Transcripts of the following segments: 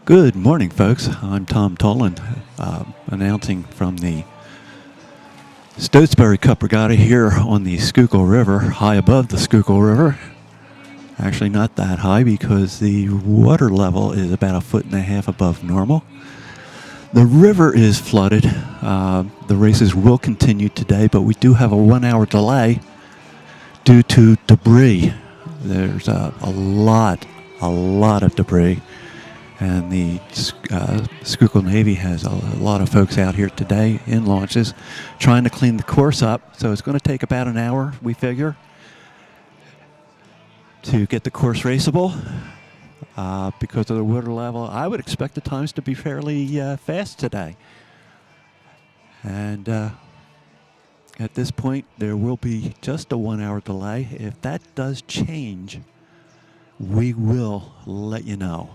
Good morning, folks. I'm Tom Toland, announcing from the Stotesbury Cup Regatta here on the Schuylkill River, high above the Schuylkill River. Actually, not that high because the water level is about 1.5 feet above normal. The river is flooded. The races will continue today, but we do have a 1-hour delay due to debris. There's a lot of debris. And the Schuylkill Navy has a lot of folks out here today in launches trying to clean the course up. So it's going to take about an hour, we figure, to get the course raceable. Because of the water level, I would expect the times to be fairly fast today. And at this point, there will be just a 1-hour delay. If that does change, we will let you know.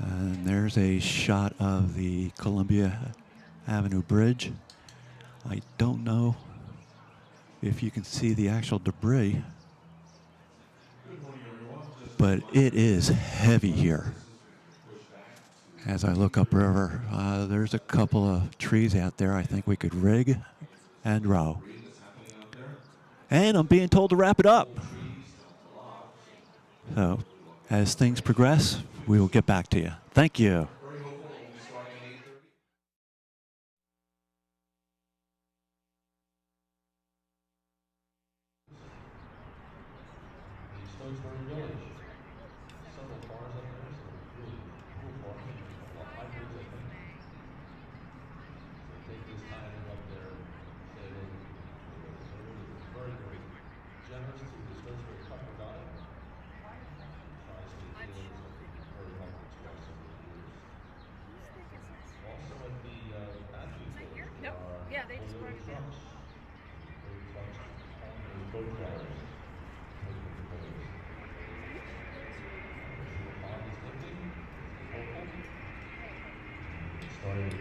And there's a shot of the Columbia Avenue Bridge. I don't know if you can see the actual debris, but it is heavy here. As I look upriver, there's a couple of trees out there I think we could rig and row. And I'm being told to wrap it up. So, as things progress, we will get back to you. Thank you. Stotesbury Village. Several cars up there, so really cool parking, a lot of hybrids, I think. So take this time up there, say hello to people. Everybody is very, very generous to the Stotesbury Cup Regatta. Tri-State dealers have been very helpful to us over the years. Also at the Badfield Village, there are Toyota trucks. Toyota trucks calling those boat cars. Started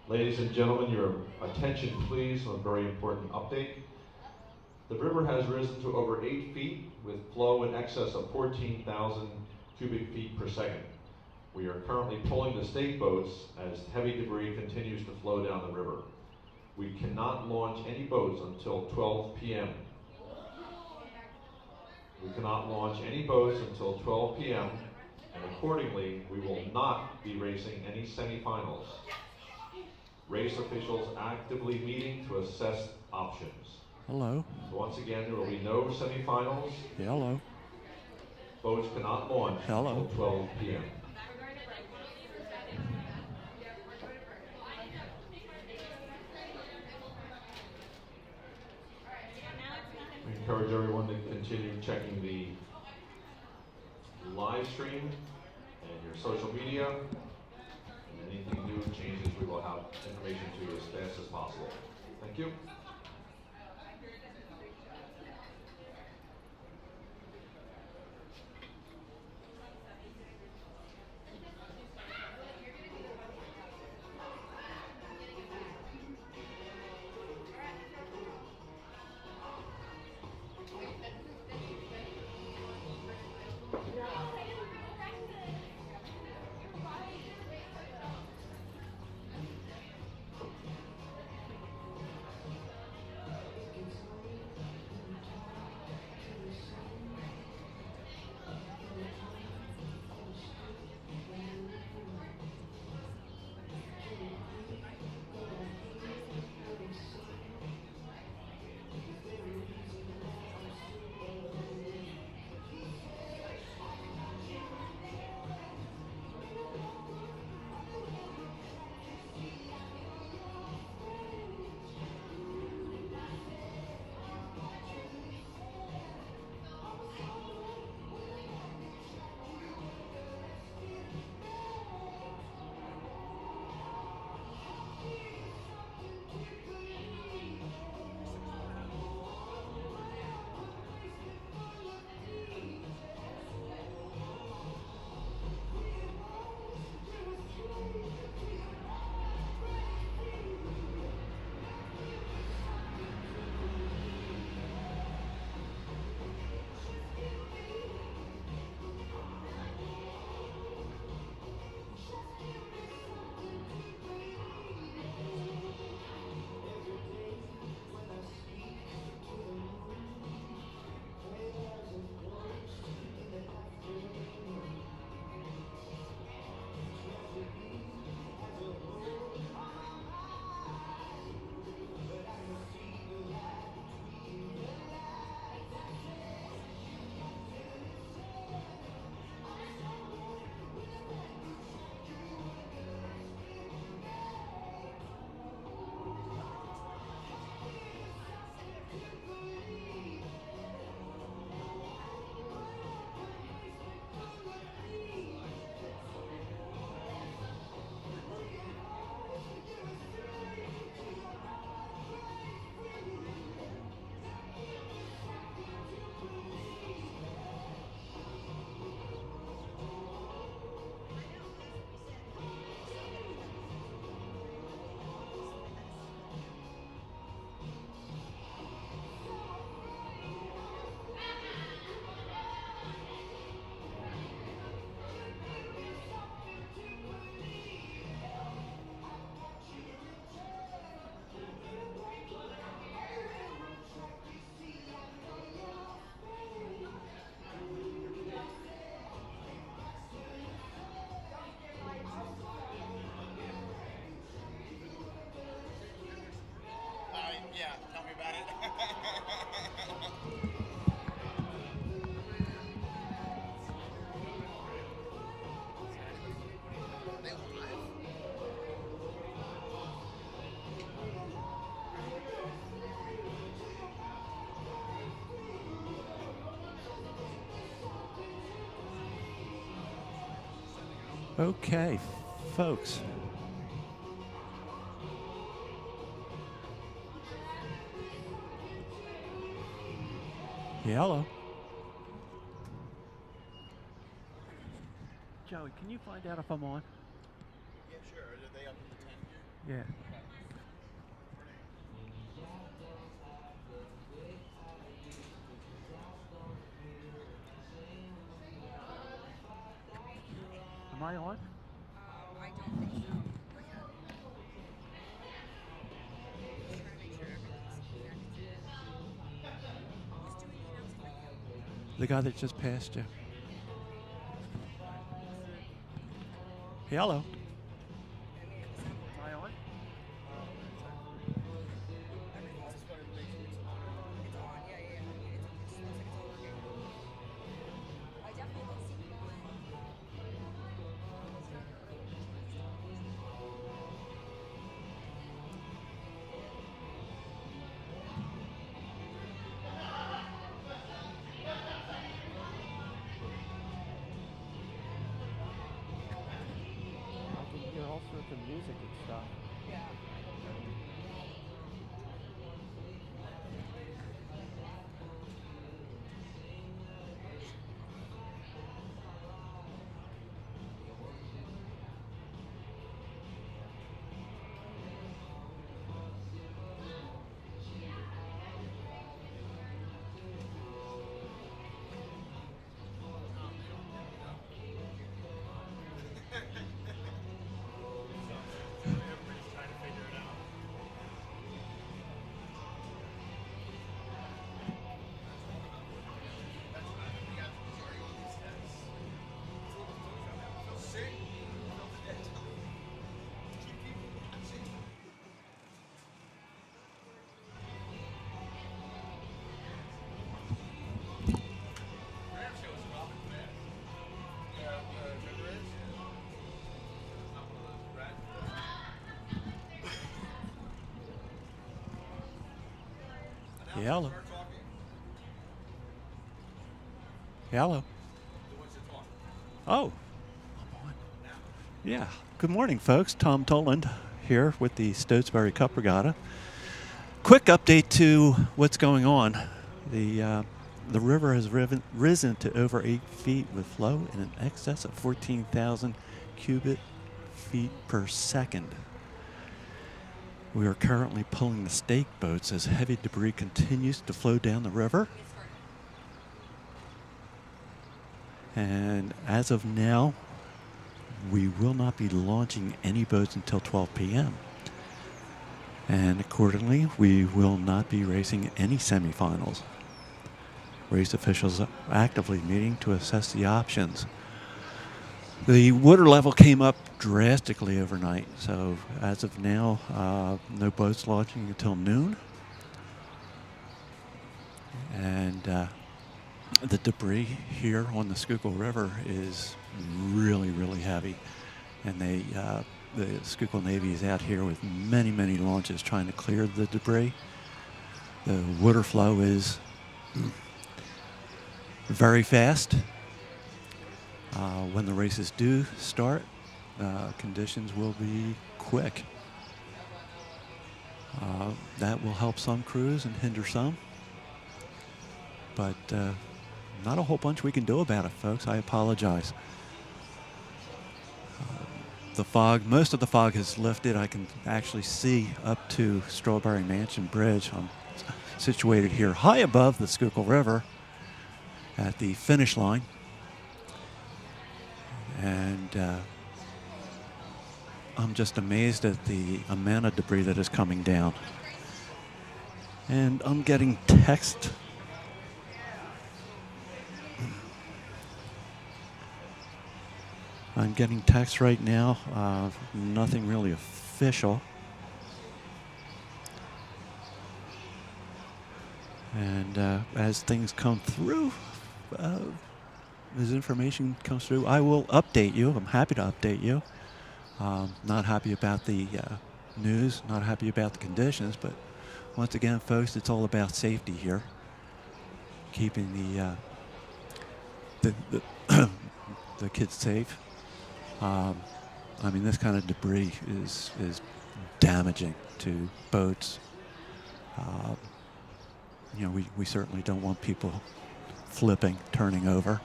Ladies and gentlemen, your attention please on a very important update. The river has risen to over 8 feet with flow in excess of 14,000 cubic feet per second. We are currently pulling the state boats as heavy debris continues to flow down the river. We cannot launch any boats until 12 p.m. We cannot launch any boats until 12 p.m. and accordingly, we will not be racing any semifinals. Race officials actively meeting to assess options. Hello. So once again, there will be no semifinals. Hello. Boats cannot launch Hello. until 12 p.m. We encourage everyone to continue checking the live stream and your social media. And anything new changes, we will have information to you as fast as possible. Thank you. Yeah, tell me about it. They live? Okay, folks. Yeah, hello. Joey, can you find out if I'm on? Yeah, sure. Are they up in the tent Yeah. Am I on? I don't think so. But yeah. Just trying to make sure everything's connected. Who's doing the announcing with you? The guy that just passed you. Hello. I mean, it sounded Am I on? everything's just wanted to make sure it's on. It's on, yeah, yeah, yeah. I mean, it looks like it's all working. I definitely did see you on. I can hear all sorts of music and stuff. Yeah. Everybody's trying to figure it out. That's right. We got the majority on these tests. Feel sick. Feel dead. Keep people watching. Ram show is dropping fast. Yeah, remember it? It's not one of those rat. Hello. Start talking. Hello. Who wants to talk? Oh. I'm on. Yeah. Good morning, folks. Tom Toland here with the Stotesbury Cup Regatta. Quick update to what's going on. The river has risen to over 8 feet with flow in an excess of 14,000 cubic feet per second. We are currently pulling the stake boats as heavy debris continues to flow down the river. And as of now, we will not be launching any boats until 12 p.m. And accordingly, we will not be racing any semifinals. Race officials are actively meeting to assess the options. The water level came up drastically overnight, so as of now, no boats launching until noon. And the debris here on the Schuylkill River is really, really heavy. And the Schuylkill Navy is out here with many, many launches trying to clear the debris. The water flow is very fast. When the races do start, conditions will be quick. That will help some crews and hinder some. But not a whole bunch we can do about it, folks. I apologize. The fog, most of the fog has lifted. I can actually see up to Strawberry Mansion Bridge. I'm situated here high above the Schuylkill River at the finish line. And I'm just amazed at the amount of debris that is coming down. And I'm getting text. I'm getting text right now, nothing really official. And as things come through, as information comes through, I will update you. I'm happy to update you. Not happy about the news, not happy about the conditions, but once again, folks, it's all about safety here. Keeping the kids safe. I mean, this kind of debris is damaging to boats. You know, we certainly don't want people flipping, turning over.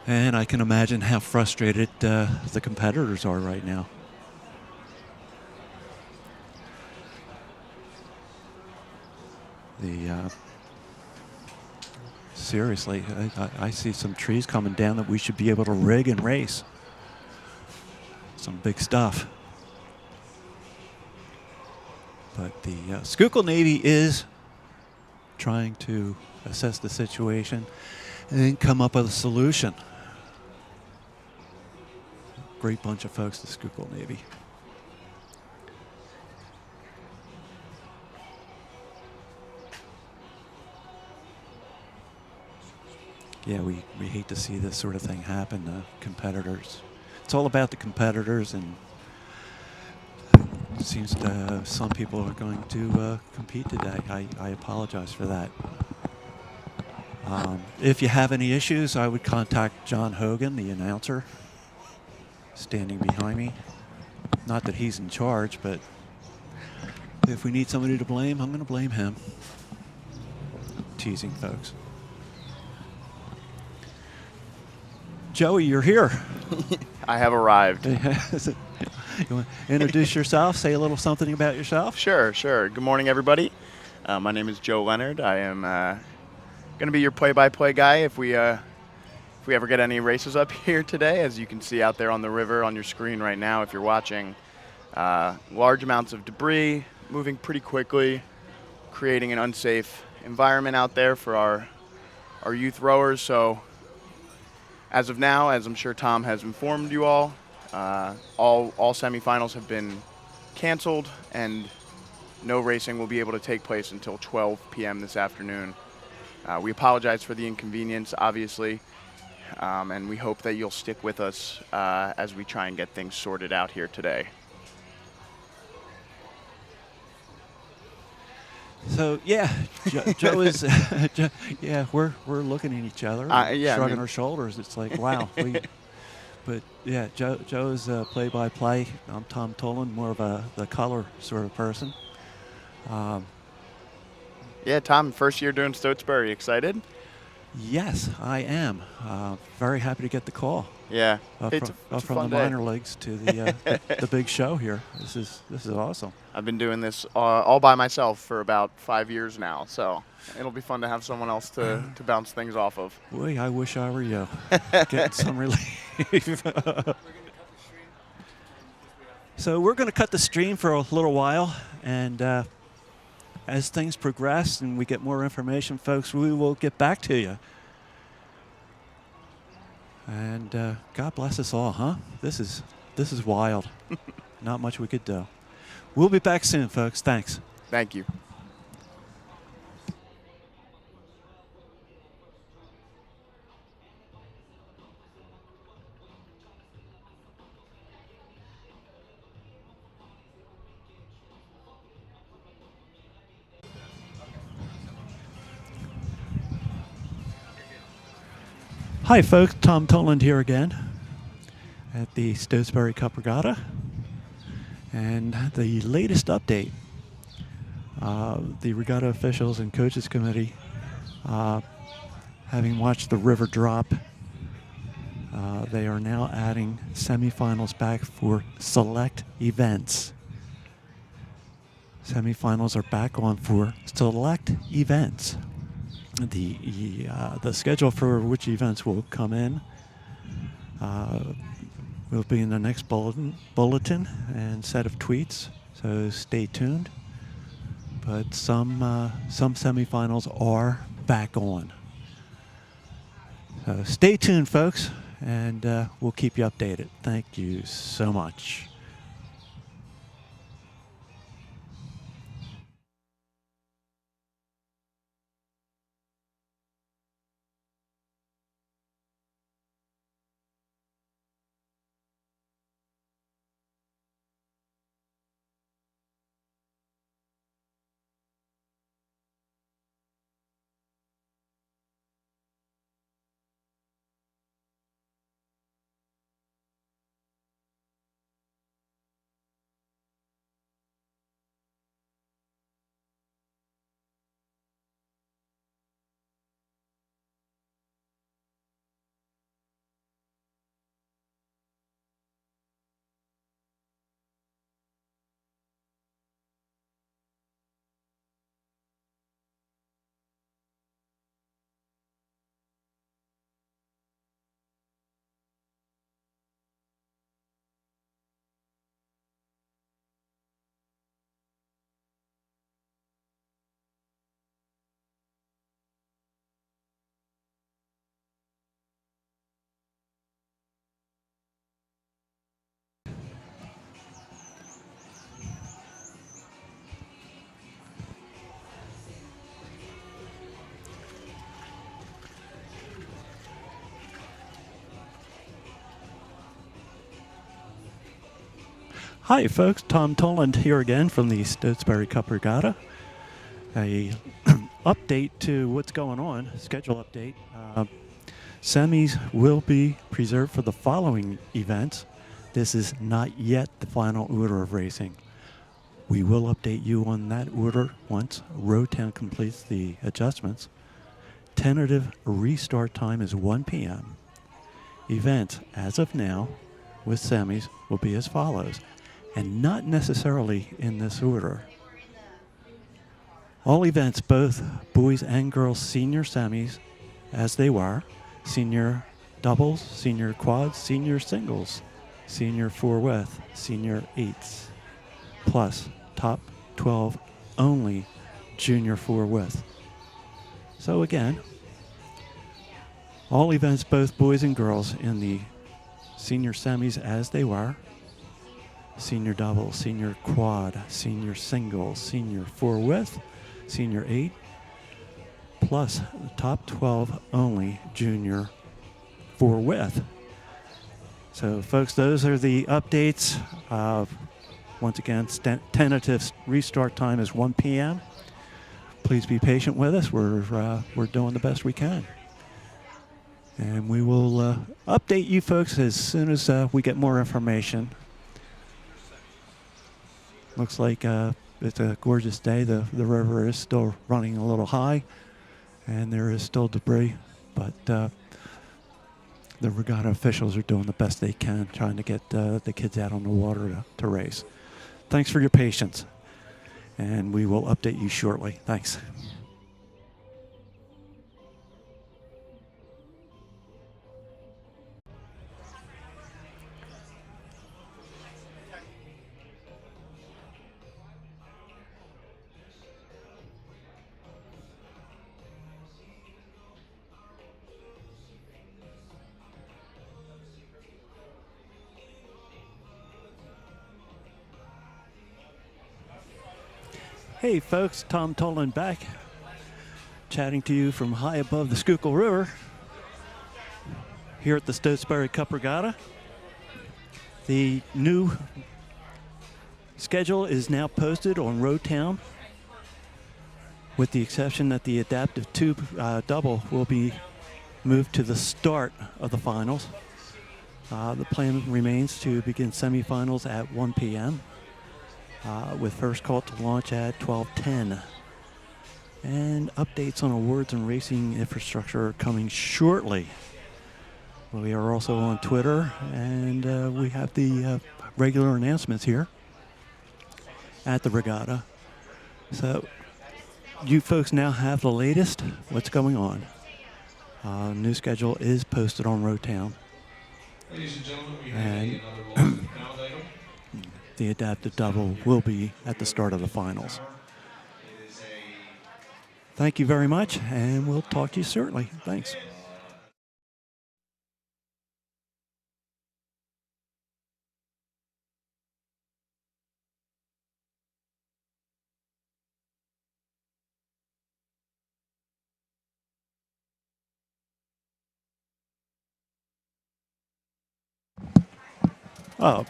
And I can imagine how frustrated the competitors are right now. Seriously, I see some trees coming down that we should be able to rig and race. Some big stuff. But the Schuylkill Navy is trying to assess the situation and come up with a solution. Great bunch of folks, the Schuylkill Navy. Yeah, we hate to see this sort of thing happen. Competitors. It's all about the competitors, and it seems some people are going to compete today. I apologize for that. If you have any issues, I would contact John Hogan, the announcer, standing behind me. Not that he's in charge, but if we need somebody to blame, I'm going to blame him. Teasing, folks. Joey, you're here. I have arrived. You want to introduce yourself? Say a little something about yourself? Sure. Good morning, everybody. My name is Joe Leonard. I am going to be your play-by-play guy if we ever get any races up here today. As you can see out there on the river on your screen right now, if you're watching, large amounts of debris moving pretty quickly, creating an unsafe environment out there for our youth rowers. So as of now, as I'm sure Tom has informed you all semifinals have been canceled, and no racing will be able to take place until 12 p.m. this afternoon. We apologize for the inconvenience, obviously, and we hope that you'll stick with us as we try and get things sorted out here today. So yeah, Joe is. Yeah, we're looking at each other, shrugging our shoulders. It's like, wow. But yeah, Joe's play-by-play. I'm Tom Tolan, more of the color sort of person. Yeah, Tom, first year doing Stotesbury. Excited? Yes, I am. Very happy to get the call. Yeah, From the minor leagues to the big show here. This is awesome. I've been doing this all by myself for about 5 years now, so it'll be fun to have someone else to bounce things off of. Boy, I wish I were you. Getting some relief. So we're going to cut the stream for a little while, and as things progress and we get more information, folks, we will get back to you. And God bless us all, huh? This is wild. Not much we could do. We'll be back soon, folks. Thanks. Thank you. Hi, folks. Tom Toland here again at the Stotesbury Cup Regatta. And the latest update, the regatta officials and coaches committee, having watched the river drop, they are now adding semifinals back for select events. Semifinals are back on for select events. The schedule for which events will come in will be in the next bulletin and set of tweets, so stay tuned. But some semifinals are back on. So stay tuned, folks, and we'll keep you updated. Thank you so much. Hi, folks. Tom Toland here again from the Stotesbury Cup Regatta. A update to what's going on, schedule update. Semis will be preserved for the following events. This is not yet the final order of racing. We will update you on that order once Road Town completes the adjustments. Tentative restart time is 1 p.m. Events, as of now, with semis will be as follows, and not necessarily in this order. All events, both boys and girls senior semis, as they were, senior doubles, senior quads, senior singles, senior four width, senior eights, plus top 12 only junior four width. So again, all events, both boys and girls, in the senior semis as they were, senior double, senior quad, senior single, senior four width, senior eight, plus the top 12 only junior four width. So folks, those are the updates. Once again, tentative restart time is 1 p.m. Please be patient with us. We're doing the best we can. And we will update you folks as soon as we get more information. Looks like it's a gorgeous day. The river is still running a little high, and there is still debris, but the regatta officials are doing the best they can, trying to get the kids out on the water to race. Thanks for your patience, and we will update you shortly. Thanks. Hey folks, Tom Toland back, chatting to you from high above the Schuylkill River here at the Stotesbury Cup Regatta. The new schedule is now posted on Road Town, with the exception that the adaptive tube double will be moved to the start of the finals. The plan remains to begin semifinals at 1 p.m. With first call to launch at 12:10. And updates on awards and racing infrastructure are coming shortly. We are also on Twitter, and we have the regular announcements here at the regatta. So you folks now have the latest, what's going on. New schedule is posted on Road Town. Ladies and gentlemen, we And have another lost and found item. the adaptive double will be at the start of the finals. It is a Thank you very much, and we'll talk to you shortly. Thanks.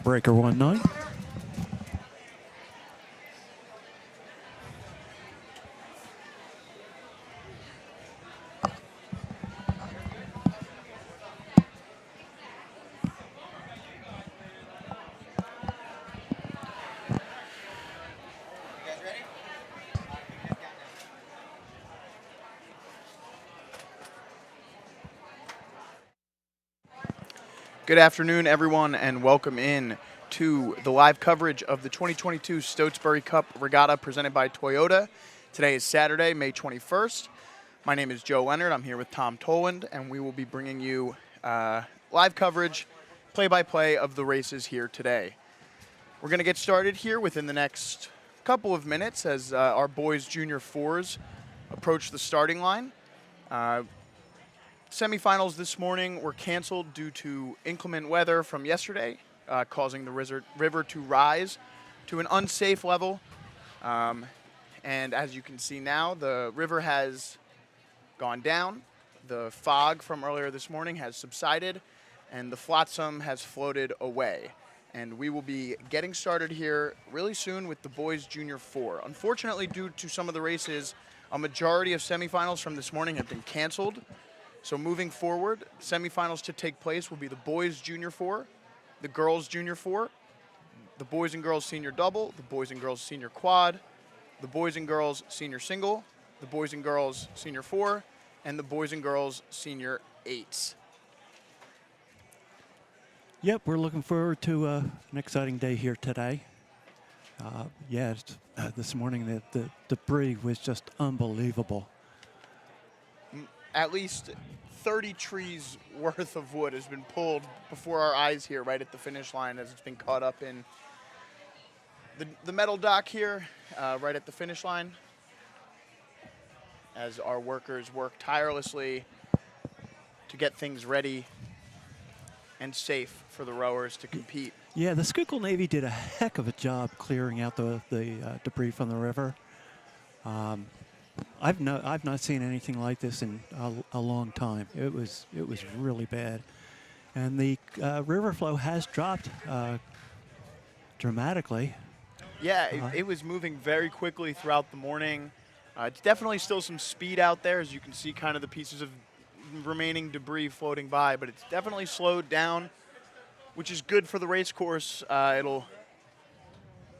Breaker 19. Good afternoon, everyone, and welcome in to the live coverage of the 2022 Stotesbury Cup Regatta presented by Toyota. Today is Saturday, May 21st. My name is Joe Leonard. I'm here with Tom Toland, and we will be bringing you live coverage, play-by-play of the races here today. We're going to get started here within the next couple of minutes as our boys' junior fours approach the starting line. Semifinals this morning were canceled due to inclement weather from yesterday, causing the river to rise to an unsafe level. And as you can see now, the river has gone down. The fog from earlier this morning has subsided, and the flotsam has floated away. and we will be getting started here really soon with the boys junior 4. Unfortunately, due to some of the races, a majority of semifinals from this morning have been canceled. So moving forward, semifinals to take place will be the boys junior 4, the girls junior 4, the boys and girls senior double, the boys and girls senior quad, the boys and girls senior single, the boys and girls senior 4, and the boys and girls senior 8s. Yep, we're looking forward to an exciting day here today. This morning the debris was just unbelievable. At least 30 trees worth of wood has been pulled before our eyes here right at the finish line as it's been caught up in the metal dock here right at the finish line as our workers work tirelessly to get things ready and safe for the rowers to compete. Yeah, the Schuylkill Navy did a heck of a job clearing out the debris from the river. I've not seen anything like this in a long time. It was really bad, and the river flow has dropped dramatically. Yeah, it was moving very quickly throughout the morning. It's definitely still some speed out there, as you can see kind of the pieces of remaining debris floating by, but it's definitely slowed down, which is good for the race course. It'll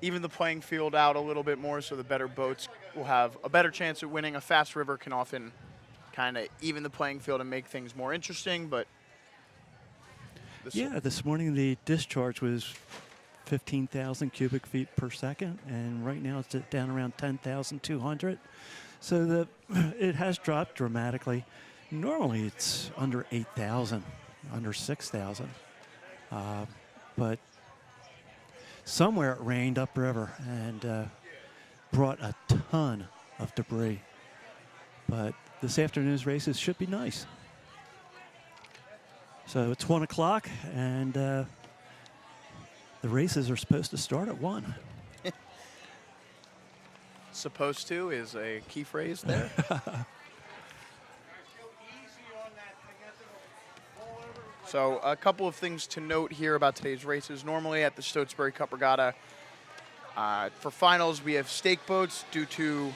even the playing field out a little bit more, so the better boats will have a better chance at winning. A fast river can often kind of even the playing field and make things more interesting, but this morning the discharge was 15,000 cubic feet per second, and right now it's down around 10,200. So it has dropped dramatically. Normally it's under 8,000, under 6,000, but somewhere it rained upriver and brought a ton of debris. But this afternoon's races should be nice. So it's 1 o'clock, and the races are supposed to start at 1. Supposed to is a key phrase there. So a couple of things to note here about today's races. Normally at the Stotesbury Cup Regatta, for finals we have stake boats due to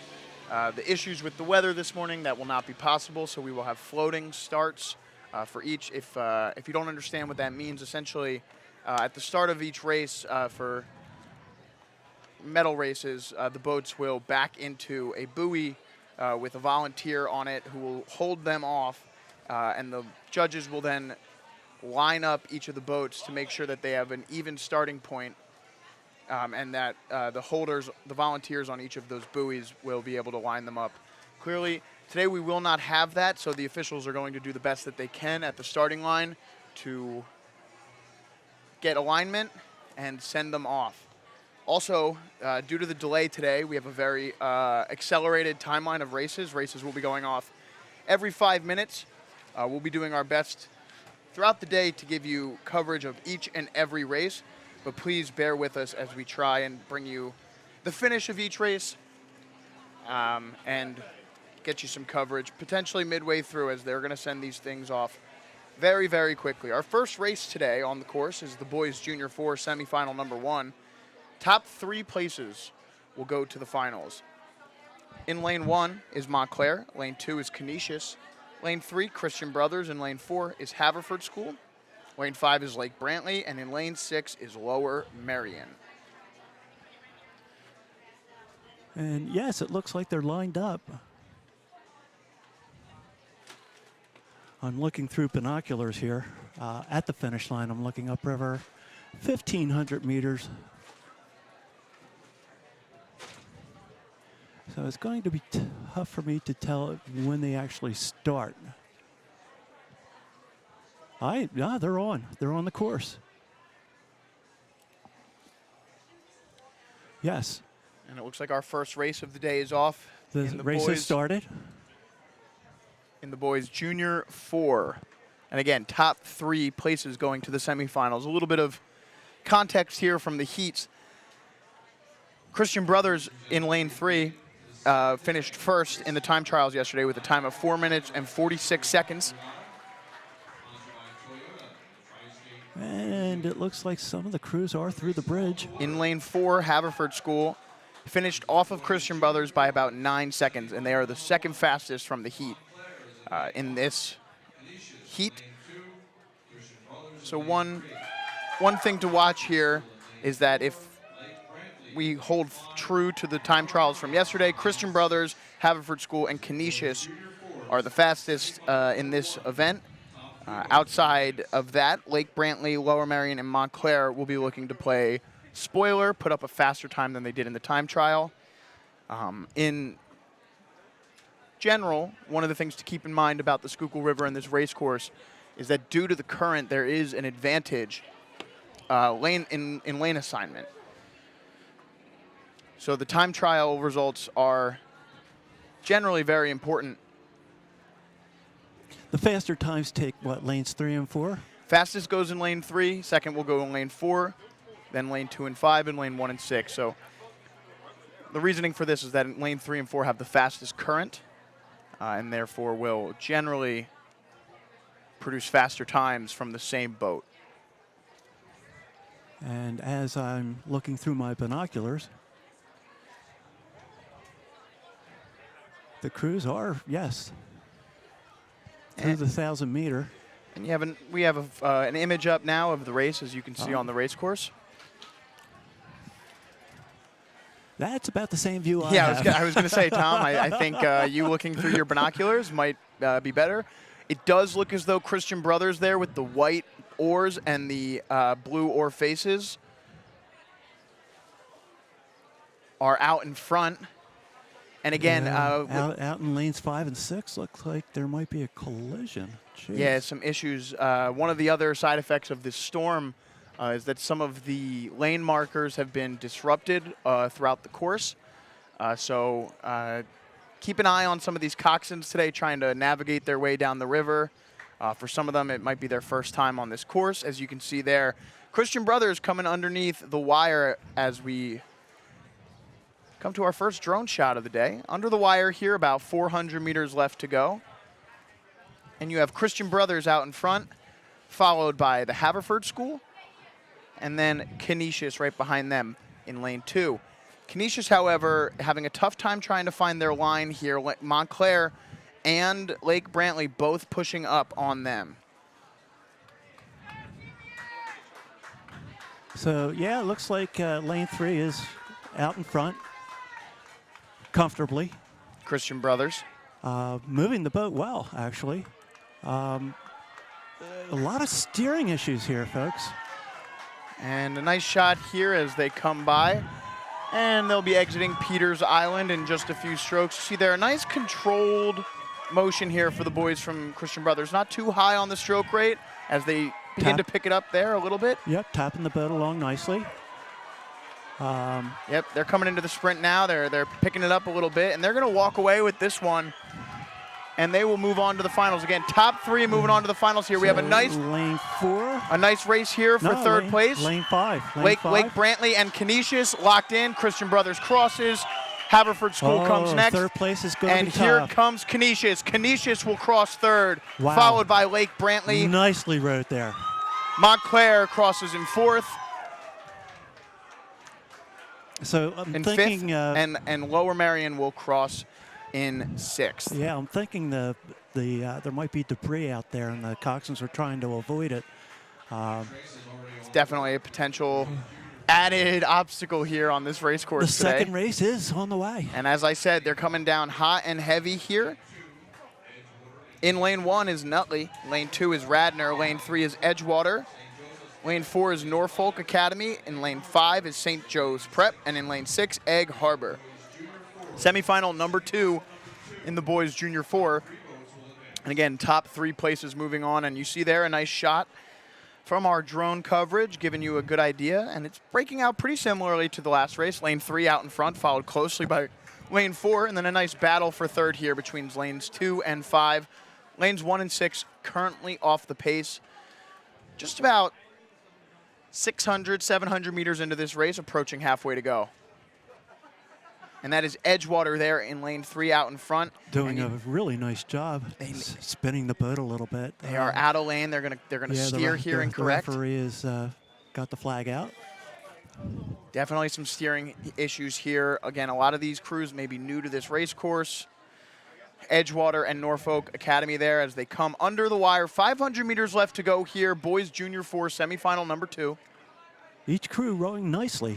the issues with the weather this morning. That will not be possible, so we will have floating starts for each. If you don't understand what that means, essentially at the start of each race for medal races, the boats will back into a buoy with a volunteer on it who will hold them off, and the judges will then line up each of the boats to make sure that they have an even starting point, and that the volunteers on each of those buoys will be able to line them up clearly. Today we will not have that, so the officials are going to do the best that they can at the starting line to get alignment and send them off. Also, due to the delay today, we have a very accelerated timeline of races. Races will be going off every 5 minutes. We'll be doing our best throughout the day to give you coverage of each and every race, but please bear with us as we try and bring you the finish of each race and get you some coverage potentially midway through, as they're going to send these things off very, very quickly. Our first race today on the course is the boys junior 4 semifinal number 1. Top 3 places will go to the finals. In lane 1 is Montclair, lane 2 is Canisius, lane 3, Christian Brothers, and lane 4 is Haverford School. Lane 5 is Lake Brantley, and in lane 6 is Lower Merion. And yes, it looks like they're lined up. I'm looking through binoculars here at the finish line. I'm looking upriver, 1,500 meters. So it's going to be tough for me to tell when they actually start. They're on. They're on the course. Yes. And it looks like our first race of the day is off. The race has started. In the boys junior 4. And again, top 3 places going to the semifinals. A little bit of context here from the heats. Christian Brothers in lane 3 finished first in the time trials yesterday with a time of 4 minutes and 46 seconds. And And it looks like some of the crews are through the bridge. In lane 4, Haverford School finished off of Christian Brothers by about 9 seconds, and they are the second fastest from the heat in this heat. So one thing to watch here is that if we hold true to the time trials from yesterday, Christian Brothers, Haverford School, and Canisius are the fastest in this event. Outside of that, Lake Brantley, Lower Merion, and Montclair will be looking to play spoiler, put up a faster time than they did in the time trial. In general, one of the things to keep in mind about the Schuylkill River and this race course is that due to the current, there is an advantage in lane assignment. So the time trial results are generally very important. The faster times take, what, lanes 3 and 4? Fastest goes in lane 3, second will go in lane 4, then lane 2 and 5, and lane 1 and 6. So the reasoning for this is that in lane 3 and 4 have the fastest current, and therefore will generally produce faster times from the same boat. And as I'm looking through my binoculars, the crews are, yes, through the 1,000 meter. And we have an image up now of the race, as you can see on the race course. That's about the same view I Yeah, have. I was going to say, Tom, I think you looking through your binoculars might be better. It does look as though Christian Brothers there with the white oars and the blue oar faces are out in front. And again, out in lanes 5 and 6, looks like there might be a collision. Jeez. Yeah, some issues. One of the other side effects of this storm is that some of the lane markers have been disrupted throughout the course. So keep an eye on some of these coxswains today trying to navigate their way down the river. For some of them, it might be their first time on this course. As you can see there, Christian Brothers coming underneath the wire as we come to our first drone shot of the day. Under the wire here, about 400 meters left to go. And you have Christian Brothers out in front, followed by the Haverford School, and then Canisius right behind them in lane 2. Canisius, however, having a tough time trying to find their line here. Montclair and Lake Brantley both pushing up on them. So, yeah, it looks like lane 3 is out in front comfortably. Christian Brothers. Moving the boat well, actually. A lot of steering issues here, folks. And a nice shot here as they come by. And they'll be exiting Peters Island in just a few strokes. See there, a nice controlled motion here for the boys from Christian Brothers. Not too high on the stroke rate as they begin to pick it up there a little bit. Yep, tapping the boat along nicely. Yep, they're coming into the sprint now. They're picking it up a little bit, and they're going to walk away with this one. And they will move on to the finals again. Top 3 moving on to the finals here. We have a nice lane 4. A nice race here for third place. Lane 5. Lake Brantley and Canisius locked in. Christian Brothers crosses. Haverford School comes next. Third place is going to be tough. And here tough. comes Canisius. Canisius will cross third, Wow. followed by Lake Brantley. Nicely rode there. Montclair crosses in fourth. So I'm In thinking, fifth, and Lower Merion will cross in sixth. yeah, I'm thinking there might be debris out there, and the coxswains are trying to avoid it. It's definitely a potential added obstacle here on this race course The today. second race is on the way. And as I said, they're coming down hot and heavy here. In lane 1 is Nutley. Lane 2 is Radnor. Lane 3 is Edgewater. Lane 4 is Norfolk Academy. In lane 5 is St. Joe's Prep. And in lane 6, Egg Harbor. Semifinal number 2 in the boys junior 4. And again, top 3 places moving on. And you see there a nice shot from our drone coverage, giving you a good idea. And it's breaking out pretty similarly to the last race. Lane 3 out in front, followed closely by lane 4. And then a nice battle for third here between lanes 2 and 5. Lanes 1 and 6 currently off the pace. Just about 600, 700 meters into this race, approaching halfway to go. And that is Edgewater there in lane 3 out in front. Doing a really nice job spinning the boat a little bit. They are out of lane. They're gonna steer here and correct. The referee is got the flag out. Definitely some steering issues here. Again, a lot of these crews may be new to this race course. Edgewater and Norfolk Academy there as they come under the wire. 500 meters left to go here. Boys Junior 4 semifinal number 2. Each crew rowing nicely.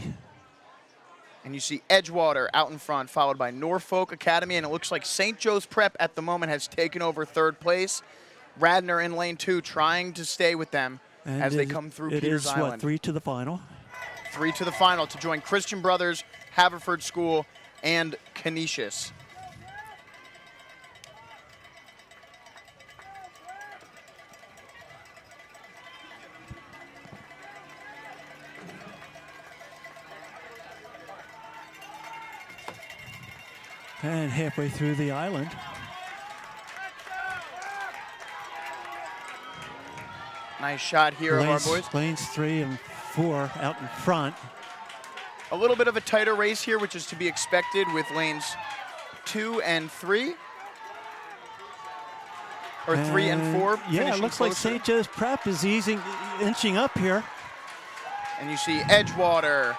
And you see Edgewater out in front, followed by Norfolk Academy, and it looks like St. Joe's Prep at the moment has taken over 3rd place. Radnor in lane 2 trying to stay with them And as they come through Peters It is, Island. what, 3 to the final? 3 to the final to join Christian Brothers, Haverford School, and Canisius. And halfway through the island. Nice shot here of our boys. Lanes 3 and 4 out in front. A little bit of a tighter race here, which is to be expected with lanes 2 and 3. Or 3 and 4. Yeah, it finishing looks like closer. St. Joe's Prep is inching up here. And you see Edgewater,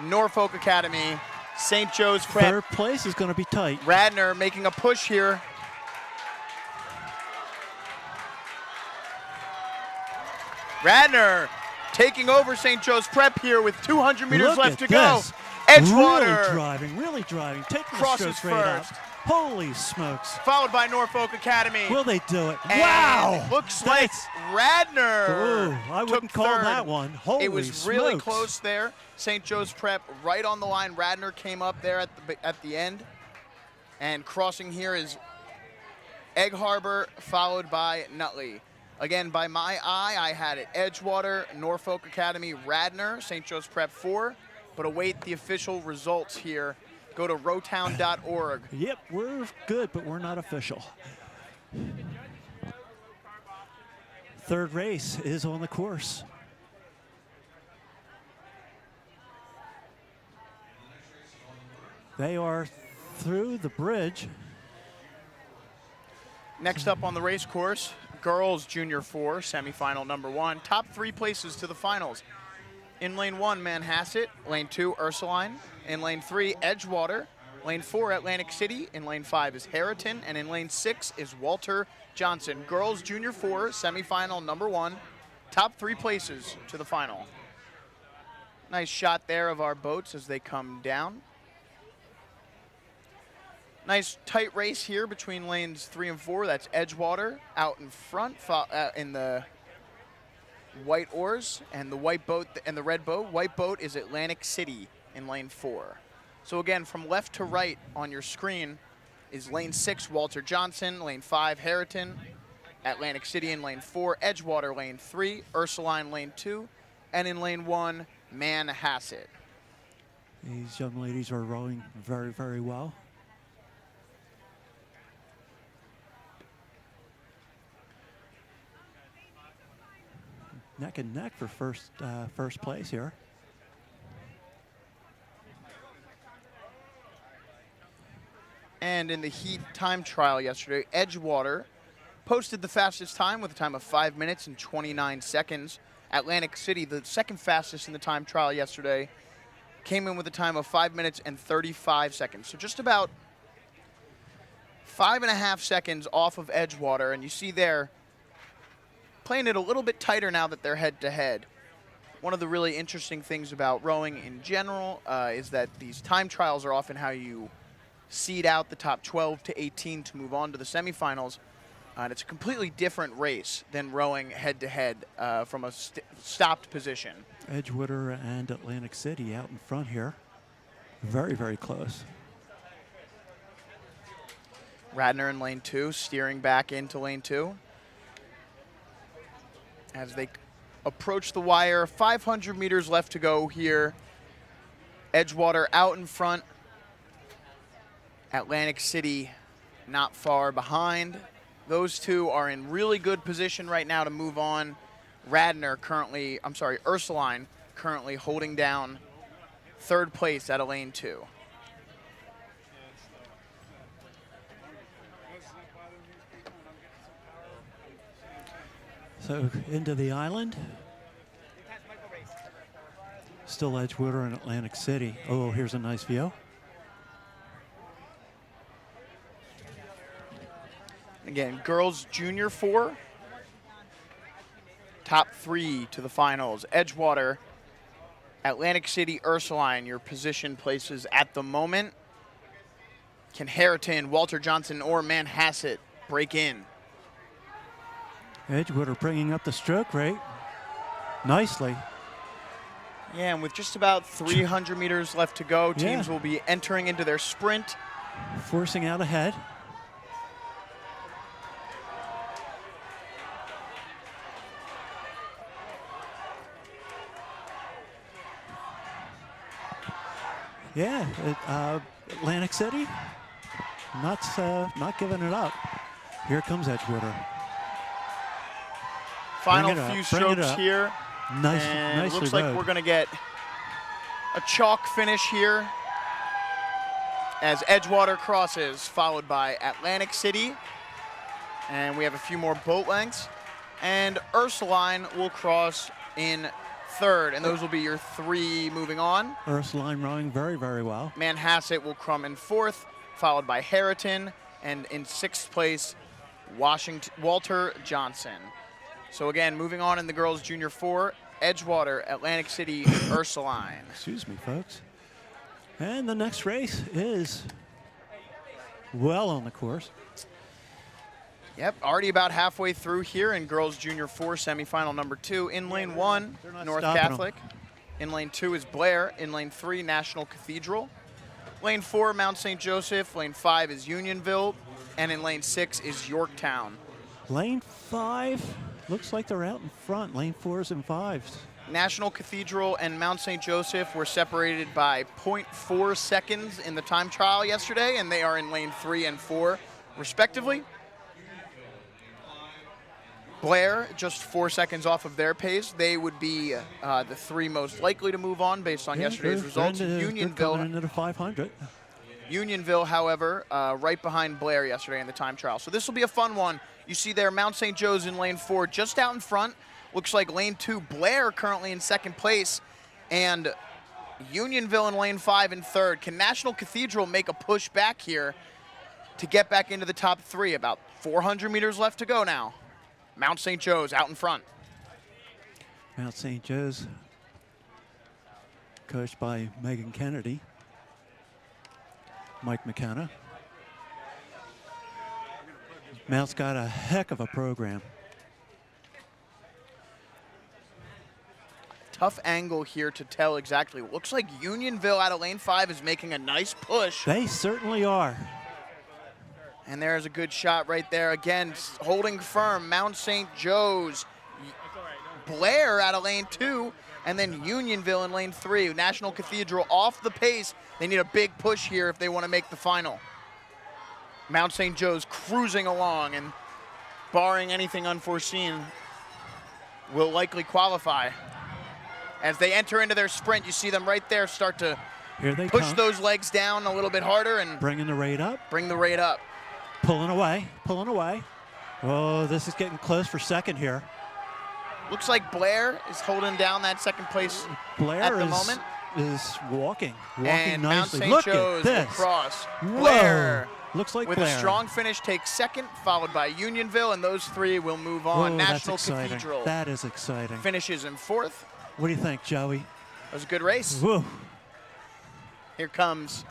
Norfolk Academy, St. Joe's Prep. 3rd place is going to be tight. Radnor making a push here. Radnor taking over St. Joe's Prep here with 200 meters Look left at to go. this. Edgewater Really driving. Taking crosses the stroke rate up. first. Holy smokes. followed by Norfolk Academy. Will they do it? And Wow. Looks like Radnor Ooh, I took wouldn't call 3rd. that one. Holy It was really smokes. close there. St. Joe's Prep right on the line. Radnor came up there at the end. And crossing here is Egg Harbor, followed by Nutley. Again, by my eye, I had it Edgewater, Norfolk Academy, Radnor, St. Joe's Prep 4. But await the official results here. Go to rowtown.org. Yep, we're good, but we're not official. 3rd race is on the course. They are through the bridge. Next up on the race course, girls Junior 4, semifinal number 1. Top 3 places to the finals. In lane 1, Manhasset. Lane 2, Ursuline. In lane 3, Edgewater. Lane 4, Atlantic City. In lane 5 is Harriton. And in lane 6 is Walter Johnson. Girls Junior 4, semifinal number 1. Top 3 places to the final. Nice shot there of our boats as they come down. Nice tight race here between lanes 3 and 4. That's Edgewater out in front in the white oars and the white boat and the red boat. White boat is Atlantic City in lane 4. So again, from left to right on your screen is lane 6, Walter Johnson, lane 5, Harriton, Atlantic City in lane 4, Edgewater lane 3, Ursuline lane 2, and in lane 1, Manhasset. These young ladies are rowing very, very well. Neck and neck for first place here. And in the heat time trial yesterday, Edgewater posted the fastest time with a time of 5 minutes and 29 seconds. Atlantic City, the second fastest in the time trial yesterday, came in with a time of 5 minutes and 35 seconds. So just about 5.5 seconds off of Edgewater. And you see there, playing it a little bit tighter now that they're head-to-head. One of the really interesting things about rowing in general is that these time trials are often how you seed out the top 12 to 18 to move on to the semifinals. And it's a completely different race than rowing head-to-head from a stopped position. Edgewater and Atlantic City out in front here. Very, very close. Radnor in lane 2, steering back into lane 2. As they approach the wire, 500 meters left to go here. Edgewater out in front. Atlantic City not far behind. Those two are in really good position right now to move on. Ursuline currently holding down 3rd place out of lane 2. So into the island. still Edgewater and Atlantic City. Oh, here's a nice view. Again, girls junior 4. Top 3 to the finals. Edgewater, Atlantic City, Ursuline, your position places at the moment. Can Harriton, Walter Johnson, or Manhasset break in? Edgewater bringing up the stroke rate nicely. Yeah, and with just about 300 meters left to go, teams will be entering into their sprint. Forcing out ahead. Yeah, Atlantic City, not giving it up. Here comes Edgewater. Final few strokes here. Nice, and nicely looks like rode. we're going to get a chalk finish here as Edgewater crosses, followed by Atlantic City. And we have a few more boat lengths. And Ursuline will cross in third, and those will be your 3 moving on. Ursuline rowing very, very well. Manhasset will come in 4th, followed by Harriton, and in 6th place, Walter Johnson. So again, moving on in the girls junior 4, Edgewater, Atlantic City, Ursuline. Excuse me, folks. And the next race is well on the course. Yep, already about halfway through here in girls junior 4, semifinal number 2. In lane 1, North Catholic. In lane 2 is Blair. In lane 3, National Cathedral. Lane 4, Mount St. Joseph. Lane 5 is Unionville. And in lane 6 is Yorktown. Lane 5 looks like they're out in front. Lane 4s and 5s. National Cathedral and Mount St. Joseph were separated by 0.4 seconds in the time trial yesterday, and they are in lane 3 and 4, respectively. Blair, just 4 seconds off of their pace. They would be the 3 most likely to move on based on yesterday's results. Unionville into the 500. Unionville, however, right behind Blair yesterday in the time trial. So this will be a fun one. You see there Mount St. Joe's in lane 4, just out in front. Looks like lane 2, Blair currently in 2nd place. And Unionville in lane 5 in 3rd. Can National Cathedral make a push back here to get back into the top 3? About 400 meters left to go now. Mount St. Joe's out in front. Mount St. Joe's, coached by Megan Kennedy. Mike McKenna. Mount's got a heck of a program. Tough angle here to tell exactly. Looks like Unionville out of lane 5 is making a nice push. They certainly are. And there's a good shot right there. Again, holding firm, Mount St. Joe's. Blair out of lane 2, and then Unionville in lane 3. National Cathedral off the pace. They need a big push here if they want to make the final. Mount St. Joe's cruising along, and barring anything unforeseen, will likely qualify. As they enter into their sprint, you see them right there start to push those legs down a little bit harder and bringing the rate up. Bring the rate up. Pulling away, pulling away. Oh, this is getting close for second here. Looks like Blair is holding down that 2nd place Blair at the moment. Is walking and nicely. Mount Look St. Joe's at this. will cross. Whoa. Blair, looks like with Blair. a strong finish, takes 2nd, followed by Unionville, and those 3 will move on. Whoa, National that's exciting. Cathedral. That is exciting. Finishes in 4th. What do you think, Joey? That was a good race. Whoa. Here comes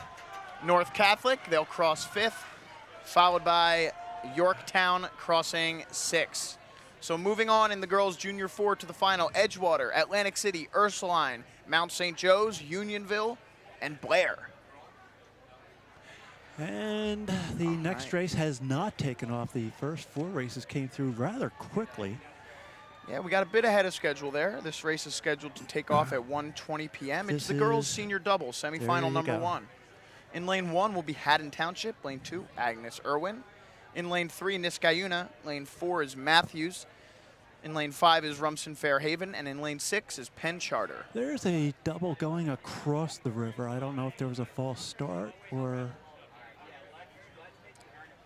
North Catholic. They'll cross 5th, followed by Yorktown crossing 6th. So moving on in the girls junior 4 to the final, Edgewater, Atlantic City, Ursuline, Mount St. Joe's, Unionville, and Blair. And the next race has not taken off. The first 4 races came through rather quickly. Yeah, we got a bit ahead of schedule there. This race is scheduled to take off at 1:20 p.m. It's the girls' senior double, semifinal number 1. In lane 1 will be Haddon Township. Lane 2, Agnes Irwin. In lane 3, Niskayuna. Lane 4 is Matthews. In lane 5 is Rumson Fairhaven. And in lane 6 is Penn Charter. There's a double going across the river. I don't know if there was a false start or...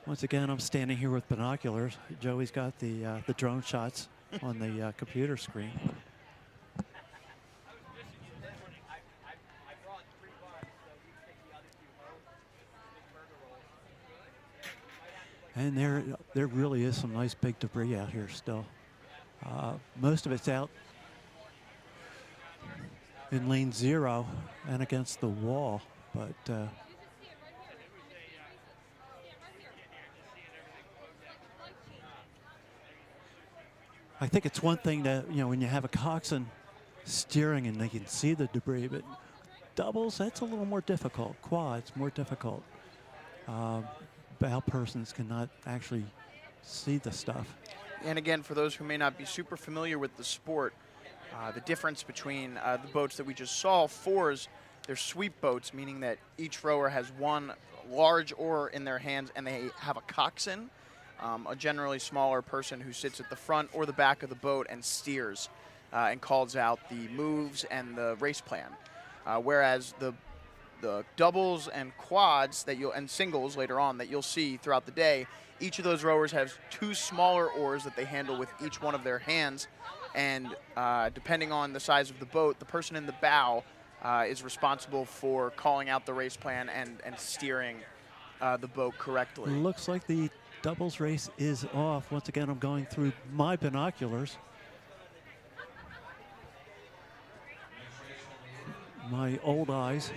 Once again, I'm standing here with binoculars. Joey's got the drone shots on the computer screen. And there really is some nice big debris out here still. Most of it's out in lane 0 and against the wall, but I think it's one thing that, when you have a coxswain steering and they can see the debris, but doubles, that's a little more difficult. Quads, more difficult. Bow persons cannot actually see the stuff. And again, for those who may not be super familiar with the sport, the difference between the boats that we just saw, fours, they're sweep boats, meaning that each rower has one large oar in their hands and they have a coxswain, a generally smaller person who sits at the front or the back of the boat and steers and calls out the moves and the race plan. Whereas the doubles and quads and singles later on that you'll see throughout the day, each of those rowers has 2 smaller oars that they handle with each one of their hands, and depending on the size of the boat, the person in the bow is responsible for calling out the race plan and steering the boat correctly. Looks like the doubles race is off. Once again, I'm going through my binoculars. My old eyes.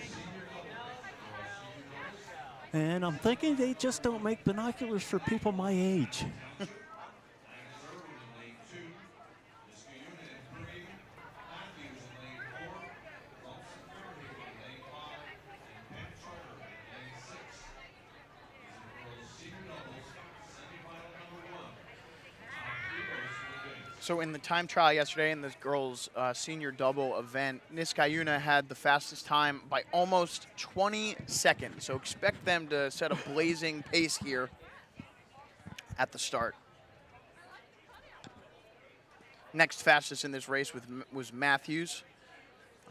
And I'm thinking they just don't make binoculars for people my age. So in the time trial yesterday in this girls' senior double event, Niskayuna had the fastest time by almost 20 seconds. So expect them to set a blazing pace here at the start. Next fastest in this race was Matthews.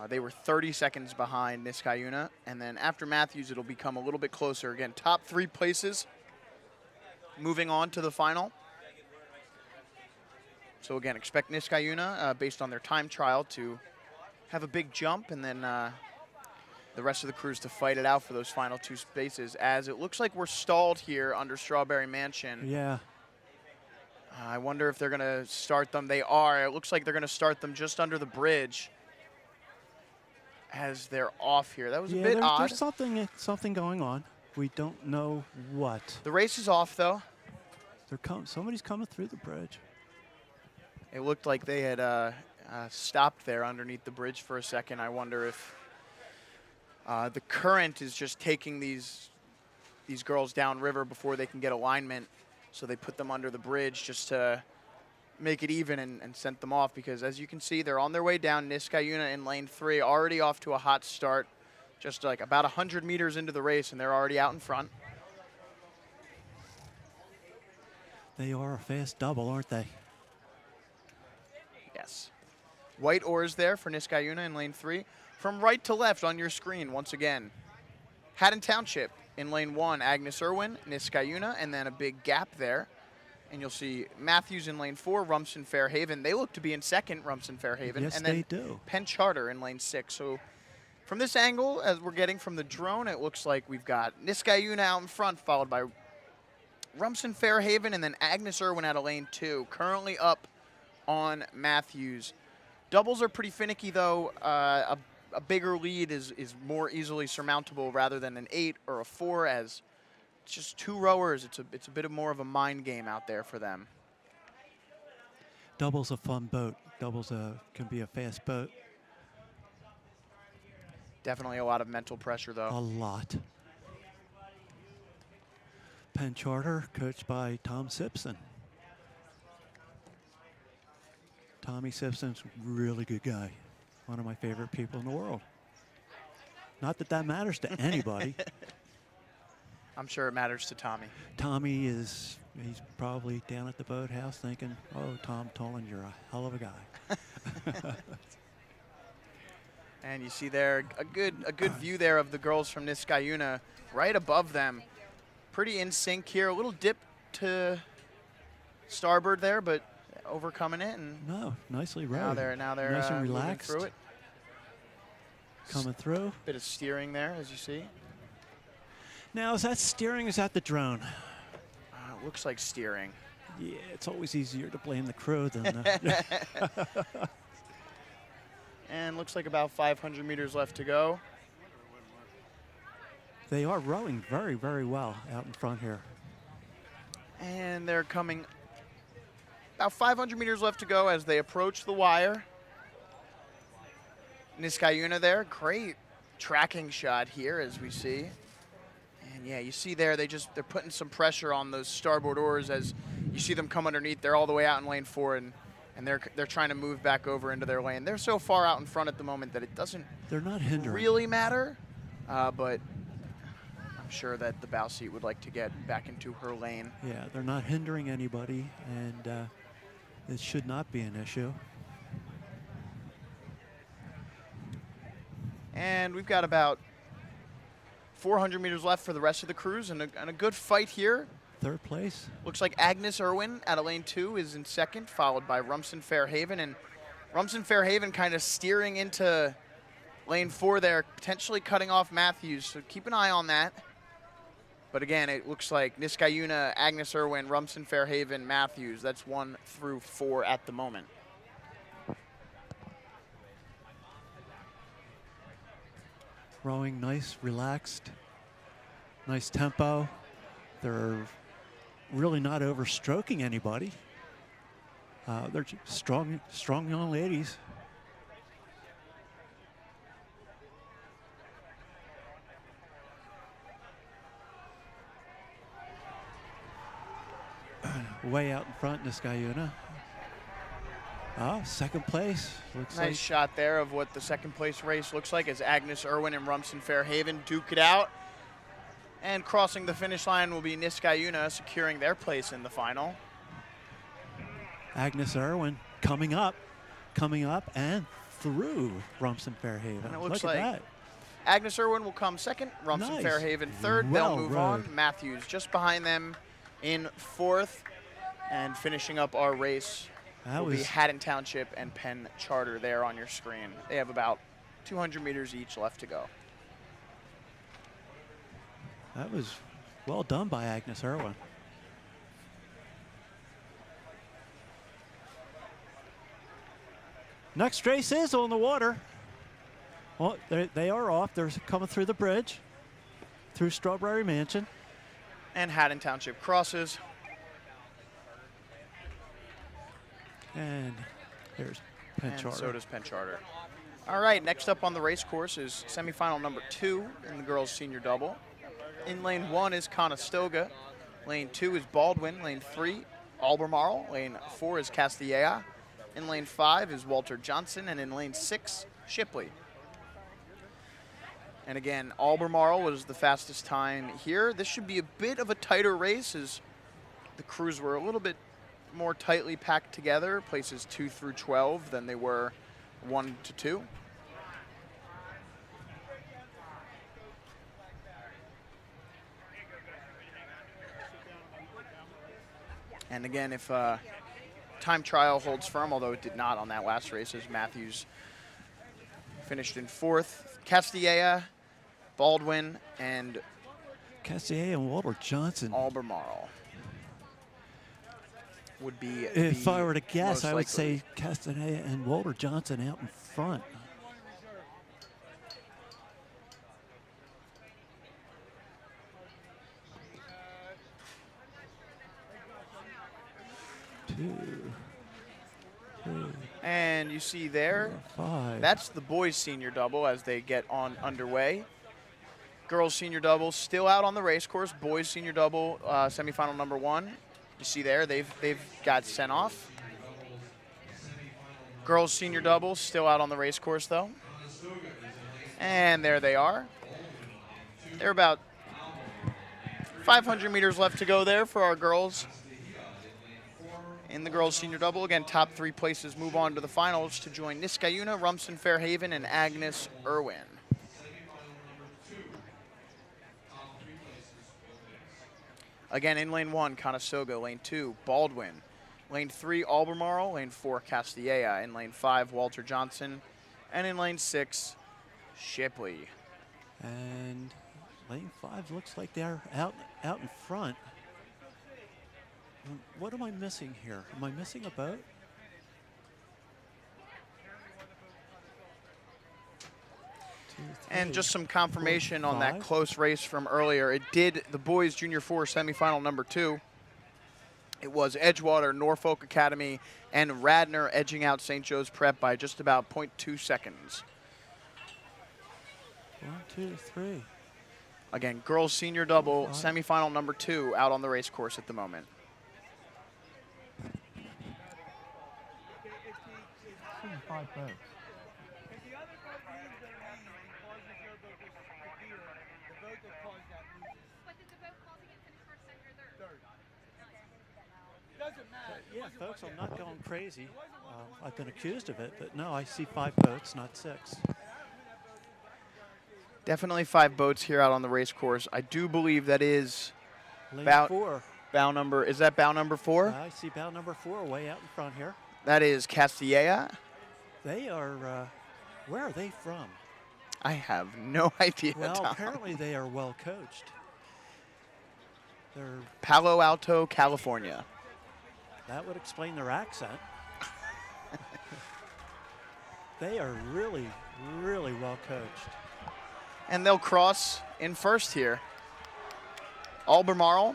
They were 30 seconds behind Niskayuna. And then after Matthews, it'll become a little bit closer. Again, top 3 places moving on to the final. So again, expect Niskayuna, based on their time trial, to have a big jump, and then the rest of the crews to fight it out for those final 2 spaces, as it looks like we're stalled here under Strawberry Mansion. Yeah. I wonder if they're going to start them. They are. It looks like they're going to start them just under the bridge as they're off here. That was a bit odd. There's something going on. We don't know what. The race is off, though. Somebody's coming through the bridge. It looked like they had stopped there underneath the bridge for a second. I wonder if the current is just taking these girls downriver before they can get alignment. So they put them under the bridge just to make it even and sent them off, because as you can see, they're on their way down. Niskayuna in lane 3, already off to a hot start, just like about 100 meters into the race, and they're already out in front. They are a fast double, aren't they? Yes. White oars there for Niskayuna in lane 3. From right to left on your screen, once again, Haddon Township in lane 1, Agnes Irwin, Niskayuna, and then a big gap there. And you'll see Matthews in lane 4, Rumson Fairhaven. They look to be in second, Rumson Fairhaven. Yes, and then they do. Penn Charter in lane 6. So from this angle, as we're getting from the drone, it looks like we've got Niskayuna out in front, followed by Rumson Fairhaven, and then Agnes Irwin out of lane 2, currently up on Matthews. Doubles are pretty finicky, though. A bigger lead is more easily surmountable rather than an 8 or a 4, as it's just 2 rowers. It's a bit more of a mind game out there for them. Double's a fun boat. Doubles can be a fast boat. Definitely a lot of mental pressure, though. A lot. Penn Charter, coached by Tom Simpson. Tommy Simpson's a really good guy. One of my favorite people in the world. Not that that matters to anybody. I'm sure it matters to Tommy. Tommy he's probably down at the boathouse thinking, oh, Tom Tolan, you're a hell of a guy. And you see there a good view there of the girls from Niskayuna right above them. Pretty in sync here. A little dip to starboard there, but overcoming it, and no, nicely rowed. Now they're nice and moving relaxed. through it. Coming through. Bit of steering there, as you see. Now, is that steering? Is that the drone? looks like steering. Yeah, it's always easier to blame the crew than the And looks like about 500 meters left to go. They are rowing very, very well out in front here. And they're coming about 500 meters left to go as they approach the wire. Niskayuna there, great tracking shot here as we see. And yeah, you see there, they're putting some pressure on those starboard oars as you see them come underneath. They're all the way out in lane 4 and they're trying to move back over into their lane. They're so far out in front at the moment that it doesn't They're not hindering. really matter, but I'm sure that the bow seat would like to get back into her lane. Yeah, they're not hindering anybody, and it should not be an issue. And we've got about 400 meters left for the rest of the cruise, and a good fight here. Third place. Looks like Agnes Irwin out of lane 2 is in second, followed by Rumson Fairhaven. And Rumson Fairhaven kind of steering into lane 4 there, potentially cutting off Matthews. So keep an eye on that. But again, it looks like Niskayuna, Agnes Irwin, Rumson Fairhaven, Matthews. That's 1 through 4 at the moment. Rowing nice, relaxed, nice tempo. They're really not overstroking anybody. They're strong young ladies. Way out in front, Niskayuna. Oh, second place. Looks Nice like shot there of what the second place race looks like as Agnes Irwin and Rumson Fairhaven duke it out. And crossing the finish line will be Niskayuna securing their place in the final. Agnes Irwin coming up and through Rumson Fairhaven. And it looks Look at like that. Agnes Irwin will come second, Rumson Nice. Fairhaven third. Well They'll move rowed. on. Matthews just behind them in fourth. And finishing up our race That will be was Haddon Township and Penn Charter there on your screen. They have about 200 meters each left to go. That was well done by Agnes Irwin. Next race is on the water. Well, they are off. They're coming through the bridge, through Strawberry Mansion. And Haddon Township crosses. And there's Penn And Charter. so does Penn Charter. All right, next up on the race course is semifinal number 2 in the girls' senior double. In lane 1 is Conestoga. Lane 2 is Baldwin. Lane 3, Albemarle. Lane 4 is Castilla. In lane 5 is Walter Johnson. And in lane 6, Shipley. And again, Albemarle was the fastest time here. This should be a bit of a tighter race as the crews were a little bit more tightly packed together, places 2 through 12 than they were 1 to 2. And again, if time trial holds firm, although it did not on that last race, as Matthews finished in 4th. Castilla, Baldwin, and Cassier and Walter Johnson. Albemarle would be If I were to guess, most I would likely. say Castaneda and Walter Johnson out in front. Two, And you see there, 5. that's the boys' senior double as they get on underway. Girls' senior double still out on the race course. Boys' senior double, semifinal number 1. You see there, they've got sent off. Girls' senior double still out on the race course though. And there they are. They're about 500 meters left to go there for our girls. In the girls' senior double, again, top 3 places move on to the finals to join Niskayuna, Rumson Fairhaven, and Agnes Irwin. Again, in lane 1, Conestoga. Lane 2, Baldwin. Lane 3, Albemarle. Lane 4, Castilla. In lane 5, Walter Johnson. And in lane 6, Shipley. And lane 5 looks like they're out in front. What am I missing here? Am I missing a boat? Two, And three, just some confirmation on that five. close race from earlier. It did the boys Junior 4 semifinal number 2. It was Edgewater, Norfolk Academy, and Radnor edging out St. Joe's Prep by just about 0.2 seconds. 1, 2, 3. Again, girls senior double, Five. semifinal number 2 out on the race course at the moment. Five boats. If the other boat leaves the lane and causes your boat to steer, the boat that caused that loses. But did the boat causing it finish first, second, or third? Third. Doesn't matter. It Yeah, wasn't folks, one- I'm not going crazy. It wasn't one- I've been accused of it, but no, I see 5 boats, not 6. Definitely 5 boats here out on the race course. I do believe that is Lane Bow- 4. bow number. Is that bow number 4? I see bow number 4 way out in front here. That is Castilla. They are, where are they from? I have no idea. Well, Tom. apparently they are well coached. They're, Palo Alto, California. that would explain their accent. They are really, really well coached. And they'll cross in first here. Albemarle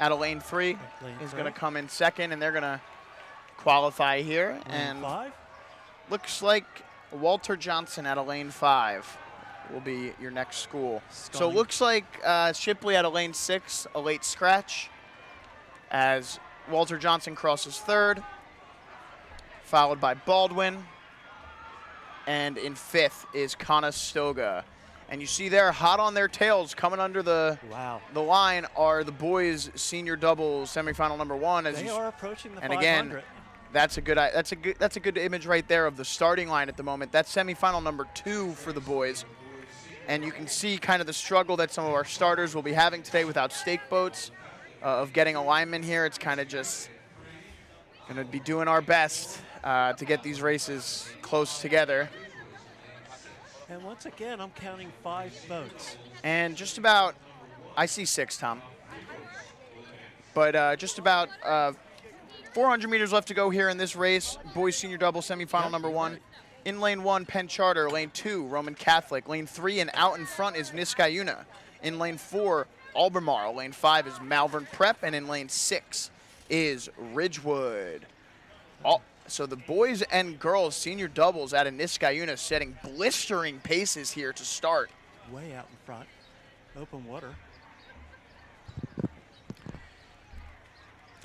out of lane 3 Lane is 3. going to come in second, and they're going to qualify here. Lane And 5. looks like Walter Johnson out of lane 5 will be your next school. So Stunning. it looks like Shipley out of lane 6, a late scratch, as Walter Johnson crosses third, followed by Baldwin, and in 5th is Conestoga. And you see there, hot on their tails, coming under the Wow. line are the boys senior doubles semifinal number 1. As They you are approaching the and 500. again, that's a good image right there of the starting line at the moment. That's semifinal number 2 for the boys. And you can see kind of the struggle that some of our starters will be having today without stake boats, of getting alignment here. It's kind of just going to be doing our best to get these races close together. And once again, I'm counting 5 boats. And just about, I see 6, Tom. But just about 400 meters left to go here in this race. Boys senior double semifinal Yep, number you're 1. right. In lane 1, Penn Charter. Lane 2, Roman Catholic. Lane 3 and out in front is Niskayuna. In lane 4, Albemarle. Lane 5 is Malvern Prep. And in lane 6 is Ridgewood. So the boys and girls senior doubles out of Niskayuna setting blistering paces here to start. Way out in front. Open water.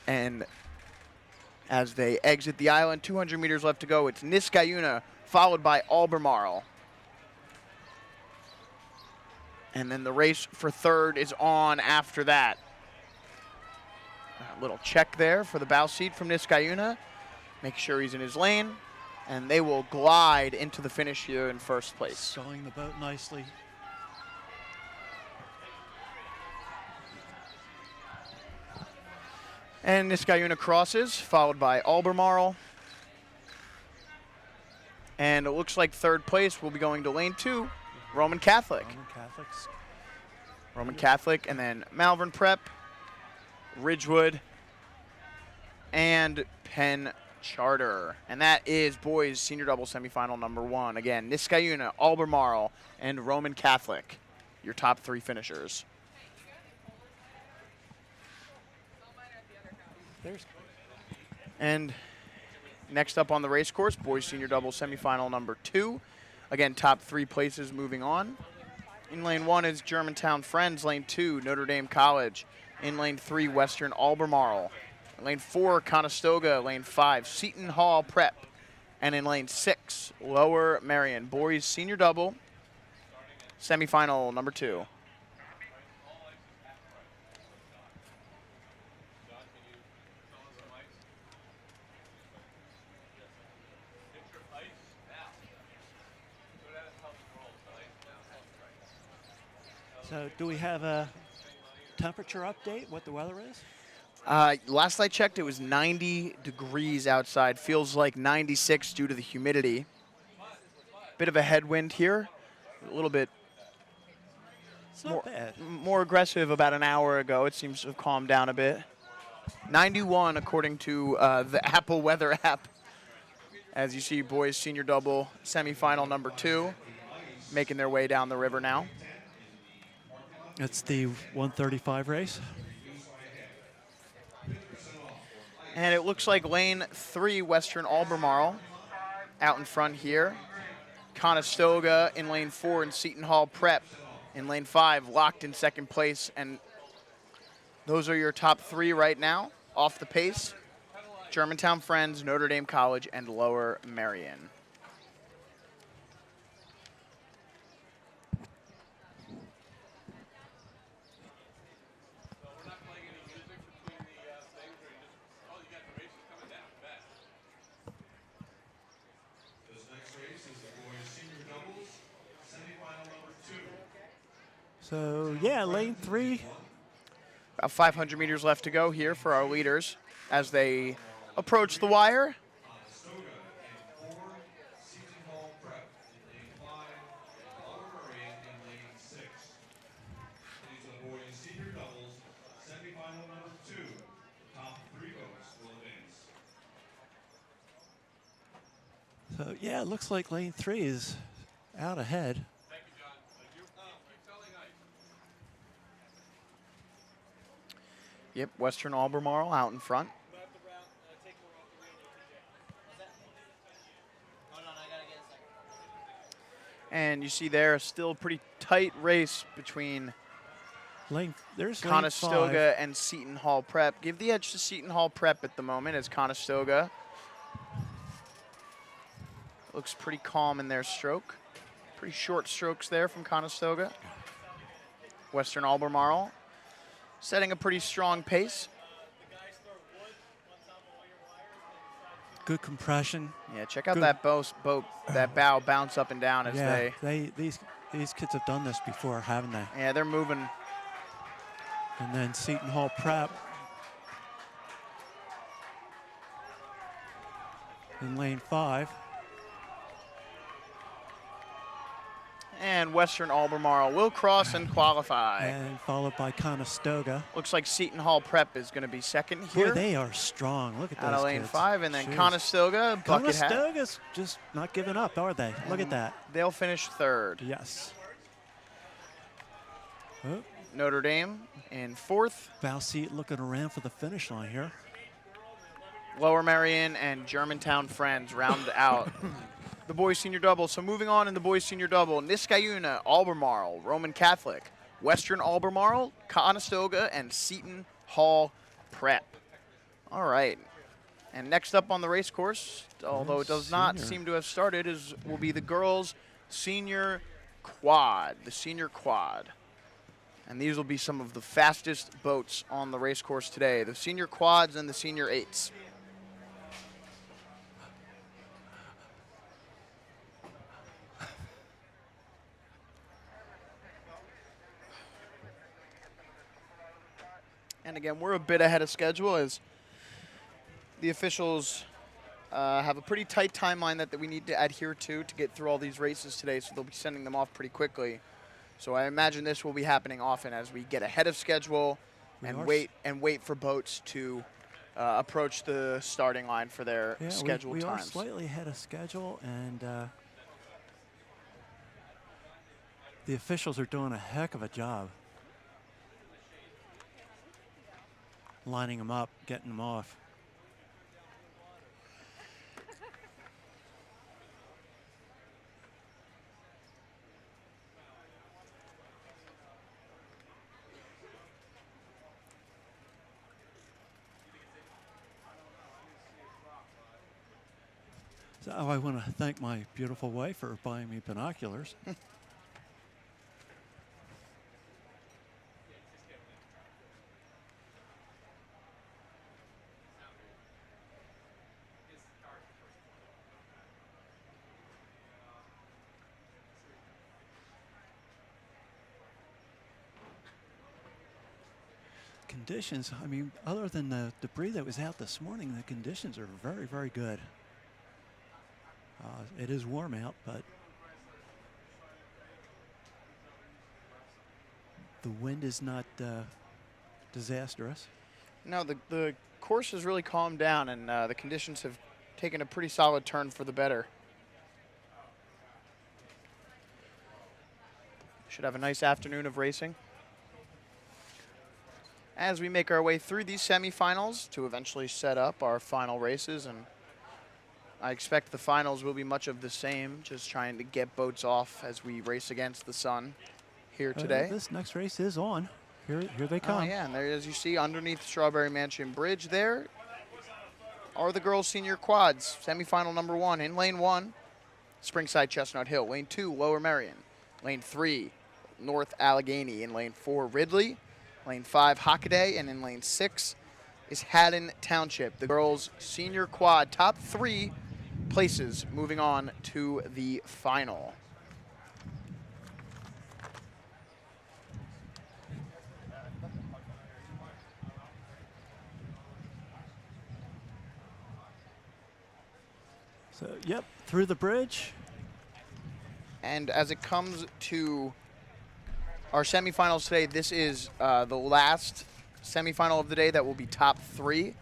And as they exit the island, 200 meters left to go. It's Niskayuna, followed by Albemarle. And then the race for third is on after that. A little check there for the bow seat from Niskayuna. Make sure he's in his lane. And they will glide into the finish here in first place. Sculling the boat nicely. And Niskayuna crosses, followed by Albemarle. And it looks like third place will be going to lane 2, Roman Catholic. Roman Catholics. Roman Catholic, and then Malvern Prep, Ridgewood, and Penn Charter. And that is boys senior double semifinal number 1. Again, Niskayuna, Albemarle, and Roman Catholic, your top 3 finishers. There's And next up on the race course, boys senior double semifinal number 2. Again, top 3 places moving on. In lane 1 is Germantown Friends. Lane 2, Notre Dame College. In lane 3, Western Albemarle. Lane 4, Conestoga. Lane 5, Seton Hall Prep. And in lane 6, Lower Marion. Boys senior double semifinal number 2. So do we have a temperature update, what the weather is? Last I checked, it was 90 degrees outside. Feels like 96 due to the humidity. Bit of a headwind here. A little bit It's not bad. more aggressive about an hour ago. It seems to have calmed down a bit. 91 according to the Apple Weather app. As you see, boys senior double semifinal number 2 making their way down the river now. It's the 135 race. And it looks like lane 3, Western Albemarle, out in front here. Conestoga in lane 4 and Seton Hall Prep in lane 5, locked in second place. And those are your top 3 right now, off the pace. Germantown Friends, Notre Dame College, and Lower Merion. So we're not playing any music between the things, or you just, oh, you got the races coming down. Bet. This next race is the boys senior doubles, semifinal number 2. So, yeah, lane 3. About 500 meters left to go here for our leaders as they approach the wire. Conestoga in 4, Seton Hall Prep in lane 5, Lower Merion in lane 6. These are the boys senior doubles, semifinal number 2. The top 3 votes will advance. So, yeah, it looks like lane 3 is out ahead. Thank you, John. Thank you. Keep telling ice. Yep, Western Albemarle out in front. And you see there a still pretty tight race between There's lane Conestoga 5. and Seton Hall Prep. Give the edge to Seton Hall Prep at the moment as Conestoga looks pretty calm in their stroke. Pretty short strokes there from Conestoga. Western Albemarle setting a pretty strong pace. Good compression. Yeah, check out Good. that that bow bounce up and down as Yeah, these kids have done this before, haven't they? yeah, they're moving. And then Seton Hall Prep in lane 5. And Western Albemarle will cross and qualify. And followed by Conestoga. Looks like Seton Hall Prep is going to be second here. Boy, they are strong. Look at out those of lane kids. 5, and then Jeez. Conestoga, bucket hat. Conestoga's just not giving up, are they? Look at that. They'll finish third. Yes. Oh, Notre Dame in fourth. bow seat looking around for the finish line here. Lower Merion and Germantown Friends round out the boys senior double. So moving on in the boys senior double, Niskayuna, Albemarle, Roman Catholic, Western Albemarle, Conestoga, and Seton Hall Prep. All right. And next up on the race course, although it does not Senior. seem to have started, will be the girls' senior quad, the senior quad. And these will be some of the fastest boats on the race course today, the senior quads and the senior 8s. And again, we're a bit ahead of schedule as the officials have a pretty tight timeline that we need to adhere to get through all these races today, so they'll be sending them off pretty quickly. So I imagine this will be happening often as we get ahead of schedule and wait for boats to approach the starting line for their scheduled we are times. slightly ahead of schedule, and the officials are doing a heck of a job lining them up, getting them off. So I want to thank my beautiful wife for buying me binoculars. Conditions, I mean, other than the debris that was out this morning, the conditions are very, very good. It is warm out, but the wind is not disastrous. No, the course has really calmed down, and the conditions have taken a pretty solid turn for the better. Should have a nice afternoon of racing as we make our way through these semifinals to eventually set up our final races. And I expect the finals will be much of the same, just trying to get boats off as we race against the sun here today. This next race is on. Here they Oh, come. yeah, and there, as you see, underneath Strawberry Mansion Bridge there are the girls' senior quads. Semifinal number 1 in lane 1, Springside Chestnut Hill. Lane 2, Lower Merion. Lane 3, North Allegheny. In lane 4, Ridley. Lane 5, Hockaday. And in lane 6 is Haddon Township. The girls' senior quad, top 3 places moving on to the final. So, yep, through the bridge. And as it comes to our semifinals today, this is the last semifinal of the day that will be top 3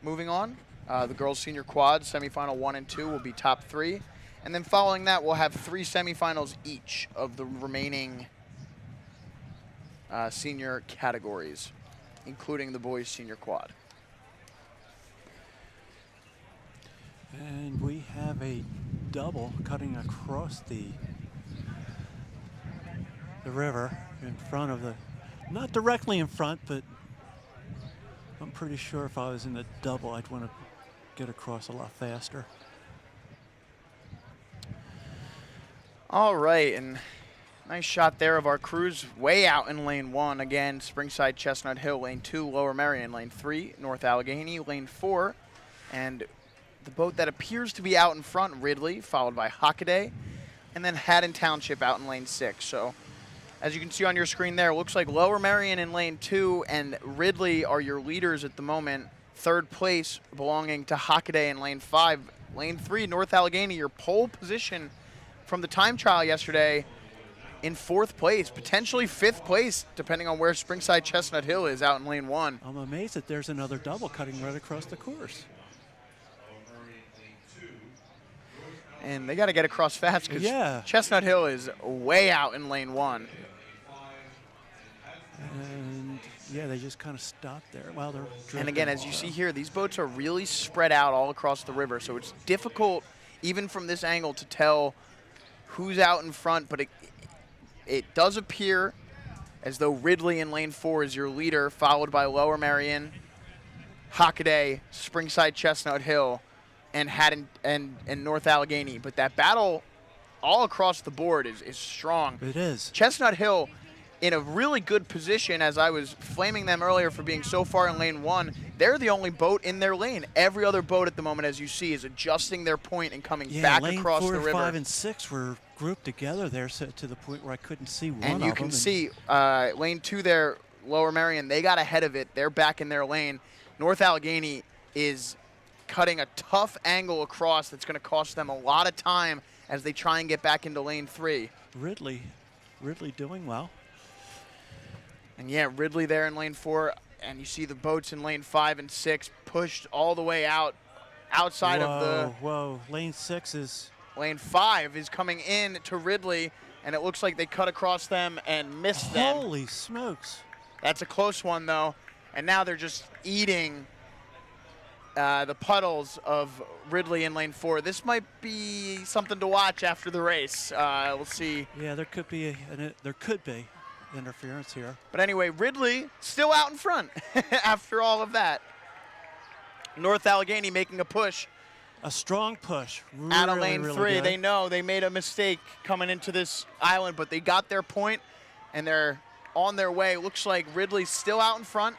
moving on. The girls' senior quad, semifinal 1 and 2 will be top 3. And then following that, we'll have 3 semifinals each of the remaining senior categories, including the boys' senior quad. And we have a double cutting across the river in front of the, not directly in front, but I'm pretty sure if I was in the double, I'd want to get across a lot faster. All right, and nice shot there of our crews way out in lane 1. Again, Springside Chestnut Hill. Lane 2, Lower Merion. Lane 3, North Allegheny. Lane 4, and the boat that appears to be out in front, Ridley, followed by Hockaday, and then Haddon Township out in lane 6. So as you can see on your screen there, it looks like Lower Merion in lane 2 and Ridley are your leaders at the moment. Third place belonging to Hockaday in lane 5. Lane 3, North Allegheny, your pole position from the time trial yesterday, in 4th place, potentially 5th place, depending on where Springside Chestnut Hill is out in lane 1. I'm amazed that there's another double cutting right across the course. And they got to get across fast because Yeah. Chestnut Hill is way out in lane 1. And yeah, they just kind of stopped there while they're drifting. And again, as you see here, these boats are really spread out all across the river, so it's difficult, even from this angle, to tell who's out in front, but it does appear as though Ridley in lane 4 is your leader, followed by Lower Merion, Hockaday, Springside Chestnut Hill, and Haddon and North Allegheny. But that battle all across the board is strong. It is. Chestnut Hill in a really good position, as I was flaming them earlier for being so far in lane 1. They're the only boat in their lane. Every other boat at the moment, as you see, is adjusting their point and coming back lane across 4, the river. 5, and 6 were grouped together there, so to the point where I couldn't see one of them. And you can see lane 2 there, Lower Merion, they got ahead of it. They're back in their lane. North Allegheny is cutting a tough angle across that's going to cost them a lot of time as they try and get back into lane 3. Ridley doing well. And yeah, Ridley there in lane 4, and you see the boats in lane 5 and 6 pushed all the way outside of the... Whoa, lane 6 is... Lane 5 is coming in to Ridley, and it looks like they cut across them and missed them. Holy smokes. That's a close one, though. And now they're just eating the puddles of Ridley in lane 4. This might be something to watch after the race. We'll see. Yeah, there could be interference here. But anyway, Ridley still out in front after all of that. North Allegheny making a push. A strong push. Really, Out of lane really 3, good. they know they made a mistake coming into this island, but they got their point, and they're on their way. Looks like Ridley's still out in front.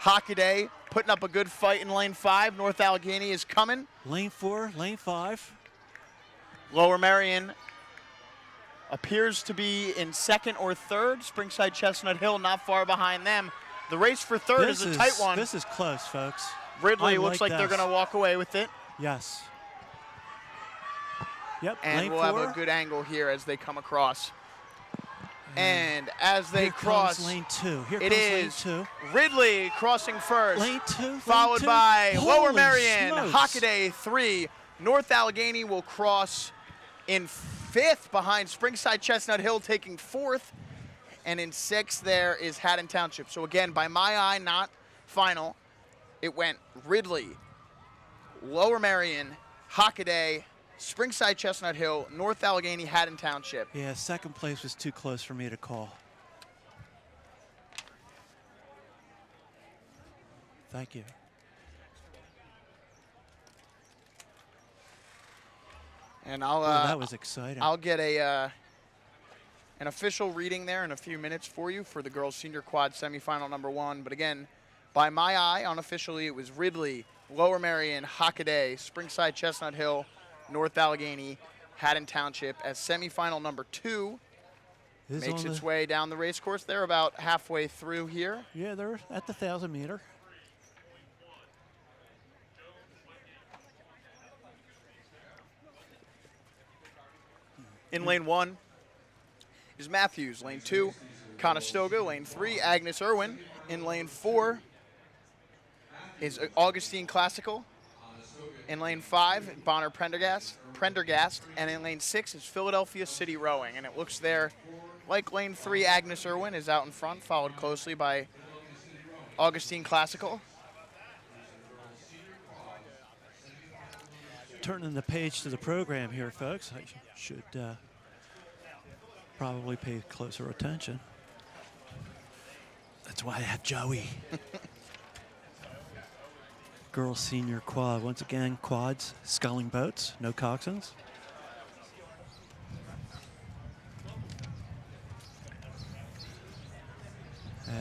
Hockaday putting up a good fight in lane 5. North Allegheny is coming. Lane 4, lane 5. Lower Merion appears to be in 2nd or 3rd. Springside Chestnut Hill not far behind them. The race for 3rd is a tight one. This is close, folks. Ridley I looks like they're this. going to walk away with it. Yes. Yep, And lane we'll 4. have a good angle here as they come across. And as they Here cross, comes lane 2. Here it comes is lane 2. Ridley crossing first. Lane 2. Followed lane two. by Lower Holy Marion, smokes. Hockaday 3. North Allegheny will cross in 5th behind Springside Chestnut Hill taking 4th. And in 6th there is Haddon Township. So again, by my eye, not final, it went Ridley, Lower Marion, Hockaday, Springside Chestnut Hill, North Allegheny, Haddon Township. Yeah, second place was too close for me to call. Thank you. And Ooh, that was exciting. I'll get an official reading there in a few minutes for you for the girls senior quad semifinal number 1. But again, by my eye, unofficially, it was Ridley, Lower Marion, Hockaday, Springside Chestnut Hill, North Allegheny, Haddon Township as semifinal number 2 This is makes on its the- way down the race course. They're about halfway through here. Yeah, they're at the 1,000 meter. In lane 1 is Matthews. Lane 2, Conestoga. Lane 3, Agnes Irwin. In lane 4 is Augustine Classical. In lane 5, Bonner Prendergast. And in lane 6 is Philadelphia City Rowing. And it looks there like lane 3, Agnes Irwin is out in front, followed closely by Augustine Classical. Turning the page to the program here, folks. I should probably pay closer attention. That's why I have Joey. Girls senior quad. Once again, quads, sculling boats, no coxswains.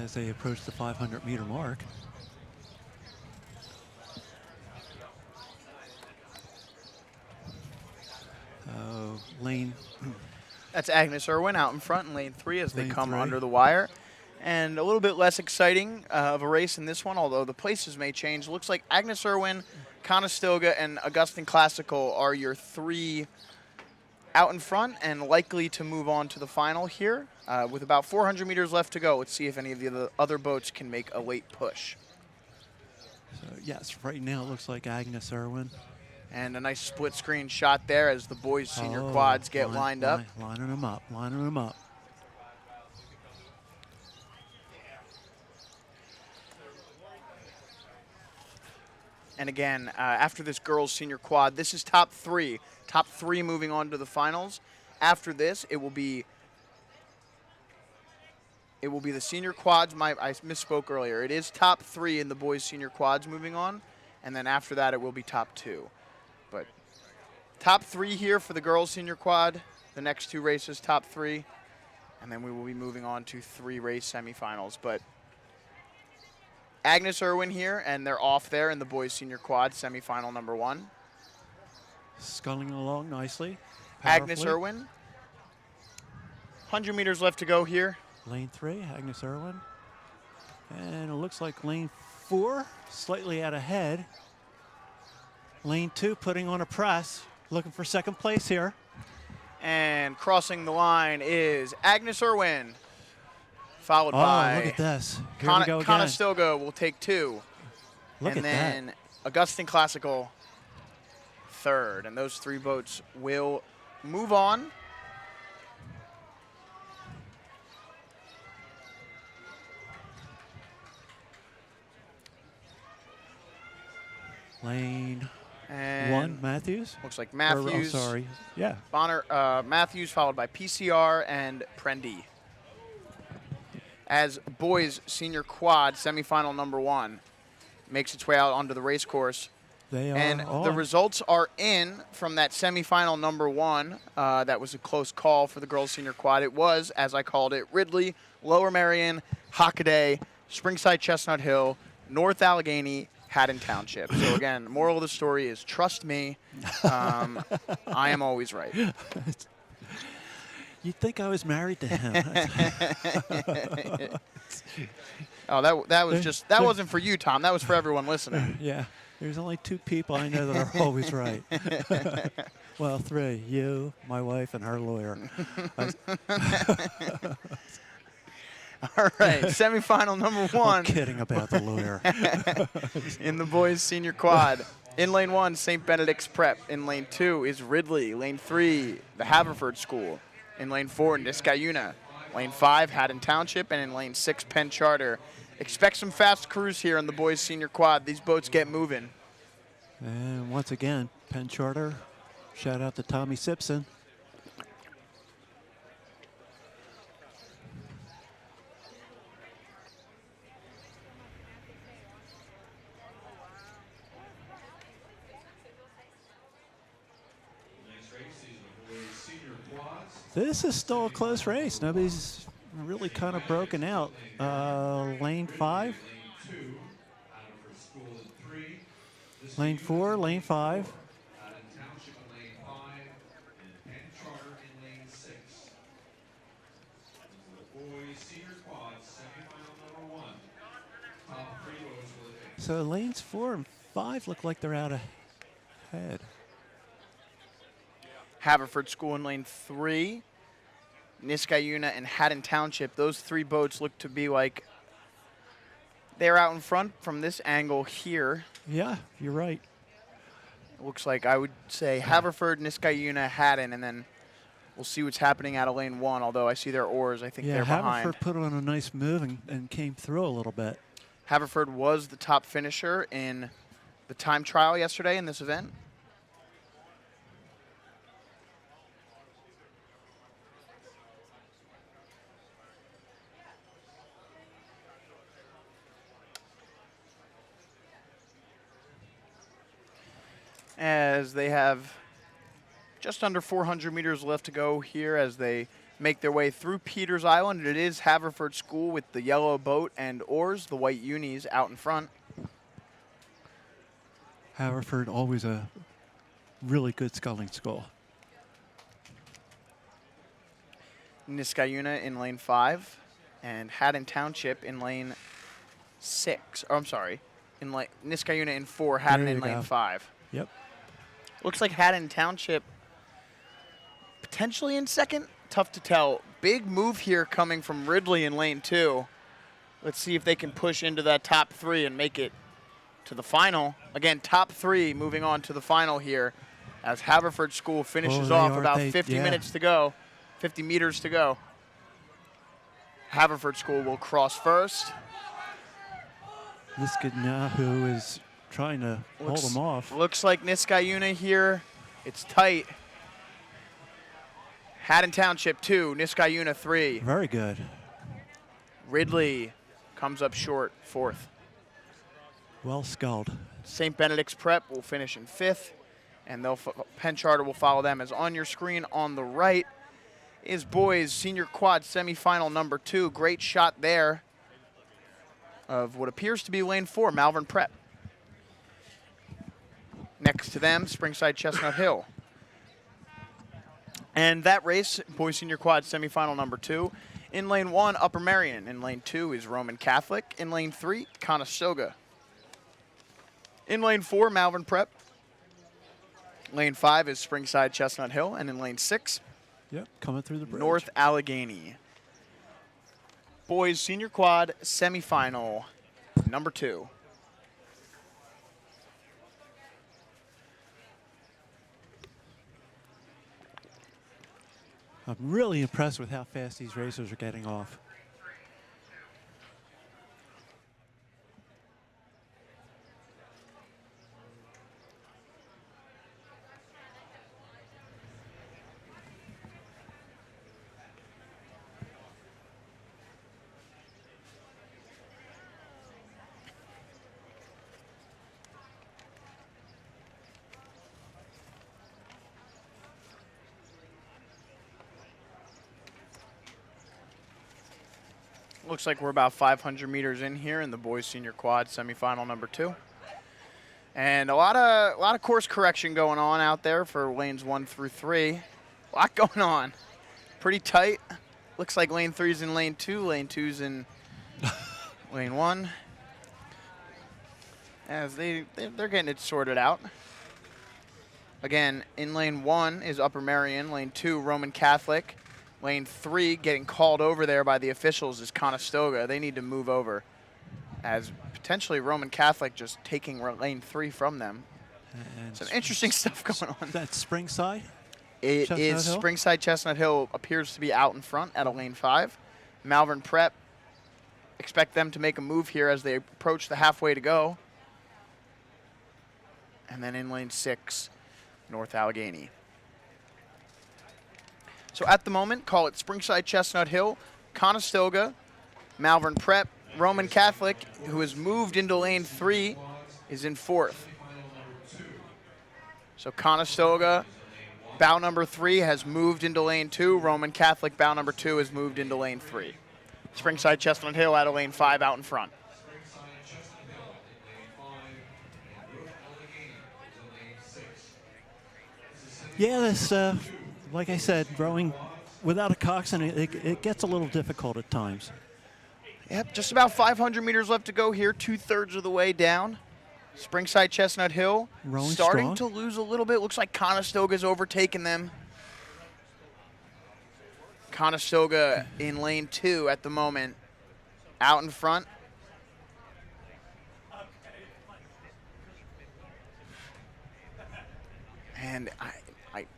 As they approach the 500 meter mark. Lane. That's Agnes Irwin out in front in lane 3 as they Lane come 3. under the wire. And a little bit less exciting of a race in this one, although the places may change. Looks like Agnes Irwin, Conestoga, and Augustine Classical are your 3 out in front and likely to move on to the final here. With about 400 meters left to go, let's see if any of the other boats can make a late push. So yes, right now it looks like Agnes Irwin. And a nice split screen shot there as the boys' senior Oh, quads get lined up. Lining them up, lining them up. And again, after this girls' senior quad, this is top 3. Top 3 moving on to the finals. After this, it will be the senior quads. I misspoke earlier. It is top 3 in the boys' senior quads moving on. And then after that, it will be top 2. But top 3 here for the girls' senior quad. The next 2 races, top 3. And then we will be moving on to 3 race semifinals. But Agnes Irwin here, and they're off there in the boys' senior quad, semifinal number 1. Sculling along nicely. Agnes powerfully. Irwin. 100 meters left to go here. Lane 3, Agnes Irwin. And it looks like lane 4, slightly out ahead. Lane 2 putting on a press, looking for second place here. And crossing the line is Agnes Irwin, followed by look at this. Here we go again. Conestoga will take 2. Look and at then that. Augustine Classical, 3rd. And those 3 boats will move on. Lane And 1, Matthews. looks like Or, Matthews. sorry. Yeah. Bonner, Matthews followed by PCR and Prendy. As boys senior quad semifinal number 1 makes its way out onto the race course. They are And on. the results are in from that semifinal number 1. That was a close call for the girls senior quad. It was, as I called it, Ridley, Lower Marion, Hockaday, Springside Chestnut Hill, North Allegheny, Haddon Township. So again, the moral of the story is trust me, I am always right. You'd think I was married to him. Oh, that wasn't for you, Tom. That was for everyone listening. Yeah. There's only 2 people I know that are always right. Well, three. You, my wife, and her lawyer. All right, semifinal number I'm one kidding about the lawyer. in the boys senior quad. In lane 1, St. Benedict's Prep. In lane 2 is Ridley. Lane 3, the Haverford School. In lane 4, Niskayuna. Lane 5, Haddon Township. And in lane 6, Penn Charter. Expect some fast crews here in the boys senior quad. These boats get moving. And once again, Penn Charter. Shout out to Tommy Simpson. Next race is the boys senior quads. This is still a close race. Nobody's really kind of broken out. Lane 5, Lane 2, Haverford School in 3. lane 4, lane 5. Haddon Township in lane 5, and Penn Charter in lane 6. This is the boys senior quads semifinal number 1. Top 3 boats will advance. So lanes 4 and 5 look like they're out ahead. Haverford School in lane 3. Niskayuna and Haddon Township. Those 3 boats look to be like they're out in front from this angle here. Yeah, you're right. It looks like I would say Haverford, Niskayuna, Haddon, and then we'll see what's happening out of lane 1. Although I see their oars, I think Yeah, they're behind. Haverford put on a nice move and came through a little bit. Haverford was the top finisher in the time trial yesterday in this event. As they have just under 400 meters left to go here as they make their way through Peters Island. It is Haverford School with the yellow boat and oars, the white unis out in front. Haverford, always a really good sculling school. Niskayuna in lane 5 and Haddon Township in lane 6. Oh, I'm sorry. In Niskayuna in 4, Haddon There in you lane go. 5. Yep. Looks like Haddon Township potentially in second. Tough to tell. Big move here coming from Ridley in lane 2. Let's see if they can push into that top 3 and make it to the final. Again, top 3 moving on to the final here as Haverford School finishes they off are- about they- 50 yeah. minutes to go. 50 meters to go. Haverford School will cross first. Niskayuna is trying to hold them off. Looks like Niskayuna here. It's tight. Haddon Township 2, Niskayuna 3. Very good. Ridley comes up short, 4th. Well sculled. St. Benedict's Prep will finish in 5th, and Penn Charter will follow them. As on your screen on the right is boys senior quad semifinal number 2. Great shot there of what appears to be lane 4, Malvern Prep. Next to them, Springside Chestnut Hill. And that race, boys senior quad semifinal number 2. In lane 1, Upper Merion. In lane 2 is Roman Catholic. In lane 3, Conestoga. In lane 4, Malvern Prep. Lane 5 is Springside Chestnut Hill. And in lane 6, Yep, coming through the bridge. North Allegheny. Boys senior quad semifinal number 2. I'm really impressed with how fast these racers are getting off. Looks like we're about 500 meters in here in the boys senior quad semifinal number 2. And a lot of course correction going on out there for lanes 1 through 3. A lot going on. Pretty tight. Looks like lane 3's in lane 2, lane 2's in lane 1. As they're getting it sorted out. Again, in lane 1 is Upper Merion. Lane 2, Roman Catholic. Lane 3, getting called over there by the officials, is Conestoga. They need to move over, as potentially Roman Catholic just taking lane 3 from them. And Some interesting stuff going on. That's Springside. It Chestnut is Hill? Springside Chestnut Hill appears to be out in front at a lane 5. Malvern Prep, expect them to make a move here as they approach the halfway to go. And then in lane 6, North Allegheny. So at the moment, call it Springside Chestnut Hill, Conestoga, Malvern Prep, Roman Catholic, who has moved into lane 3, is in 4th. So Conestoga, bow number 3, has moved into lane 2. Roman Catholic, bow number 2, has moved into lane 3. Springside Chestnut Hill out of lane 5 out in front. Yeah, this, like I said, rowing without a coxswain, it gets a little difficult at times. Yep, just about 500 meters left to go here, 2/3 of the way down. Springside Chestnut Hill Rowing starting strong. to lose a little bit. Looks like Conestoga's overtaken them. Conestoga in lane 2 at the moment, out in front. And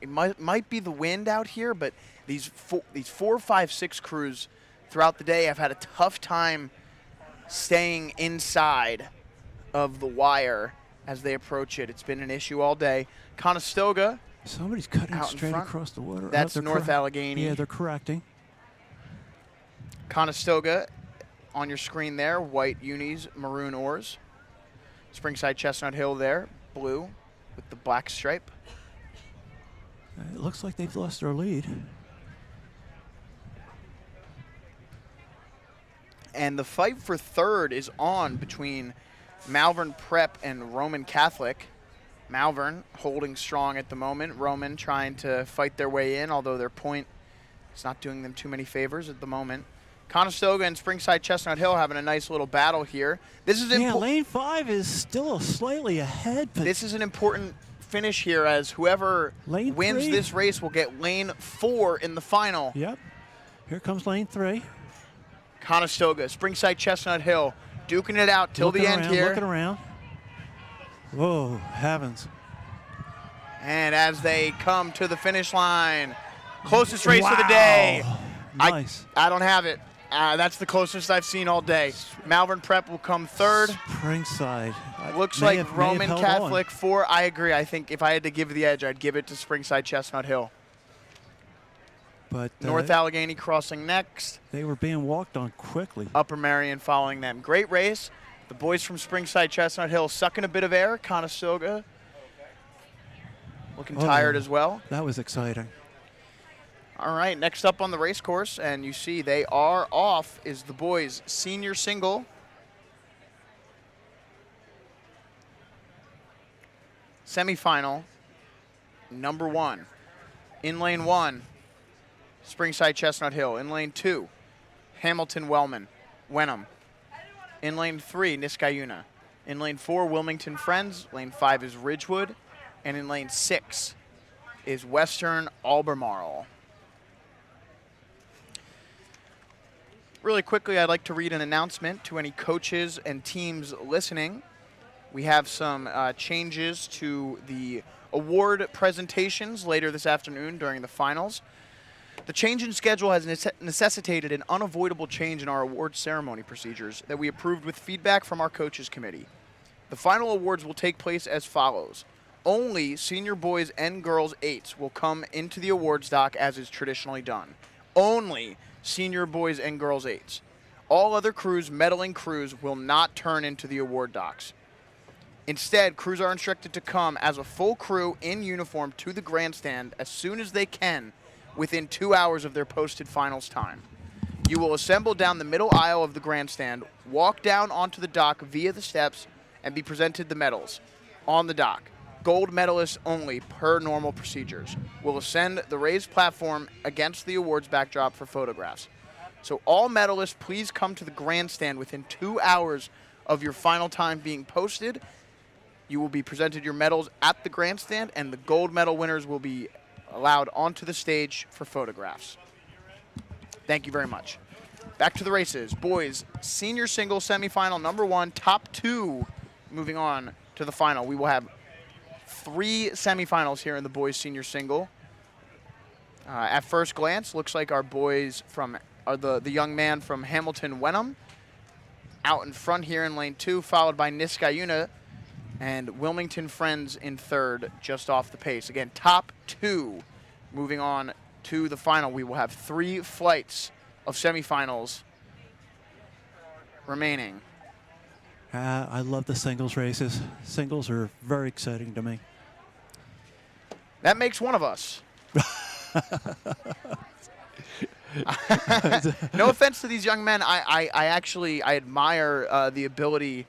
it might be the wind out here, but these 4, 5, 6 crews throughout the day have had a tough time staying inside of the wire as they approach it. It's been an issue all day. Conestoga, Somebody's cutting out in straight front. across the water. That's they're North Allegheny. Yeah, they're correcting. Conestoga on your screen there, white unis, maroon oars. Springside Chestnut Hill there, blue with the black stripe. It looks like they've lost their lead. And the fight for third is on between Malvern Prep and Roman Catholic. Malvern holding strong at the moment. Roman trying to fight their way in, although their point is not doing them too many favors at the moment. Conestoga and Springside Chestnut Hill having a nice little battle here. This is Yeah, lane 5 is still slightly ahead, but This is an important finish here, as whoever Lane wins 3. this race will get lane 4 in the final. yep. Here comes lane 3. Conestoga, Springside Chestnut Hill, duking it out till Looking the end around, here. Looking around. Whoa, heavens. And as they come to the finish line, closest race of the day. Nice. I don't have it. That's the closest I've seen all day. Malvern Prep will come third. Springside. Looks May like have Roman held Catholic 4. I agree. I think if I had to give the edge, I'd give it to Springside Chestnut Hill. on. But North Allegheny crossing next. they were being walked on quickly. Upper Merion following them. Great race. The boys from Springside Chestnut Hill sucking a bit of air. Conestoga looking tired as well. That was exciting. All right, next up on the race course, and you see they are off, is the boys' senior single. Semifinal, number 1. In lane 1, Springside Chestnut Hill. In lane 2, Hamilton Wenham. In lane 3, Niskayuna. In lane 4, Wilmington Friends. Lane 5 is Ridgewood. And in lane 6 is Western Albemarle. Really quickly, I'd like to read an announcement to any coaches and teams listening. We have some changes to the award presentations later this afternoon during the finals. The change in schedule has necessitated an unavoidable change in our award ceremony procedures that we approved with feedback from our coaches committee. The final awards will take place as follows. Only senior boys and girls 8s will come into the awards dock as is traditionally done. Only senior boys and girls 8s. All other crews, medaling crews, will not turn into the award docks. Instead, crews are instructed to come as a full crew in uniform to the grandstand as soon as they can within 2 hours of their posted finals time. You will assemble down the middle aisle of the grandstand, walk down onto the dock via the steps, and be presented the medals on the dock. Gold medalists only per normal procedures. Will ascend the raised platform against the awards backdrop for photographs. So all medalists, please come to the grandstand within 2 hours of your final time being posted. you will be presented your medals at the grandstand, and the gold medal winners will be allowed onto the stage for photographs. Thank you very much. Back to the races. Boys, senior singles semifinal number 1, top 2 moving on to the final. We will have 3 semifinals here in the boys senior single. At first glance, looks like our boys are the young man from Hamilton Wenham out in front here in lane 2, followed by Niskayuna and Wilmington Friends in third, just off the pace. Again, top 2 moving on to the final. We will have 3 flights of semifinals remaining. I love the singles races. Singles are very exciting to me. That makes one of us. No offense to these young men. I actually admire the ability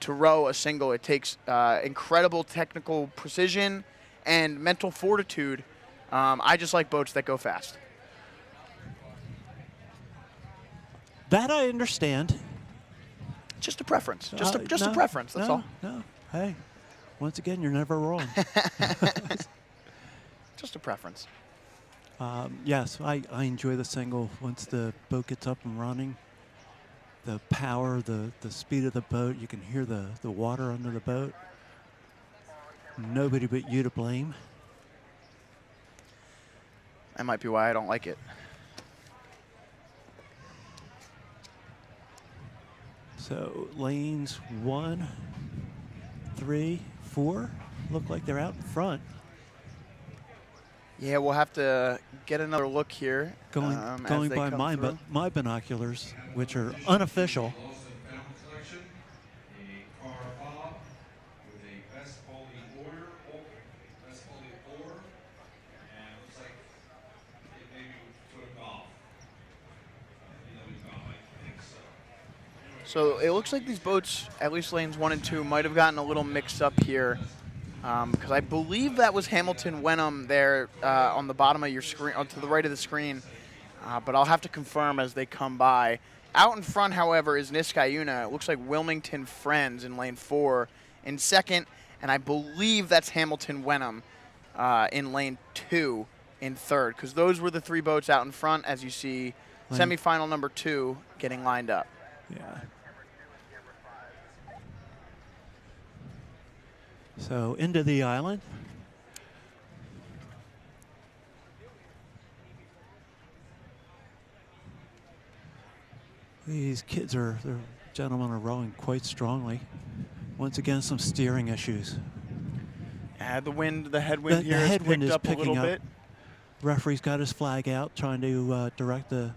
to row a single. It takes incredible technical precision and mental fortitude. I just like boats that go fast. That I understand. Just a preference. Just No, a preference. That's all. No. Hey, once again, you're never wrong. Just a preference. Yes, I enjoy the single once the boat gets up and running. The power, the speed of the boat, you can hear the water under the boat. Nobody but you to blame. That might be why I don't like it. So lanes 1, 3, 4 look like they're out in front. Yeah, we'll have to get another look here. Going as they by come my binoculars, which are unofficial. Lost and found collection, a car fob with a Best Holy Order, and it looks like it maybe sort of golf. Golf, I think so. So it looks like these boats, at least lanes 1 and 2, might have gotten a little mixed up here. Because I believe that was Hamilton Wenham there on the bottom of your screen, to the right of the screen. But I'll have to confirm as they come by. Out in front, however, is Niskayuna. It looks like Wilmington Friends in lane 4 in second. And I believe that's Hamilton Wenham in lane 2 in third. Because those were the 3 boats out in front, as you see semifinal number 2 getting lined up. Yeah. So into the island. These kids the gentlemen are rowing quite strongly. Once again, some steering issues. The headwind The here has headwind picked is up a picking little up. bit. Referee's got his flag out, trying to direct the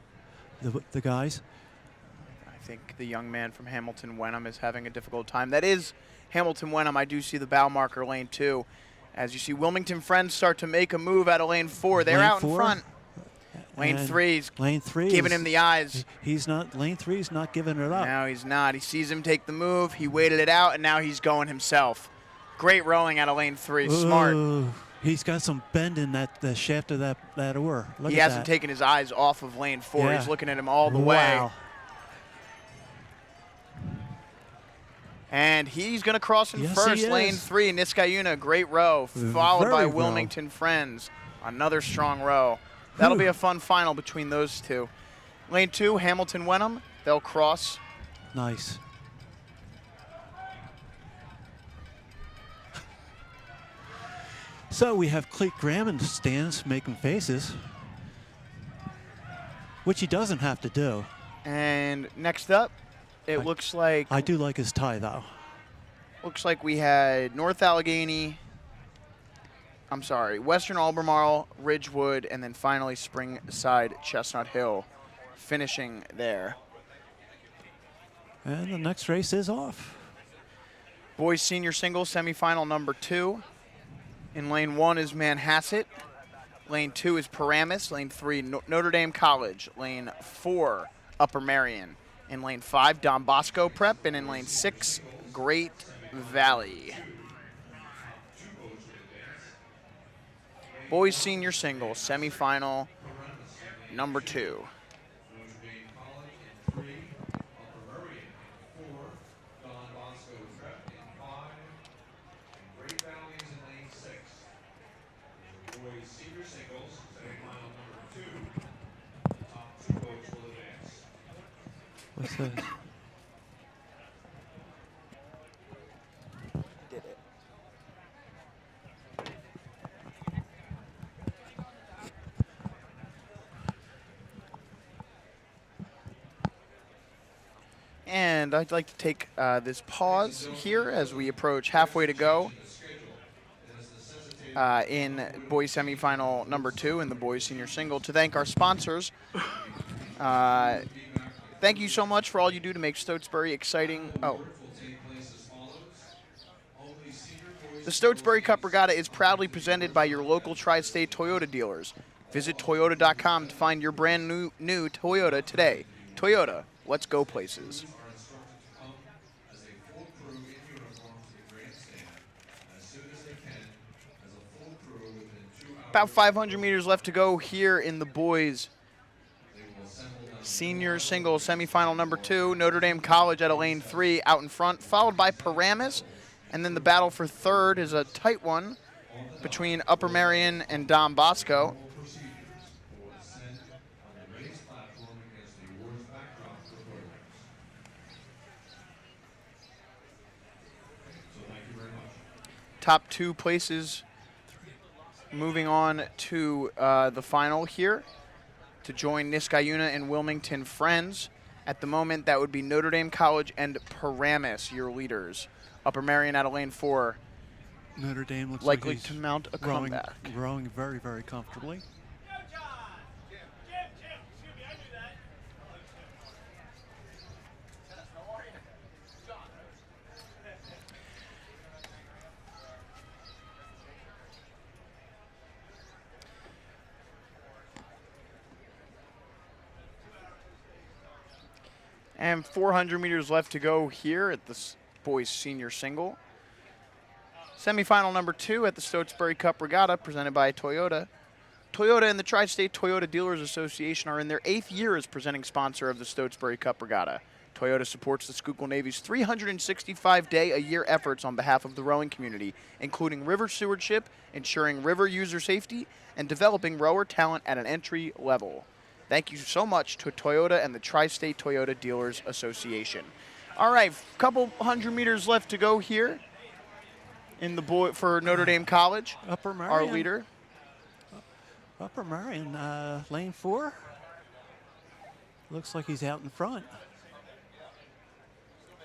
guys. I think the young man from Hamilton Wenham is having a difficult time. That is Hamilton Wenham. I do see the bow marker, lane 2. As you see Wilmington Friends start to make a move out of lane 4. They're Lane out in 4, front. Lane and 3's Lane 3 giving is- him the eyes. Lane 3's not giving it up. No, he's not. He sees him take the move. He waited it out, and now he's going himself. Great rowing out of lane 3. Smart. Ooh, he's got some bend in the shaft of that oar. Look He at hasn't that. taken his eyes off of lane 4. Yeah. He's looking at him all the way. Wow. And he's going to cross in Yes, first, he lane is. 3, Niskayuna, great row, followed by Very well. Wilmington Friends, another strong row. That'll be a fun final between those 2. Lane 2, Hamilton Wenham, they'll cross. Nice. So we have Cleet Graham in the stands making faces, which he doesn't have to do. And next up, it looks like I do like his tie, though. we had North Allegheny, Western Albemarle, Ridgewood, and then finally Springside Chestnut Hill finishing there. And the next race is off. Boys senior singles semifinal number 2. In lane 1 is Manhasset. Lane 2 is Paramus. Lane 3, Notre Dame College. Lane 4, Upper Marion. In lane 5, Don Bosco Prep. And in lane 6, Great Valley. Boys senior singles semifinal number 2. Notre Dame College in 3, Upper Merion in 4, Don Bosco Prep in 5, What's this? Did it. And I'd like to take this pause here as we approach halfway to go in boys semifinal number 2 in the boys senior single to thank our sponsors. Thank you so much for all you do to make Stotesbury exciting. Oh. The Stotesbury Cup Regatta is proudly presented by your local Tri-State Toyota dealers. Visit Toyota.com to find your brand new Toyota today. Toyota, let's go places. About 500 meters left to go here in the boys senior single semifinal number 2. Notre Dame College at a lane 3 out in front, followed by Paramus. And then the battle for third is a tight one between Upper Merion and Don Bosco. Top 2 places moving on to the final here to join Niskayuna and Wilmington Friends. At the moment, that would be Notre Dame College and Paramus, your leaders. Upper Merion out of lane 4. Notre Dame looks likely like he's to mount a comeback. Growing very, very comfortably. And 400 meters left to go here at the boys senior single. Semifinal number 2 at the Stotesbury Cup Regatta presented by Toyota. Toyota and the Tri-State Toyota Dealers Association are in their 8th year as presenting sponsor of the Stotesbury Cup Regatta. Toyota supports the Schuylkill Navy's 365-day-a-year efforts on behalf of the rowing community, including river stewardship, ensuring river user safety, and developing rower talent at an entry level. Thank you so much to Toyota and the Tri-State Toyota Dealers Association. All right, couple 100 meters left to go here in the for Notre Dame College. Upper Merion. Our leader. Upper Merion, lane 4. Looks like he's out in front.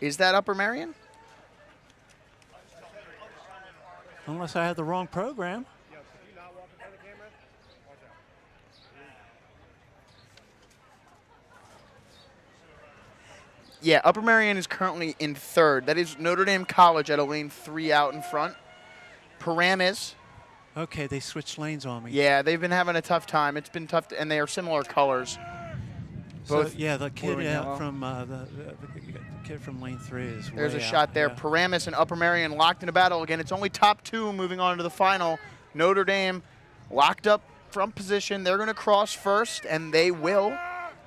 Is that Upper Merion? Unless I have the wrong program. Yeah, Upper Merion is currently in 3rd. That is Notre Dame College at a lane 3 out in front. Paramus. Okay, they switched lanes on me. Yeah, they've been having a tough time. It's been tough, and they are similar colors. So, Both yeah, the blue kid and yellow. out from the kid from lane 3 is There's way a out, shot there. yeah. Paramus and Upper Merion locked in a battle. Again, it's only top 2 moving on to the final. Notre Dame locked up from position. They're going to cross first, and they will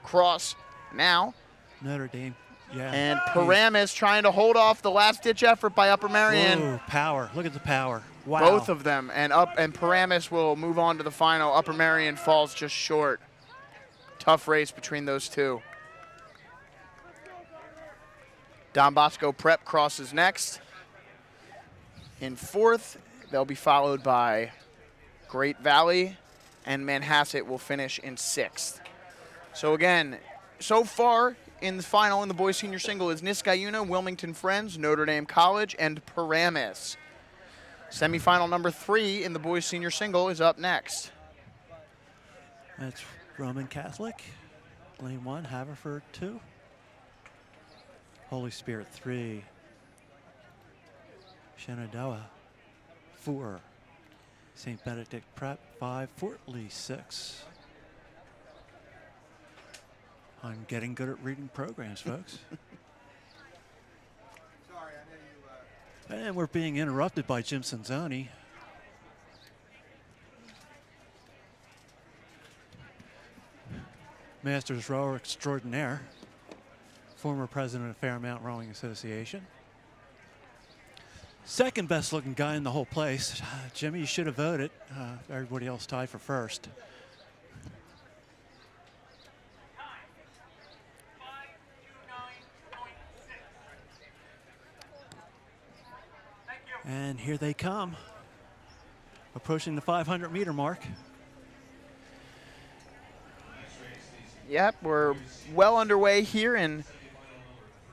cross now. Notre Dame, yeah. And Paramus trying to hold off the last-ditch effort by Upper Merion. Whoa, power. Look at the power. Wow. Both of them. And Paramus will move on to the final. Upper Merion falls just short. Tough race between those two. Don Bosco Prep crosses next. In 4th, they'll be followed by Great Valley, and Manhasset will finish in 6th. So again, so far in the final in the boys senior single is Niskayuna, Wilmington Friends, Notre Dame College, and Paramus. Semifinal number 3 in the boys senior single is up next. That's Roman Catholic. Lane 1, Haverford 2. Holy Spirit 3. Shenandoah 4. St. Benedict Prep 5. Fort Lee 6. I'm getting good at reading programs, folks. And we're being interrupted by Jim Sanzoni. Masters rower extraordinaire, former president of Fairmount Rowing Association. Second best looking guy in the whole place. Jimmy, you should have voted. Everybody else tied for first. And here they come, approaching the 500-meter mark. Yep, we're well underway here in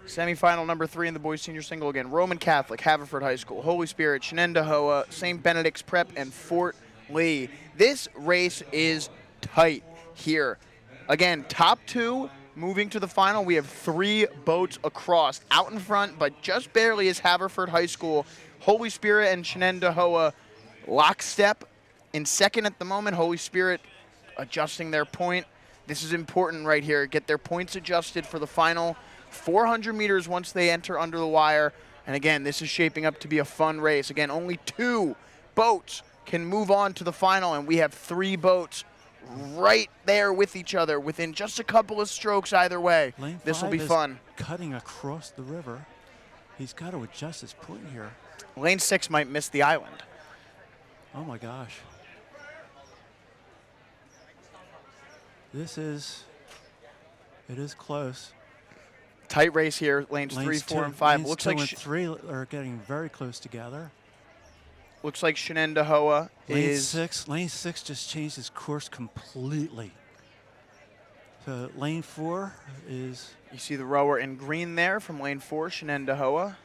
semifinal number 3 in the boys senior single again. Roman Catholic, Haverford High School, Holy Spirit, Shenendehowa, St. Benedict's Prep, and Fort Lee. This race is tight here. Again, top 2 moving to the final. We have 3 boats across. Out in front, but just barely, is Haverford High School. Holy Spirit and Shenendehowa lockstep. In second at the moment, Holy Spirit adjusting their point. This is important right here. Get their points adjusted for the final 400 meters once they enter under the wire. And again, this is shaping up to be a fun race. Again, only 2 boats can move on to the final, and we have 3 boats right there with each other within just a couple of strokes either way. Lane This will 5 be is fun. cutting across the river. He's got to adjust his point here. Lane 6 might miss the island. Oh my gosh. It is close. Tight race here, lanes 3, 4, and 5. Looks like 3 are getting very close together. Looks like Shenendehowa is Lane 6 just changed his course completely. So lane 4 is You see the rower in green there from lane 4, Shenendehowa.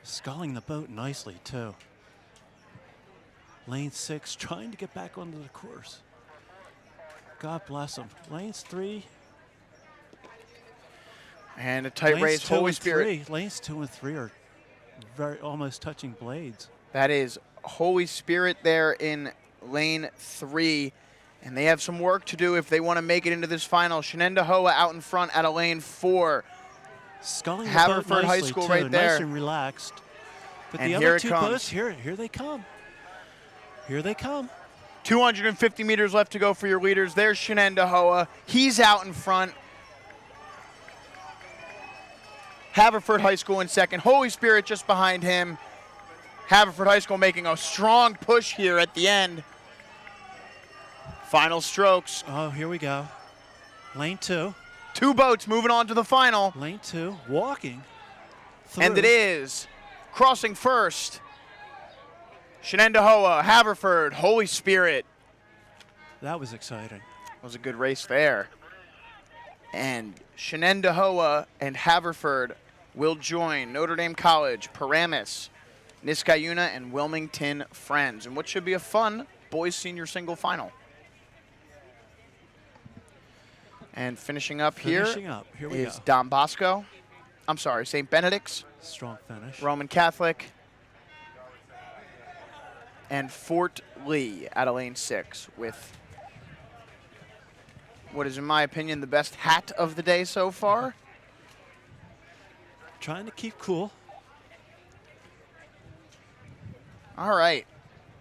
sculling the boat nicely too. Lane 6 trying to get back onto the course. God bless him. Lanes 3. And a tight lanes race, 2 Holy and Spirit. 3. Lanes 2 and 3 are very almost touching blades. That is Holy Spirit there in lane 3. And they have some work to do if they want to make it into this final. Shenendehowa out in front at a lane 4. Sculling Haverford the boat High nicely School too, right there. nice and relaxed. But And the here other it 2 comes. boats, here they come. Here they come. 250 meters left to go for your leaders. There's Shenendehowa. He's out in front. Haverford High School in second. Holy Spirit just behind him. Haverford High School making a strong push here at the end. Final strokes. Oh, here we go. Lane 2. 2 boats moving on to the final. Lane 2, walking through. And it is crossing first. Shenendehowa, Haverford, Holy Spirit. That was exciting. Was a good race there. And Shenendehowa and Haverford will join Notre Dame College, Paramus, Niskayuna, and Wilmington Friends in what should be a fun boys senior single final. And finishing up here we is go. Don Bosco. I'm sorry, St. Benedict's, Strong finish. Roman Catholic, and Fort Lee at a lane 6 with what is, in my opinion, the best hat of the day so far. Trying to keep cool. All right.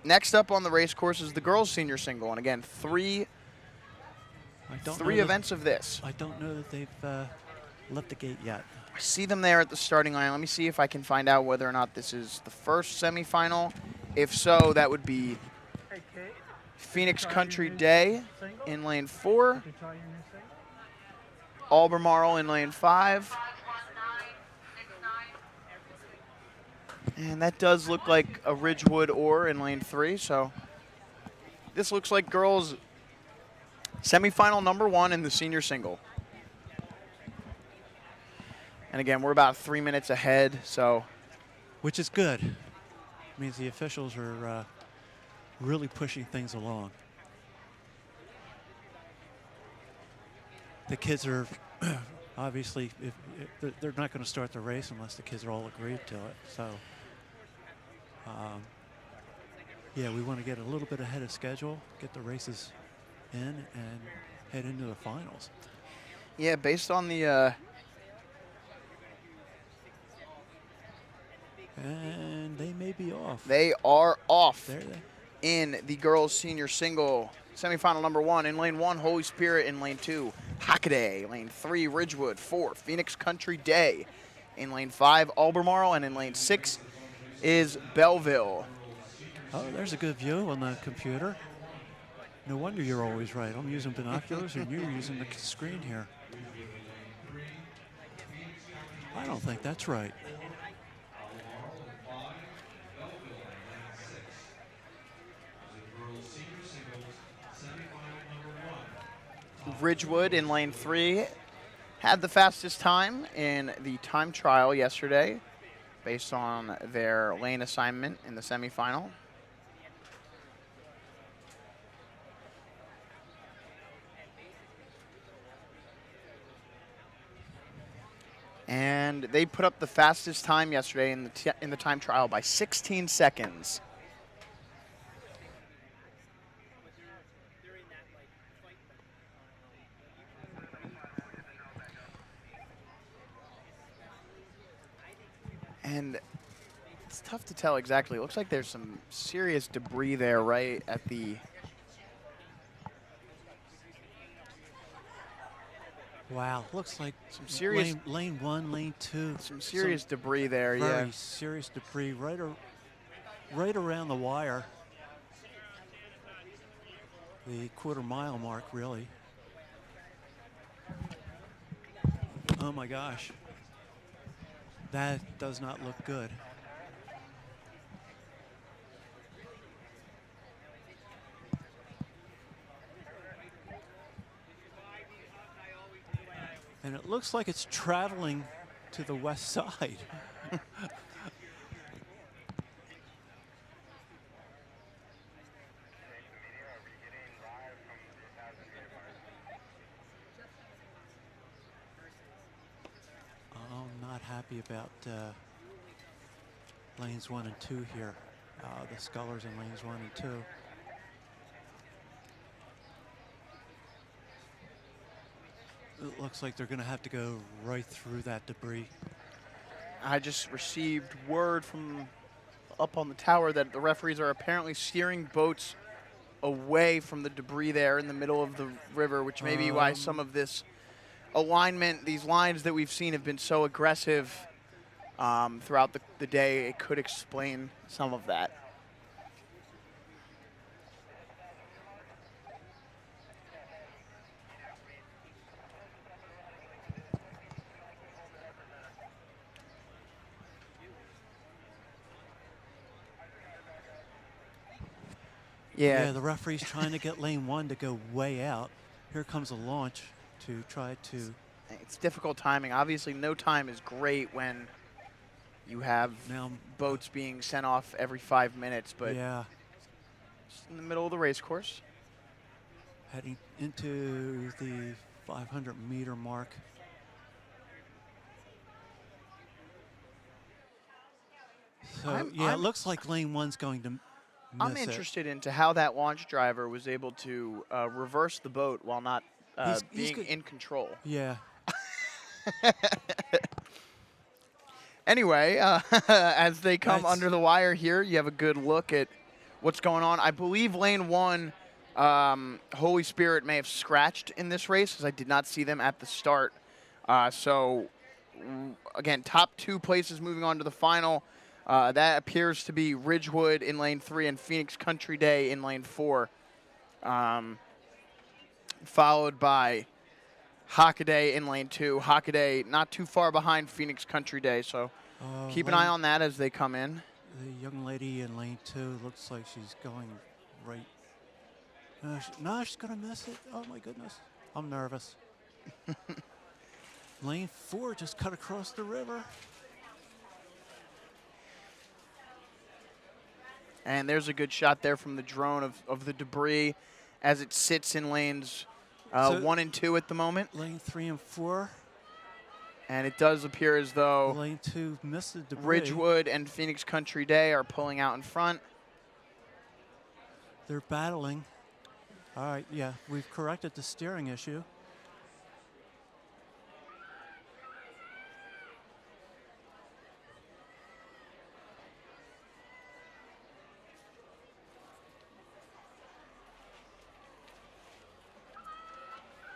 Next up on the race course is the girls' senior single. And again, three events of this. I don't know that they've left the gate yet. I see them there at the starting line. Let me see if I can find out whether or not this is the first semifinal. If so, that would be Phoenix Country Day in lane 4, Albemarle in lane 5. And that does look like a Ridgewood Ore in lane 3. So this looks like girls semifinal number 1 in the senior single. And again, we're about 3 minutes ahead, so. Which is good. Means the officials are really pushing things along. The kids are obviously, if they're not going to start the race unless the kids are all agreed to it. So, yeah, we want to get a little bit ahead of schedule, get the races in, and head into the finals. Yeah, based on the. And they may be off. They are off There they. in the girls' senior single. Semifinal number 1 in lane 1, Holy Spirit in lane 2, Hockaday. Lane 3, Ridgewood. 4, Phoenix Country Day. In lane 5, Albemarle. And in lane 6 is Belleville. Oh, there's a good view on the computer. No wonder you're always right. I'm using binoculars and you're using the screen here. I don't think that's right. Ridgewood in lane 3 had the fastest time in the time trial yesterday based on their lane assignment in the semifinal. And they put up the fastest time yesterday in the time trial by 16 seconds. And it's tough to tell exactly. It looks like there's some serious debris there right at the... Wow, looks like Some serious- lane 1, lane 2. Some serious debris there, very yeah. serious debris right around the wire. The quarter-mile mark, really. Oh my gosh. That does not look good. And it looks like it's traveling to the west side. I'm not happy about lanes 1 and 2 here. The scullers in lanes 1 and 2. It looks like they're going to have to go right through that debris. I just received word from up on the tower that the referees are apparently steering boats away from the debris there in the middle of the river, which may be why some of this alignment, these lines that we've seen have been so aggressive throughout the day. It could explain some of that. Yeah, the referee's trying to get lane 1 to go way out. Here comes a launch to try to... It's difficult timing. Obviously, no time is great when you have Now, boats being sent off every 5 minutes, but yeah, just in the middle of the race course. heading into the 500-meter mark. So, it looks like lane 1's going to miss I'm interested into how that launch driver was able to reverse the boat while not He's being good. in control. Yeah. Anyway, as they come That's- under the wire here, you have a good look at what's going on. I believe lane 1, Holy Spirit may have scratched in this race because I did not see them at the start. Again, top 2 places moving on to the final. That appears to be Ridgewood in lane 3 and Phoenix Country Day in lane 4. Followed by Hockaday in lane 2. Hockaday not too far behind Phoenix Country Day, so keep an eye on that as they come in. The young lady in lane 2 looks like she's going right. No, she's going to miss it. Oh, my goodness. I'm nervous. Lane 4 just cut across the river. And there's a good shot there from the drone of the debris as it sits in lanes 1 and 2 at the moment. Lane 3 and 4. And it does appear as though Lane 2 missed the debris. Ridgewood and Phoenix Country Day are pulling out in front. They're battling. All right, yeah, we've corrected the steering issue.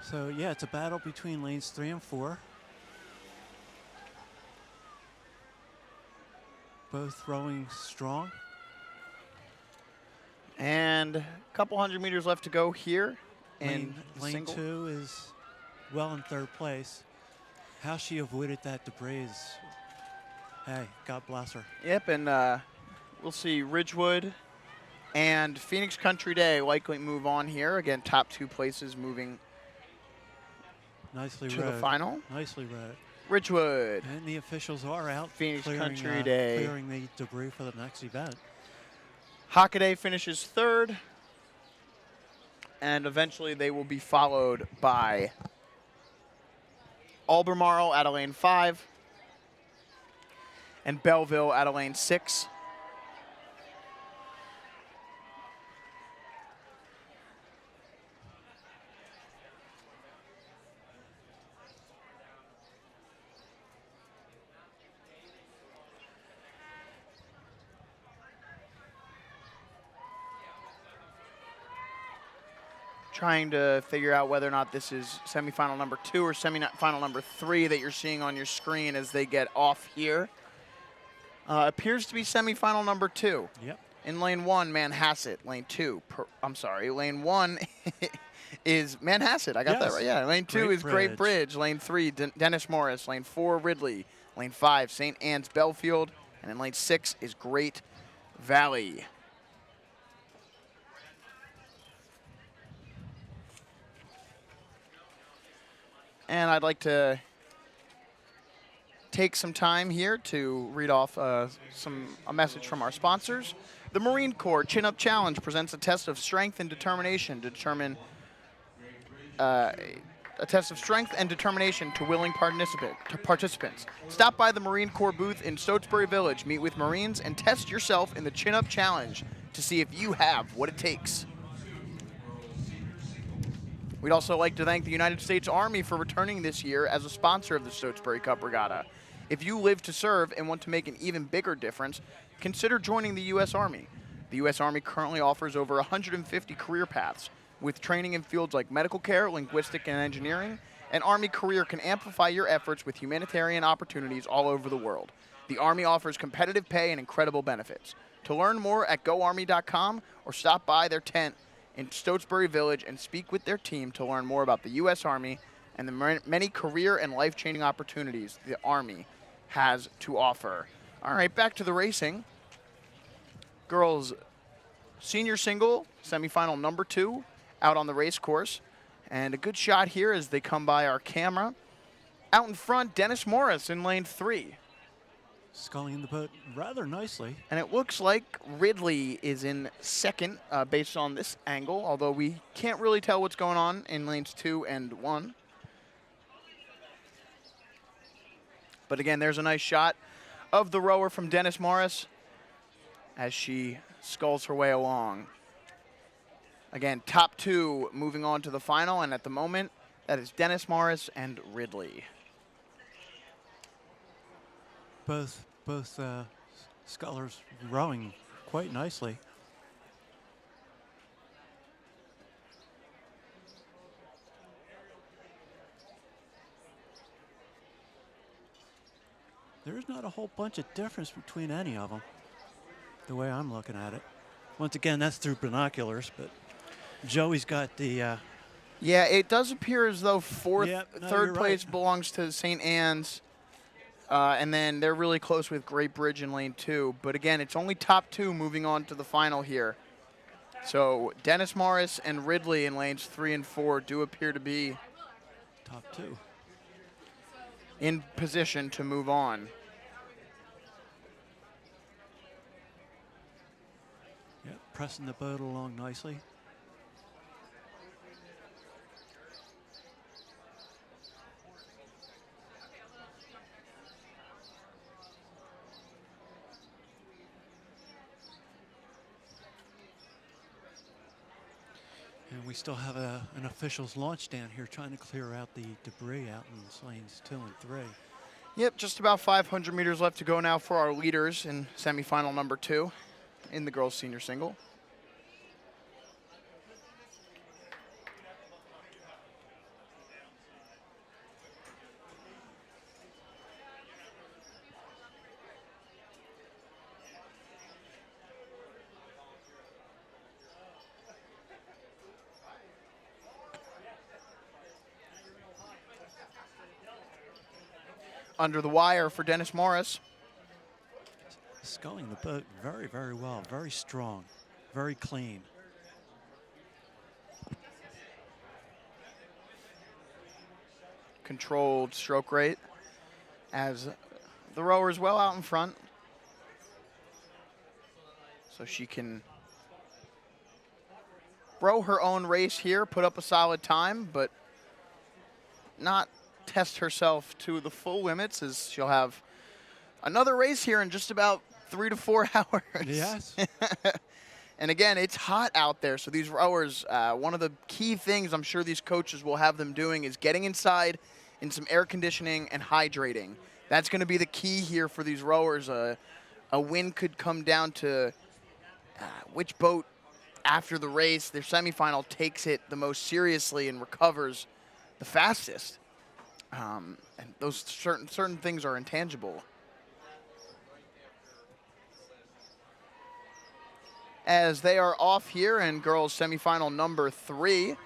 So, yeah, it's a battle between lanes 3 and 4. Both rowing strong. And a couple hundred meters left to go here. Lane And single. 2 is well in 3rd place. How she avoided that debris is, hey, God bless her. Yep, and we'll see Ridgewood and Phoenix Country Day likely move on here. Again, top 2 places moving Nicely to rowed. the final. Nicely rowed. Ridgewood. And the officials are out Phoenix clearing, Country Day. clearing the debris for the next event. Hockaday finishes third. And eventually they will be followed by Albemarle out of lane 5 and Belleville out of lane 6. Trying to figure out whether or not this is semifinal number 2 or semifinal number 3 that you're seeing on your screen as they get off here. Appears to be semifinal number 2. Yep. In lane 1, Manhasset. Lane 1 is Manhasset. I got that Yes. right. Yeah. Lane 2 Great is Great Bridge. Bridge. Lane 3, Dennis Morris. Lane 4, Ridley. Lane 5, St. Anne's Belfield. And in lane 6 is Great Valley. And I'd like to take some time here to read off a message from our sponsors. The Marine Corps Chin Up Challenge presents a test of strength and determination to determine to willing participants. Stop by the Marine Corps booth in Stotesbury Village, meet with Marines, and test yourself in the Chin Up Challenge to see if you have what it takes. We'd also like to thank the United States Army for returning this year as a sponsor of the Stotesbury Cup Regatta. If you live to serve and want to make an even bigger difference, consider joining the U.S. Army. The U.S. Army currently offers over 150 career paths, with training in fields like medical care, linguistic, and engineering. An Army career can amplify your efforts with humanitarian opportunities all over the world. The Army offers competitive pay and incredible benefits. To learn more at goarmy.com or stop by their tent in Stotesbury Village and speak with their team to learn more about the U.S. Army and the many career and life-changing opportunities the Army has to offer. All right, back to the racing. Girls senior single, semifinal number 2, out on the race course. And a good shot here as they come by our camera. Out in front, Dennis Morris in lane 3. Sculling the boat rather nicely. And it looks like Ridley is in second based on this angle, although we can't really tell what's going on in lanes 2 and 1. But again, there's a nice shot of the rower from Dennis Morris as she sculls her way along. Again, top 2 moving on to the final, and at the moment, that is Dennis Morris and Ridley. Both scullers rowing quite nicely. There's not a whole bunch of difference between any of them, the way I'm looking at it. Once again, that's through binoculars, but Joey's got the... Yeah, it does appear as though third you're place right. belongs to St. Anne's. And then they're really close with Great Bridge in lane 2. But again, it's only top 2 moving on to the final here. So Dennis Morris and Ridley in lanes 3 and 4 do appear to be top 2. in position to move on. Yep, pressing the boat along nicely. And we still have an official's launch down here trying to clear out the debris out in lanes 2 and 3. Yep, just about 500 meters left to go now for our leaders in semifinal number 2 in the girls' senior single. Under the wire for Dennis Morris. Sculling the boat very, very well, very strong, very clean. controlled stroke rate, as the rower's well out in front. So she can row her own race here, put up a solid time, but not test herself to the full limits, as she'll have another race here in just about 3 to 4 hours. Yes. And again, it's hot out there, so these rowers, one of the key things I'm sure these coaches will have them doing is getting inside in some air conditioning and hydrating. That's going to be the key here for these rowers. A win could come down to which boat after the race, their semifinal, takes it the most seriously and recovers the fastest. And those certain things are intangible. As they are off here in girls semifinal number 3.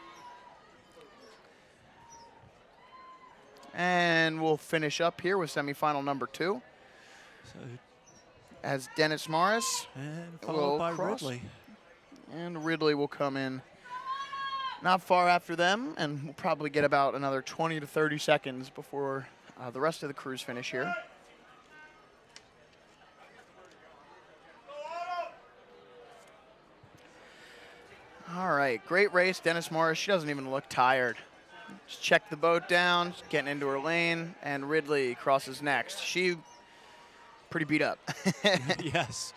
And we'll finish up here with semifinal number 2. So, As Dennis Morris and will followed by cross. Ridley. And Ridley will come in not far after them, and we'll probably get about another 20 to 30 seconds before the rest of the crews finish here. All right, great race. Dennis Morris, she doesn't even look tired. Just check the boat down, just getting into her lane, and Ridley crosses next. She pretty beat up. Yes.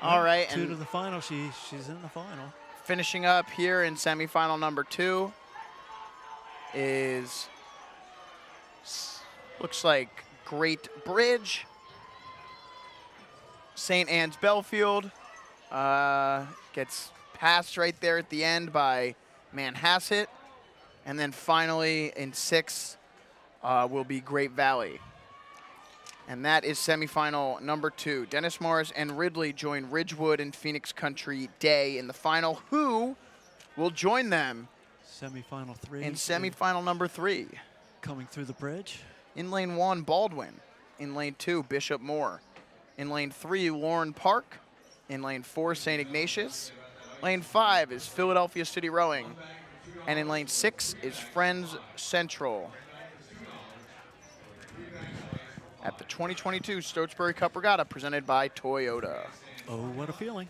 All right, Two and to the final. She's in the final. finishing up here in semifinal number 2 is, looks like Great Bridge. St. Anne's Belfield gets passed right there at the end by Manhasset. And then finally in 6th will be Great Valley. And that is semifinal number 2. Dennis Morris and Ridley join Ridgewood and Phoenix Country Day in the final. Who will join them Semifinal 3. in semifinal number 3? Coming through the bridge. In lane 1, Baldwin. In lane 2, Bishop Moore. In lane 3, Lauren Park. In lane 4, St. Ignatius. Lane 5 is Philadelphia City Rowing. And in lane 6 is Friends Central. At the 2022 Stotesbury Cup Regatta, presented by Toyota. Oh, what a feeling.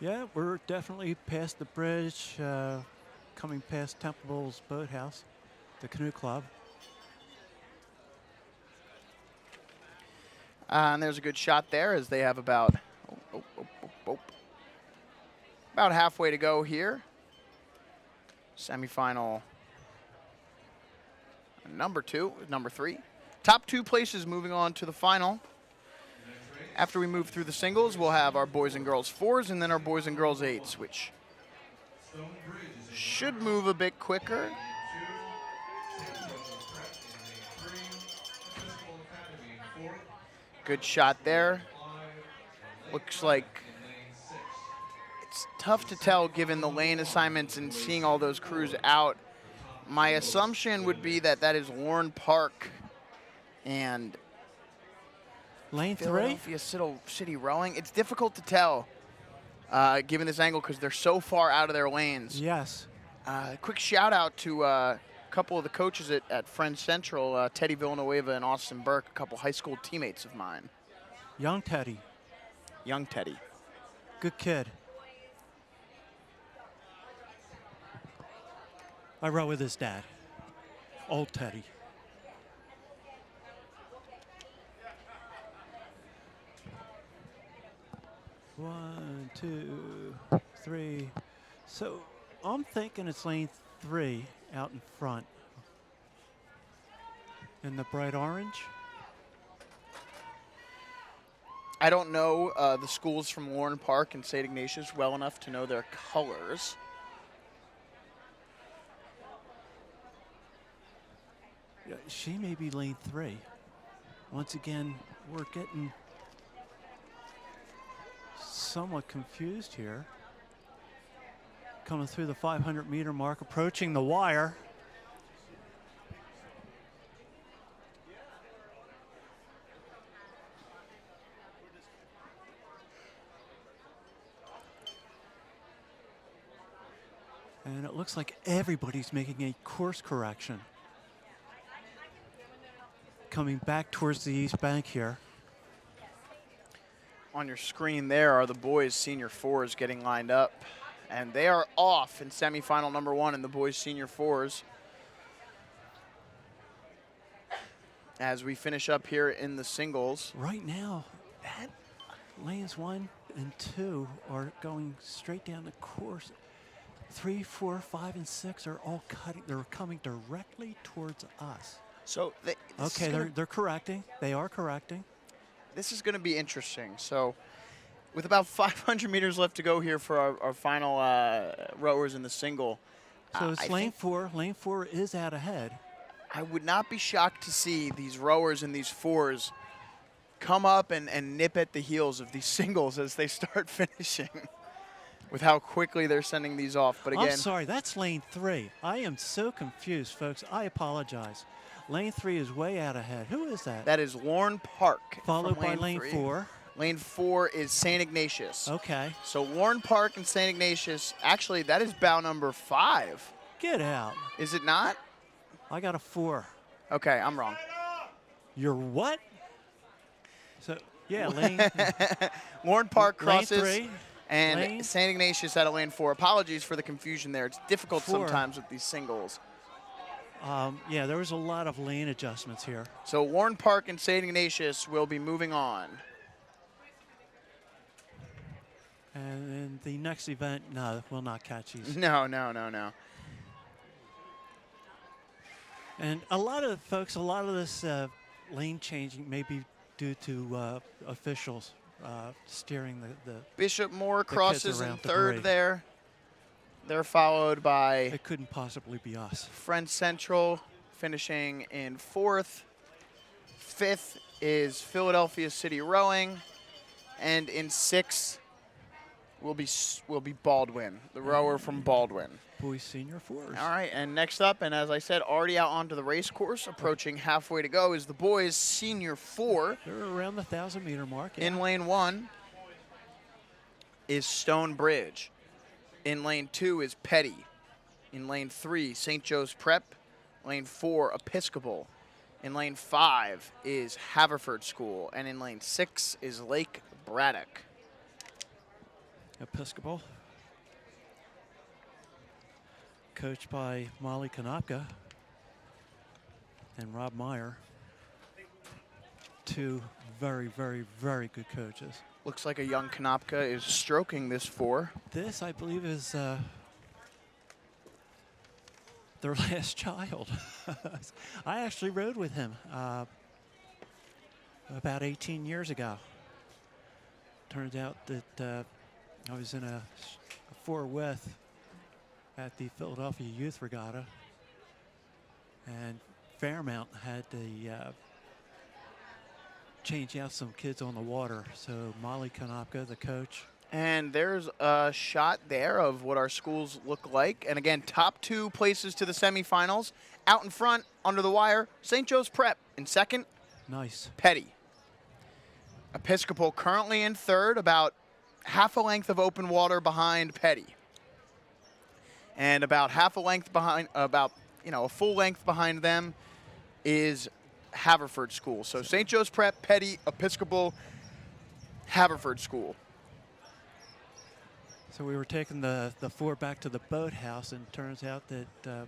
Yeah, we're definitely past the bridge, coming past Temple's Boathouse, the canoe club. And there's a good shot there, as they have about about halfway to go here. Semifinal number 3. Top 2 places moving on to the final. After we move through the singles, we'll have our boys and girls 4s and then our boys and girls 8s, which should move a bit quicker. Good shot there. Looks like it's tough to tell given the lane assignments and seeing all those crews out. My assumption would be that that is Lauren Park and Lane 3? Philadelphia City Rowing. It's difficult to tell given this angle because they're so far out of their lanes. Yes. Quick shout out to a couple of the coaches at Friends Central, Teddy Villanueva and Austin Burke, a couple high school teammates of mine. Young Teddy. Young Teddy. Good kid. I row with his dad. Old Teddy. One, two, three. So I'm thinking it's lane 3 out in front. In the bright orange. I don't know the schools from Lauren Park and St. Ignatius well enough to know their colors. Yeah, she may be lane 3. Once again, we're getting somewhat confused here. Coming through the 500-meter mark, approaching the wire. it looks like everybody's making a course correction. Coming back towards the east bank here. On your screen there are the boys' senior fours getting lined up. And they are off in semifinal number 1 in the boys' senior fours. As we finish up here in the singles. Right now, that lanes 1 and 2 are going straight down the course. 3, 4, 5, and 6 are all cutting. They're coming directly towards us. So Okay, they're correcting. They are correcting. This is going to be interesting. So with about 500 meters left to go here for our final rowers in the single. So it's lane 4. Lane 4 is out ahead. I would not be shocked to see these rowers in these fours come up and nip at the heels of these singles as they start finishing with how quickly they're sending these off. But again, I'm sorry, that's lane 3. I am so confused, folks. I apologize. Lane 3 is way out ahead. Who is that? that is Lorne Park. Followed from by lane 3. 4. Lane 4 is St. Ignatius. Okay. So Lorne Park and St. Ignatius, actually that is bow number 5. Get out. Is it not? I got a 4. Okay, I'm wrong. You're what? So, yeah, lane, Lorne Park lane crosses 3. and lane- St. Ignatius out of lane 4. Apologies for the confusion there. It's difficult 4. sometimes with these singles. Yeah, there was a lot of lane adjustments here. So Lorne Park and St. Ignatius will be moving on. And in the next event, no, we'll not catch these. No, no, no, no. And a lot of this lane changing may be due to officials steering the. Bishop Moore kids crosses in around the 3rd parade. there. They're followed by It couldn't possibly be us. Friends Central finishing in 4th. 5th is Philadelphia City Rowing. And in 6th will be Baldwin, the rower from Baldwin. Boys senior fours. All right, and next up, and as I said, already out onto the race course, approaching halfway to go, is the boys' senior 4. They're around the 1,000-meter mark. Yeah. In lane 1 is Stone Bridge. In lane 2 is Petty. In lane 3, St. Joe's Prep. Lane 4, Episcopal. In lane 5 is Haverford School. And in lane 6 is Lake Braddock. Episcopal. Coached by Molly Konopka and Rob Meyer. 2 very, very, very good coaches. Looks like a young Konopka is stroking this 4. This, I believe, is their last child. I actually rode with him about 18 years ago. Turns out that I was in a 4-with at the Philadelphia Youth Regatta, and Fairmount had to change out some kids on the water. So Molly Konopka, the coach. And there's a shot there of what our schools look like. And again, top 2 places to the semifinals. Out in front, under the wire, St. Joe's Prep. In 2nd, Nice. Petty. Episcopal currently in 3rd, about half a length of open water behind Petty. And about half a length behind, a full length behind them is Haverford School. So St. Joe's Prep, Petty, Episcopal, Haverford School. So we were taking the 4 back to the boathouse, and turns out that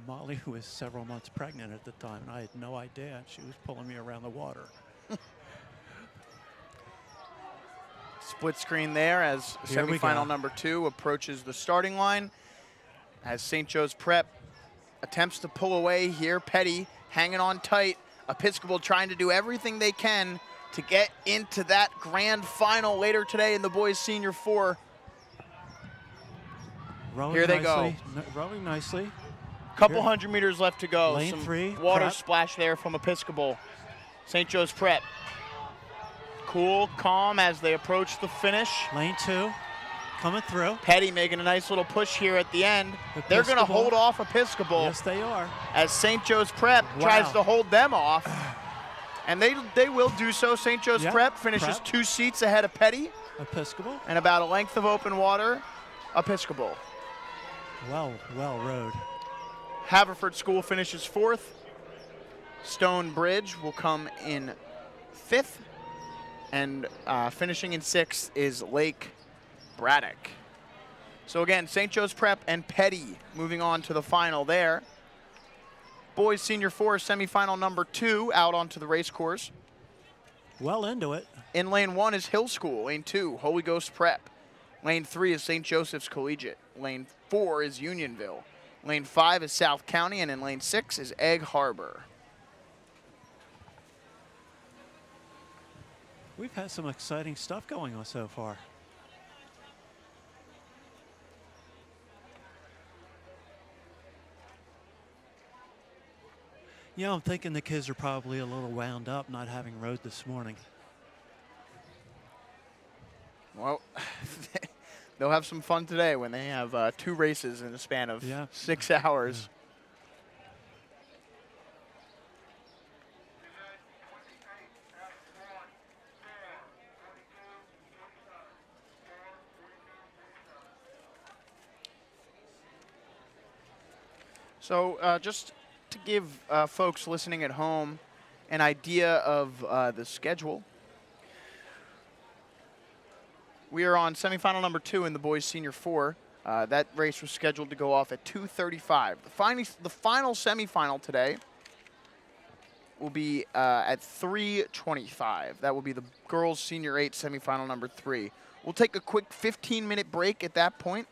Molly was several months pregnant at the time, and I had no idea. She was pulling me around the water. Split screen there as Here we semifinal go. number 2 approaches the starting line. As St. Joe's Prep attempts to pull away here, Petty hanging on tight. Episcopal trying to do everything they can to get into that grand final later today in the boys' senior 4. Rowing Here they nicely, rowing nicely. Couple Here. 100 meters left to go. Lane Some 3, water Prep. splash there from Episcopal. St. Joe's Prep. Cool, calm as they approach the finish. Lane 2, coming through. Petty making a nice little push here at the end. They're going to Episcopal. hold off Episcopal Yes, they are. as St. Joe's Prep Wow. tries to hold them off. And they will do so. St. Joe's Yep, Prep finishes Prep. 2 seats ahead of Petty Episcopal. and about a length of open water, Episcopal. Well rowed. Haverford School finishes 4th. Stone Bridge will come in 5th. And finishing in 6th is Lake Braddock. So again, St. Joe's Prep and Petty moving on to the final there. Boys Senior 4 semifinal number 2 out onto the race course. Well into it. In lane 1 is Hill School. Lane 2, Holy Ghost Prep. Lane 3 is St. Joseph's Collegiate. Lane 4 is Unionville. Lane 5 is South County, and in lane 6 is Egg Harbor. We've had some exciting stuff going on so far. Yeah, I'm thinking the kids are probably a little wound up not having rowed this morning. Well, they'll have some fun today when they have 2 races in the span of 6 hours. Yeah. So just to give folks listening at home an idea of the schedule, we are on semifinal number 2 in the boys senior 4. That race was scheduled to go off at 2:35. The final semifinal today will be at 3:25. That will be the girls senior 8 semifinal number 3. We'll take a quick 15-minute break at that point,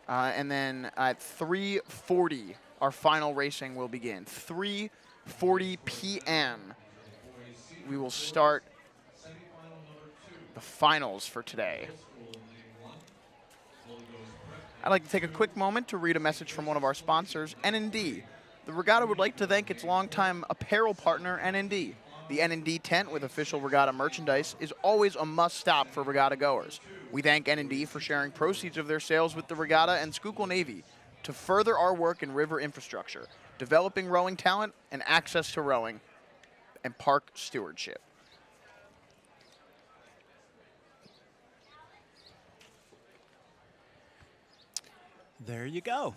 and then at 3:40, our final racing will begin. 3:40 p.m. we will start the finals for today. I'd like to take a quick moment to read a message from one of our sponsors, NND. The regatta would like to thank its longtime apparel partner, NND. The NND tent with official regatta merchandise is always a must-stop for regatta goers. We thank NND for sharing proceeds of their sales with the regatta and Schuylkill Navy to further our work in river infrastructure, developing rowing talent and access to rowing, and park stewardship. There you go.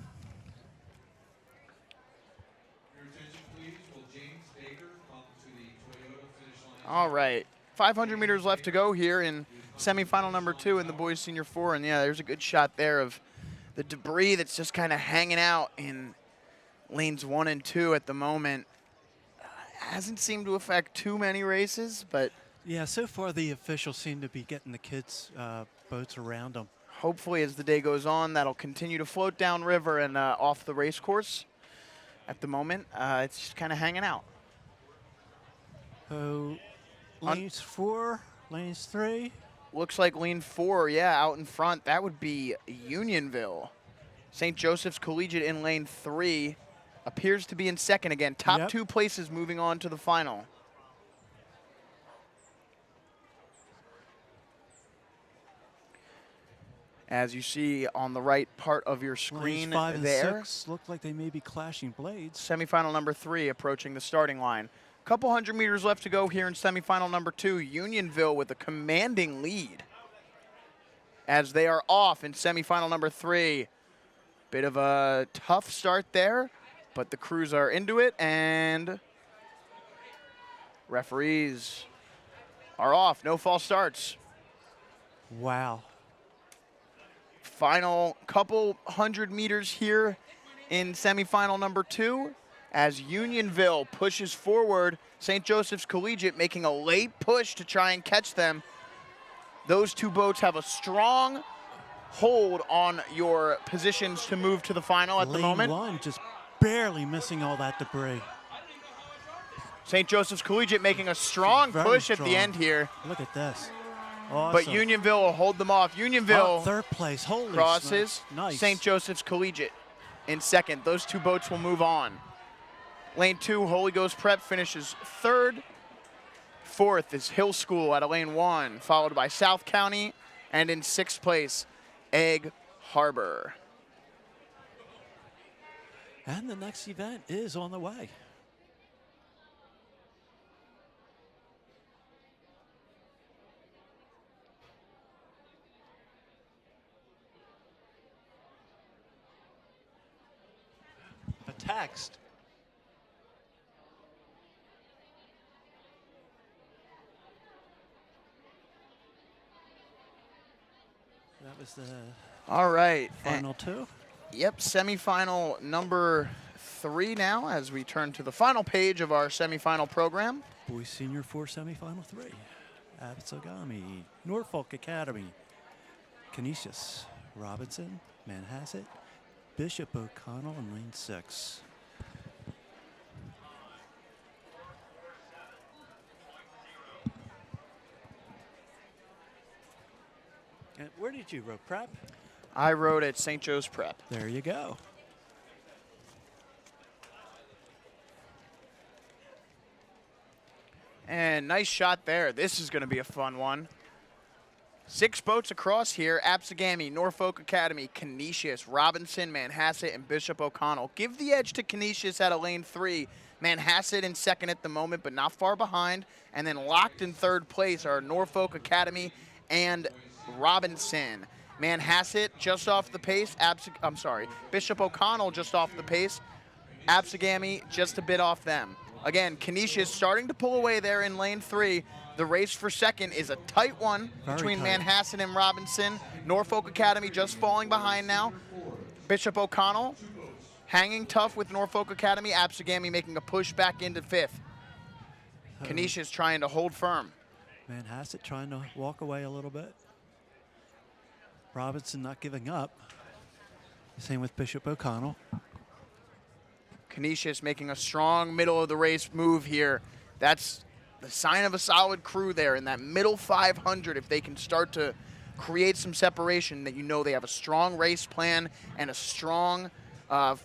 Your attention, please. Will James Baker come to the Toyota finish line? All right, 500 meters left to go here in semifinal number 2 in the boys senior 4, and yeah, there's a good shot there of the debris that's just kind of hanging out in lanes 1 and 2 at the moment. Hasn't seemed to affect too many races, but Yeah, so far the officials seem to be getting the kids' boats around them. hopefully as the day goes on, that'll continue to float downriver and off the race course. At the moment, it's just kind of hanging out. So, lanes 4, lanes 3. Looks like lane 4, yeah, out in front. That would be Unionville. St. Joseph's Collegiate in lane 3 appears to be in second again. Top 2 places moving on to the final. As you see on the right part of your screen Lanes 5 and there. 6 look like they may be clashing blades. Semifinal number 3 approaching the starting line. Couple hundred meters left to go here in semifinal number 2. Unionville with a commanding lead as they are off in semifinal number 3. Bit of a tough start there, but the crews are into it, and referees are off. No false starts. Wow. Final couple hundred meters here in semifinal number 2 as Unionville pushes forward. St. Joseph's Collegiate making a late push to try and catch them. Those 2 boats have a strong hold on your positions to move to the final at the moment. Lane 1 just barely missing all that debris. St. Joseph's Collegiate making a strong Very push strong. at the end here. Look at this. Awesome. But Unionville will hold them off. Unionville third place. Holy crosses. smokes. Nice. St. Joseph's Collegiate in second. Those 2 boats will move on. Lane 2, Holy Ghost Prep finishes 3rd. 4th is Hill School out of lane 1, followed by South County, and in 6th place, Egg Harbor. And the next event is on the way. text. That was the All right. final two. Yep, semifinal number 3 now as we turn to the final page of our semifinal program. Boys Senior 4 semifinal 3. Absagami, Norfolk Academy, Canisius, Robinson, Manhasset, Bishop O'Connell in lane 6. And where did you row prep? I rode at St. Joe's Prep. There you go. And nice shot there. This is going to be a fun one. 6 boats across here. Absagami, Norfolk Academy, Canisius, Robinson, Manhasset, and Bishop O'Connell. Give the edge to Canisius out of lane 3. Manhasset in second at the moment, but not far behind. And then locked in third place are Norfolk Academy and Robinson. Manhasset just off the pace. Bishop O'Connell just off the pace. Absagami just a bit off them. Again, Canisius starting to pull away there in lane 3. The race for second is a tight one between tight. Manhasset and Robinson. Norfolk Academy just falling behind now. Bishop O'Connell hanging tough with Norfolk Academy. Absagami making a push back into 5th. Canisius trying to hold firm. Manhasset trying to walk away a little bit. Robinson not giving up. Same with Bishop O'Connell. Canisius making a strong middle of the race move here. That's the sign of a solid crew there in that middle 500. If they can start to create some separation, that you know they have a strong race plan and a strong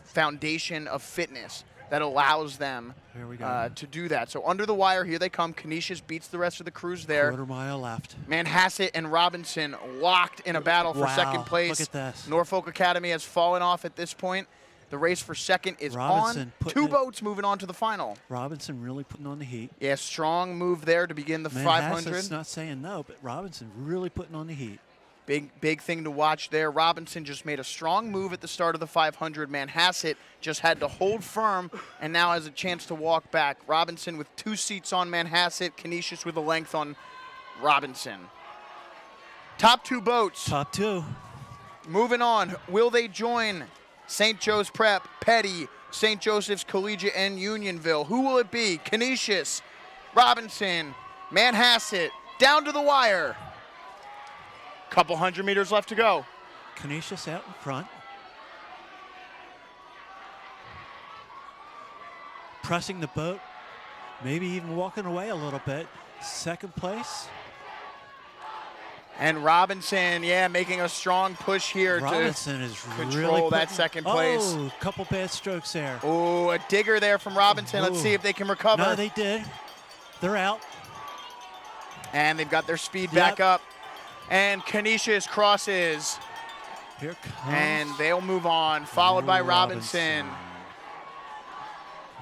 foundation of fitness that allows them Here we go. to do that. So under the wire, here they come. Canisius beats the rest of the crews there. Quarter mile left. Manhasset and Robinson locked in a battle for Wow, second place. look at this. Norfolk Academy has fallen off at this point. The race for second is Robinson on. putting 2 it- boats moving on to the final. Robinson really putting on the heat. Yeah, strong move there to begin the 500. Manhasset's not saying no, but Robinson really putting on the heat. Big thing to watch there. Robinson just made a strong move at the start of the 500. Manhasset just had to hold firm and now has a chance to walk back. Robinson with 2 seats on Manhasset. Canisius with a length on Robinson. Top 2 boats. Top 2. Moving on. Will they join St. Joe's Prep, Petty, St. Joseph's Collegiate, and Unionville? Who will it be? Canisius, Robinson, Manhasset, down to the wire. Couple 100 meters left to go. Canisius out in front. Pressing the boat. Maybe even walking away a little bit. Second place. And Robinson, yeah, making a strong push here Robinson is to really control that putting- second place. Oh, couple bad strokes there. Oh, a digger there from Robinson. Let's Ooh. see if they can recover. No, they did. They're out. And they've got their speed back up. And Canisius crosses. Here comes. And they'll move on, followed by Robinson.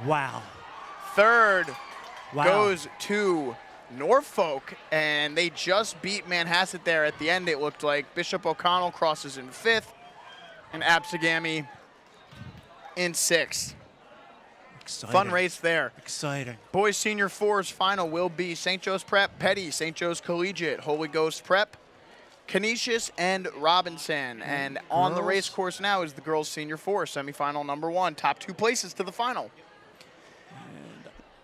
Wow. Third Wow. goes to Norfolk, and they just beat Manhasset there at the end, it looked like. Bishop O'Connell crosses in 5th, and Absagami in 6th. Exciting. Fun race there. Exciting. Boys Senior 4's final will be St. Joe's Prep, Petty, St. Joe's Collegiate, Holy Ghost Prep, Canisius, and Robinson. And on the girls? race course now is the girls Senior 4, semifinal number 1. Top 2 places to the final.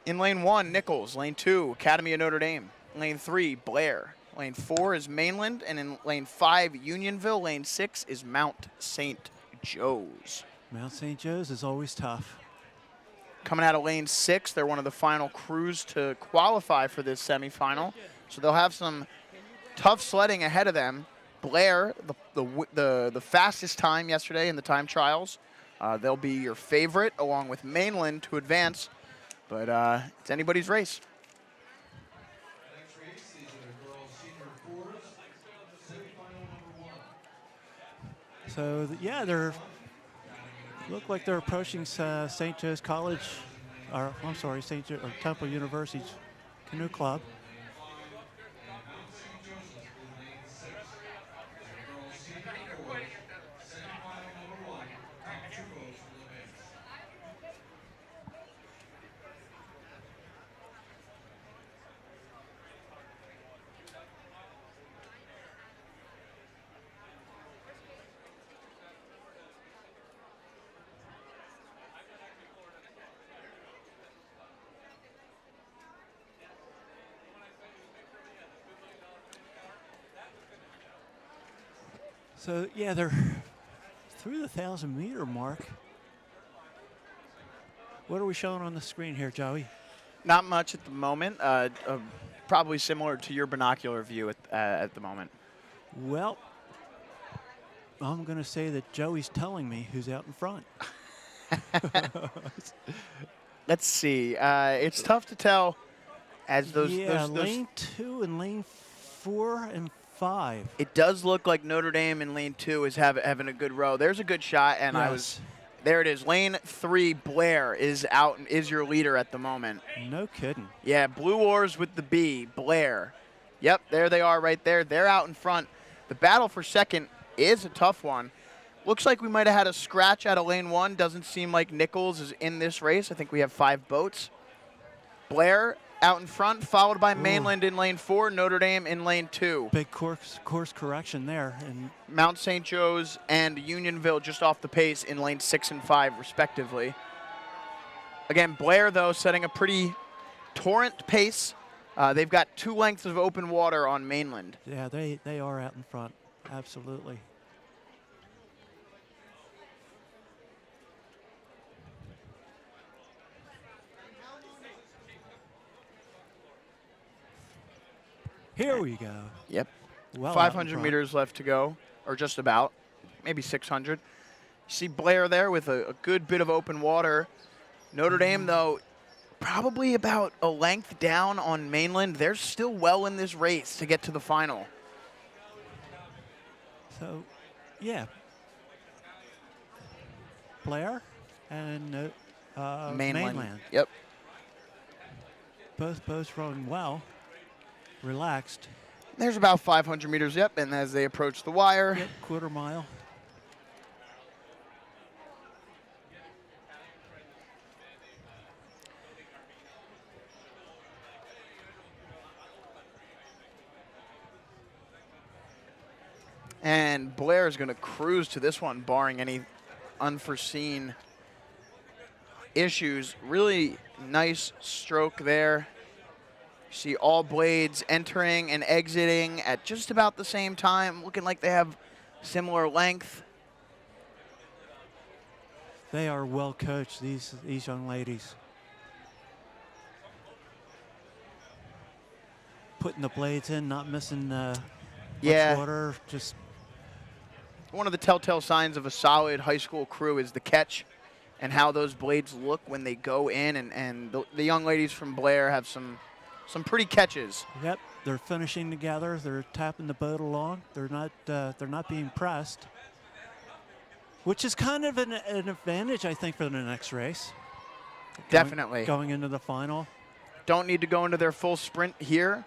In lane 1, Nichols. Lane 2, Academy of Notre Dame. Lane 3, Blair. Lane 4 is Mainland. And in lane 5, Unionville. Lane 6 is Mount St. Joe's. Mount St. Joe's is always tough. Coming out of lane 6, they're one of the final crews to qualify for this semifinal. So they'll have some tough sledding ahead of them. Blair, the fastest time yesterday in the time trials. They'll be your favorite along with Mainland to advance. But it's anybody's race. Next race is the girls Senior 4's semifinal number 1. So, yeah, they're look like they're approaching St. Joe's College, or I'm sorry, Temple University's canoe club. So, yeah, they're through the 1,000-meter mark. What are we showing on the screen here, Joey? Not much at the moment. Probably similar to your binocular view at the moment. Well, I'm going to say that Joey's telling me who's out in front. Let's see. It's tough to tell as those. Yeah, those lane 2 and lane 4 and 5. It does look like Notre Dame in lane 2 is having a good row. There's a good shot, and Yes. there it is. Lane 3, Blair is out and is your leader at the moment. No kidding. Yeah, Blue Oars with the B, Blair. Yep, there they are right there. They're out in front. The battle for second is a tough one. Looks like we might have had a scratch out of lane 1. Doesn't seem like Nichols is in this race. I think we have 5 boats. Blair out in front, followed by Mainland in lane 4, Notre Dame in lane 2. Big course correction there. And Mount St. Joe's and Unionville just off the pace in lane 6 and 5, respectively. Again, Blair, though, setting a pretty torrent pace. They've got 2 lengths of open water on Mainland. yeah, they are out in front. Absolutely. Here we go. Yep. Well, out in 500 front. meters left to go, or just about, maybe 600. You see Blair there with a good bit of open water. Notre Dame, though, probably about a length down on Mainland. They're still well in this race to get to the final. So, yeah. Blair and Mainland. Yep. Both boats rowing well, relaxed. There's about 500 meters, yep, and as they approach the wire. Yep, quarter mile. And Blair is going to cruise to this one, barring any unforeseen issues. Really nice stroke there. You see all blades entering and exiting at just about the same time, looking like they have similar length. They are well coached, these young ladies. Putting the blades in, not missing much water, just One of the telltale signs of a solid high school crew is the catch and how those blades look when they go in. And the young ladies from Blair have some pretty catches. Yep, they're finishing together. They're tapping the boat along. They're not being pressed, which is kind of an advantage, I think, for the next race. Definitely. Going into the final, Don't need to go into their full sprint here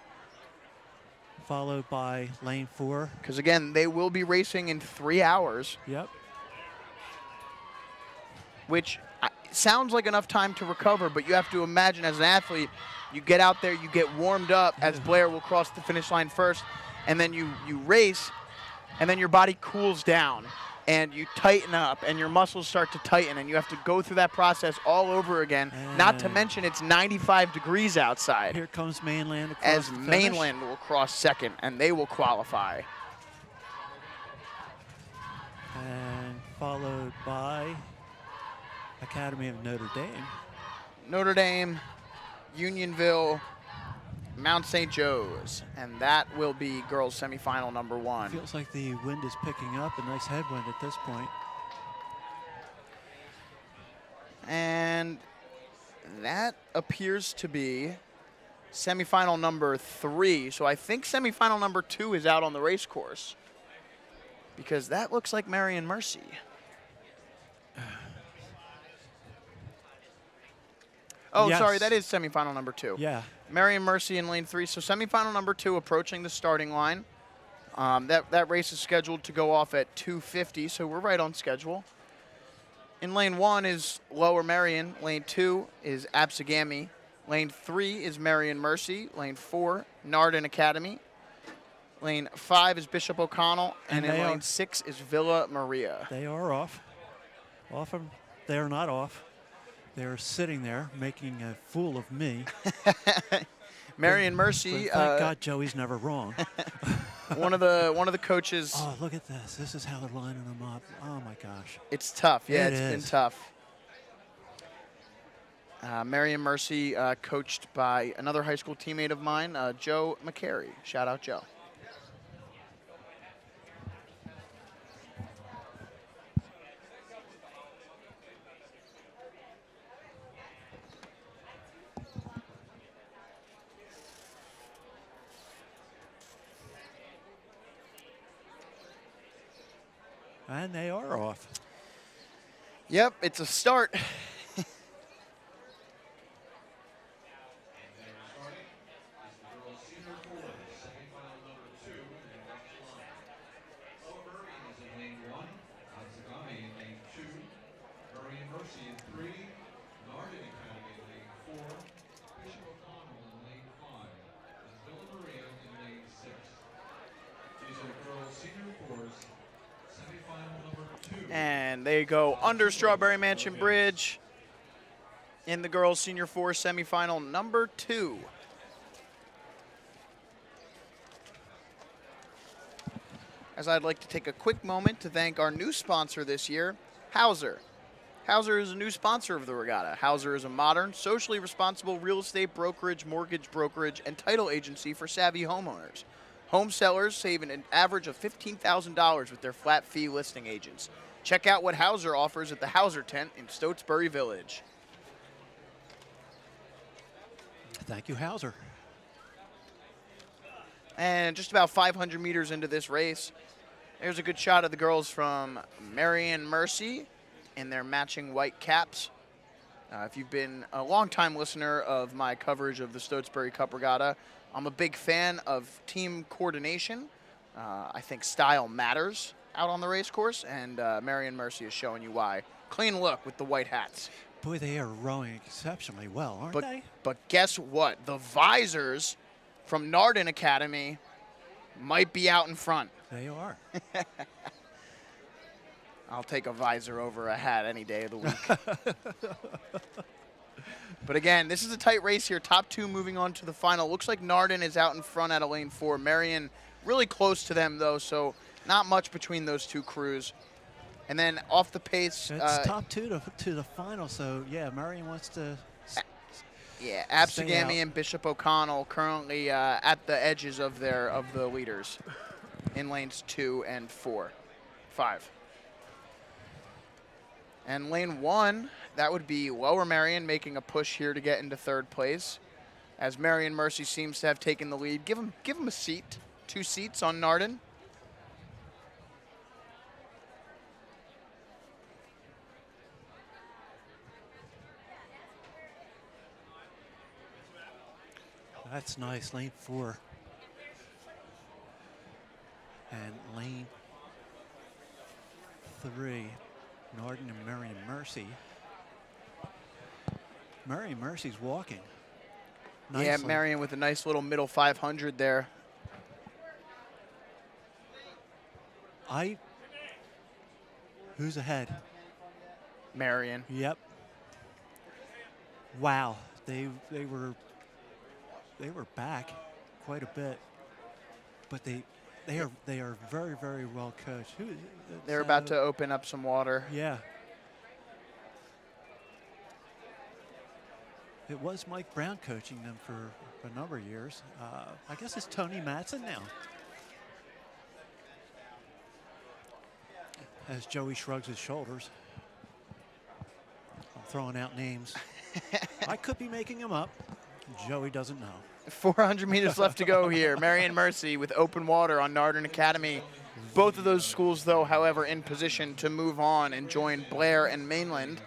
followed by lane 4. because, again, they will be racing in 3 hours, Yep. which sounds like enough time to recover, but you have to imagine as an athlete, you get out there, you get warmed up as Blair will cross the finish line first, and then you race, and then your body cools down, and you tighten up, and your muscles start to tighten, and you have to go through that process all over again, not to mention it's 95 degrees outside. Here comes Mainland across As the finish. Mainland will cross second, and they will qualify. And followed by Academy of Notre Dame. Notre Dame, Unionville, Mount St. Joe's, and that will be girls semifinal number 1. Feels like the wind is picking up, a nice headwind at this point. And that appears to be semifinal number 3. So I think semifinal number 2 is out on the race course because that looks like Marion Mercy. Oh, Yes. sorry, that is semifinal number 2. Yeah. Marion Mercy in lane 3. So semifinal number 2 approaching the starting line. That race is scheduled to go off at 2:50, so we're right on schedule. In lane 1 is Lower Marion. Lane 2 is Absegami. Lane 3 is Marion Mercy. Lane 4, Nardin Academy. Lane 5 is Bishop O'Connell. And in they lane are- 6 is Villa Maria. They are off. Often they are not off. They're sitting there making a fool of me. Marion But Mercy. thank God Joey's never wrong. One of the coaches. Oh, look at this. This is how they're lining them up. Oh, my gosh. It's tough. Yeah, It it's been is. tough. Marion Mercy, coached by another high school teammate of mine, Joe McCary. Shout out, Joe. And they are off. Yep, it's a start. And they go under Strawberry Mansion Bridge in the girls' senior four semifinal number 2. As I'd like to take a quick moment to thank our new sponsor this year, Hauser. Hauser is a new sponsor of the regatta. Hauser is a modern, socially responsible real estate brokerage, mortgage brokerage, and title agency for savvy homeowners. Home sellers save an average of $15,000 with their flat fee listing agents. Check out what Hauser offers at the Hauser tent in Stotesbury Village. Thank you, Hauser. And just about 500 meters into this race, there's a good shot of the girls from Marion Mercy in their matching white caps. If you've been a long-time listener of my coverage of the Stotesbury Cup Regatta, I'm a big fan of team coordination. I think style matters out on the race course, and Marion Mercy is showing you why. Clean look with the white hats. Boy, they are rowing exceptionally well, aren't they? But guess what? The visors from Nardin Academy might be out in front. They are. I'll take a visor over a hat any day of the week. But again, this is a tight race here. Top 2 moving on to the final. Looks like Nardin is out in front out of lane 4. Marion really close to them, though, so not much between those two crews. And then off the pace. It's top 2 to the final, so yeah, Marion wants to. Yeah, Stay Absagami out. and Bishop O'Connell currently at the edges of the leaders in lanes 2 and 5. And lane 1, that would be Lower Marion making a push here to get into 3rd place, as Marion Mercy seems to have taken the lead. Give him a seat, 2 seats on Nardin. That's nice, lane 4. And lane 3, Nardin and Marion Mercy. Marion Mercy's walking. Yeah, nicely. Marion with a nice little middle 500 there. Who's ahead? Marion. Yep. Wow, they were back quite a bit, but they are very, very well coached. They're about to open up some water. Yeah. It was Mike Brown coaching them for a number of years. I guess it's Tony Matson now. As Joey shrugs his shoulders. I'm throwing out names. I could be making them up. Joey doesn't know. 400 meters left to go here. Marion Mercy with open water on Nardin Academy. Both of those schools, though, however, in position to move on and join Blair and Mainland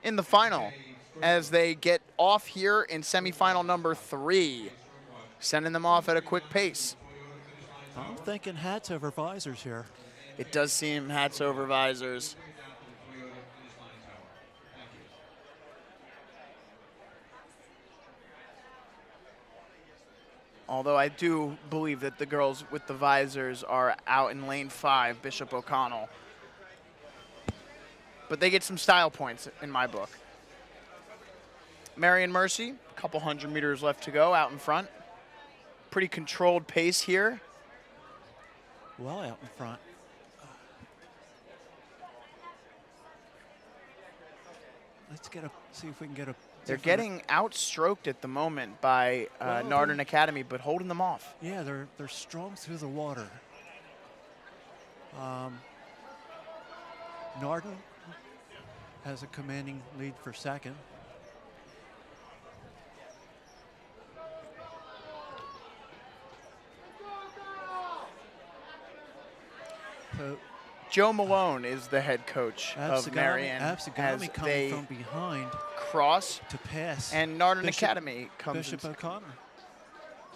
in the final as they get off here in semifinal number 3, sending them off at a quick pace. I'm thinking hats over visors here. It does seem hats over visors. Although I do believe that the girls with the visors are out in lane 5, Bishop O'Connell. But they get some style points in my book. Marion Mercy, a couple hundred meters left to go out in front. Pretty controlled pace here. well out in front. Let's see if we can get a. They're different- getting outstroked at the moment by Well, Narden Academy, but holding them off. Yeah, they're strong through the water. Narden has a commanding lead for second. So Joe Malone is the head coach of Marion Absagami as coming they from behind cross, to pass. and Narden Bishop- Academy comes Bishop in. O'Connor.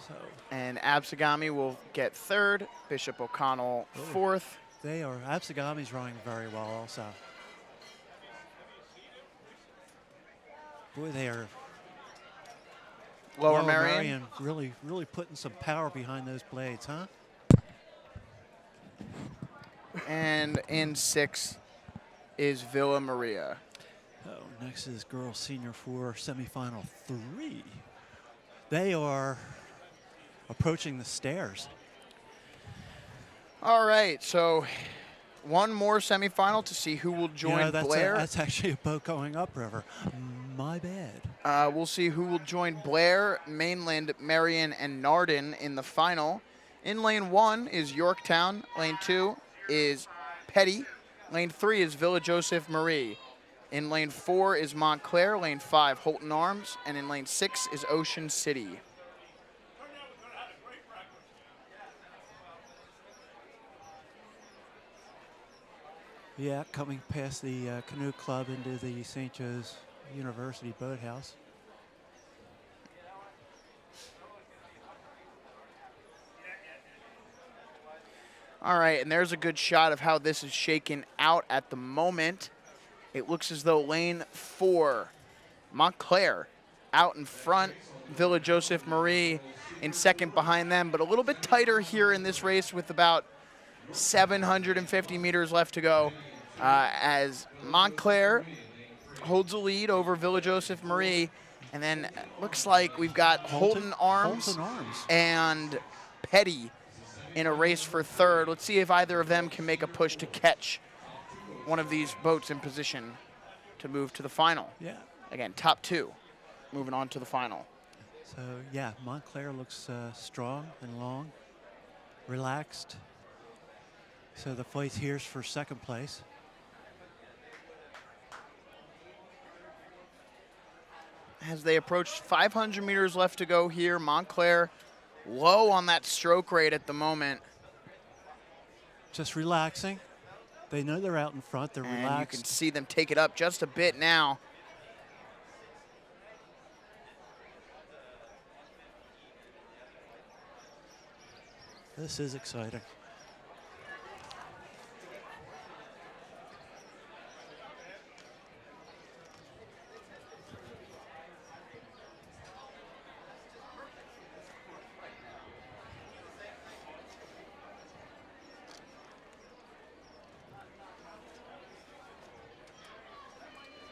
So And Absagami will get third, Bishop O'Connell Oh. fourth. Absagami's running very well also. Boy, they are Lower Marion. really putting some power behind those blades, huh? And in sixth is Villa Maria. Oh, next is girls senior 4 semifinal 3. They are approaching the stairs. All right, so one more semifinal to see who will join Blair. That's actually a boat going upriver. My bad. We'll see who will join Blair, Mainland, Marion, and Narden in the final. In lane 1 is Yorktown. Lane 2 is Petty. Lane 3 is Villa Joseph Marie. In lane 4 is Montclair. Lane 5, Holton Arms. And in lane 6 is Ocean City. Yeah, coming past the canoe club into the St. Joe's University boathouse. All right, and there's a good shot of how this is shaken out at the moment. It looks as though lane 4, Montclair, out in front. Villa Joseph Marie in second behind them, but a little bit tighter here in this race with about 750 meters left to go as Montclair holds a lead over Villa Joseph Marie. And then it looks like we've got Holton Arms and Petty in a race for third. Let's see if either of them can make a push to catch one of these boats in position to move to the final. Yeah. Again, top 2 moving on to the final. So, yeah, Montclair looks strong and long, relaxed. So the fight here's for second place. As they approach 500 meters left to go here, Montclair low on that stroke rate at the moment. Just relaxing. They know they're out in front. They're And relaxed. you can see them take it up just a bit now. This is exciting.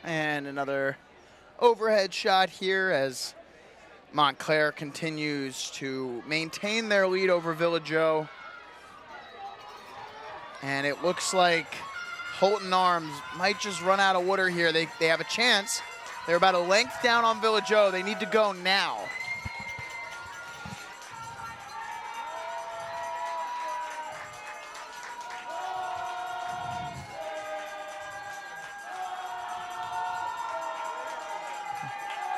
And another overhead shot here as Montclair continues to maintain their lead over Villa Joe. And it looks like Holton Arms might just run out of water here. They have a chance. They're about a length down on Villa Joe. They need to go now.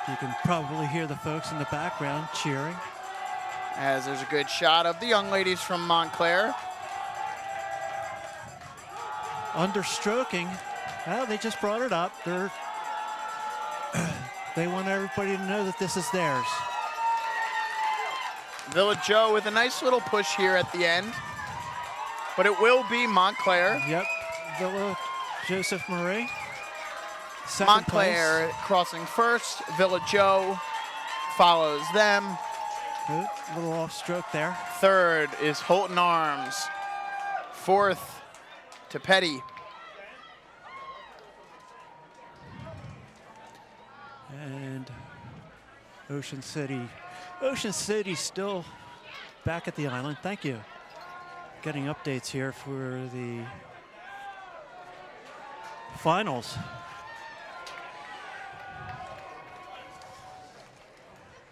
You can probably hear the folks in the background cheering. As there's a good shot of the young ladies from Montclair. Understroking. Well, they just brought it up. They want everybody to know that this is theirs. Villa Joe with a nice little push here at the end. But it will be Montclair. Yep, Villa Joseph Marie. Second Montclair crossing first. Villa Joe follows them. Good, little off stroke there. Third is Holton Arms. Fourth to Petty. And Ocean City. Ocean City still back at the island. Thank you. getting updates here for the finals.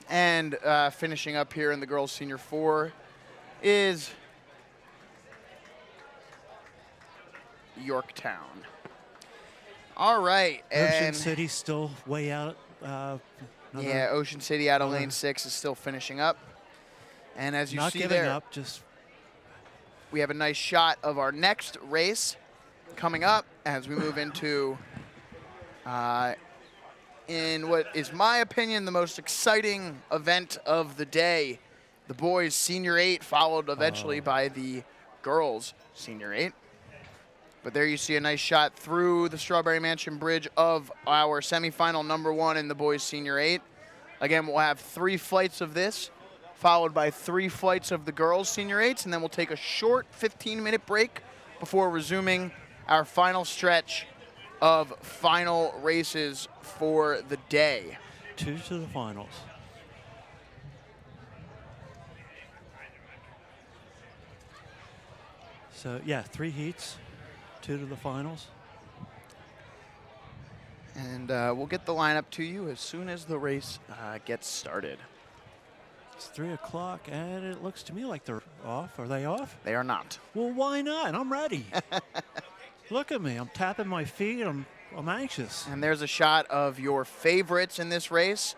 And finishing up here in the girls' senior 4 is Yorktown. All right. Ocean and City still way out. yeah, Ocean City out of another- lane 6 is still finishing up. And as you not see giving there, up, just we have a nice shot of our next race coming up as we move into in what is my opinion the most exciting event of the day, the boys senior 8, followed eventually by the girls senior 8. But there you see a nice shot through the Strawberry Mansion Bridge of our semifinal number 1 in the boys senior 8. Again, we'll have 3 flights of this, followed by 3 flights of the girls senior 8s, and then we'll take a short 15-minute break before resuming our final stretch of final races for the day. 2 to the finals. So yeah, 3 heats, 2 to the finals. And we'll get the lineup to you as soon as the race gets started. It's 3 o'clock, and it looks to me like they're off. Are they off? They are not. Well, why not? I'm ready. Look at me. I'm tapping my feet. I'm anxious. And there's a shot of your favorites in this race.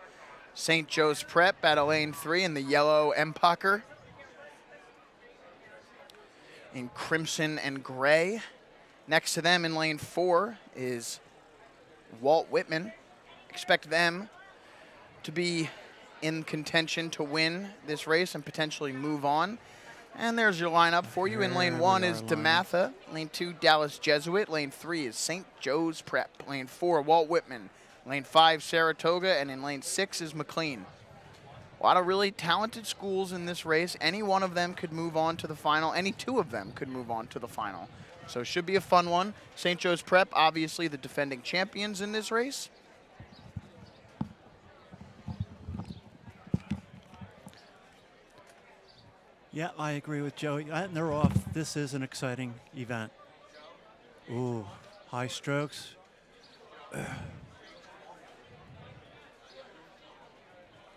St. Joe's Prep out of lane 3 in the yellow Empacher in crimson and gray. Next to them in lane 4 is Walt Whitman. Expect them to be in contention to win this race and potentially move on. And there's your lineup for you. In lane There 1 we is are, DeMatha. Lane 2, Dallas Jesuit. Lane 3 is St. Joe's Prep. Lane 4, Walt Whitman. Lane 5, Saratoga. And in lane 6 is McLean. A lot of really talented schools in this race. Any one of them could move on to the final. Any 2 of them could move on to the final. So it should be a fun one. St. Joe's Prep, obviously the defending champions in this race. Yeah, I agree with Joey. And they're off. This is an exciting event. Ooh, high strokes.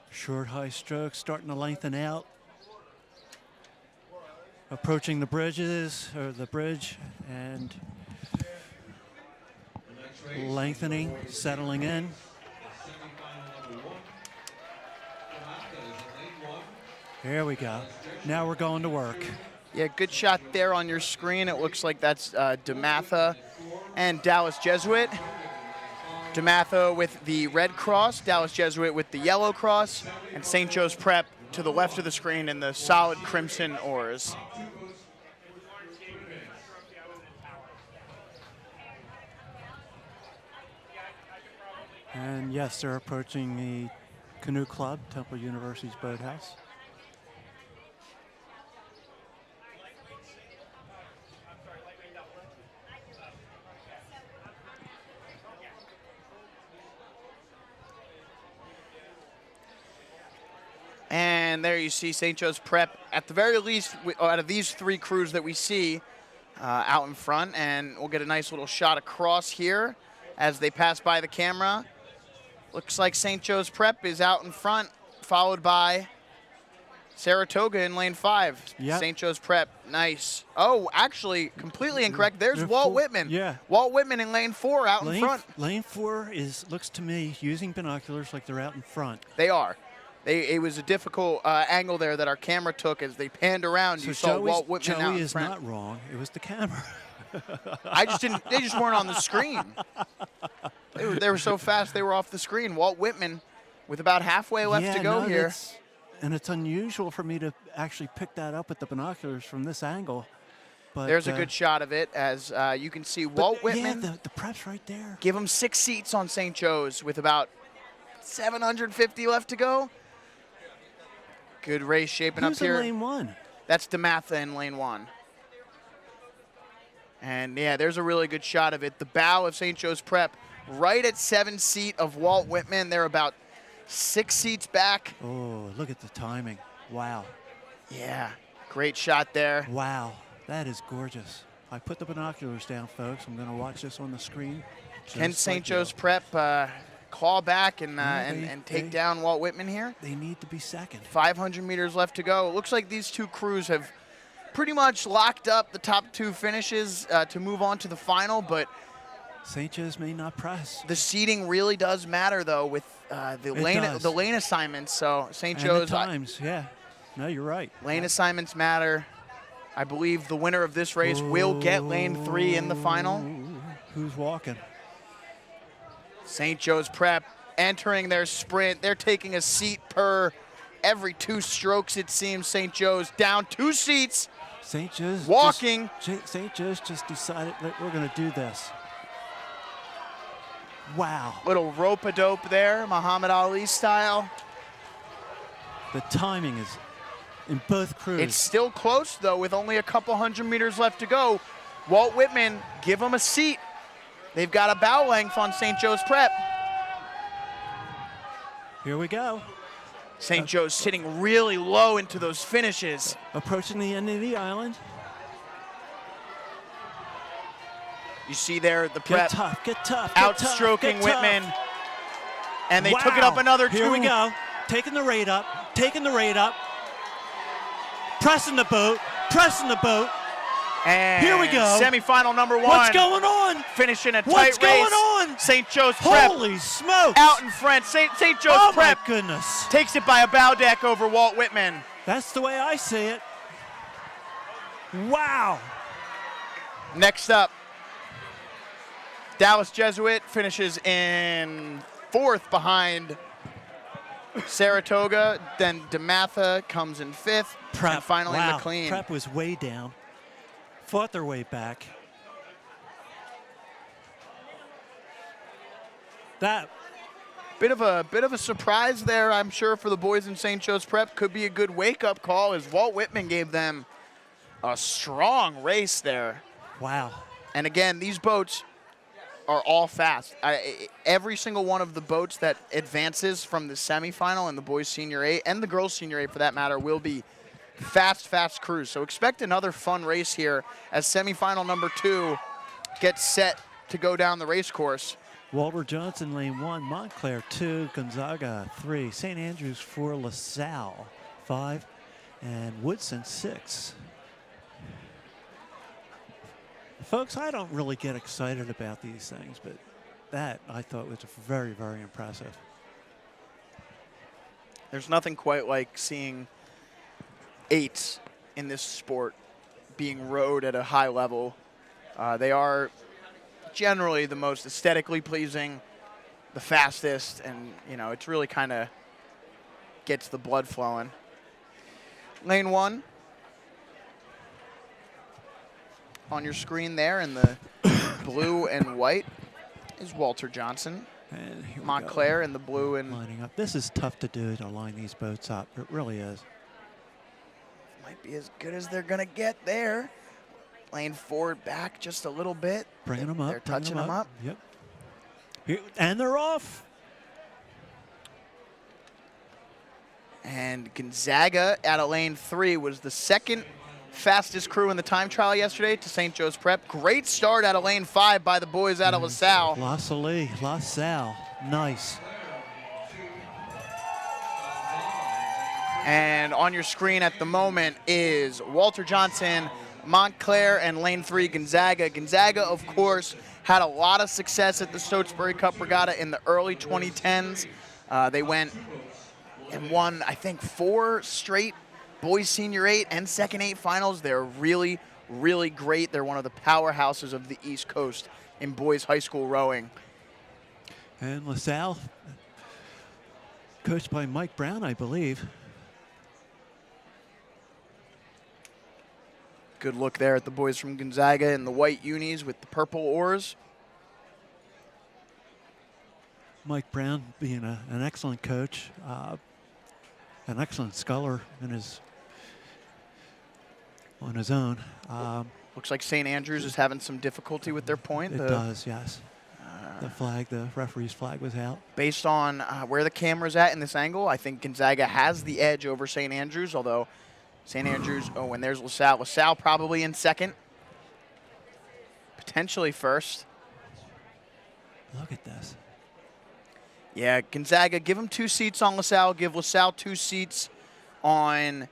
Short high strokes starting to lengthen out. Approaching the bridges, or the bridge, and lengthening, settling in. Semifinal number 1. DeMatha is in lane 1. Here we go. Now we're going to work. Yeah, good shot there on your screen. It looks like that's DeMatha and Dallas Jesuit. DeMatha with the red cross, Dallas Jesuit with the yellow cross, and St. Joe's Prep to the left of the screen in the solid crimson oars. And yes, they're approaching the Canoe Club, Temple University's boathouse. And there you see St. Joe's Prep, at the very least, out of these 3 crews that we see out in front. And we'll get a nice little shot across here as they pass by the camera. Looks like St. Joe's Prep is out in front, followed by Saratoga in lane 5. Yep. St. Joe's Prep, nice. Oh, actually, completely incorrect. There's They're Walt full- Whitman. yeah. Walt Whitman in lane 4 out in front. Lane 4 looks to me, using binoculars, like they're out in front. They are. It was a difficult angle there that our camera took as they panned around. You saw Walt Whitman out Joey in is front. not wrong. It was the camera. I just didn't. They just weren't on the screen. They were so fast they were off the screen. Walt Whitman, with about halfway left Yeah, to go no, here. and it's unusual for me to actually pick that up with the binoculars from this angle. But There's a good shot of it as you can see Walt Whitman. Yeah, the prep's right there. Give him 6 seats on St. Joe's with about 750 left to go. Good race shaping Who's up here. in lane 1? That's DeMatha in lane 1. And yeah, there's a really good shot of it. The bow of St. Joe's Prep right at 7 seat of Walt Whitman. They're about 6 seats back. Oh, look at the timing. Wow. Yeah, great shot there. Wow. That is gorgeous. I put the binoculars down, folks. I'm going to watch this on the screen. Can just St. like Joe's you. Prep claw back and they- take down Walt Whitman here? They need to be second. 500 meters left to go. It looks like these two crews have pretty much locked up the top two finishes to move on to the final, but St. Joe's may not press. the seeding really does matter, though, with does. the lane assignments. So St. And Joe's the times, yeah. No, you're right. lane assignments matter. I believe the winner of this race will get lane 3 in the final. Who's walking? St. Joe's Prep entering their sprint. They're taking a seat per every 2 strokes, it seems. St. Joe's down 2 seats. St. Joe's Walking. St. Joe's just decided that we're going to do this. Wow. Little rope-a-dope there, Muhammad Ali style. The timing is in both crews. It's still close, though, with only a couple hundred meters left to go. Walt Whitman, give him a seat. They've got a bow length on St. Joe's Prep. Here we go. St. Joe's sitting really low into those finishes. Approaching the end of the island. You see there the Get Prep tough, get tough. outstroking Whitman. And they took it up another 2. Here we go. Taking the rate up, taking the rate up. Pressing the boat, pressing the boat. And Here we go. Semifinal number 1. What's going on? Finishing a What's tight race. going on? St. Joe's Prep Holy smokes. out in front. St. Joe's Oh my Prep goodness. takes it by a bow deck over Walt Whitman. That's the way I see it. Wow. Next up, Dallas Jesuit finishes in 4th behind Saratoga. Then DeMatha comes in 5th. Prep. And finally wow. McLean. Prep was way down. Fought their way back. That Bit of a surprise there, I'm sure, for the boys in St. Joe's Prep. Could be a good wake-up call as Walt Whitman gave them a strong race there. wow. And again, these boats are all fast. Every single one of the boats that advances from the semifinal in the boys senior 8 and the girls senior 8 for that matter will be fast crews. So expect another fun race here as semifinal number 2 gets set to go down the race course. Walter Johnson, lane 1, Montclair 2, Gonzaga 3, St. Andrews 4, LaSalle 5, and Woodson 6. Folks, I don't really get excited about these things, but that I thought was very, very impressive. There's nothing quite like seeing 8s in this sport being rowed at a high level. They are generally the most aesthetically pleasing, the fastest, and it's really kind of gets the blood flowing. Lane 1 on your screen there in the blue and white is Walter Johnson. And here we Montclair go. in the blue and Lining up. This is tough to do, to line these boats up. It really is. might be as good as they're going to get there. Lane 4 back just a little bit. Bringing them up. They're touching them up. Yep. Here, and they're off. And Gonzaga out of lane 3 was the second fastest crew in the time trial yesterday to St. Joe's Prep. Great start out of lane 5 by the boys out of LaSalle. LaSalle. Nice. And on your screen at the moment is Walter Johnson, Montclair, and lane 3 Gonzaga. Gonzaga, of course, had a lot of success at the Stotesbury Cup Regatta in the early 2010s. They went and won, I think, 4 straight boys senior 8 and second 8 finals. They're really, really great. They're one of the powerhouses of the East Coast in boys high school rowing. And LaSalle, coached by Mike Brown, I believe. Good look there at the boys from Gonzaga in the white unis with the purple oars. Mike Brown being an excellent coach, an excellent sculler on his own. Looks like St. Andrews is having some difficulty with their point. It does, yes. The referee's flag was out. Based on where the camera's at in this angle, I think Gonzaga has the edge over St. Andrews, although St. Andrews, oh, and there's LaSalle. LaSalle probably in second, potentially first. Look at this. Yeah, Gonzaga, give them 2 seats on LaSalle. Give LaSalle 2 seats on,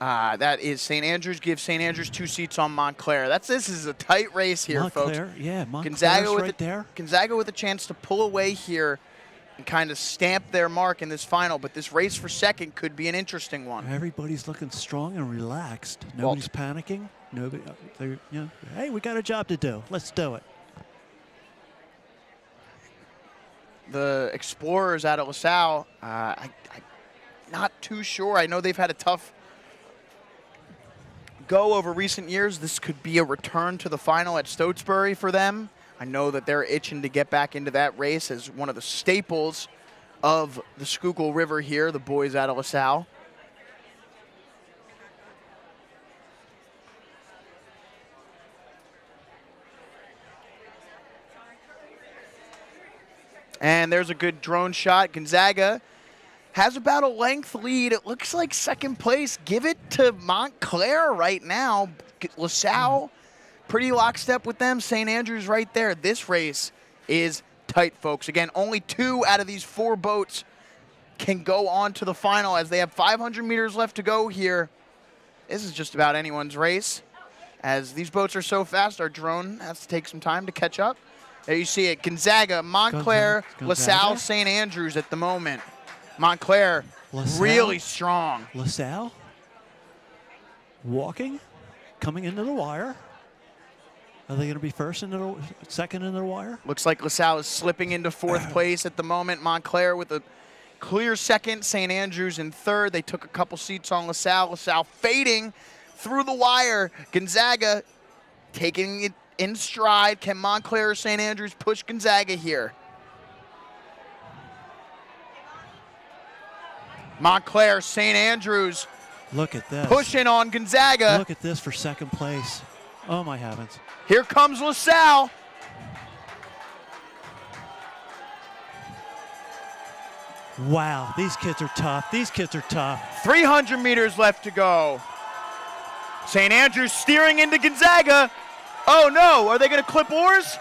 that is St. Andrews. Give St. Andrews 2 seats on Montclair. This is a tight race here, Montclair, folks. yeah, Montclair's Gonzaga with right there. Gonzaga with a chance to pull away here and kind of stamp their mark in this final, but this race for second could be an interesting one. Everybody's looking strong and relaxed. Nobody's panicking. Nobody, they're, you know, hey, we got a job to do. Let's do it. The Explorers out of LaSalle, I'm not too sure. I know they've had a tough go over recent years. This could be a return to the final at Stotesbury for them. I know that they're itching to get back into that race as one of the staples of the Schuylkill River here, the boys out of LaSalle. And there's a good drone shot. Gonzaga has about a length lead. It looks like second place. Give it to Montclair right now. LaSalle, pretty lockstep with them. St. Andrews right there. This race is tight, folks. Again, only 2 out of these 4 boats can go on to the final as they have 500 meters left to go here. This is just about anyone's race. As these boats are so fast, our drone has to take some time to catch up. There you see it, Gonzaga, Montclair, Gonzaga. LaSalle, St. Andrews at the moment. Montclair, LaSalle. really strong. LaSalle walking, coming into the wire. Are they going to be second in the wire? Looks like LaSalle is slipping into 4th place at the moment. Montclair with a clear second, St. Andrews in 3rd. They took a couple seats on LaSalle. LaSalle fading through the wire. Gonzaga taking it in stride. Can Montclair or St. Andrews push Gonzaga here? Montclair, St. Andrews Look at this. pushing on Gonzaga. Look at this for second place. Oh, my heavens. Here comes LaSalle. Wow, these kids are tough. These kids are tough. 300 meters left to go. St. Andrews steering into Gonzaga. Oh no, are they going to clip oars?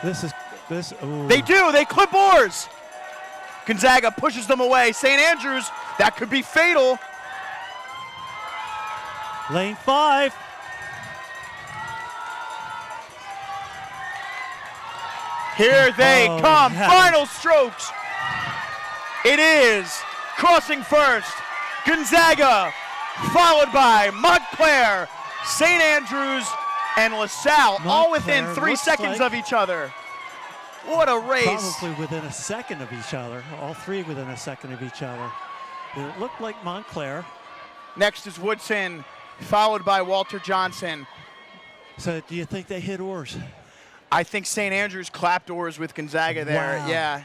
Ooh. They do, they clip oars. Gonzaga pushes them away. St. Andrews, that could be fatal. Lane 5. Here they Oh, come, heavens. final strokes. It is crossing first, Gonzaga, followed by Montclair, St. Andrews, and LaSalle, all within Montclair 3 looks seconds like- of each other. What a race. Probably within a second of each other. All 3 within a second of each other. It looked like Montclair. Next is Woodson, followed by Walter Johnson. So do you think they hit oars? I think St. Andrews clapped oars with Gonzaga there. Wow. Yeah.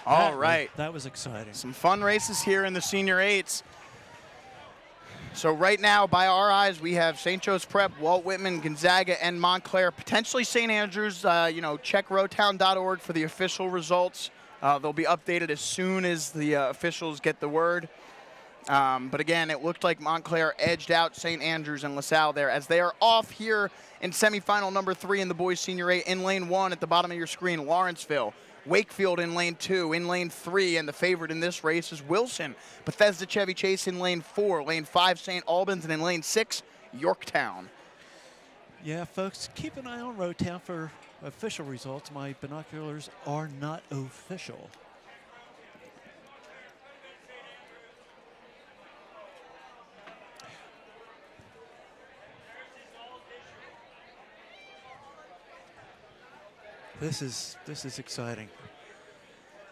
All right. That was exciting. Some fun races here in the senior 8s. So right now, by our eyes, we have St. Joe's Prep, Walt Whitman, Gonzaga, and Montclair. Potentially St. Andrews. Check rowtown.org for the official results. They'll be updated as soon as the officials get the word. But again, it looked like Montclair edged out St. Andrews and LaSalle there as they are off here in semifinal number 3 in the boys senior 8. In lane 1 at the bottom of your screen, Lawrenceville. Wakefield in lane 2, in lane 3, and the favorite in this race is Wilson. Bethesda Chevy Chase in lane 4, lane 5, St. Albans, and in lane 6, Yorktown. Yeah, folks, keep an eye on Rowtown for official results. My binoculars are not official. This is exciting.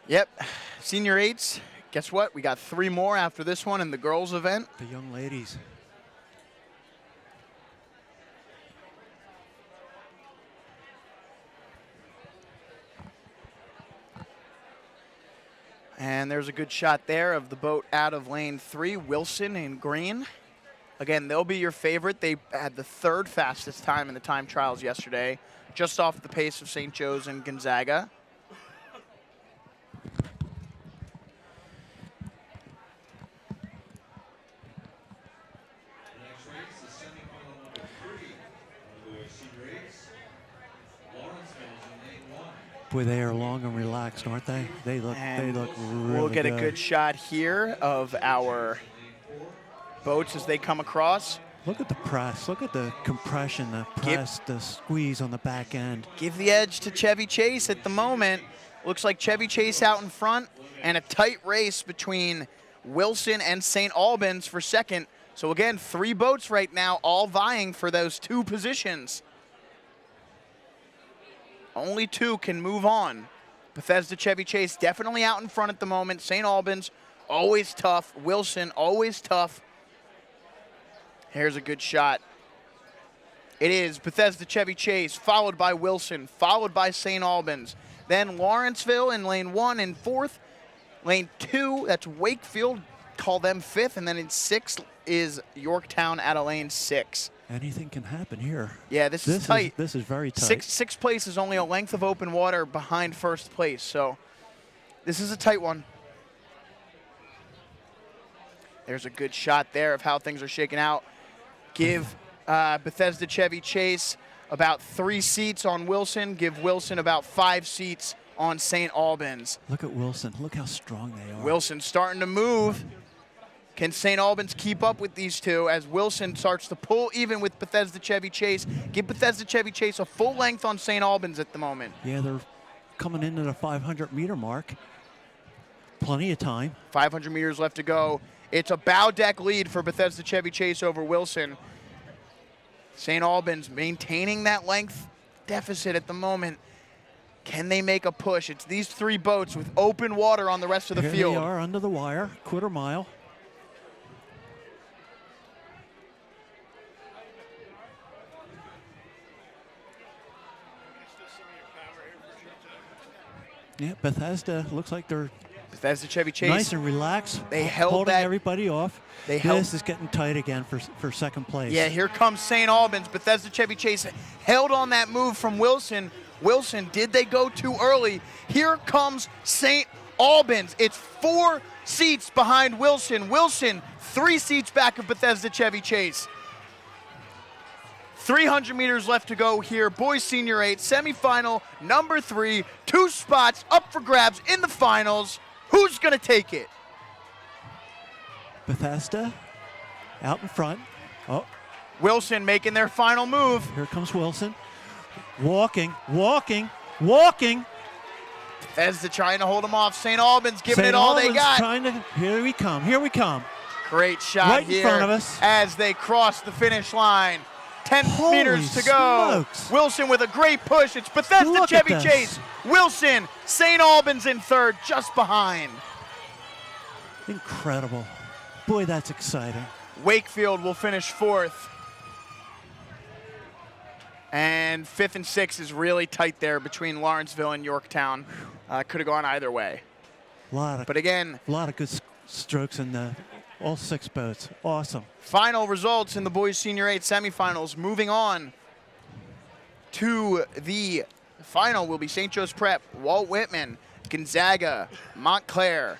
Yep, senior 8s. Guess what? We got 3 more after this one in the girls event. The young ladies. And there's a good shot there of the boat out of lane 3, Wilson in green. Again, they'll be your favorite. They had the 3rd fastest time in the time trials yesterday, just off the pace of St. Joe's and Gonzaga. Boy, they are long and relaxed, aren't they? They look really We'll get good. a good shot here of our boats as they come across. Look at the press. Look at the compression, the press, the squeeze on the back end. Give the edge to Chevy Chase at the moment. Looks like Chevy Chase out in front, and a tight race between Wilson and St. Albans for second. So again, 3 boats right now, all vying for those 2 positions. Only 2 can move on. Bethesda Chevy Chase definitely out in front at the moment. St. Albans, always tough. Wilson, always tough. Here's a good shot. It is Bethesda Chevy Chase, followed by Wilson, followed by St. Albans. Then Lawrenceville in lane 1 and 4th. Lane 2, that's Wakefield, call them 5th. And then in 6th is Yorktown out of lane 6. Anything can happen here. Yeah, this is tight. This is very tight. Sixth place is only a length of open water behind first place, so this is a tight one. There's a good shot there of how things are shaking out. Give Bethesda Chevy Chase about 3 seats on Wilson. Give Wilson about 5 seats on St. Albans. Look at Wilson. Look how strong they are. Wilson starting to move. Can St. Albans keep up with these 2 as Wilson starts to pull even with Bethesda Chevy Chase? Give Bethesda Chevy Chase a full length on St. Albans at the moment. Yeah, they're coming into the 500-meter mark. Plenty of time. 500 meters left to go. It's a bow deck lead for Bethesda Chevy Chase over Wilson. St. Albans maintaining that length deficit at the moment. Can they make a push? It's these 3 boats with open water on the rest of the Here field. they are under the wire, quarter mile. Yeah, Bethesda looks like they're Bethesda Chevy Chase. nice and relaxed. They held holding that- everybody off. This is getting tight again for second place. Yeah, here comes St. Albans. Bethesda Chevy Chase held on that move from Wilson. Wilson, did they go too early? Here comes St. Albans. It's 4 seats behind Wilson. Wilson, 3 seats back of Bethesda Chevy Chase. 300 meters left to go here. Boys Senior 8, semifinal number 3. 2 spots up for grabs in the finals. Who's going to take it? Bethesda out in front. Oh, Wilson making their final move. here comes Wilson. Walking, walking, walking. Bethesda trying to hold them off. St. Albans giving St. it all they Albans got. trying to, here we come, here we come. Great shot Right in here front of us. as they cross the finish line. 10 Holy meters to go. smokes. Wilson with a great push. It's Bethesda Look at Chevy this. Chase. Wilson, St. Albans in third, just behind. Incredible. Boy, that's exciting. Wakefield will finish 4th. And 5th and 6th is really tight there between Lawrenceville and Yorktown. Could have gone either way. But again, a lot of good strokes in all 6 boats. Awesome. final results in the boys senior 8 semifinals. Moving on to the final will be St. Joe's Prep, Walt Whitman, Gonzaga, Montclair,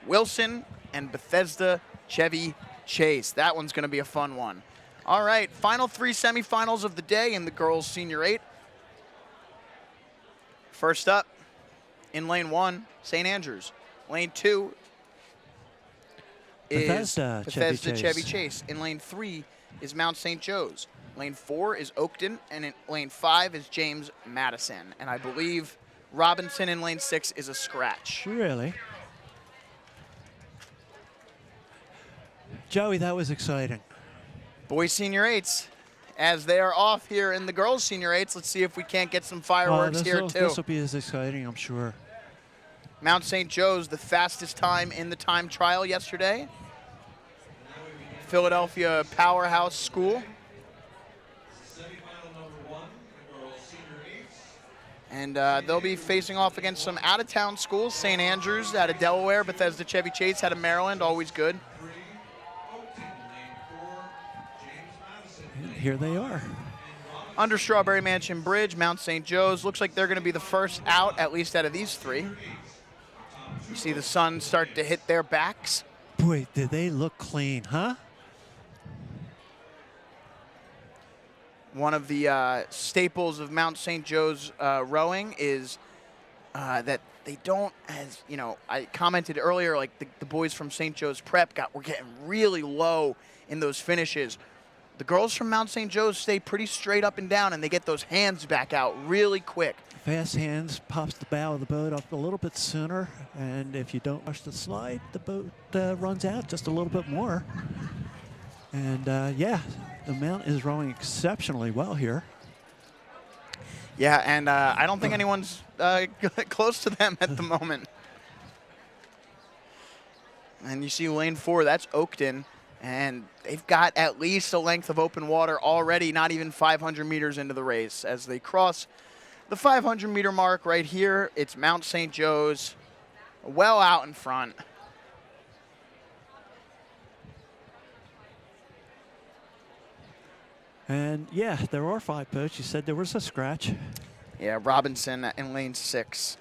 Wilson, and Bethesda Chevy Chase. That one's going to be a fun one. All right, final 3 semifinals of the day in the girls senior 8. First up, in lane 1, St. Andrews. Lane 2 is Bethesda Chevy Chase. In lane 3 is Mount St. Joe's. Lane 4 is Oakton, and in lane 5 is James Madison. And I believe Robinson in lane 6 is a scratch. Really? Joey, that was exciting. Boys senior 8s, as they are off here in the girls senior 8s, let's see if we can't get some fireworks here too. This will be as exciting, I'm sure. Mount St. Joe's, the fastest time in the time trial yesterday. Philadelphia powerhouse school. Semifinal number 1, girls senior 8. And they'll be facing off against some out-of-town schools. St. Andrews out of Delaware, Bethesda Chevy Chase out of Maryland, always good. 3, Oakton, lane 4, James Madison. And here they are. Under Strawberry Mansion Bridge, Mount St. Joe's. Looks like they're going to be the first out, at least out of these 3. You see the sun start to hit their backs. Boy, did they look clean, huh? one of the staples of Mount St. Joe's rowing is that they don't, as you know, I commented earlier, like the boys from St. Joe's Prep were getting really low in those finishes. The girls from Mount St. Joe's stay pretty straight up and down, and they get those hands back out really quick. Fast hands pops the bow of the boat up a little bit sooner, and if you don't rush the slide, the boat runs out just a little bit more. And yeah, the Mount is rowing exceptionally well here. Yeah, and I don't think anyone's close to them at the moment. And you see lane 4, that's Oakton, and they've got at least a length of open water already, not even 500 meters into the race. As they cross the 500-meter mark right here, it's Mount St. Joe's well out in front. And yeah, there are 5 boats. You said there was a scratch. Yeah, Robinson in lane 6.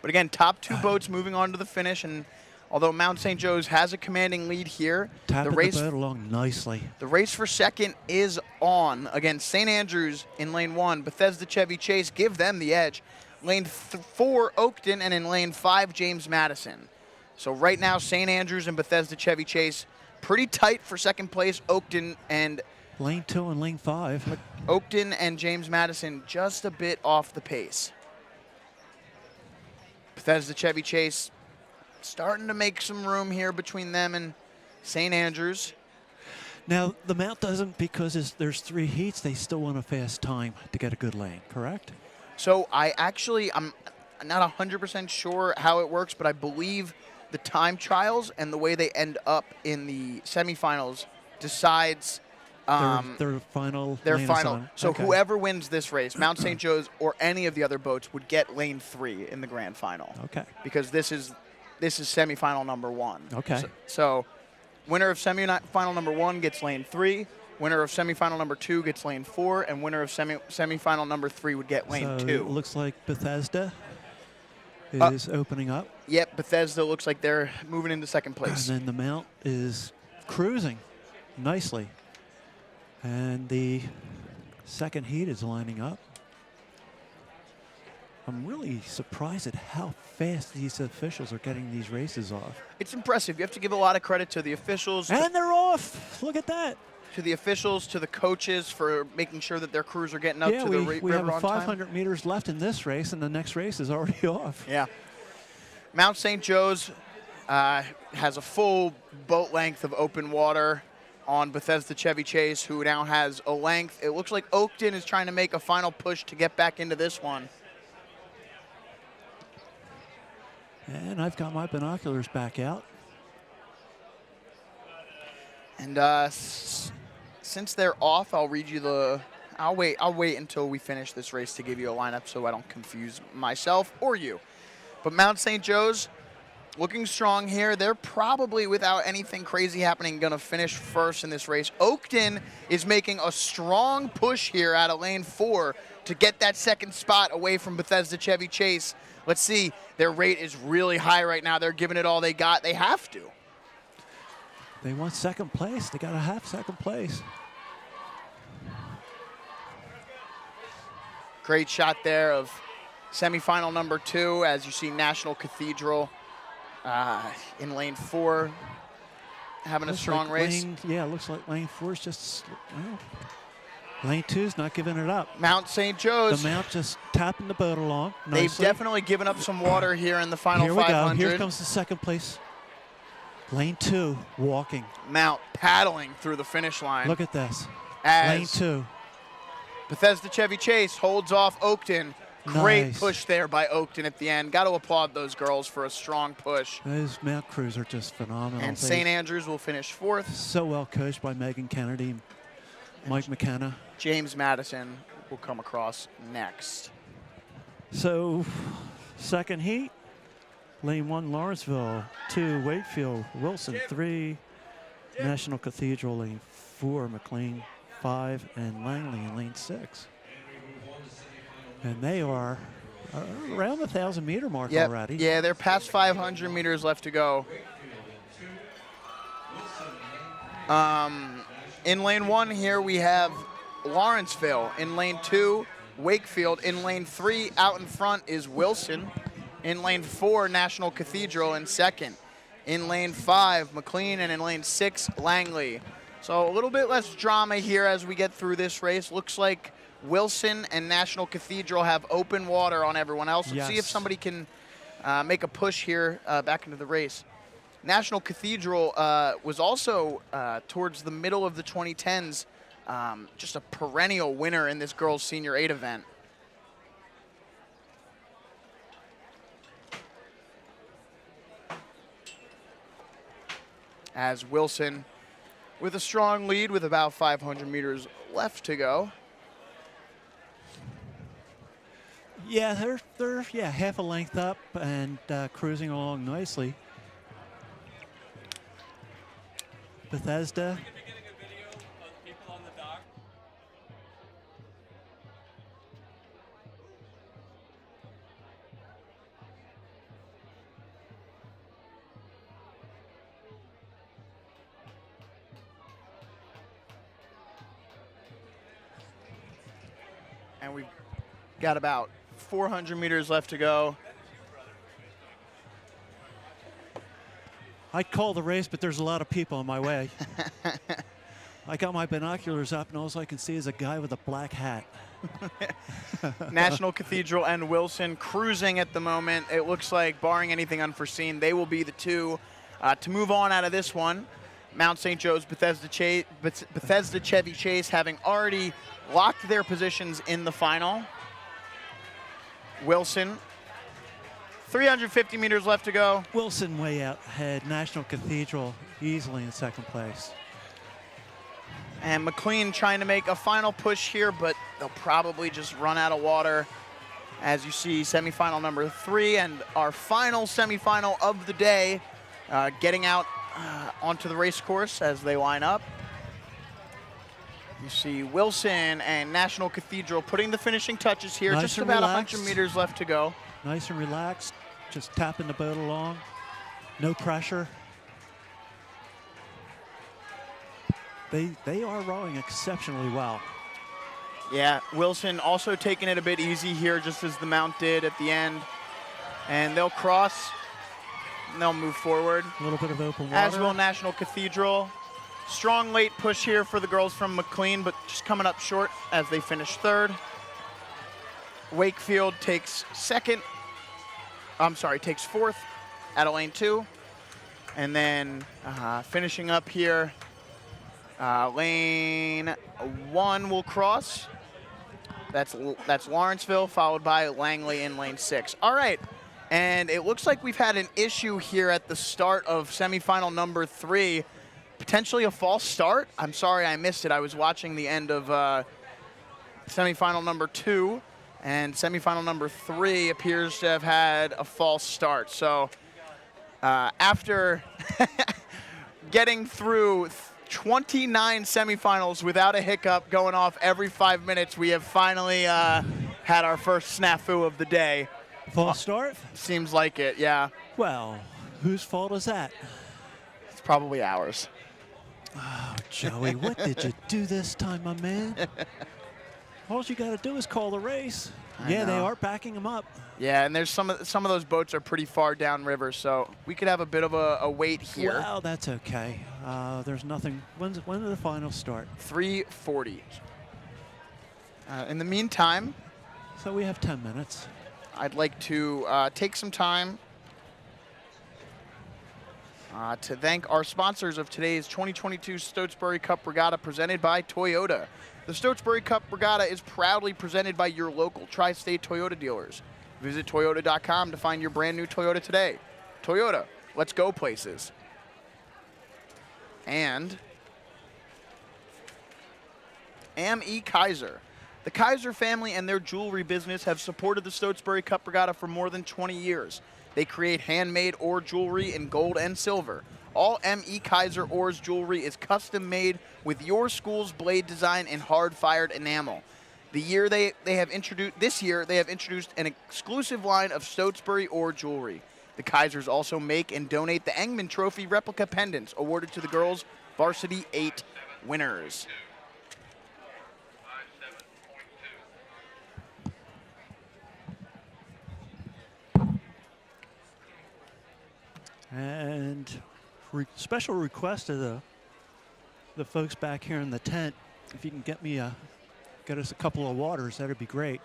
But again, top 2 boats moving on to the finish, and although Mount St. Joe's has a commanding lead here, Tapping the race the boat along nicely. The race for second is on. Again, St. Andrews in lane 1, Bethesda Chevy Chase give them the edge. Lane 4, Oakton, and in lane 5, James Madison. So right now, St. Andrews and Bethesda Chevy Chase pretty tight for second place. Oakton and Lane 2 and lane 5. Oakton and James Madison just a bit off the pace. Bethesda Chevy Chase starting to make some room here between them and St. Andrews. Now, the Mount doesn't, because there's 3 heats, they still want a fast time to get a good lane, correct? So I'm not 100% sure how it works, but I believe the time trials and the way they end up in the semifinals decides Their final lane assignment. So Okay. whoever wins this race, Mount St. Joe's or any of the other boats, would get lane 3 in the grand final. Okay. Because this is semifinal number 1. Okay. So winner of semifinal number 1 gets lane 3. Winner of semifinal number 2 gets lane 4, and winner of semifinal number 3 would get lane So 2. it looks like Bethesda is opening up. Yep, Bethesda looks like they're moving into second place. And then the Mount is cruising nicely. And the second heat is lining up. I'm really surprised at how fast these officials are getting these races off. It's impressive. You have to give a lot of credit to the officials. And they're off. Look at that. To the officials, to the coaches for making sure that their crews are getting up to the we river have on 500 time. meters left in this race, and the next race is already off. Yeah. Mount St. Joe's has a full boat length of open water on Bethesda Chevy Chase, who now has a length. It looks like Oakton is trying to make a final push to get back into this one. And I've got my binoculars back out. And since they're off, I'll read you the. I'll wait until we finish this race to give you a lineup so I don't confuse myself or you. But Mount St. Joe's looking strong here. They're probably, without anything crazy happening, going to finish first in this race. Oakton is making a strong push here out of lane 4 to get that second spot away from Bethesda Chevy Chase. Let's see. Their rate is really high right now. They're giving it all they got. They have to. They want second place. They got to have second place. Great shot there of semifinal number 2, as you see National Cathedral in lane 4 having a strong race. Yeah, it looks like lane 4 is just, well, lane 2's not giving it up. Mount St. Joe's. The Mount just tapping the boat along nicely. They've definitely given up some water here in the final Here we 500. go. Here comes the second place. Lane 2 walking. Mount paddling through the finish line. Look at this. As Lane 2. Bethesda Chevy Chase holds off Oakton. Great Nice. push there by Oakton at the end. Got to applaud those girls for a strong push. Those Mount crews are just phenomenal. And They- St. Andrews will finish 4th. So well coached by Megan Kennedy, Mike McKenna. James Madison will come across next. So, second heat, lane 1, Lawrenceville, 2, Wakefield, Wilson, 3, National Cathedral, lane 4, McLean, 5, and Langley in lane 6. And they are around the 1,000-meter mark Yep. already. Yeah, they're past 500 meters left to go. In lane 1 here we have Lawrenceville. In lane 2, Wakefield. In lane 3, out in front is Wilson. In lane 4, National Cathedral in second. In lane 5, McLean, and in lane 6, Langley. So a little bit less drama here as we get through this race. Looks like Wilson and National Cathedral have open water on everyone else. Let's see if Yes. somebody can make a push here back into the race. National Cathedral was also towards the middle of the 2010s, just a perennial winner in this girls' senior 8 event. As Wilson with a strong lead with about 500 meters left to go. Yeah, they're half a length up and cruising along nicely. Bethesda. Gonna be getting a video of the people on the dock. And we've got about 400 meters left to go. I'd call the race, but there's a lot of people in my way. I got my binoculars up, and all I can see is a guy with a black hat. National Cathedral and Wilson cruising at the moment. It looks like, barring anything unforeseen, they will be the two to move on out of this one. Mount St. Joe's, Bethesda Chevy Chase having already locked their positions in the final. Wilson, 350 meters left to go. Wilson way out ahead. National Cathedral easily in second place. And McLean trying to make a final push here, but they'll probably just run out of water. As you see, semifinal number 3 and our final semifinal of the day getting out onto the race course as they line up. You see Wilson and National Cathedral putting the finishing touches here. Nice Just and about relaxed. 100 meters left to go. Nice and relaxed, just tapping the boat along. No pressure. They are rowing exceptionally well. Yeah, Wilson also taking it a bit easy here, just as the Mount did at the end. And they'll cross, and they'll move forward. A little bit of open water. As will National Cathedral. Strong late push here for the girls from McLean, but just coming up short as they finish third. Wakefield takes takes fourth out of lane 2. And then finishing up here, lane 1 will cross. That's Lawrenceville, followed by Langley in lane 6. All right, and it looks like we've had an issue here at the start of semifinal number 3. Potentially a false start. I'm sorry I missed it. I was watching the end of semifinal number 2, and semifinal number 3 appears to have had a false start. So after getting through 29 semifinals without a hiccup, going off every 5 minutes, we have finally had our first snafu of the day. False start? Seems like it, yeah. Well, whose fault is that? It's probably ours. Oh, Joey, what did you do this time, my man? All you got to do is call the race. Yeah, they know. are backing them up. Yeah, and there's some of those boats are pretty far downriver, so we could have a bit of a wait here. Well, that's okay. There's nothing. When did the finals start? 3:40. In the meantime, So we have 10 minutes. I'd like to take some time to thank our sponsors of today's 2022 Stotesbury Cup Regatta presented by Toyota. The Stotesbury Cup Regatta is proudly presented by your local tri-state Toyota dealers. Visit Toyota.com to find your brand new Toyota today. Toyota, let's go places. And M.E. Kaiser. The Kaiser family and their jewelry business have supported the Stotesbury Cup Regatta for more than 20 years. They create handmade ore jewelry in gold and silver. All M.E. Kaiser Ores jewelry is custom made with your school's blade design and hard-fired enamel. This year they have introduced an exclusive line of Stotesbury ore jewelry. The Kaisers also make and donate the Engman Trophy replica pendants awarded to the girls Varsity 8 winners. 57.2. And special request to the folks back here in the tent, if you can get us a couple of waters, that'd be great.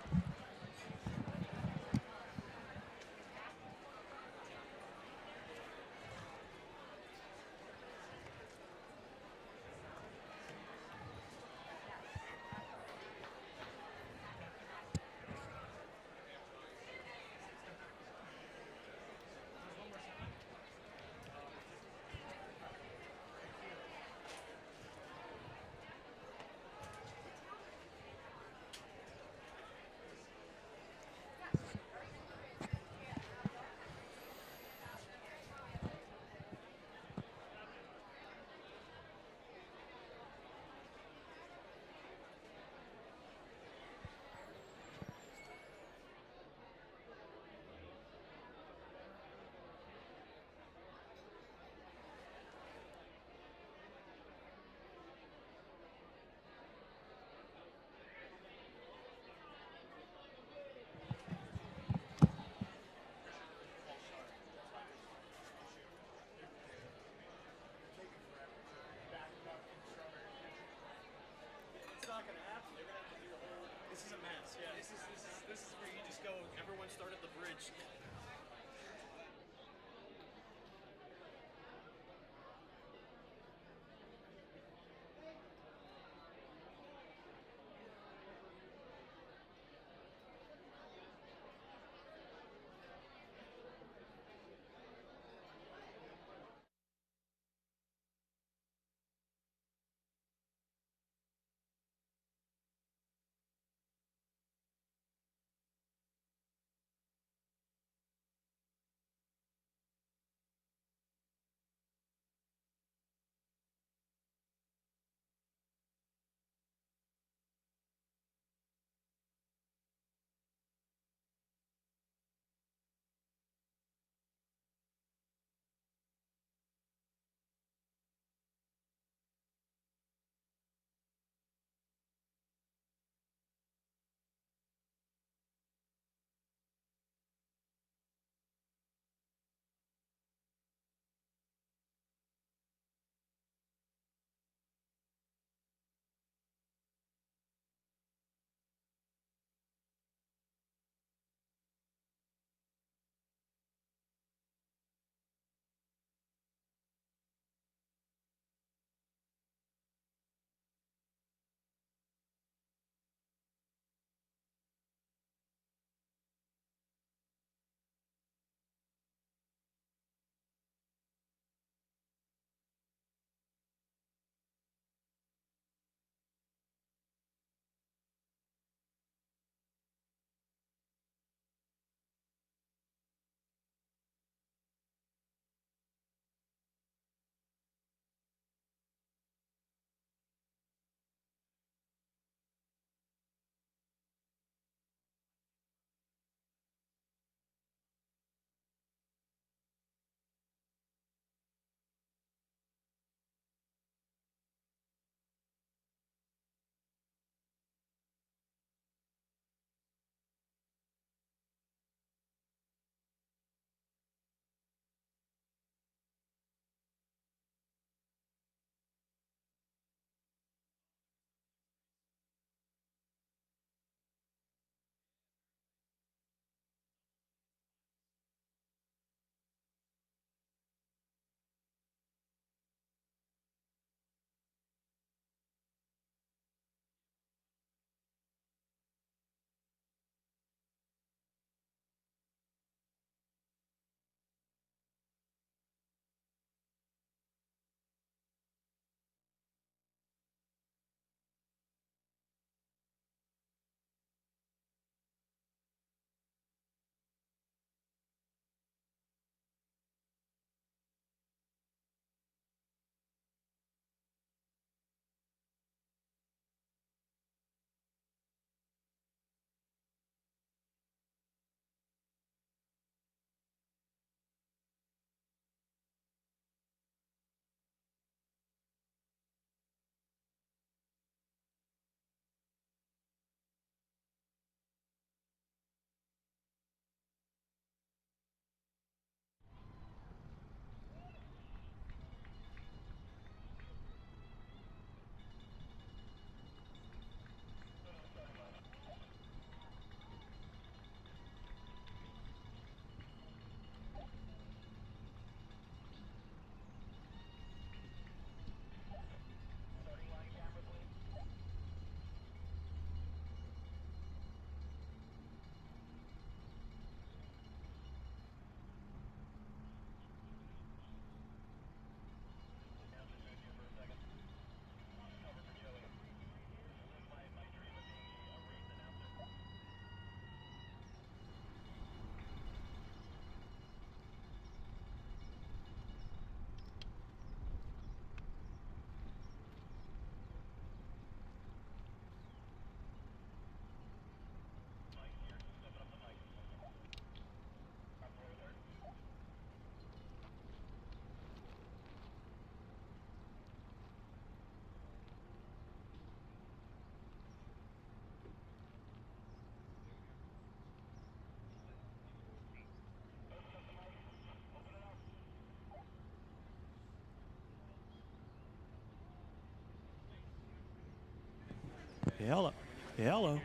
Hello. Hello.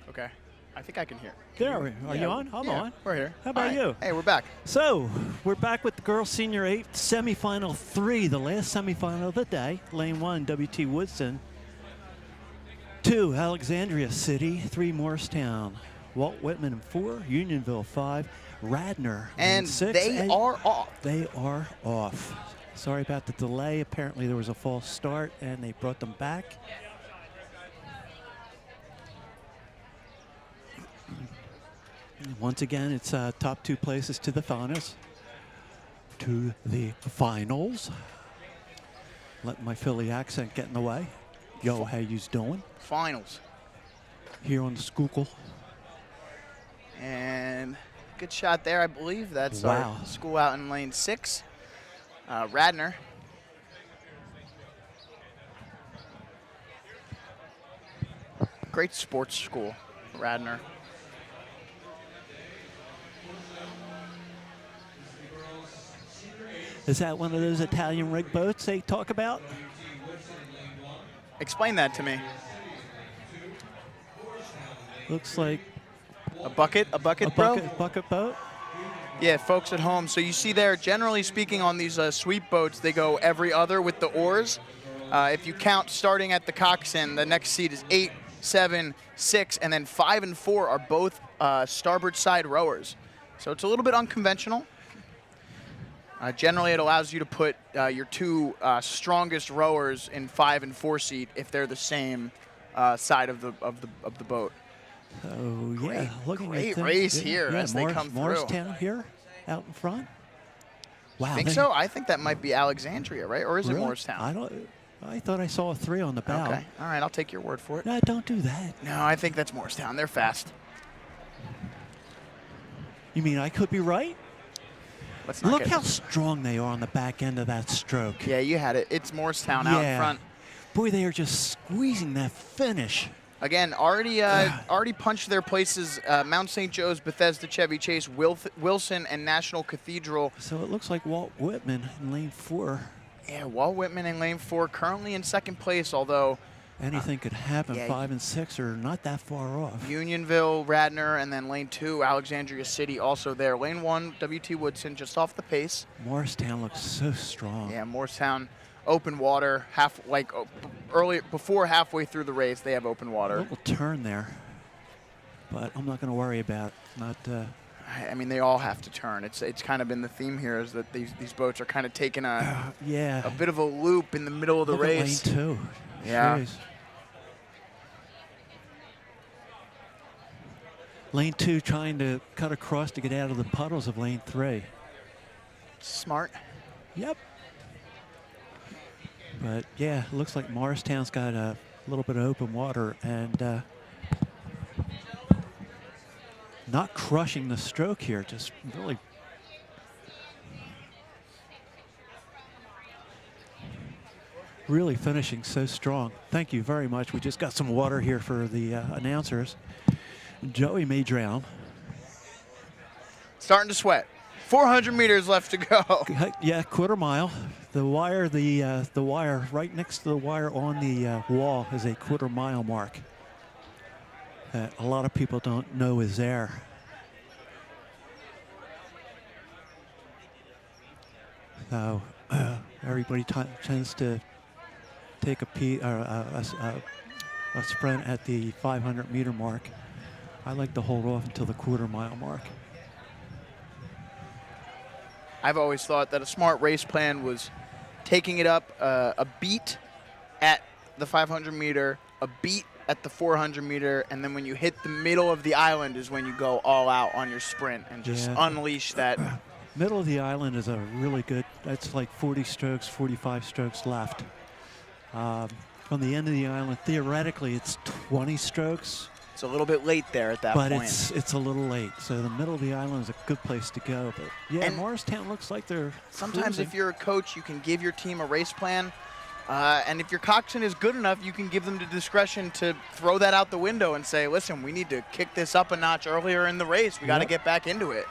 Okay. I think I can hear. There we are. You on? I'm Yeah, on. We're here. How about Hi. you? Hey, we're back. So, we're back with the girls senior 8 semifinal 3, the last semifinal of the day. Lane 1, W.T. Woodson. 2, Alexandria City. 3, Morristown. Walt Whitman in 4, Unionville 5, Radnor in And 6. they are off. They are off. Sorry about the delay. Apparently there was a false start and they brought them back. Once again, it's top 2 places to the finals. To the finals. Let my Philly accent get in the way. Yo, how you's doing? Finals. Here on the Schuylkill. And good shot there, I believe. That's Wow. our school out in lane 6. Radnor. Great sports school, Radnor. Is that one of those Italian rig boats they talk about? Explain that to me. Looks like A bucket, a bro? bucket boat. Yeah, folks at home. So you see there, generally speaking, on these sweep boats, they go every other with the oars. If you count starting at the coxswain, the next seat is 8, 7, 6, and then 5 and 4 are both starboard side rowers. So it's a little bit unconventional. Generally, it allows you to put your 2 strongest rowers in 5 and 4 seat if they're the same side of the boat. Oh yeah, looking great at them, race here as they come through. Morristown here, out in front. Wow, Think so? I think that might be Alexandria, right? Or is it Really? Morristown? I thought I saw a 3 on the bow. Okay. All right, I'll take your word for it. No, don't do that. No, I think that's Morristown. They're fast. You mean I could be right? Let's not Look get how strong they are on the back end of that stroke. Yeah, you had it. It's Morristown out in front. Boy, they are just squeezing that finish. Again, already punched their places. Mount St. Joe's, Bethesda, Chevy Chase, Wilson, and National Cathedral. So it looks like Walt Whitman in lane 4. Yeah, Walt Whitman in lane 4, currently in second place, although Anything could happen. yeah, 5 and 6 are not that far off. Unionville, Radnor, and then lane 2, Alexandria City also there. Lane 1, W.T. Woodson, just off the pace. Morristown looks so strong. Yeah, Morristown, open water, before halfway through the race, they have open A water. little turn there, but I'm not going to worry about it. Not. I mean, they all have to turn. It's kind of been the theme here is that these boats are kind of taking a bit of a loop in the middle of the Look race. at lane 2. Yeah. Jeez. Lane 2 trying to cut across to get out of the puddles of lane 3. Smart. Yep. But yeah, it looks like Morristown's got a little bit of open water and not crushing the stroke here, just really finishing so strong. Thank you very much. We just got some water here for the announcers. Joey may drown. Starting to sweat. 400 meters left to go. Yeah, quarter mile. The wire, the wire right next to the wire on the wall is a quarter mile mark that a lot of people don't know is there. So everybody tends to take a sprint at the 500 meter mark. I like to hold off until the quarter mile mark. I've always thought that a smart race plan was taking it up a beat at the 500 meter, a beat at the 400 meter, and then when you hit the middle of the island is when you go all out on your sprint and just unleash that. Middle of the island is a really good, that's like 40 strokes, 45 strokes left. From the end of the island, theoretically, it's 20 strokes. It's a little bit late there at that point. But it's a little late. So the middle of the island is a good place to go. But yeah, And Morristown looks like they're sometimes cruising. if you're a coach, you can give your team a race plan. And if your coxswain is good enough, you can give them the discretion to throw that out the window and say, listen, we need to kick this up a notch earlier in the race. We got to get back into it.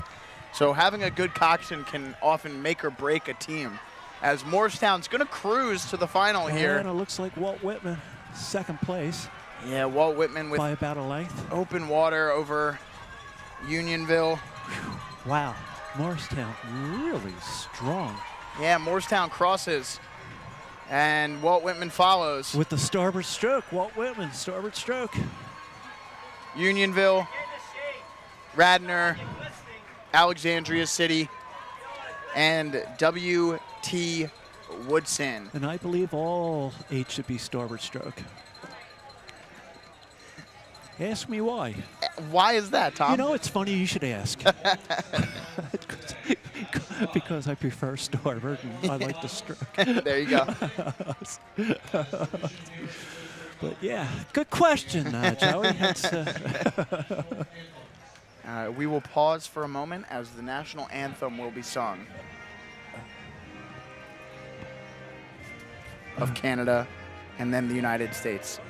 So having a good coxswain can often make or break a team. As Morristown's going to cruise to the final here. And it looks like Walt Whitman, second place. Yeah, Walt Whitman with by about a length. open water over Unionville. Wow, Morristown really strong. Yeah, Morristown crosses, and Walt Whitman follows. With the starboard stroke, Walt Whitman, starboard stroke. Unionville, Radnor, Alexandria City, and W.T. Woodson. And I believe all 8 should be starboard stroke. Ask me why. Why is that, Tom? You know, it's funny you should ask. Because I prefer starboard and I like the stroke. There you go. But yeah, good question, Joey. That's, We will pause for a moment as the national anthem will be sung of Canada and then the United States.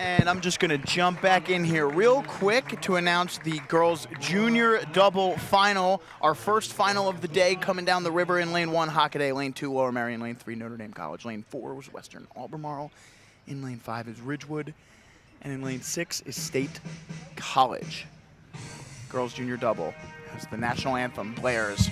And I'm just going to jump back in here real quick to announce the girls' junior double final. Our first final of the day coming down the river in lane 1, Hockaday, lane 2, Lower Merion, lane 3, Notre Dame College, lane 4 was Western Albemarle, in lane 5 is Ridgewood, and in lane 6 is State College. Girls' junior double as the national anthem blares.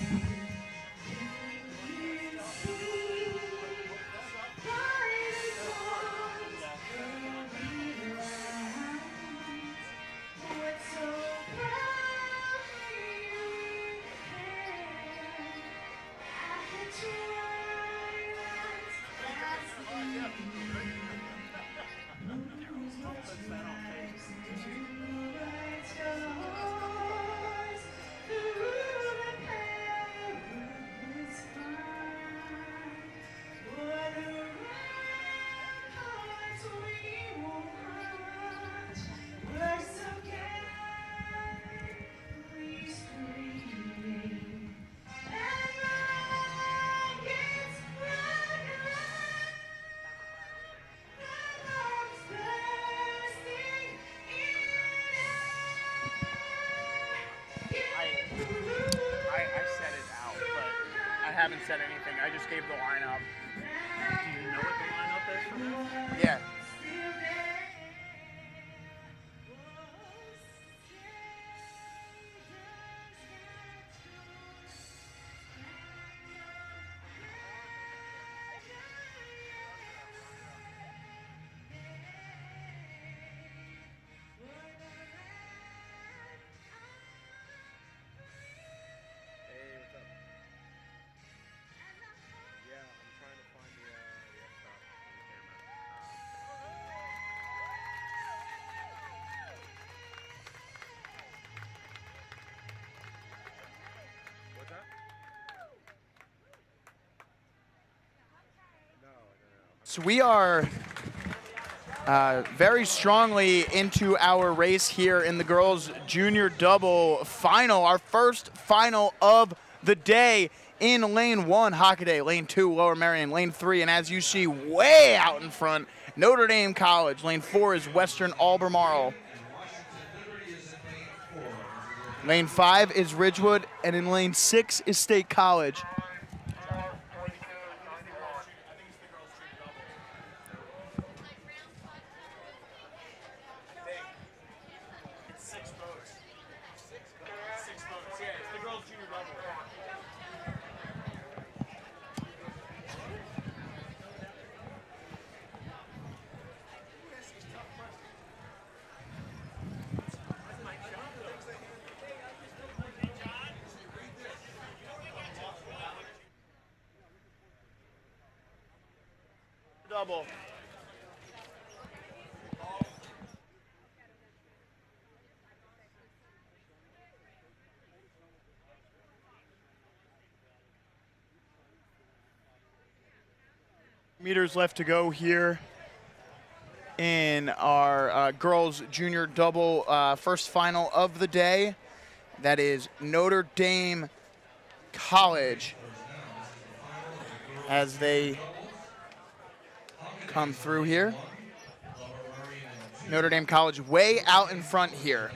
I haven't said anything. I just gave the lineup. Do you know what the lineup is for this? Yeah. Hey, what's up? Yeah, I'm trying to find the f-stop on the camera. What's that? No. So we are very strongly into our race here in the girls' junior double final, our first final of the day in lane 1, Hockaday, lane 2, Lower Merion, lane 3, and as you see way out in front, Notre Dame College, lane 4 is Western Albemarle. Lane 5 is Ridgewood, and in lane 6 is State College. It's 6 boats. 6 boats, yeah. double. Meters left to go here in our girls junior double first final of the day. That is Notre Dame College as they come through here. Notre Dame College way out in front here.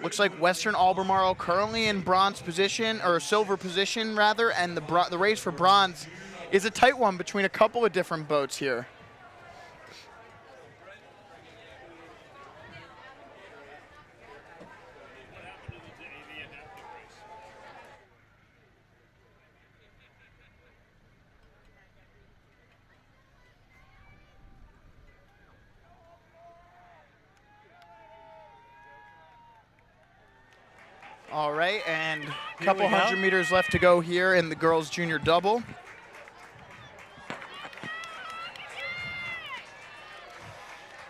Looks like Western Albemarle currently in bronze position, or silver position rather, and the race for bronze is a tight one between a couple of different boats here. All right, and a couple hundred meters left to go here in the girls' junior double.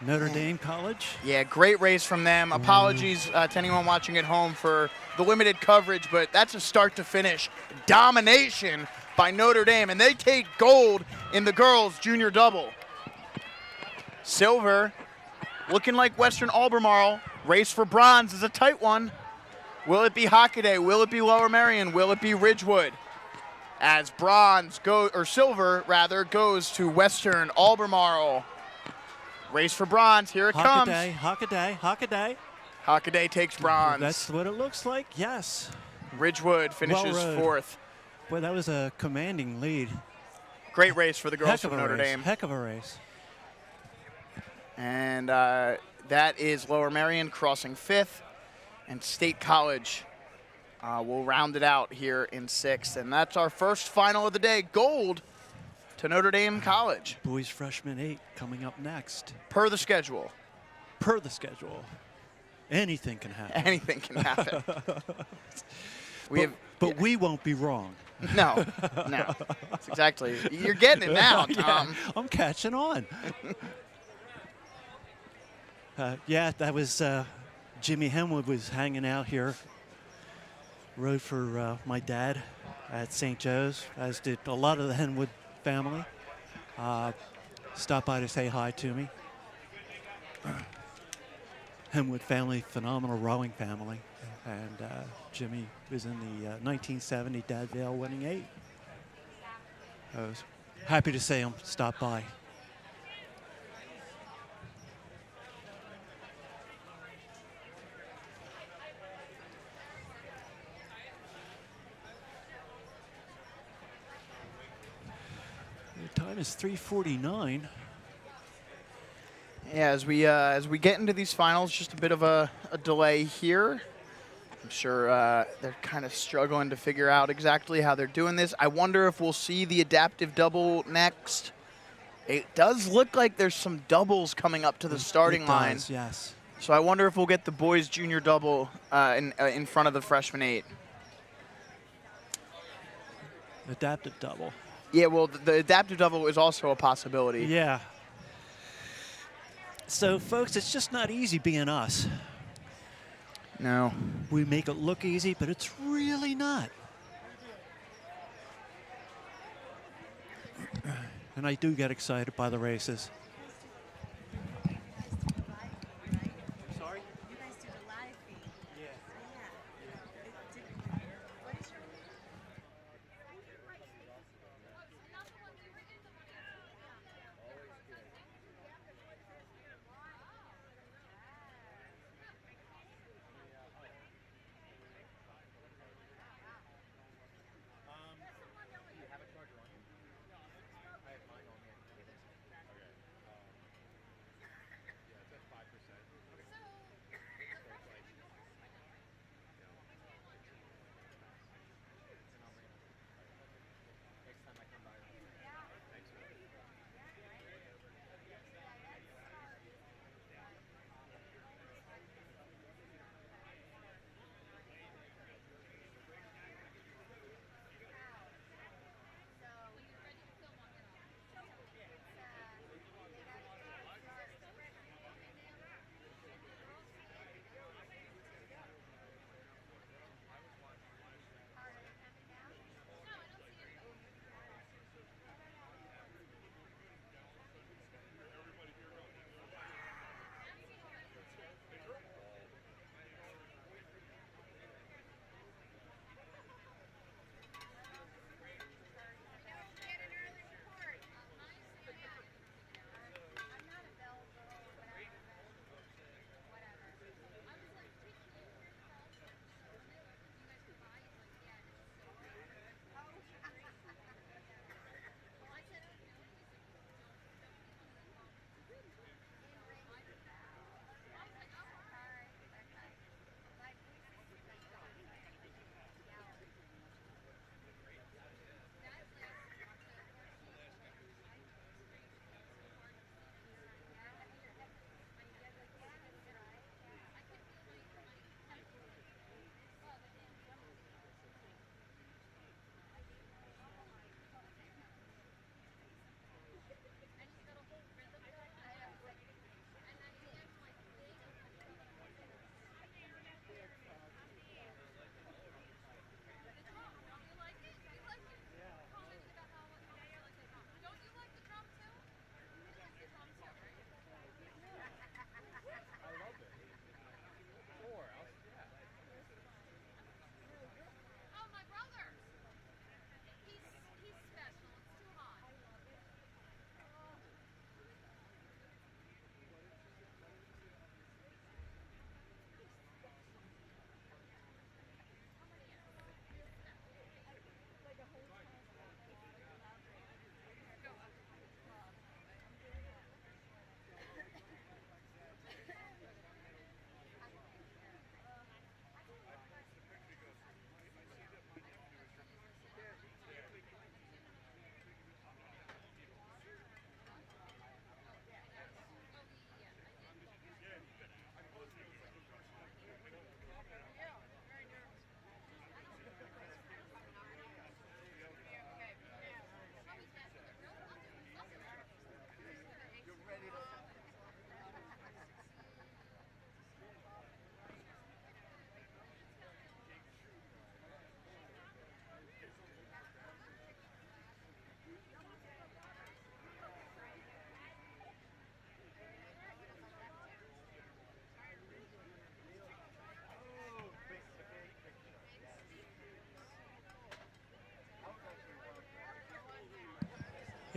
Notre Dame College. Yeah, great race from them. Apologies to anyone watching at home for the limited coverage, but that's a start to finish domination by Notre Dame, and they take gold in the girls' junior double. Silver, looking like Western Albemarle. Race for bronze is a tight one. Will it be Hockaday? Will it be Lower Merion? Will it be Ridgewood? As silver rather, goes to Western Albemarle. Race for bronze, here it comes. Hockaday. Hockaday takes bronze. That's what it looks like, yes. Ridgewood finishes fourth. Boy, that was a commanding lead. Great race for the girls of Notre Dame. Heck of a race. And that is Lower Merion crossing fifth. And State College will round it out here in sixth. And that's our first final of the day. Gold to Notre Dame College. Boys freshman 8 coming up next. Per the schedule. Per the schedule. Anything can happen. Anything can happen. But we won't be wrong. No. That's exactly. You're getting it now, Tom. Yeah, I'm catching on. That was Jimmy Hemwood was hanging out here. Rode for my dad at St. Joe's, as did a lot of the Henwood family. Stopped by to say hi to me. Henwood family, phenomenal rowing family. And Jimmy was in the 1970 Dad Vale winning 8. I was happy to say him stopped by. The time is 3:49. Yeah, as we get into these finals, just a bit of a delay here. I'm sure they're kind of struggling to figure out exactly how they're doing this. I wonder if we'll see the adaptive double next. It does look like there's some doubles coming up to the starting line. Yes. So I wonder if we'll get the boys junior double in front of the freshman 8. Adaptive double. Yeah, well, the adaptive double is also a possibility. Yeah. So, folks, it's just not easy being us. No. We make it look easy, but it's really not. And I do get excited by the races. Sorry? You guys do the live feed. Yeah. What is your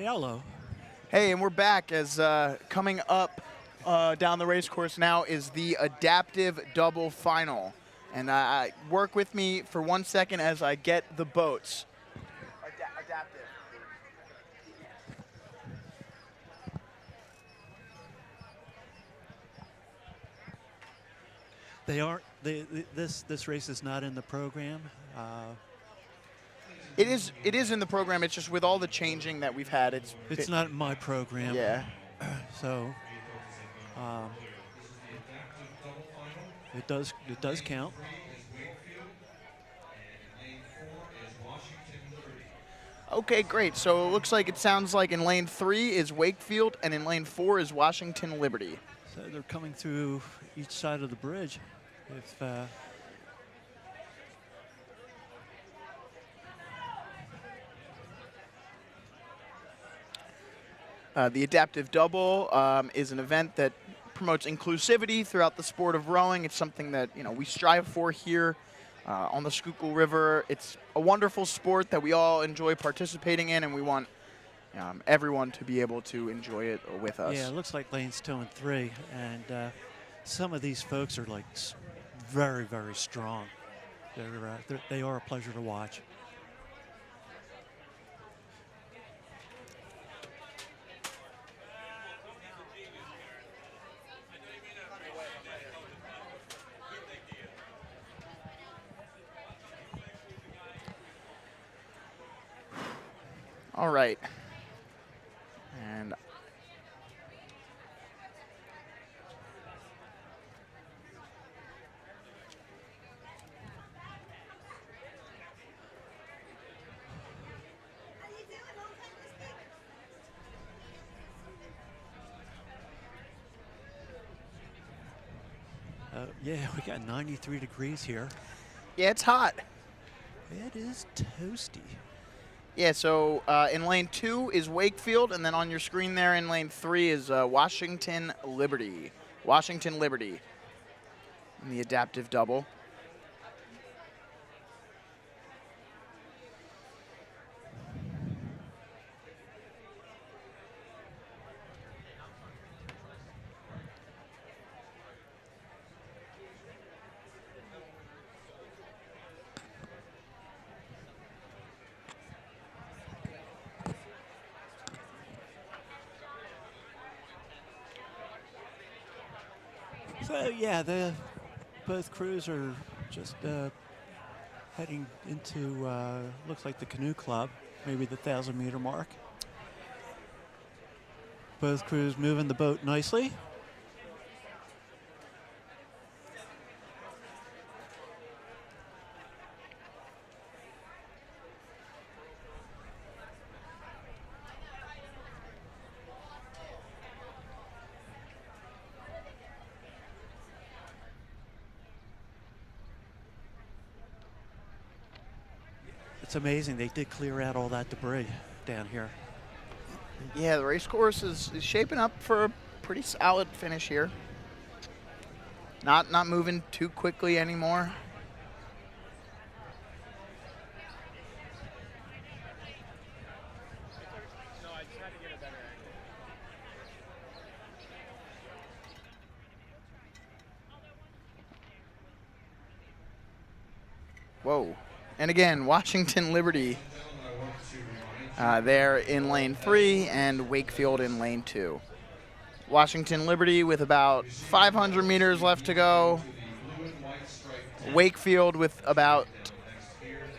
Hello. Hey, and we're back as coming up down the race course now is the adaptive double final. And work with me for 1 second as I get the boats. Adaptive. They aren't. This race is not in the program. It is in the program. It's just with all the changing that we've had. It's not in my program. Yeah. So it does count. Okay, great. So it looks like it sounds like in lane 3 is Wakefield, and in lane 4 is Washington Liberty. So they're coming through each side of the bridge. If The adaptive double is an event that promotes inclusivity throughout the sport of rowing. It's something that we strive for here on the Schuylkill River. It's a wonderful sport that we all enjoy participating in, and we want everyone to be able to enjoy it with us. yeah, it looks like lanes 2 and 3, and some of these folks are like very, very strong. They are a pleasure to watch. All right. And Yeah, we got 93 degrees here. yeah, it's hot. It is toasty. Yeah, so in lane 2 is Wakefield, and then on your screen there in lane 3 is Washington Liberty. Washington Liberty in the adaptive double. So yeah, both crews are just heading into looks like the canoe club, maybe the 1,000-meter mark. Both crews moving the boat nicely. It's amazing they did clear out all that debris down here. Yeah, the race course is shaping up for a pretty solid finish here. Not moving too quickly anymore. Whoa. And again, Washington Liberty there in lane 3 and Wakefield in lane 2. Washington Liberty with about 500 meters left to go. Wakefield with about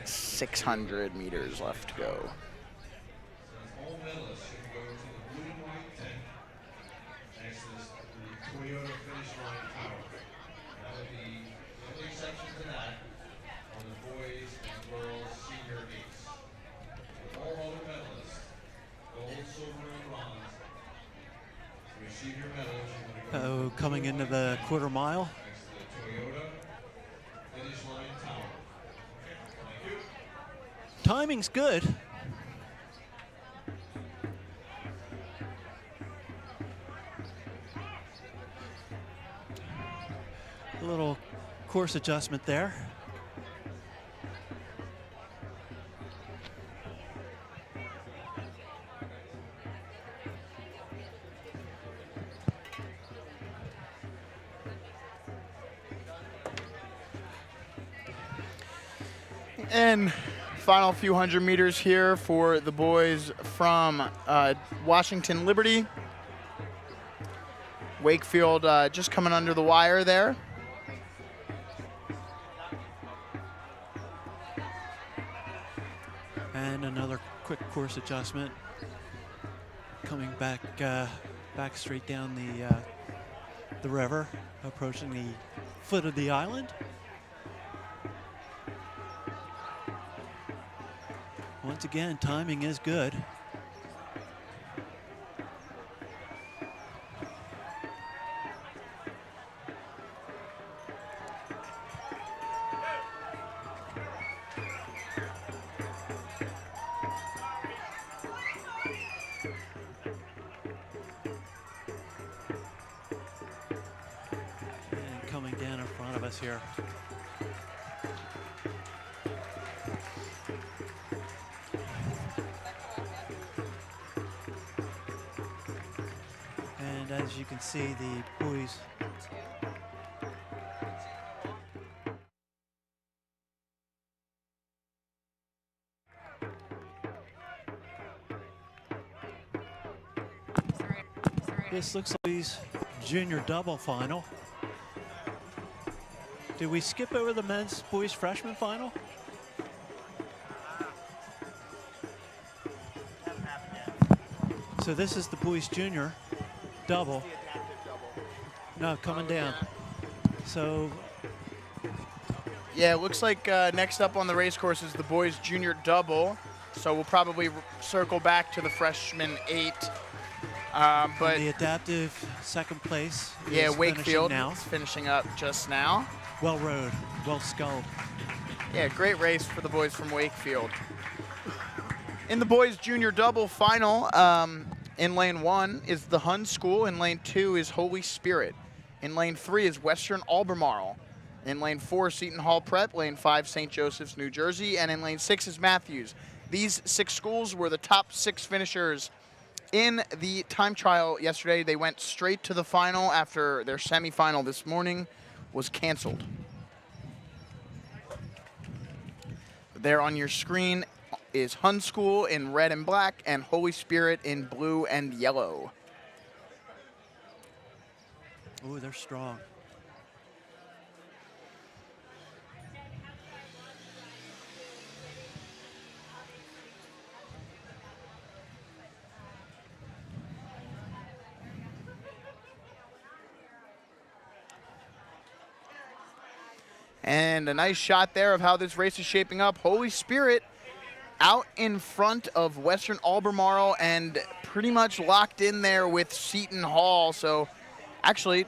600 meters left to go. Oh, coming into the quarter mile. Timing's good. A little course adjustment there. And final few hundred meters here for the boys from Washington Liberty. Wakefield just coming under the wire there. And another quick course adjustment. Coming back straight down the river, approaching the foot of the island. Once again, timing is good. And coming down in front of us here. And as you can see, the buoys this looks like his junior double final. Did we skip over the men's boys freshman final? So this is the boys junior double. No, coming down. So Yeah, it looks like next up on the race course is the boys junior double. So we'll probably circle back to the freshman 8. But the adaptive second place. yeah, is Wakefield finishing now. is finishing up just now. Well rowed, well sculled. Yeah, great race for the boys from Wakefield. In the boys junior double final, in lane 1 is the Hun School. In lane 2 is Holy Spirit. In lane 3 is Western Albemarle. In lane 4, Seton Hall Prep. Lane 5, St. Joseph's, New Jersey. And in lane 6 is Matthews. These 6 schools were the top 6 finishers in the time trial yesterday. They went straight to the final after their semifinal this morning was canceled. There on your screen is Hun School in red and black and Holy Spirit in blue and yellow. Oh, they're strong. And a nice shot there of how this race is shaping up. Holy Spirit out in front of Western Albemarle and pretty much locked in there with Seton Hall. So actually,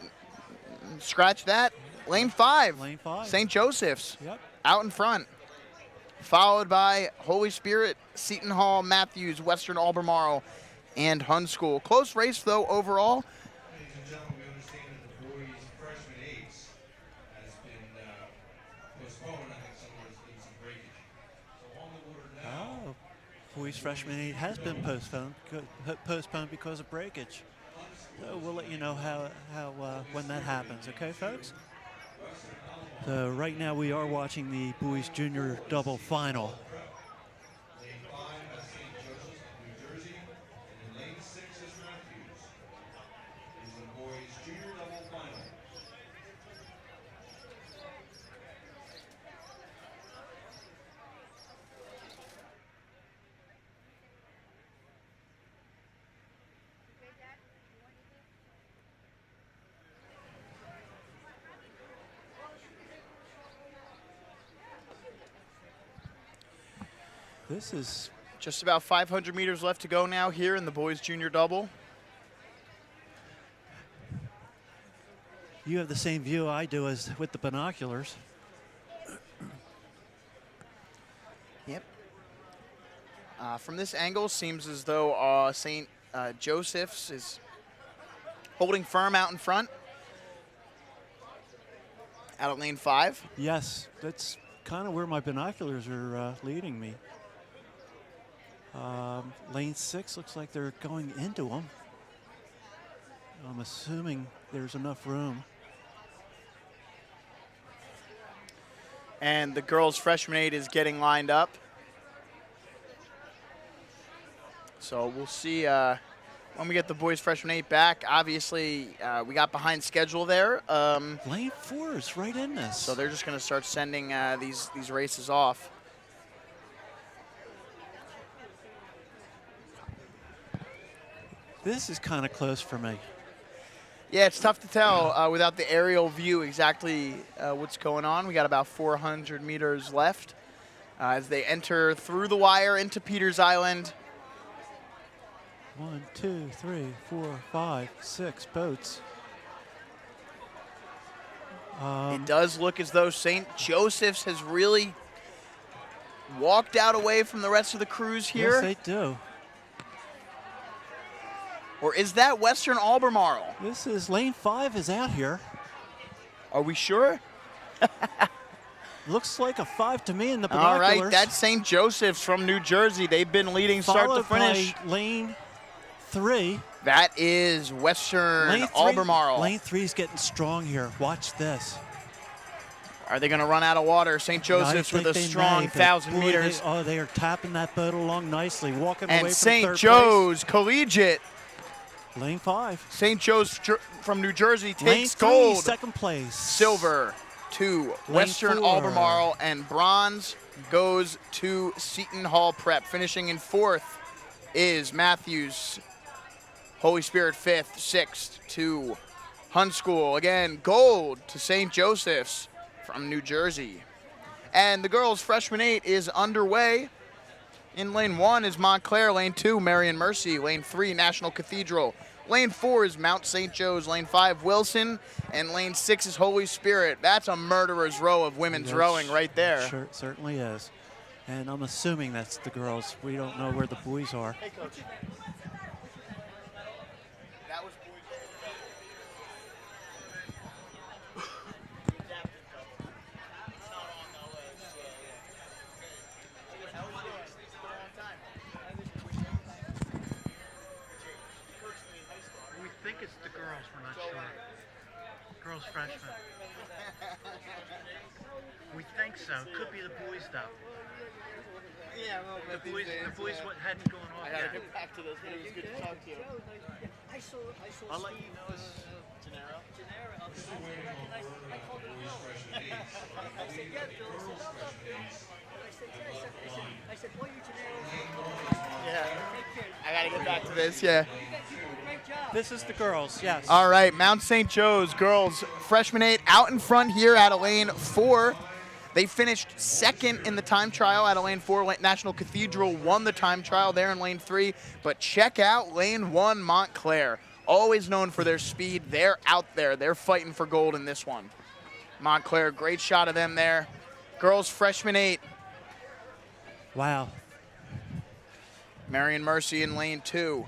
scratch that. Lane 5. Lane 5. St. Joseph's. Yep. Out in front. Followed by Holy Spirit, Seton Hall, Matthews, Western Albemarle, and Hun School. Close race, though, overall. Ladies and gentlemen, we understand that the boys freshman 8s has been postponed. I think someone's been some breakage. So on the water now. Oh, boys freshman 8 has been postponed because of breakage. So we'll let you know how when that happens, okay, folks? So right now we are watching the boys junior double final. Lane 5 is St. Joseph's, New Jersey. And in lane 6 is Matthews. Is the boys junior double final. This is Just about 500 meters left to go now here in the boys junior double. you have the same view I do as with the binoculars. Yep. From this angle, seems as though St. Joseph's is holding firm out in front. Out of lane 5. Yes, that's kind of where my binoculars are leading me. Lane 6 looks like they're going into them. I'm assuming there's enough room. And the girls' freshman 8 is getting lined up. So we'll see when we get the boys' freshman 8 back. Obviously, we got behind schedule there. Lane 4 is right in this. So they're just going to start sending these races off. This is kind of close for me. Yeah, it's tough to tell without the aerial view exactly what's going on. We got about 400 meters left as they enter through the wire into Peters Island. 1, 2, 3, 4, 5, 6 boats. It does look as though St. Joseph's has really walked out away from the rest of the crews here. Yes, they do. Or is that Western Albemarle? This is lane 5 is out here. Are we sure? Looks like a 5 to me in the All binoculars. right, that's St. Joseph's from New Jersey. They've been leading start to Followed finish. by lane 3. That is Western Lane 3 Albemarle. Lane 3 is getting strong here. Watch this. Are they going to run out of water? St. Joseph's I with a think they strong may, but 1,000 boy, meters. They are tapping that boat along nicely, walking away And from St. third Joe's Collegiate, place. Lane 5. St. Joe's from New Jersey Lane takes 3, gold. second place. Silver to Western 4. Albemarle, and bronze goes to Seton Hall Prep. Finishing in 4th is Matthews. Holy Spirit 5th, 6th to Hun School. Again, gold to St. Joseph's from New Jersey. And the girls' freshman 8 is underway. In lane 1 is Montclair, lane 2, Marion Mercy, lane 3, National Cathedral. Lane 4 is Mount St. Joe's, lane 5, Wilson, and lane 6 is Holy Spirit. That's a murderer's row of women's Yes, rowing right there. Sure, certainly is. And I'm assuming that's the girls. We don't know where the boys are. Hey, Coach. That was We think it's the girls, we're not sure. Girls freshmen. We think so. Could be the boys though. Yeah, well, The boys what hadn't gone off I gotta yet. get back to this, but it was good to talk to you. I saw I'll let Steve, you know. Gennaro? Gennaro up there, and I called him Bill. I said, yeah, Bill. He said, no, Bill. And I said, yeah. I said, boy, you Gennaro. Yeah. Take care. I gotta get back to this, yeah. You guys did a great job. This is the girls, yes. All right, Mount St. Joe's girls, freshman 8 out in front here at lane 4. They finished 2nd in the time trial at lane 4. National Cathedral won the time trial there in lane 3. But check out lane 1, Montclair. Always known for their speed. They're out there. They're fighting for gold in this one. Montclair, great shot of them there. Girls, freshman 8. Wow. Marion Mercy in lane 2.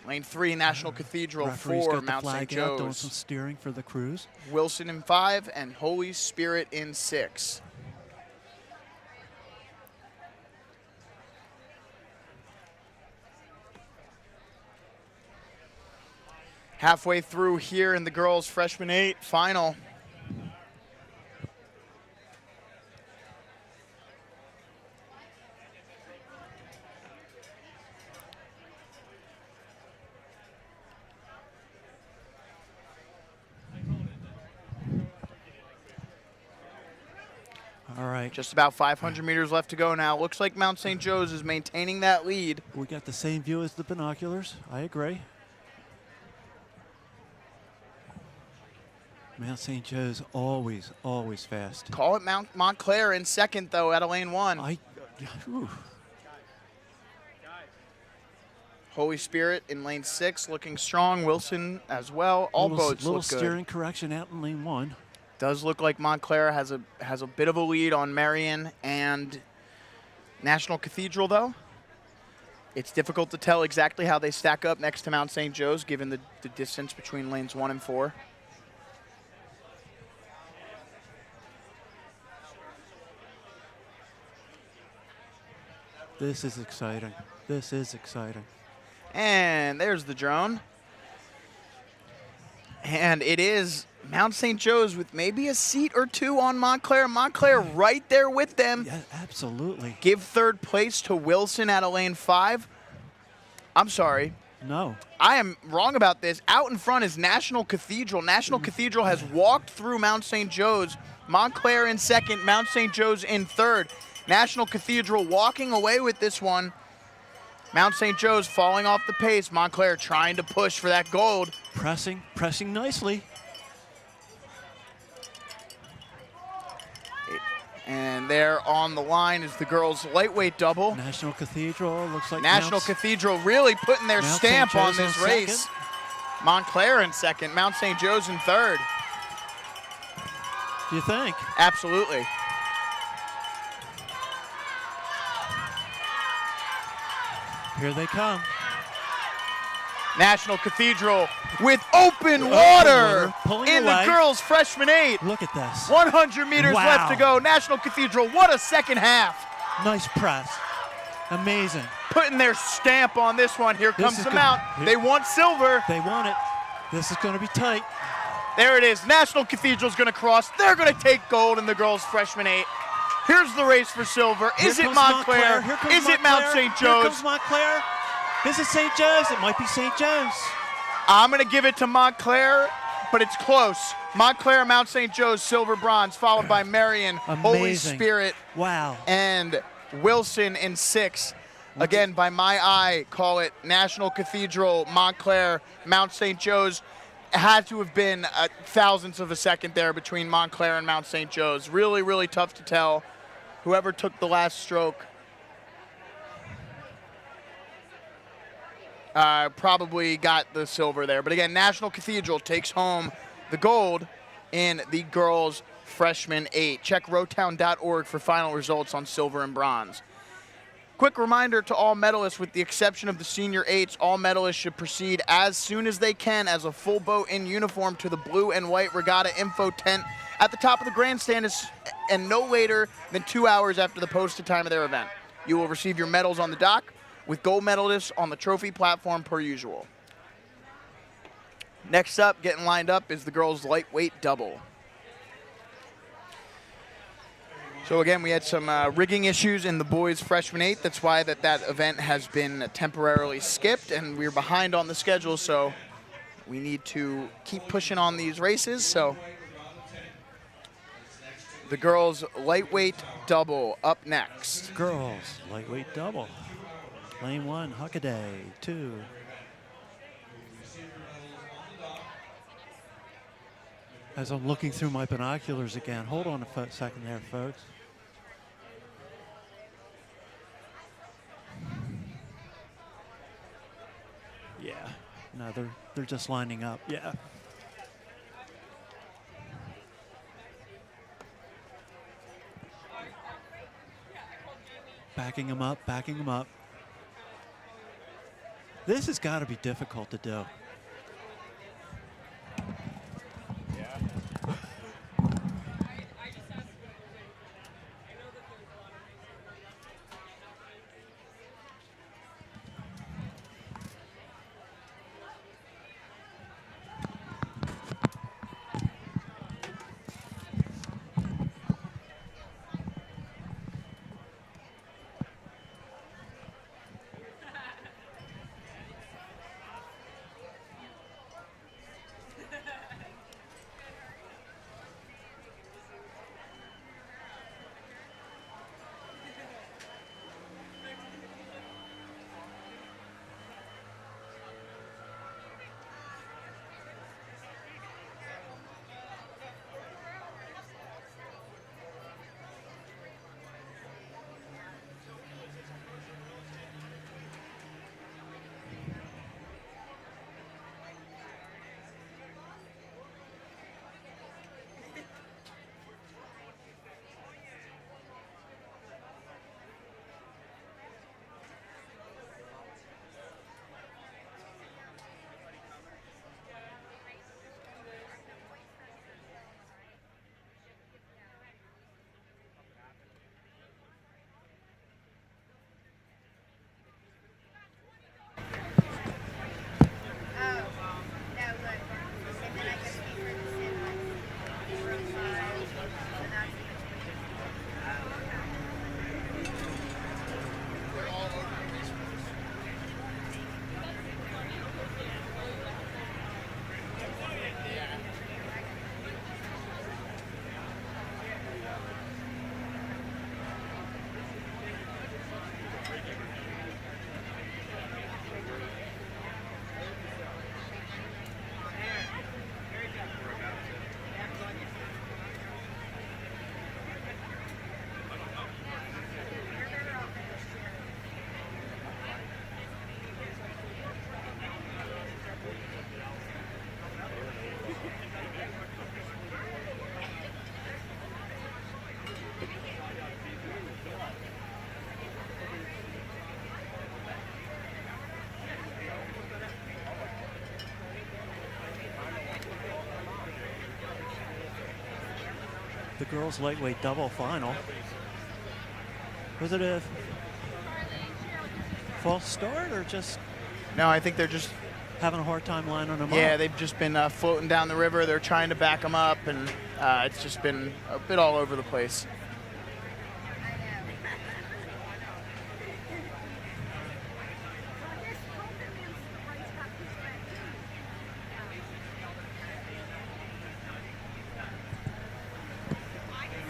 Lane 3, National Cathedral, Referee's 4, got the Mount St. flag out, doing some Joe's. steering for the crews. Wilson in 5, and Holy Spirit in 6. Halfway through here in the girls' freshman 8 final. All right. Just about 500 meters left to go now. Looks like Mount St. Joe's is maintaining that lead. We got the same view as the binoculars. I agree. Mount St. Joe's always, always fast. Call it Mount Montclair in 2nd, though, at lane 1. Ooh. Holy Spirit in lane 6, looking strong. Wilson as well. All boats little look good. steering correction out in lane 1. Does look like Montclair has a bit of a lead on Marion and National Cathedral, though. It's difficult to tell exactly how they stack up next to Mount St. Joe's, given the distance between lanes 1 and 4. This is exciting. This is exciting. And there's the drone. And it is Mount St. Joe's with maybe a seat or two on Montclair. Montclair right there with them. Yeah, absolutely. Give third place to Wilson out of lane 5. I'm sorry. No. I am wrong about this. Out in front is National Cathedral. National Cathedral has walked through Mount St. Joe's. Montclair in second, Mount St. Joe's in third. National Cathedral walking away with this one. Mount St. Joe's falling off the pace. Montclair trying to push for that gold. Pressing nicely. And there on the line is the girls' lightweight double. National Cathedral looks like National Cathedral really putting their Mount stamp St. on Joe's this in race. second. Montclair in second, Mount St. Joe's in third. Do you think? Absolutely. Here they come. National Cathedral with open water pulling in away. the girls' freshman 8. Look at this. 100 meters Wow. left to go. National Cathedral, what a second half. Nice press. Amazing. Putting their stamp on this one. Here This comes is the good. mount. Here- They want silver. They want it. This is going to be tight. There it is. National Cathedral's going to cross. They're going to take gold in the girls' freshman 8. Here's the race for silver. Here Is it comes Montclair? Here comes Is it Mount Montclair. St. Here Joe's? comes Montclair. Is it St. Joe's? It might be St. Joe's. I'm going to give it to Montclair, but it's close. Montclair, Mount St. Joe's, silver, bronze, followed by Marion, Holy Amazing. Spirit, Wow. and Wilson in 6. Again, by my eye, call it National Cathedral, Montclair, Mount St. Joe's. It had to have been thousandths of a second there between Montclair and Mount St. Joe's. Really, really tough to tell. Whoever took the last stroke probably got the silver there. But again, National Cathedral takes home the gold in the girls' freshman 8. Check rotown.org for final results on silver and bronze. Quick reminder to all medalists, with the exception of the senior 8s, all medalists should proceed as soon as they can as a full boat in uniform to the blue and white regatta info tent at the top of the grandstand and no later than 2 hours after the posted time of their event. You will receive your medals on the dock with gold medalists on the trophy platform per usual. Next up, getting lined up, is the girls' lightweight double. So again, we had some rigging issues in the boys' freshman 8. That's why that event has been temporarily skipped, and we're behind on the schedule, so we need to keep pushing on these races. So the girls' lightweight double up next. Girls, lightweight double. Lane 1, Huckaday, 2. As I'm looking through my binoculars again, hold on a second there, folks. Yeah, no, they're just lining up. Yeah. Backing them up, backing them up. This has got to be difficult to do. the girls' lightweight double final. Was it a false start or just No, I think they're just, having a hard time lining them yeah, up? they've just been floating down the river. They're trying to back them up, and it's just been a bit all over the place.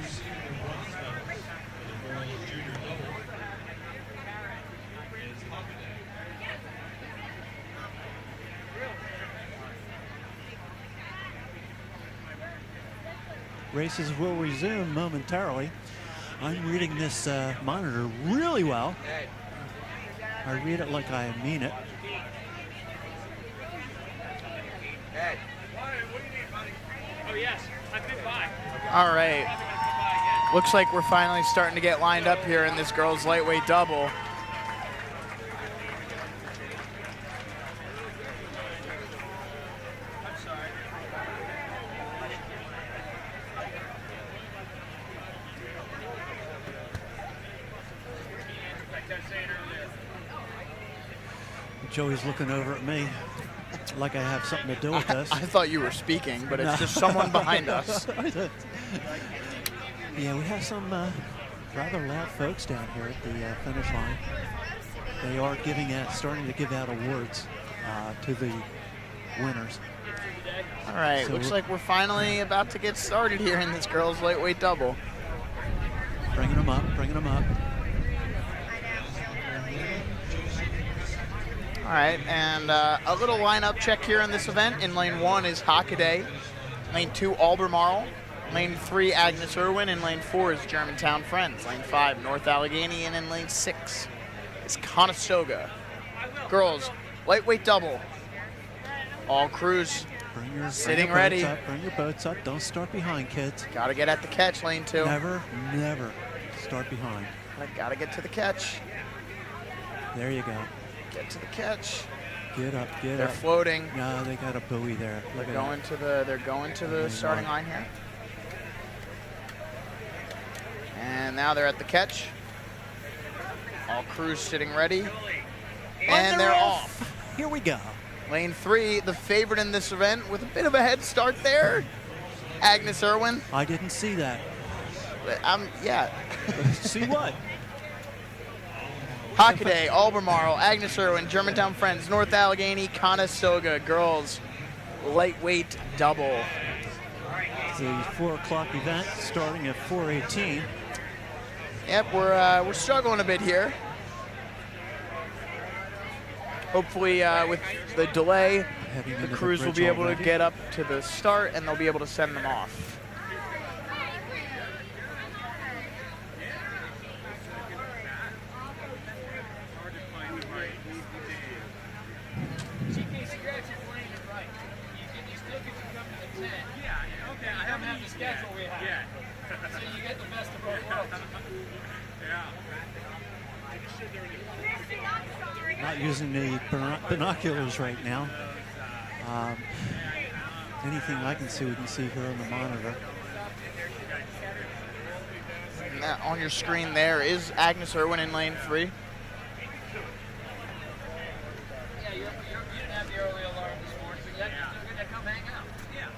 Receiving the bronze medals for the girls' junior double is Hockaday. Races will resume momentarily. I'm reading this monitor really well. I read it like I mean it. Oh, yes. I've been by. All right. Looks like we're finally starting to get lined up here in this girls' lightweight double. Joey's looking over at me like I have something to do with this. I thought you were speaking, but it's just someone behind us. Yeah, we have some rather loud folks down here at the finish line. They are starting to give out awards to the winners. All right, So looks like we're finally about to get started here in this girls' lightweight double. Bringing them up, bringing them up. All right, and a little lineup check here in this event. In lane 1 is Hockaday, lane 2 Albemarle, lane 3 Agnes Irwin, and lane 4 is Germantown Friends, lane 5 North Allegheny, and in lane 6 is Conestoga. Girls, lightweight double. All crews sitting your boats ready. Up, bring your boats up. Don't start behind, kids. Gotta get at the catch, lane 2. Never, never start behind. Gotta get to the catch. There you go. Get to the catch. Get up, get They're up. floating. No, they got a buoy there. Look They're at going to the Lane starting 1. line here. And now they're at the catch. All crews sitting ready. And they're off. Here we go. Lane 3, the favorite in this event, with a bit of a head start there. Agnes Irwin. I didn't see that. Yeah. See what? Hockaday, Albemarle, Agnes Irwin, Germantown Friends, North Allegheny, Conestoga, girls, lightweight double. The 4 o'clock event starting at 4:18. Yep, we're struggling a bit here. Hopefully, with the delay, Heading the into crews will bridge be able already. to get up to the start, and they'll be able to send them off. I haven't had the schedule we have. Yeah. So you get the best of both worlds. Not using the binoculars right now. Anything I can see, we can see here on the monitor. And that on your screen there is Agnes Irwin in lane 3. Yeah, you didn't have the early alarm this morning, so you had to come hang out. Yeah,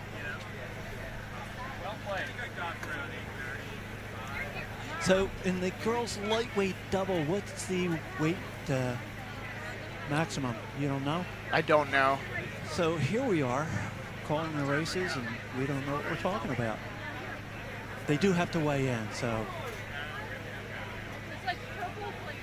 well played. So in the girls' lightweight double, what's the weight maximum? You don't know? I don't know. So here we are calling the races, and we don't know what we're talking about. They do have to weigh in, so. It's like purple, like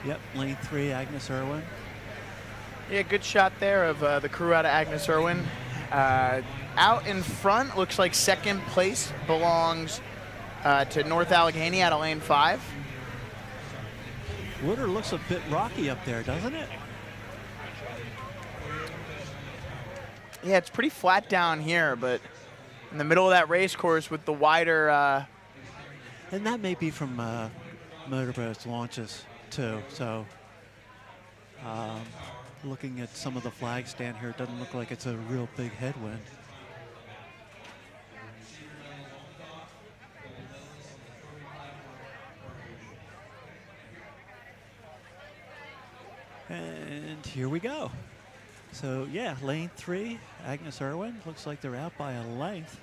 Yep, lane 3, Agnes Irwin. Yeah, good shot there of the crew out of Agnes Irwin. Out in front, looks like second place belongs to North Allegheny out of lane 5. Water looks a bit rocky up there, doesn't it? Yeah, it's pretty flat down here, but in the middle of that race course with the wider... And that may be from motorboats launches too, so Looking at some of the flags down here, it doesn't look like it's a real big headwind. And here we go. So yeah, lane 3, Agnes Irwin. Looks like they're out by a length.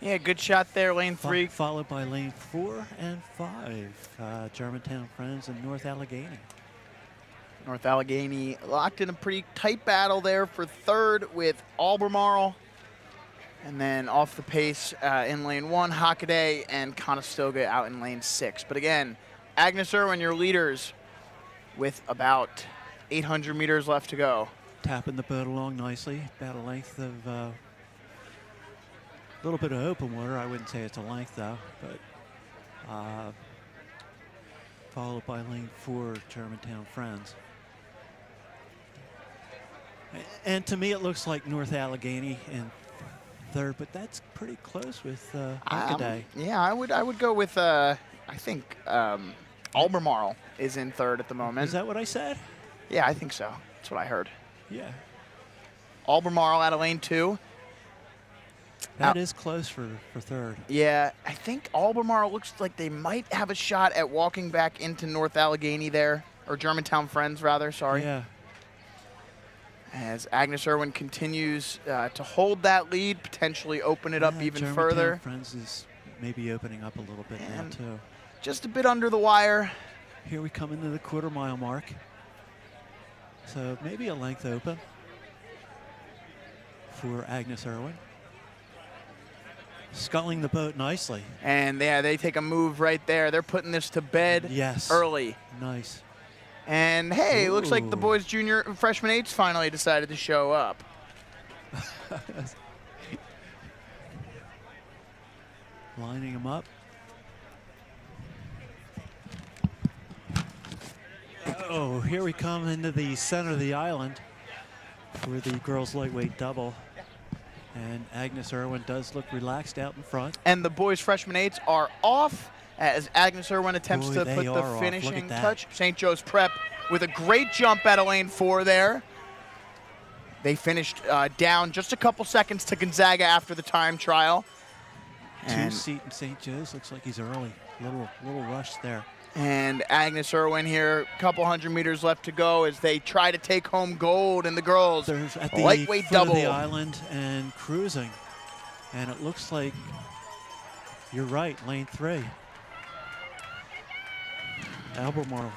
Yeah, good shot there, lane 3. Followed by lane 4 and 5, Germantown Friends and North Allegheny. North Allegheny locked in a pretty tight battle there for third with Albemarle. And then off the pace in lane 1, Hockaday and Conestoga out in lane 6. But again, Agnes Irwin, your leaders, with about 800 meters left to go. Tapping the boat along nicely, about a length of a little bit of open water. I wouldn't say it's a length though, but followed by lane 4, Germantown Friends. And to me, it looks like North Allegheny in third, but that's pretty close with Hockaday. Yeah, I would go with I think Albemarle is in third at the moment. Is that what I said? Yeah, I think so. That's what I heard. Yeah. Albemarle out of lane 2. That is close for third. Yeah, I think Albemarle looks like they might have a shot at walking back into North Allegheny there, or Germantown Friends rather, sorry. Yeah. As Agnes Irwin continues to hold that lead, potentially open it up even Germantown further. Friends is maybe opening up a little bit now too. Just a bit under the wire. Here we come into the quarter-mile mark. So maybe a length open for Agnes Irwin. Sculling the boat nicely. And yeah, they take a move right there. They're putting this to bed early. Nice. And hey, looks like the boys junior freshman 8s finally decided to show up. Lining them up. Oh, here we come into the center of the island for the girls lightweight double. And Agnes Irwin does look relaxed out in front. And the boys freshman 8s are off as Agnes Irwin attempts to put the finishing touch. St. Joe's Prep with a great jump out of lane 4 there. They finished down just a couple seconds to Gonzaga after the time trial. And 2-seat in St. Joe's, looks like he's early. Little rush there. And Agnes Irwin here, a couple hundred meters left to go as they try to take home gold in the girls' at the lightweight foot double. Of the island and cruising. And it looks like, you're right, lane 3. Albemarle.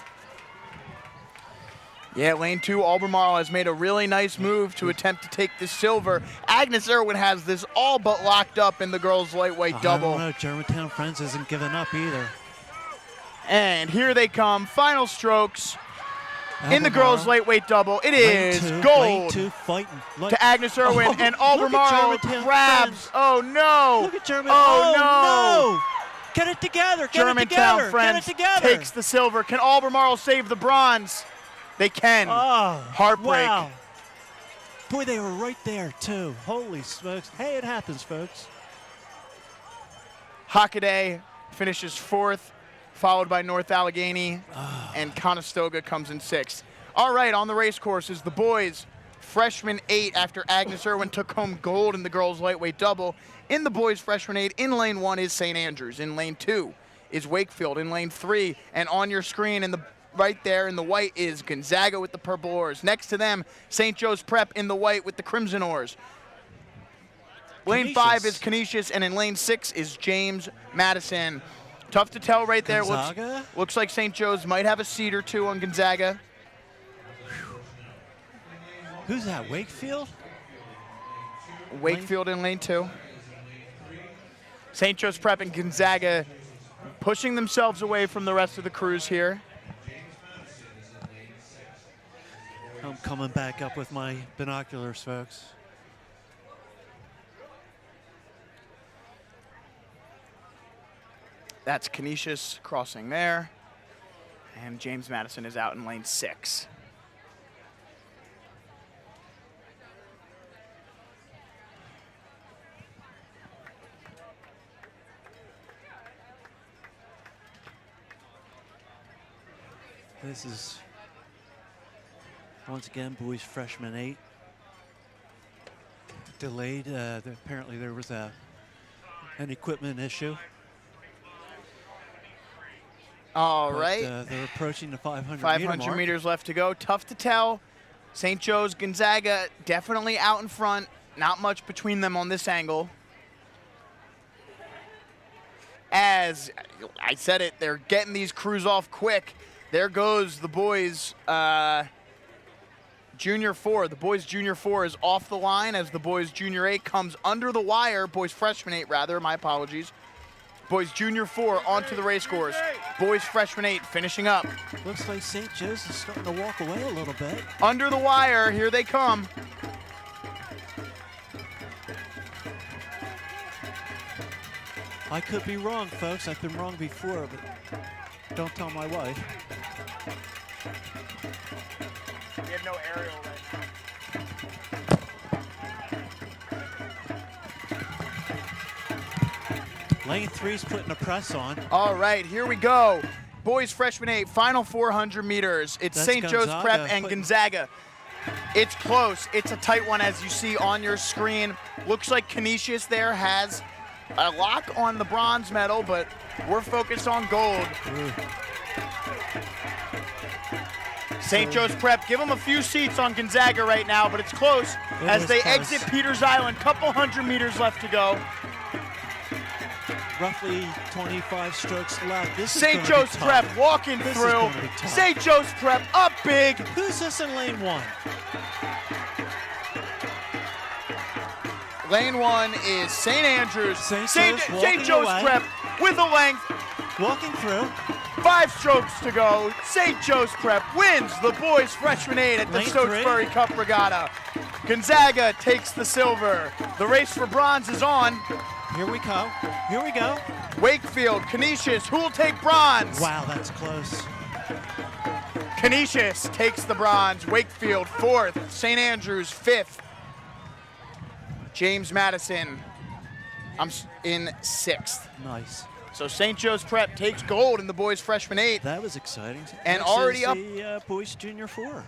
Yeah, lane 2, Albemarle has made a really nice move to attempt to take this silver. Agnes Irwin has this all but locked up in the girls' lightweight double. I don't know, Germantown Friends isn't giving up either. And here they come, final strokes Albemarle. in the girls' lightweight double. It is gold Lane 2 fighting. to Agnes Irwin, and Albemarle grabs. Friends. Oh no! Look at Germantown. Oh no! Get it together! Get Germantown it together! Friends Get it together! takes the silver. Can Albemarle save the bronze? They can. Oh, Heartbreak. Wow. Boy, they were right there too. Holy smokes! Hey, it happens, folks. Hockaday finishes 4th, followed by North Allegheny, and Conestoga comes in 6th. All right, on the race course is the boys, freshman 8 after Agnes Irwin took home gold in the girls' lightweight double. In the boys' freshman 8, in lane 1 is St. Andrews. In lane 2 is Wakefield. In lane 3, and on your screen in the right there in the white is Gonzaga with the purple oars. Next to them, St. Joe's Prep in the white with the crimson oars. Lane 5 is Canisius, and in lane 6 is James Madison. Tough to tell right there. Looks like St. Joe's might have a seat or two on Gonzaga. Who's that, Wakefield? Wakefield in lane 2. St. Joe's Prep and Gonzaga pushing themselves away from the rest of the crews here. I'm coming back up with my binoculars, folks. That's Canisius crossing there. And James Madison is out in lane 6. This is Once again, boys freshman 8. Delayed. Apparently there was an equipment issue. All But, right. they're approaching the 500 500 mark. meters left to go. Tough to tell. St. Joe's, Gonzaga definitely out in front. Not much between them on this angle. As I said it, they're getting these crews off quick. There goes the boys junior 4. The boys junior 4 is off the line as the boys junior 8 comes under the wire. Boys freshman 8 rather, my apologies. Boys junior 4 onto the race course. Boys freshman 8 finishing up. Looks like St. Joe's is starting to walk away a little bit. Under the wire, here they come. I could be wrong, folks. I've been wrong before, but don't tell my wife. We have no aerial right Lane 3's putting a press on. All right, here we go. Boys freshman 8, final 400 meters. It's That's St. Joe's Gonzaga Prep and putting- Gonzaga. It's close. It's a tight one as you see on your screen. Looks like Canisius there has a lock on the bronze medal, but we're focused on gold. St. Joe's Prep, give them a few seats on Gonzaga right now, but it's close as is they close. exit Peters Island. Couple hundred meters left to go. Roughly 25 strokes left. This is St. gonna Joe's be Prep tough. walking This is through. gonna be tough. St. Joe's Prep up big. Who's this in lane 1? Lane 1 is St. Andrews. St. St. Joe's walking Joe's away. Prep with a length. Walking through. 5 strokes to go. St. Joe's Prep wins the boys freshman 8 at the Lane Stotesbury Cup Regatta. Gonzaga takes the silver. The race for bronze is on. Here we go. Here we go. Wakefield, Canisius, who will take bronze? Wow, that's close. Canisius takes the bronze. Wakefield 4th. St. Andrews 5th. James Madison in 6th. Nice. So St. Joe's Prep takes gold in the boys freshman 8. That was exciting. And This already is up- the boys junior 4.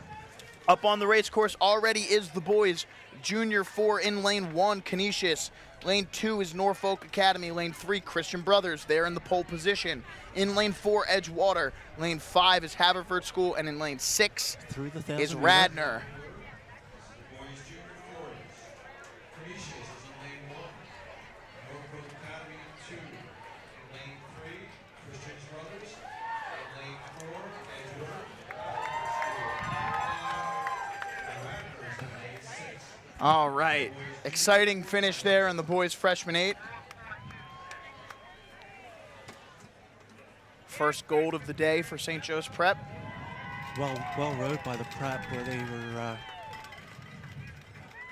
Up on the race course already is the boys junior 4 in lane 1, Canisius. Lane 2 is Norfolk Academy. Lane 3, Christian Brothers. They're in the pole position. In lane 4, Edgewater. Lane 5 is Haverford School. And in lane 6 Through the 1,000 is meter. Radnor. Boys junior 4s. Canisius is in lane 1. Norfolk Academy in 2. In lane 3, Christian Brothers. In lane 4, Edgewater. And Radnor's in lane 6. All right. Exciting finish there in the boys freshman 8. First gold of the day for St. Joe's Prep. Well rode by the Prep, where they were,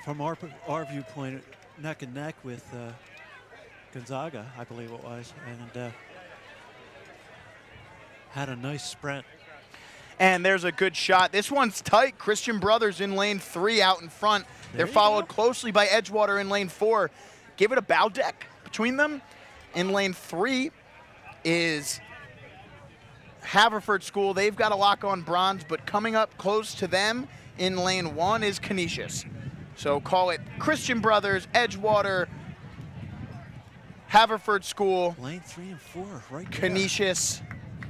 from our viewpoint, neck and neck with Gonzaga, I believe it was, and had a nice sprint. And there's a good shot. This one's tight. Christian Brothers in lane 3 out in front. They're you followed go. closely by Edgewater in lane 4. Give it a bow deck between them. In lane 3 is Haverford School. They've got a lock on bronze, but coming up close to them in lane 1 is Canisius. So call it Christian Brothers, Edgewater, Haverford School, Lane 3 and 4, right there. Canisius.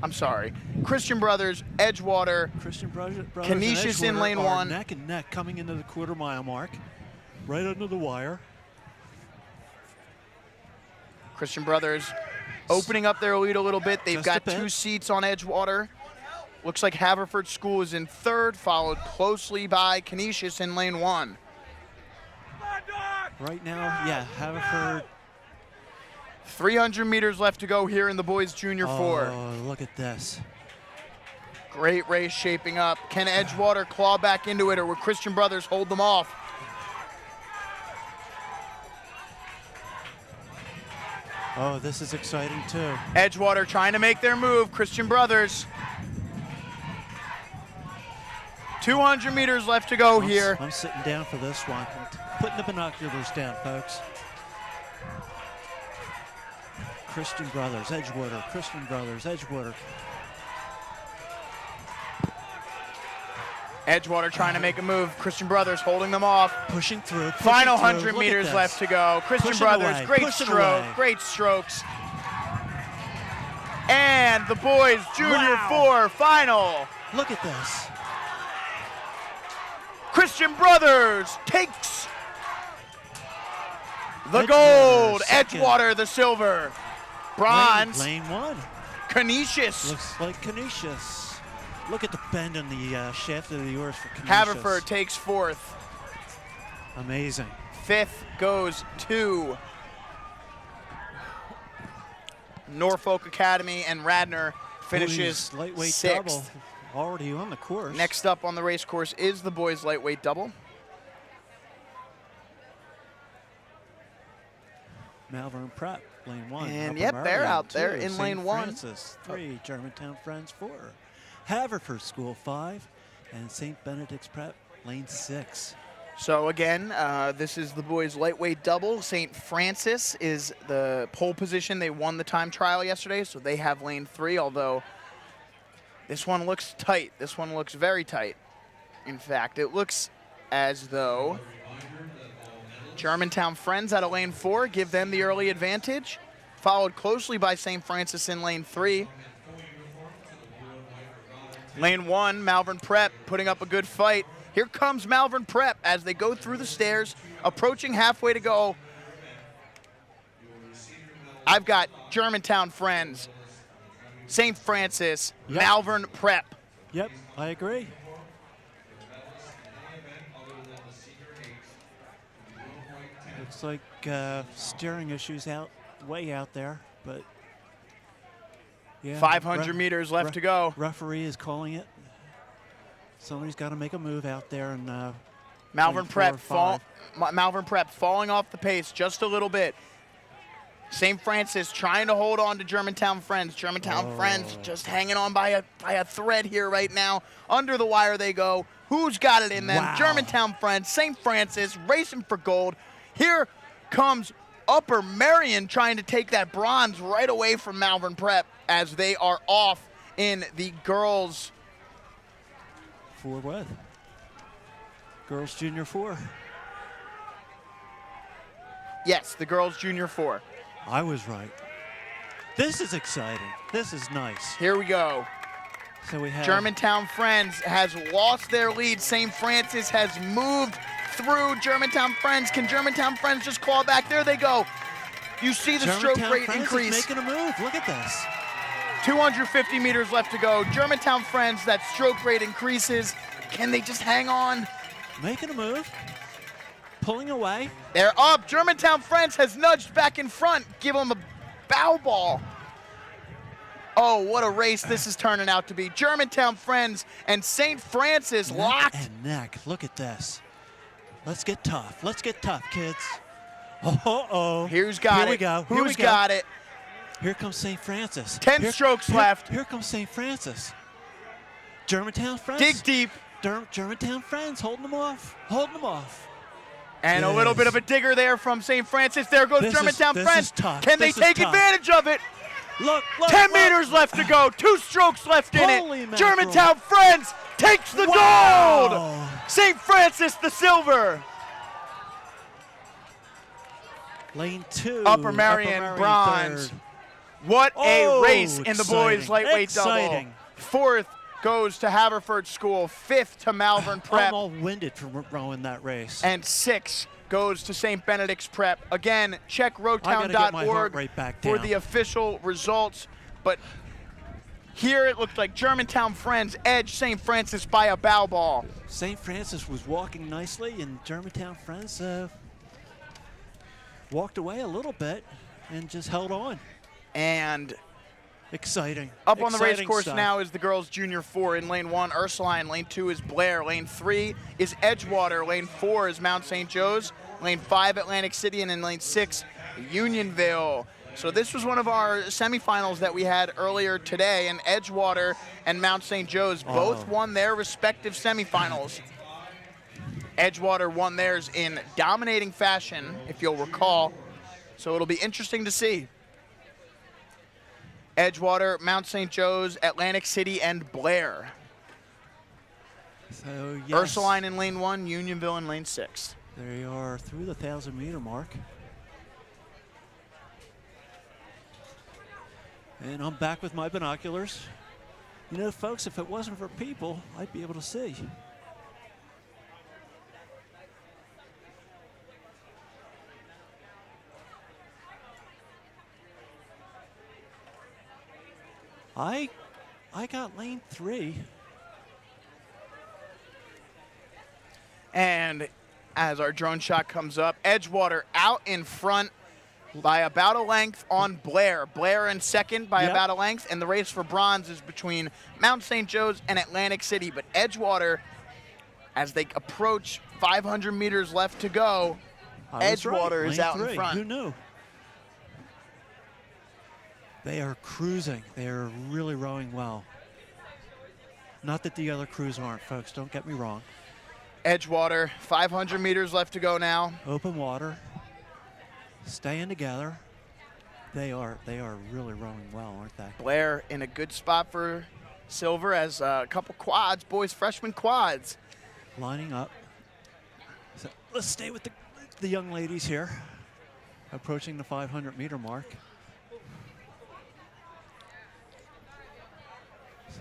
I'm sorry. Christian Brothers, Edgewater, Christian Brothers Canisius and in lane Edgewater are 1. neck and neck coming into the quarter-mile mark, right under the wire. Christian Brothers opening up their lead a little bit. They've Just got a bit. 2 seats on Edgewater. Looks like Haverford School is in 3rd, followed closely by Canisius in lane 1. Right now, yeah, Haverford. 300 meters left to go here in the boys junior 4. Oh, look at this. Great race shaping up. Can Edgewater claw back into it, or will Christian Brothers hold them off? Oh, this is exciting too. Edgewater trying to make their move. Christian Brothers. 200 meters left to go here. I'm sitting down for this one. I'm putting the binoculars down, folks. Christian Brothers, Edgewater, Christian Brothers, Edgewater. Edgewater trying to make a move. Christian Brothers holding them off. Pushing through. Final pushing 100 through. Look at meters this. left to go. Christian Pushing Brothers, away, great pushing stroke, away. great strokes. And the boys junior Wow. 4 final. Look at this. Christian Brothers takes the Edgewater, gold. second. Edgewater the silver. Bronze. Lane 1. Canisius. Looks like Canisius. Look at the bend in the shaft of the oars for Canisius. Haverford takes 4th. Amazing. 5th goes to Norfolk Academy, and Radnor finishes Boys lightweight 6th. double already on the course. Next up on the race course is the boys lightweight double. Malvern Prep, lane 1. And Upper yep, they're Merion, out there 2. in St. lane 1. Francis, 3. Germantown Friends, 4. Haverford School, 5. And St. Benedict's Prep, lane 6. So again, this is the boys lightweight double. St. Francis is the pole position. They won the time trial yesterday, so they have lane 3, although this one looks tight. This one looks very tight. In fact, it looks as though Germantown Friends out of lane 4 give them the early advantage, followed closely by St. Francis in lane 3. Lane 1, Malvern Prep putting up a good fight. Here comes Malvern Prep as they go through the stairs, approaching halfway to go. I've got Germantown Friends, St. Francis, Yep. Malvern Prep. Yep, I agree. Looks like steering issues way out there, but yeah. 500 meters left to go. Referee is calling it. Somebody's got to make a move out there and Malvern lane 4 Prep, Malvern Prep falling off the pace just a little bit. St. Francis trying to hold on to Germantown Friends. Germantown Friends just hanging on by a thread here right now. Under the wire they go. Who's got it in them? Wow. Germantown Friends, St. Francis racing for gold. Here comes Upper Merion trying to take that bronze right away from Malvern Prep as they are off in the girls. 4 what? Girls Junior 4. Yes, the girls junior 4. I was right. This is exciting. This is nice. Here we go. So we have Germantown Friends has lost their lead. St. Francis has moved through Germantown Friends. Can Germantown Friends just claw back? There they go. You see the stroke Germantown rate Friends is increase. making a move. Look at this. 250 meters left to go. Germantown Friends, that stroke rate increases. Can they just hang on? Making a move. Pulling away. They're up. Germantown Friends has nudged back in front. Give them a bow ball. Oh, what a race this is turning out to be. Germantown Friends and St. Francis locked. Neck and neck. Look at this. Let's get tough. Let's get tough, kids. Oh. Who's got Here it? we go. Here Who's we go. got it? Here comes St. Francis. 10 strokes left. Here comes St. Francis. Germantown Friends. Dig deep. Germantown Friends holding them off. Holding them off. And a little bit of a digger there from St. Francis. There goes This Germantown is Friends. tough. Can they This is take tough. advantage of it? Look. 10 meters left to go. 2 strokes left in Holy it. mackerel. Germantown Friends takes the Wow. gold. St. Francis the silver. Lane 2. Upper Merion bronze. third. What a Oh, race in the boys exciting. lightweight double. Exciting. 4th goes to Haverford School. 5th to Malvern Prep. I'm all winded from rowing that race. And 6th goes to St. Benedict's Prep. Again, check gotta get my heart rotown.org rate back for down. the official results. But here it looked like Germantown Friends edged St. Francis by a bow ball. St. Francis was walking nicely, and Germantown Friends walked away a little bit and just held on. And Exciting. up on the race Exciting course stuff. now is the girls junior 4 in lane 1, Ursuline. Lane 2 is Blair. Lane 3 is Edgewater. Lane 4 is Mount St. Joe's. Lane 5, Atlantic City. And in lane 6, Unionville. So this was one of our semifinals that we had earlier today, and Edgewater and Mount St. Joe's both won their respective semifinals. Edgewater won theirs in dominating fashion, if you'll recall. So it'll be interesting to see. Edgewater, Mount St. Joe's, Atlantic City, and Blair. So, yes. Ursuline in lane 1, Unionville in lane 6. They are through the 1,000-meter mark. And I'm back with my binoculars. You know, folks, if it wasn't for people, I'd be able to see. I got lane 3. And as our drone shot comes up, Edgewater out in front by about a length on Blair. Blair in second by Yep. about a length, and the race for bronze is between Mount St. Joe's and Atlantic City. But Edgewater, as they approach 500 meters left to go, I was right. Edgewater is Lane out in 3. front. Who knew? They are cruising. They are really rowing well. Not that the other crews aren't, folks. Don't get me wrong. Edgewater, 500 meters left to go now. Open water. Staying together. They are really rowing well, aren't they? Blair in a good spot for silver as a couple quads, boys freshman quads. Lining up. So let's stay with the young ladies here. Approaching the 500-meter mark.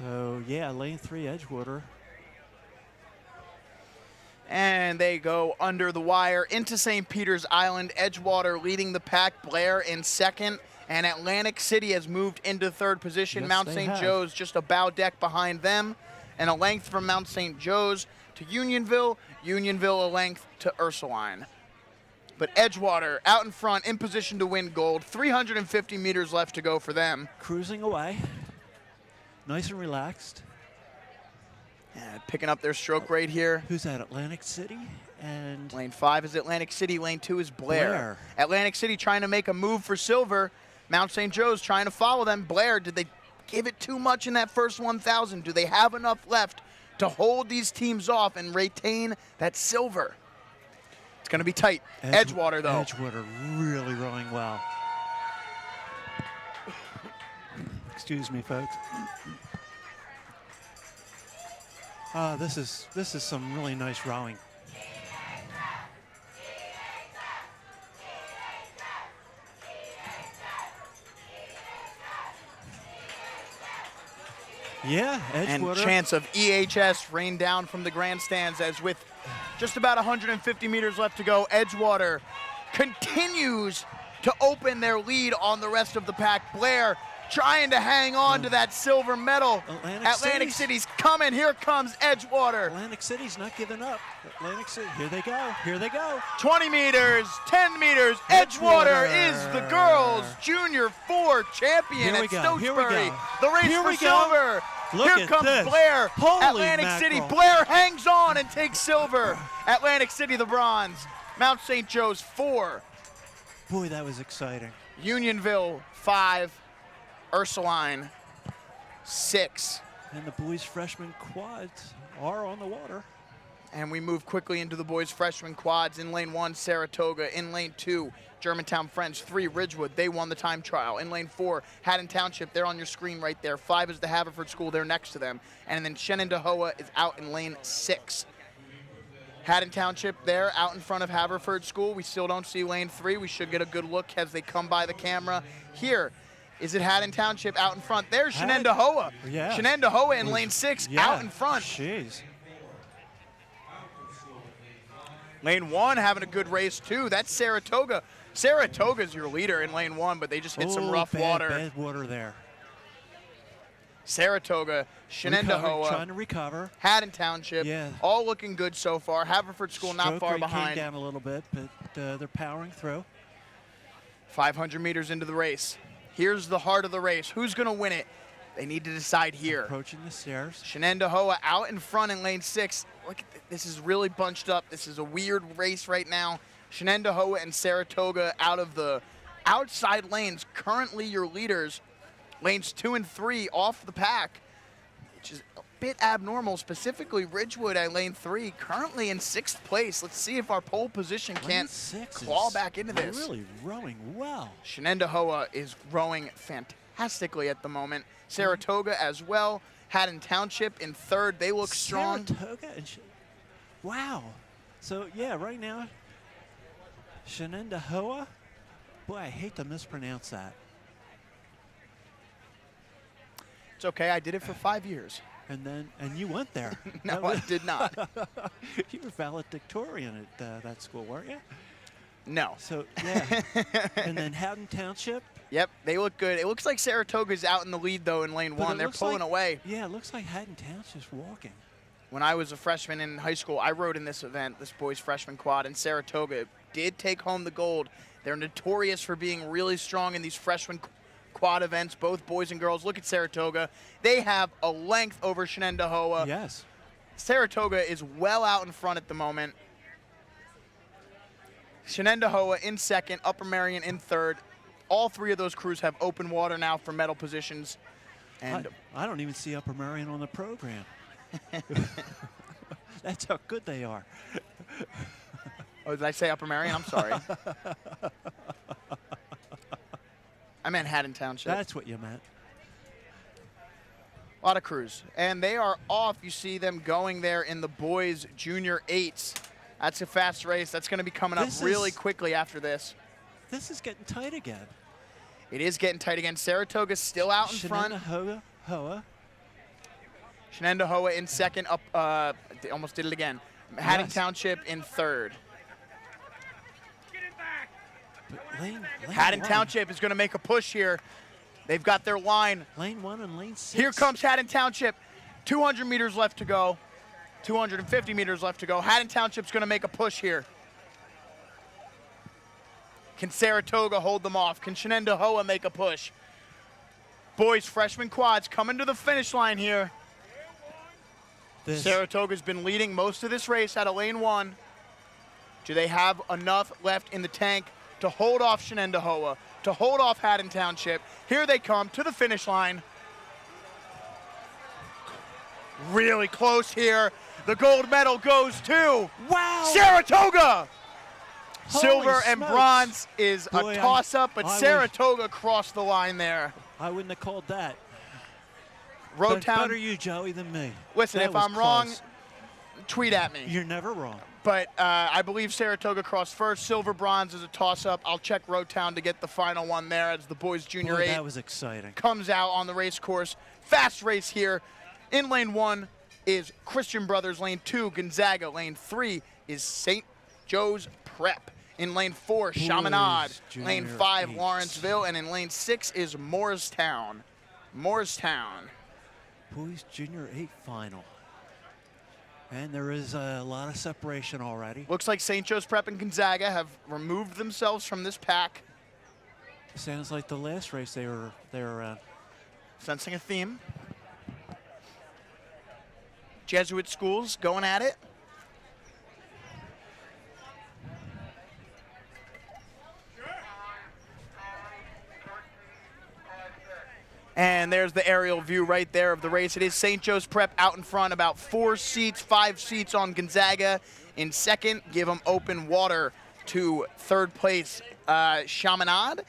So, yeah, lane 3, Edgewater. And they go under the wire into St. Peter's Island. Edgewater leading the pack. Blair in second. And Atlantic City has moved into third position. Yes, Mount they St. have. Joe's just a bow deck behind them. And a length from Mount St. Joe's to Unionville. Unionville a length to Ursuline. But Edgewater out in front, in position to win gold. 350 meters left to go for them. Cruising away. Nice and relaxed. And picking up their stroke right here. Who's that? Atlantic City and Lane 5 is Atlantic City. Lane 2 is Blair. Blair. Atlantic City trying to make a move for silver. Mount St. Joe's trying to follow them. Blair, did they give it too much in that first 1,000? Do they have enough left to hold these teams off and retain that silver? It's going to be tight. Edgewater, though. Edgewater really rowing well. Excuse me, folks. This is some really nice rowing. Yeah, And Edgewater. chance of EHS rain down from the grandstands as with just about 150 meters left to go, Edgewater continues to open their lead on the rest of the pack. Blair trying to hang on to that silver medal. Atlantic City's coming. Here comes Edgewater. Atlantic City's not giving up. Atlantic City, here they go. Here they go. 20 meters, 10 meters. Edgewater is the girls' Junior 4 champion Here we at go, here we Stotesbury. go. The race Here for we go. silver. Look Here at comes this. Blair. Holy Atlantic mackerel. City. Blair hangs on and takes silver. Atlantic City the bronze. Mount St. Joe's 4. Boy, that was exciting. Unionville 5. Ursuline 6. And the boys' freshman quads are on the water. And we move quickly into the boys' freshman quads. In lane 1, Saratoga. In lane 2, Germantown French. 3, Ridgewood. They won the time trial. In lane 4, Haddon Township. They're on your screen right there. 5 is the Haverford School. They're next to them. And then Shenandoah is out in lane 6. Haddon Township there out in front of Haverford School. We still don't see lane 3. We should get a good look as they come by the camera. Here is it Haddon Township out in front. There's Shenandoah. Yeah. Shenandoah in lane 6 out in front. Jeez. Lane 1 having a good race too. That's Saratoga. Saratoga's your leader in lane 1, but they just hit some rough water. Bad water there. Saratoga, Shenandoah, Trying to recover. Haddon Township, Yeah. all looking good so far. Haverford School not Stroke far rate behind. came down a little bit, but they're powering through. 500 meters into the race. Here's the heart of the race. Who's going to win it? They need to decide here. Approaching the stairs. Shenandoah out in front in lane 6. Look, this is really bunched up. This is a weird race right now. Shenandoah and Saratoga out of the outside lanes. Currently your leaders. Lanes 2 and 3 off the pack, which is a bit abnormal. Specifically Ridgewood at lane 3, currently in 6th place. Let's see if our pole position can't claw back into this. Really rowing well. Shenandoah is rowing fantastically at the moment. Saratoga as well. Haddon Township in third. They look strong. Saratoga and wow. So yeah, right now, Shenendahowa. Boy, I hate to mispronounce that. It's okay. I did it for 5 years. And you went there. No, I did not. You were valedictorian at that school, weren't you? No. So yeah. And then Haddon Township. Yep, they look good. It looks like Saratoga's out in the lead, though, in lane But one. it They're looks pulling like- away. Yeah, it looks like Haddon Township's walking. When I was a freshman in high school, I rode in this event, this boys freshman quad, and Saratoga did take home the gold. They're notorious for being really strong in these freshman quad events, both boys and girls. Look at Saratoga. They have a length over Shenendahowa. Yes. Saratoga is well out in front at the moment. Shenendahowa in second, Upper Marion in third. All three of those crews have open water now for medal positions. And I don't even see Upper Marion on the program. That's how good they are. oh, did I say Upper Marion? I'm sorry. I meant Haddon Township. That's what you meant. A lot of crews. And they are off. You see them going there in the boys junior 8s. That's a fast race. That's going to be coming up really quickly after this. This is getting tight again. It is getting tight again. Saratoga's still out in front. Shenendahowa. Shenendahowa in second. Up. They almost did it again. Haddon Yes. Township in third. But lane Haddon one. Township is going to make a push here. They've got their line. Lane 1 and lane 6. Here comes Haddon Township. 200 meters left to go. 250 meters left to go. Haddon Township's going to make a push here. Can Saratoga hold them off? Can Shenendahowa make a push? Boys, freshman quads coming to the finish line here. Saratoga's been leading most of this race out of lane 1. Do they have enough left in the tank to hold off Shenendahowa, to hold off Haddon Township? Here they come to the finish line. Really close here. The gold medal goes to Saratoga. Silver and smokes. bronze is Boy, a toss-up, but I wish- Saratoga crossed the line there. I wouldn't have called that. Road But Town. better you, Joey, than me. Listen, That if was I'm wrong, close. tweet at me. You're never wrong. But I believe Saratoga crossed first. Silver, bronze is a toss-up. I'll check Road Town to get the final one there as the boys junior Boy, 8 that was exciting. comes out on the race course. Fast race here. In lane 1 is Christian Brothers. Lane 2, Gonzaga. Lane 3 is St. Joe's Prep. In lane 4, Chaminade. junior Lane 5, 8. Lawrenceville. And in lane 6 is Morristown. Morristown. Boys Junior 8 final. And there is a lot of separation already. Looks like St. Joe's Prep and Gonzaga have removed themselves from this pack. Sounds like the last race they were around. Sensing a theme. Jesuit schools going at it. And there's the aerial view right there of the race. It is St. Joe's Prep out in front, about 4 seats, 5 seats on Gonzaga. In second, give them open water to third place, Chaminade.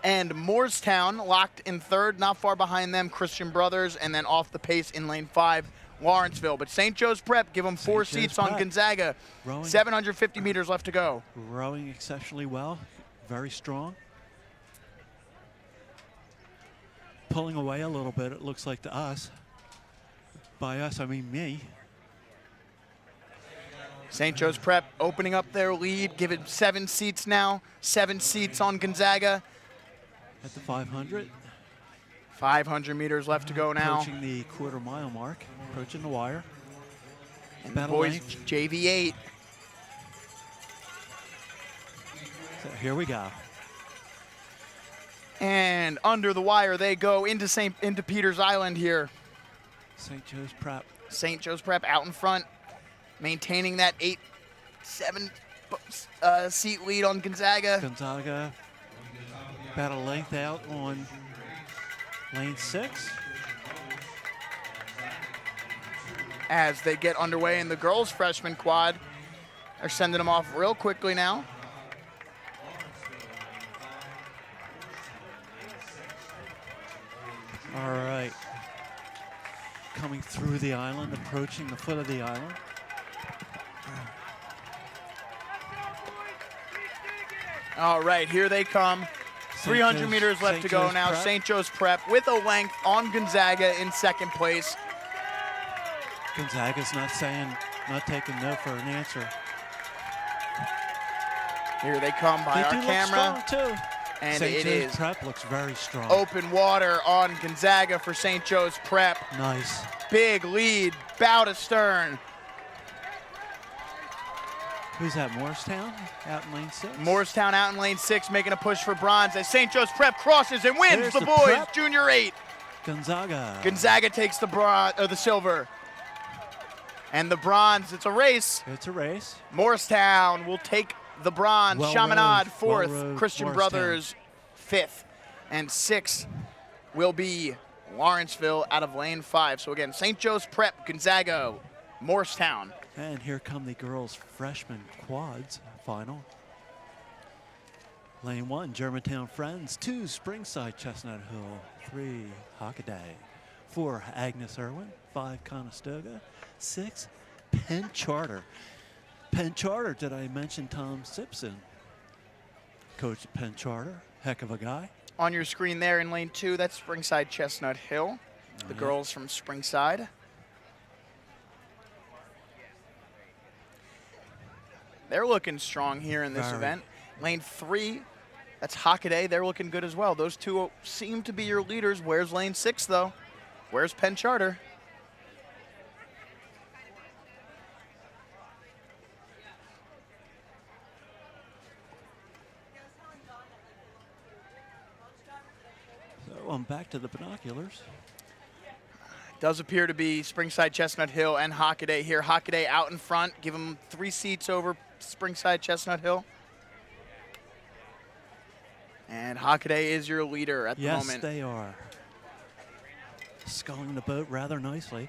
And Morristown locked in third, not far behind them, Christian Brothers. And then off the pace in lane 5, Lawrenceville. But St. Joe's Prep, give them 4 St. Joe's seats on Prep. Gonzaga. Rowing. 750 meters left to go. Rowing exceptionally well. Very strong. Pulling away a little bit, it looks like to us. By us, I mean me. St. Joe's Prep opening up their lead, giving 7 seats now. 7 seats on Gonzaga. At the 500. 500 meters left to go now. Approaching the quarter-mile mark. Approaching the wire. And the Battle boys length. JV8. So here we go. And under the wire they go into Peters Island here. St. Joe's Prep. St. Joe's Prep out in front, maintaining that 8-7 seat lead on Gonzaga. Gonzaga. Battle length out on lane 6. As they get underway in the girls' freshman quad, they're sending them off real quickly now. All right. coming through the island, approaching the foot of the island. All right, here they come. 300 Joe's- meters left St. to go Joe's now. Prep. St. Joe's Prep with a length on Gonzaga in second place. Gonzaga's not taking no for an answer. Here they come by They our do camera. look strong too. And St. it Joe's is Prep looks very strong. open water on Gonzaga for St. Joe's Prep. Nice. Big lead, bow to stern. Who's that? Morristown out in lane 6. Morristown out in lane 6 making a push for bronze as St. Joe's Prep crosses and wins There's the the boys Prep. junior 8. Gonzaga. Gonzaga takes the the silver. And the bronze, it's a race. It's a race. Morristown will take the bronze. Well Chaminade rode, 4th. well rode Christian Morristown. Brothers 5th. And 6th will be Lawrenceville out of lane 5. So again, St. Joe's Prep, Gonzaga, Morristown. And here come the girls' freshman quads final. Lane 1, Germantown Friends. 2, Springside Chestnut Hill. 3, Hockaday. 4, Agnes Irwin. 5, Conestoga. 6, Penn Charter. Penn Charter, did I mention Tom Simpson? Coach at Penn Charter, heck of a guy. On your screen there in lane 2, that's Springside Chestnut Hill. The Yeah. girls from Springside. They're looking strong here in this Very. event. Lane 3, that's Hockaday. They're looking good as well. Those two seem to be your leaders. Where's lane 6, though? Where's Penn Charter? So I'm back to the binoculars. Does appear to be Springside Chestnut Hill and Hockaday here. Hockaday out in front. Give them 3 seats over Springside Chestnut Hill. And Hockaday is your leader at the Yes, moment. they are. Sculling the boat rather nicely.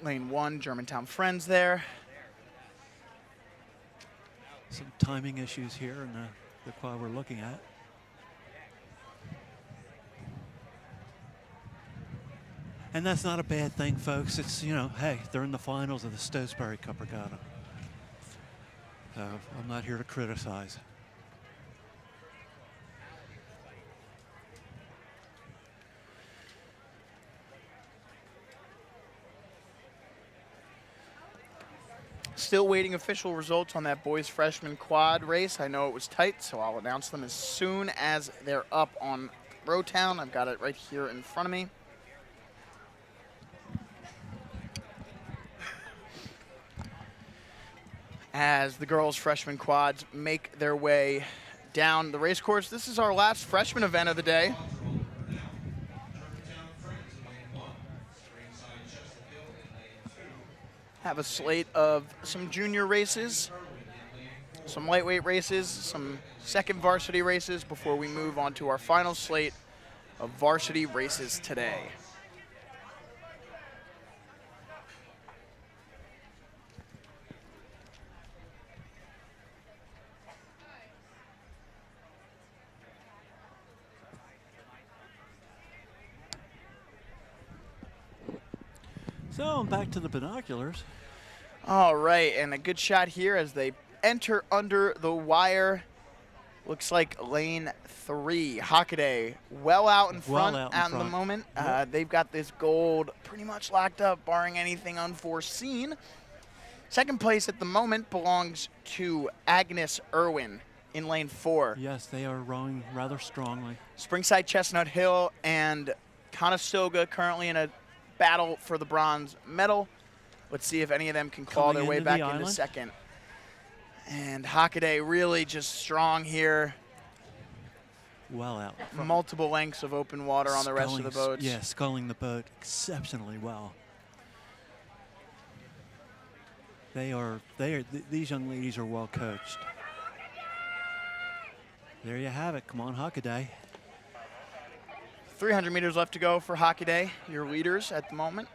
Lane 1, Germantown Friends there. Some timing issues here in the quad we're looking at. And that's not a bad thing, folks. It's, you know, hey, they're in the finals of the Stotesbury Cup Regatta. So I'm not here to criticize. Still waiting official results on that boys freshman quad race. I know it was tight, so I'll announce them as soon as they're up on Rowtown. I've got it right here in front of me. As the girls freshman quads make their way down the race course. This is our last freshman event of the day. Have a slate of some junior races, some lightweight races, some second varsity races before we move on to our final slate of varsity races today. So I'm back to the binoculars. All right, and a good shot here as they enter under the wire. Looks like lane 3, Hockaday, well out in front Well out in at the front. moment. Yep. They've got this gold pretty much locked up, barring anything unforeseen. Second place at the moment belongs to Agnes Irwin in lane 4. Yes, they are rowing rather strongly. Springside Chestnut Hill and Conestoga currently in a battle for the bronze medal. Let's see if any of them can claw Coming their way into back the into island. second. And Hockaday really just strong here. Well out. in front. Multiple lengths of open water on the rest of the Sculling- boats. Yeah, sculling the boat exceptionally well. These young ladies are well coached. There you have it. Come on, Hockaday. 300 meters left to go for Hockaday, your leaders at the moment.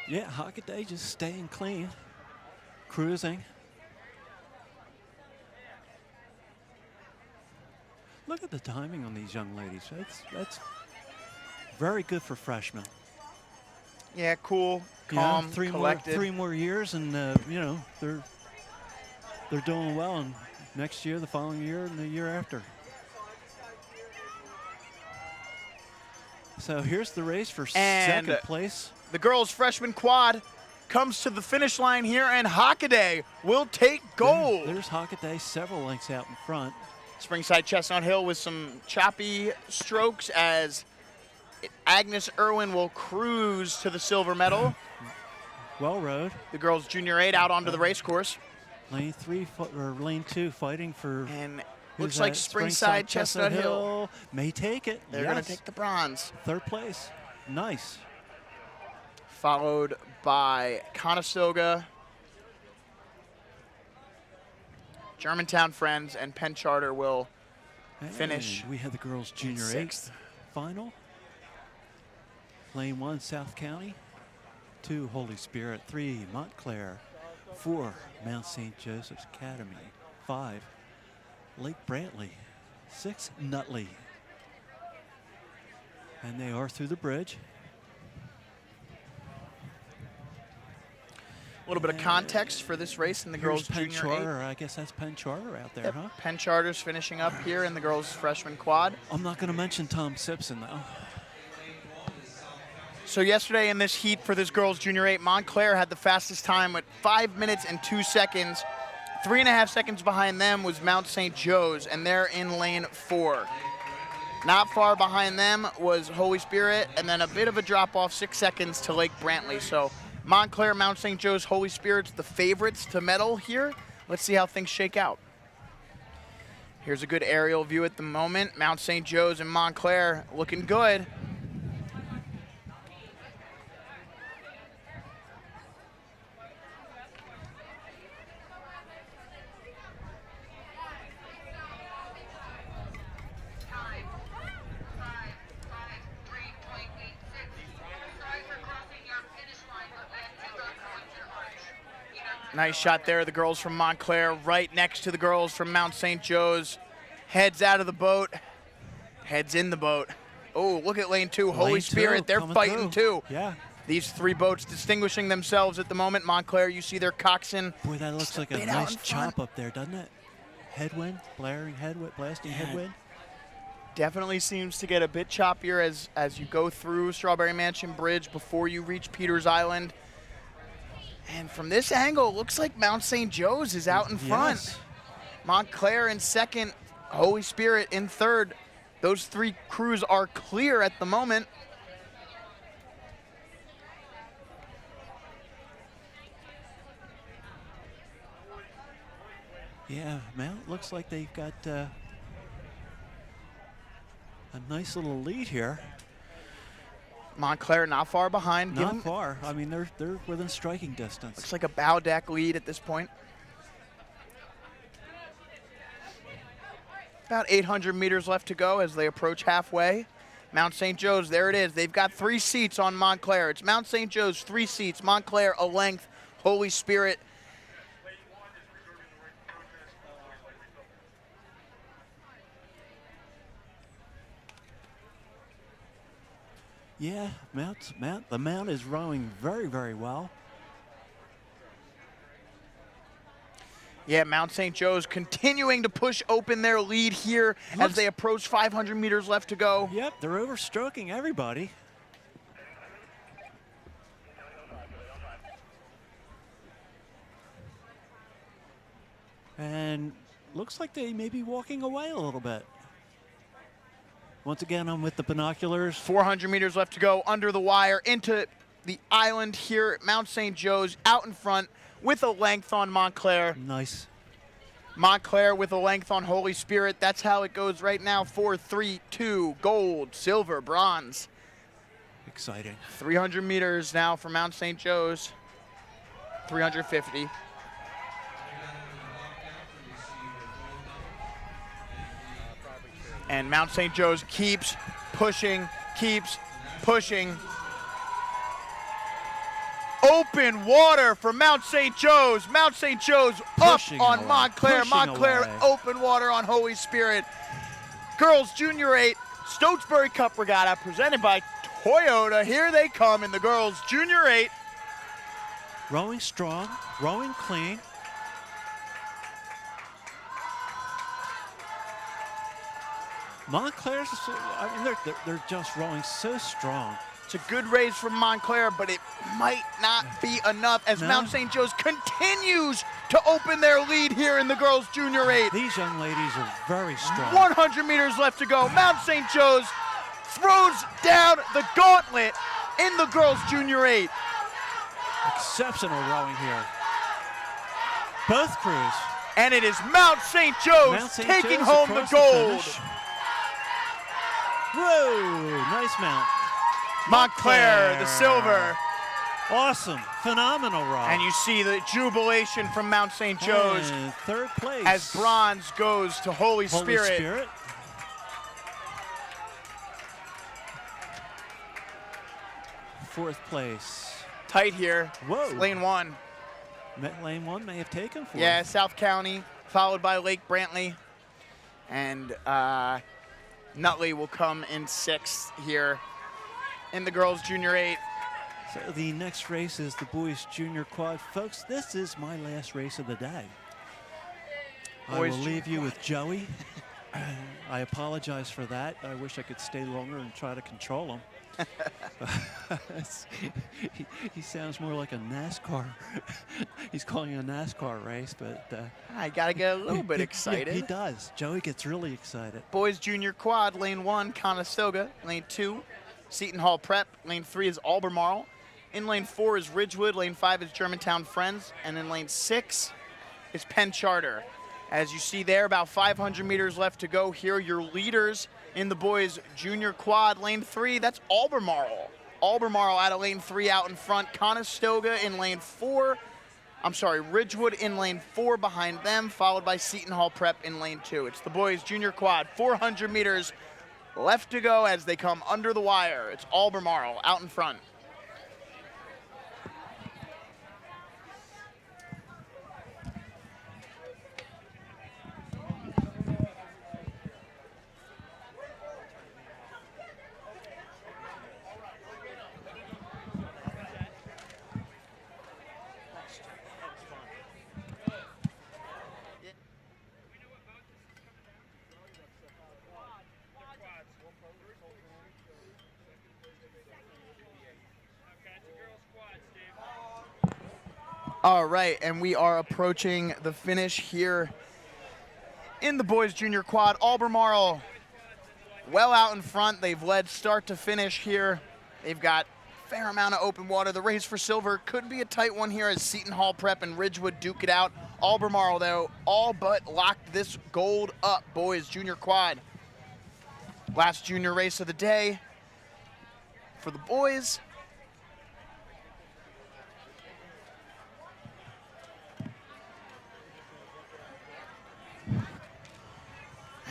Yeah, Hockaday just staying clean. cruising. Look at the timing on these young ladies. That's very good for freshmen. Yeah, cool, Yeah, calm, three collected. more years, and you know they're doing well. And next year, the following year, and the year after. So here's the race for And second place. the girls' freshman quad comes to the finish line here, and Hockaday will take gold. There's Hockaday several lengths out in front. Springside Chestnut Hill with some choppy strokes as Agnes Irwin will cruise to the silver medal. Well rode. The girls' junior 8 out onto the race course. Lane 3 or lane 2 fighting for. And who's looks like that? Springside Chestnut Hill. May take it. They're yes. going to take the bronze. Third place. Nice. Followed by Conestoga, Germantown Friends, and Penn Charter will finish. And we had the girls' junior 8 sixth. final. Lane 1, South County. 2, Holy Spirit. 3, Montclair. 4, Mount St. Joseph's Academy. 5, Lake Brantley. 6, Nutley. And they are through the bridge. A little bit of context for this race in the girls' Here's Penn junior 8. Charter. I guess that's Penn Charter out there, Yep. huh? Penn Charter's finishing up here in the girls' freshman quad. I'm not going to mention Tom Simpson, though. So yesterday in this heat for this girls' junior 8, Montclair had the fastest time at 5 minutes and 2 seconds. 3.5 seconds behind them was Mount St. Joe's, and they're in lane 4. Not far behind them was Holy Spirit, and then a bit of a drop off, 6 seconds to Lake Brantley. So Montclair, Mount St. Joe's, Holy Spirit's the favorites to medal here. Let's see how things shake out. Here's a good aerial view at the moment. Mount St. Joe's and Montclair looking good. Time. 5:3.86. Sorry for crossing your finish line, but we had to go towards your arch. Nice shot there. The girls from Montclair right next to the girls from Mount St. Joe's. Heads out of the boat. Heads in the boat. Oh, look at lane 2. Holy Lane Spirit, 2 they're coming fighting through. too. Yeah. These 3 boats distinguishing themselves at the moment. Montclair, you see their coxswain. Boy, that looks like a bit out nice in front. chop up there, doesn't it? Headwind, blaring headwind, blasting headwind. Definitely seems to get a bit choppier as you go through Strawberry Mansion Bridge before you reach Peters Island. And from this angle, it looks like Mount St. Joe's is out in front. Yes. Montclair in second, Holy Spirit in third. Those 3 crews are clear at the moment. Yeah, Mount looks like they've got a nice little lead here. Montclair not far behind. Give Not 'em- far. I mean, they're within striking distance. Looks like a bow deck lead at this point. About 800 meters left to go as they approach halfway. Mount St. Joe's, there it is. They've got 3 seats on Montclair. It's Mount St. Joe's, 3 seats. Montclair, a length. Holy Spirit. Yeah, the Mount is rowing very, very well. Yeah, Mount St. Joe's continuing to push open their lead here as they approach 500 meters left to go. Yep, they're overstroking everybody. And looks like they may be walking away a little bit. Once again, I'm with the binoculars. 400 meters left to go under the wire into the island here at Mount St. Joe's, out in front with a length on Montclair. Nice. Montclair with a length on Holy Spirit. That's how it goes right now. 4, 3, 2, gold, silver, bronze. Exciting. 300 meters now for Mount St. Joe's. 350. And Mount St. Joe's keeps pushing, keeps pushing. Open open water for Mount St. Joe's. Mount St. Joe's up Pushing on away, Montclair. pushing Montclair away. open water on Holy Spirit. Girls Junior 8, Stotesbury Cup Regatta presented by Toyota. Here they come in the girls Junior 8. Rowing strong, rowing clean. Montclair's, I mean, they're just rowing so strong. It's a good race from Montclair, but it might not be enough as No. Mount St. Joe's continues to open their lead here in the girls Junior 8. These young ladies are very strong. 100 meters left to go. Mount St. Joe's throws down the gauntlet in the girls Junior 8. Exceptional rowing here. Both crews. And it is Mount St. Joe's Mount St. taking Joe's home the across gold. finish. Whoa, nice mount. Montclair, the silver. Awesome, phenomenal row. And you see the jubilation from Mount St. Joe's And third place. as bronze goes to Holy Holy Spirit. Spirit. Fourth place. Tight here. Whoa. It's lane 1. Lane 1 may have taken fourth. Yeah, South County, followed by Lake Brantley. And Nutley will come in 6th here in the girls Junior 8. So the next race is the boys junior quad. Folks, this is my last race of the day. I Boys will junior leave you with Joey. I apologize for that. I wish I could stay longer and try to control him. he sounds more like a NASCAR. He's calling it a NASCAR race, but I got to get a little bit excited. He does. Joey gets really excited. Boys Junior Quad, lane 1, Conestoga. Lane 2, Seton Hall Prep. Lane 3 is Albemarle. In lane 4 is Ridgewood. Lane 5 is Germantown Friends. And in lane 6 is Penn Charter. As you see there, about 500 meters left to go. Here are your leaders in the boys Junior Quad. Lane 3, that's Albemarle. Albemarle out of lane 3 out in front. Conestoga in lane 4. I'm sorry, Ridgewood in lane 4 behind them, followed by Seton Hall Prep in lane 2. It's the boys Junior Quad. 400 meters left to go as they come under the wire. It's Albemarle out in front. All right, and we are approaching the finish here in the boys junior quad. Albemarle well out in front. They've led start to finish here. They've got a fair amount of open water. The race for silver could be a tight one here as Seton Hall Prep and Ridgewood duke it out. Albemarle, though, all but locked this gold up, boys junior quad. Last junior race of the day for the boys.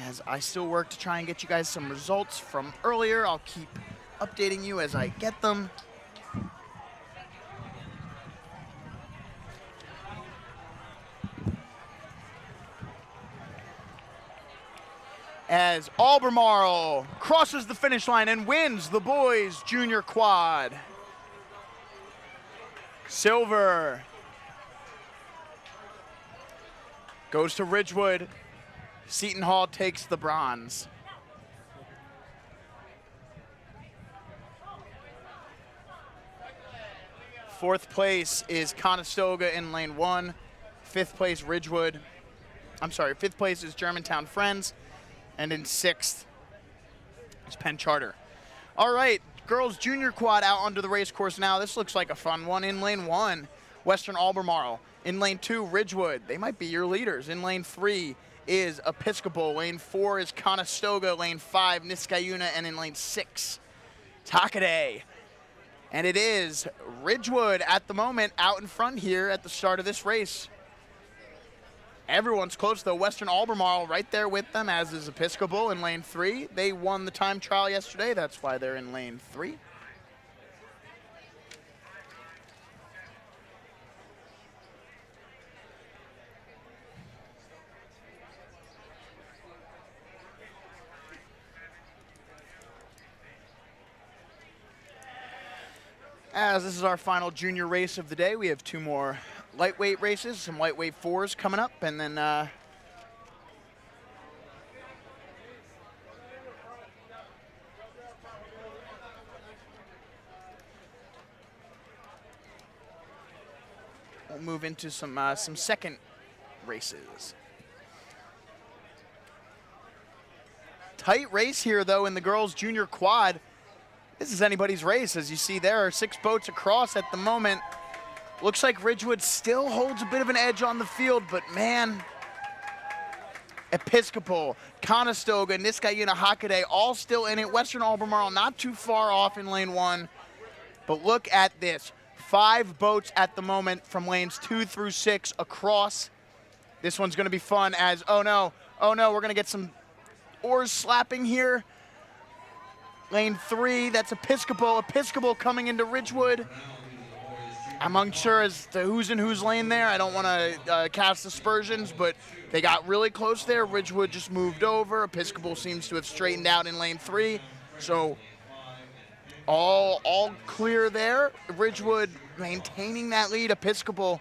As I still work to try and get you guys some results from earlier, I'll keep updating you as I get them. As Albemarle crosses the finish line and wins the boys junior quad. Silver goes to Ridgewood. Seton Hall takes the bronze. Fourth place is Conestoga in lane 1. Fifth place, Ridgewood. I'm sorry, fifth place is Germantown Friends. And in 6th is Penn Charter. All right, girls junior quad out onto the race course now. This looks like a fun one. In lane 1, Western Albemarle. In lane 2, Ridgewood. They might be your leaders. In lane 3 is Episcopal. Lane 4 is Conestoga. Lane 5, Niskayuna. And in lane 6, Hockaday. And it is Ridgewood at the moment out in front here at the start of this race. Everyone's close, though. Western Albemarle right there with them, as is Episcopal in lane 3. They won the time trial yesterday. That's why they're in lane 3. As this is our final junior race of the day, we have 2 more lightweight races, some lightweight 4s coming up, and then we'll move into some second races. Tight race here, though, in the girls' junior quad. This is anybody's race. As you see, there are 6 boats across at the moment. Looks like Ridgewood still holds a bit of an edge on the field, but man, Episcopal, Conestoga, Niskayuna, Hockaday, all still in it. Western Albemarle not too far off in lane 1. But look at this. 5 boats at the moment from lanes 2 through 6 across. This one's going to be fun as, oh no, we're going to get some oars slapping here. Lane 3, that's Episcopal. Episcopal coming into Ridgewood. I'm unsure as to who's in whose lane there. I don't want to cast aspersions, but they got really close there. Ridgewood just moved over. Episcopal seems to have straightened out in lane 3. So all clear there. Ridgewood maintaining that lead. Episcopal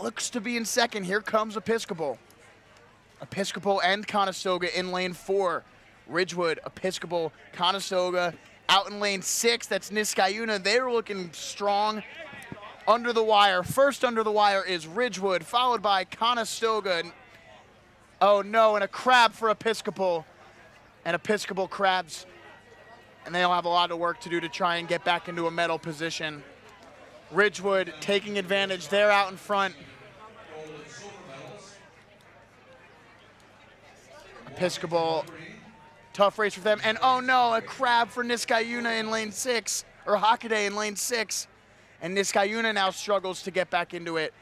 looks to be in second. Here comes Episcopal. Episcopal and Conestoga in lane 4. Ridgewood, Episcopal, Conestoga out in lane 6. That's Niskayuna. They're looking strong under the wire. First under the wire is Ridgewood, followed by Conestoga. Oh no, and a crab for Episcopal. And Episcopal crabs. And they'll have a lot of work to do to try and get back into a medal position. Ridgewood taking advantage. They're out in front. Episcopal, tough race for them. And oh no, a crab for Niskayuna in lane 6, or Hockaday in lane 6. And Niskayuna now struggles to get back into it.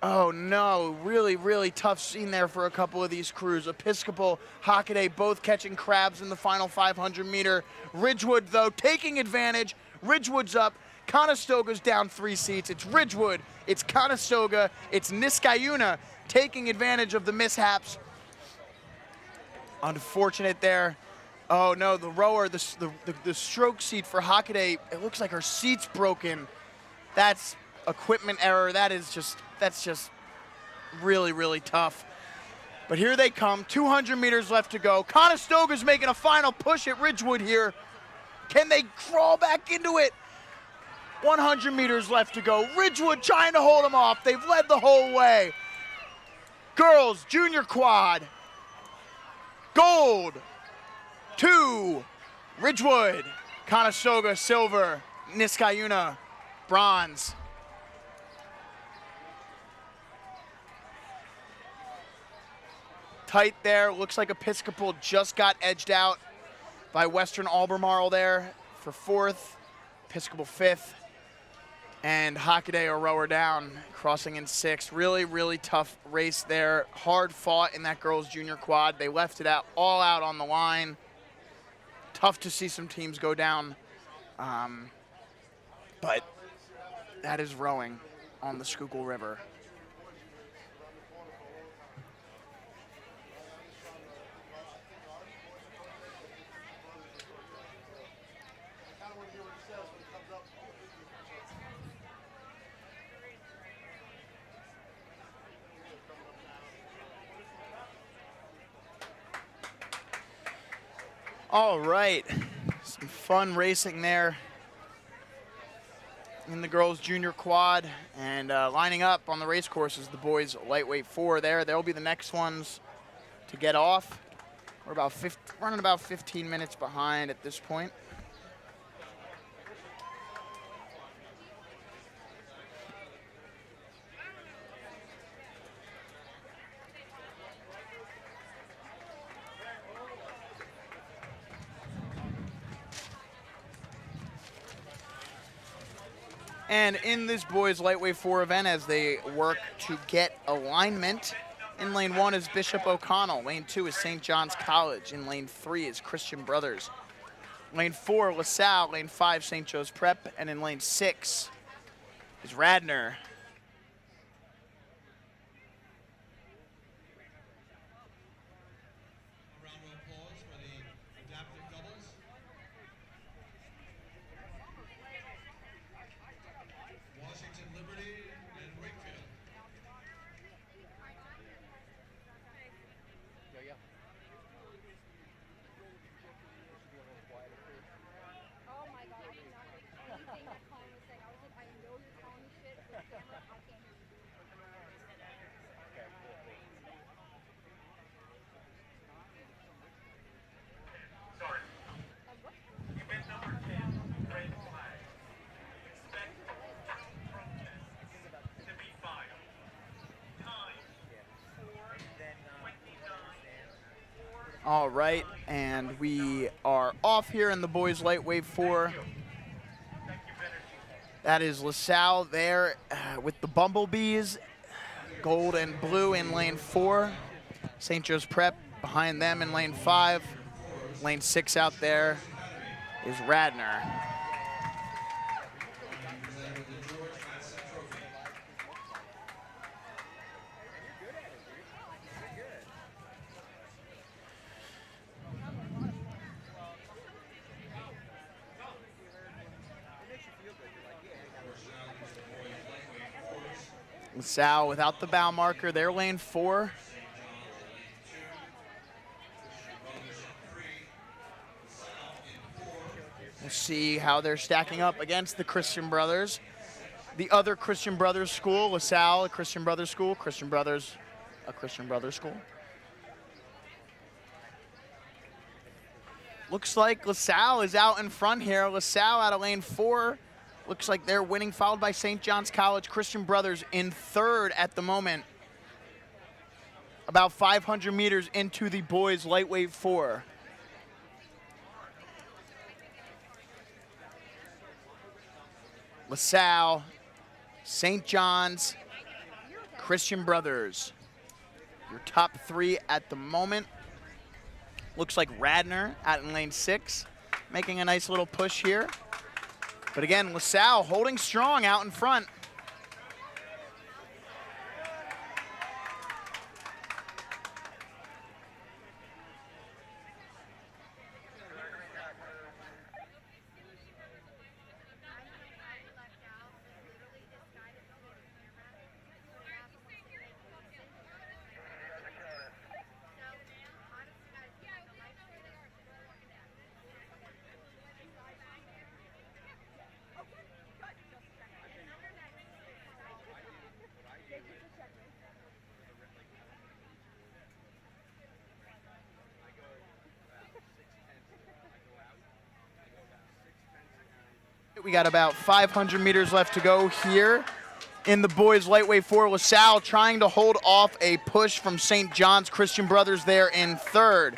Oh no, really, really tough scene there for a couple of these crews. Episcopal, Hockaday both catching crabs in the final 500 meter. Ridgewood though taking advantage. Ridgewood's up. Conestoga's down 3 seats. It's Ridgewood, it's Conestoga, it's Niskayuna taking advantage of the mishaps. Unfortunate there. Oh no, the rower, the stroke seat for Hockaday, it looks like her seat's broken. That's equipment error. That's just really, really tough. But here they come, 200 meters left to go. Conestoga's making a final push at Ridgewood here. Can they crawl back into it? 100 meters left to go. Ridgewood trying to hold them off. They've led the whole way. Girls, junior quad. Gold to Ridgewood. Conestoga, silver. Niskayuna, bronze. Tight there. Looks like Episcopal just got edged out by Western Albemarle there for 4th. Episcopal 5th. And Hockaday a rower down, crossing in 6th. Really, really tough race there. Hard fought in that girls' junior quad. They left it out all out on the line. Tough to see some teams go down. But that is rowing on the Schuylkill River. All right, some fun racing there in the girls' junior quad, and lining up on the race course is the boys' lightweight 4 there. They'll be the next ones to get off. We're running about 15 minutes behind at this point. And in this boys lightweight 4 event, as they work to get alignment, in lane 1 is Bishop O'Connell. Lane 2 is St. John's College. In lane 3 is Christian Brothers. Lane 4, LaSalle. Lane 5, St. Joe's Prep. And in lane 6 is Radnor. A round of applause for the adaptive doubles. All right, and we are off here in the boys lightweight 4. That is LaSalle there with the Bumblebees, gold and blue in lane 4. St. Joe's Prep behind them in lane 5. Lane 6 out there is Radnor. LaSalle without the bow marker, they're lane 4. We'll see how they're stacking up against the Christian Brothers. The other Christian Brothers school, LaSalle, a Christian Brothers school, Christian Brothers, a Christian Brothers school. Looks like LaSalle is out in front here. LaSalle out of lane 4. Looks like they're winning, followed by St. John's College. Christian Brothers in 3rd at the moment. About 500 meters into the boys lightweight 4. LaSalle, St. John's, Christian Brothers. Your top 3 at the moment. Looks like Radnor out in lane 6, making a nice little push here. But again, LaSalle holding strong out in front. We got about 500 meters left to go here in the boys lightweight 4. LaSalle trying to hold off a push from St. John's. Christian Brothers there in 3rd.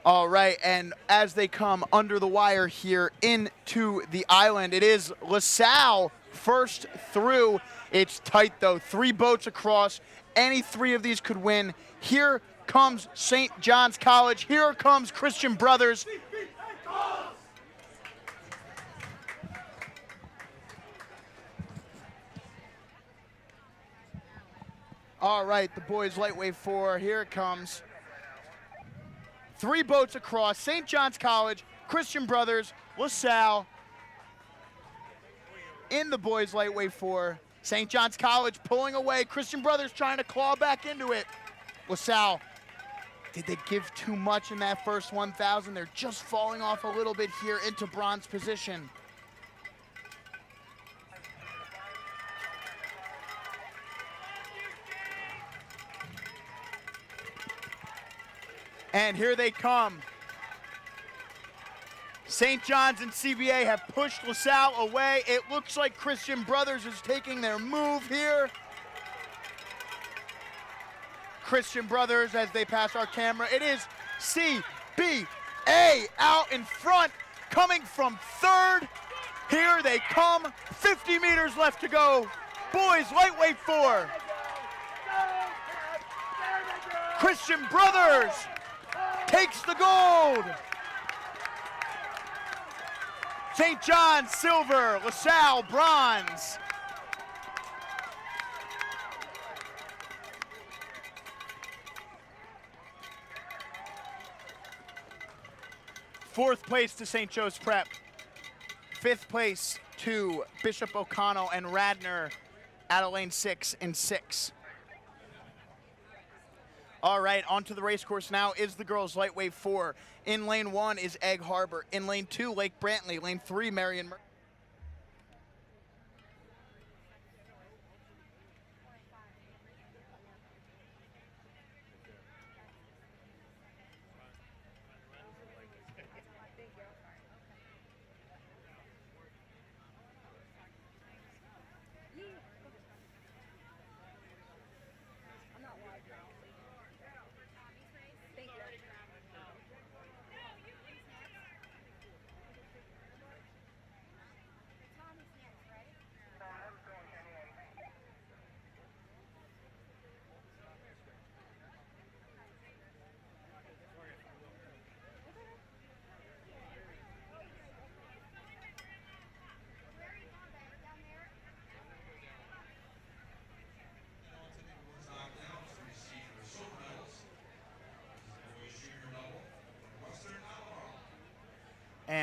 All right, and as they come under the wire here into the island, it is LaSalle first through. It's tight, though. 3 boats across. Any 3 of these could win. Here comes St. John's College. Here comes Christian Brothers. All right, the boys lightweight 4. Here it comes. 3 boats across. St. John's College, Christian Brothers, LaSalle in the boys lightweight 4. St. John's College pulling away. Christian Brothers trying to claw back into it. LaSalle, did they give too much in that first 1,000? They're just falling off a little bit here into bronze position. And here they come. St. John's and CBA have pushed LaSalle away. It looks like Christian Brothers is taking their move here. Christian Brothers as they pass our camera. It is CBA out in front, coming from 3rd. Here they come. 50 meters left to go. Boys lightweight 4. Christian Brothers takes the gold. St. John's silver, LaSalle bronze. Fourth place to St. Joe's Prep. 5th place to Bishop O'Connell and Radnor out of lane 6 in 6. All right, onto the race course now is the girls lightweight 4. In lane 1 is Egg Harbor. In lane 2, Lake Brantley. Lane 3, Marion.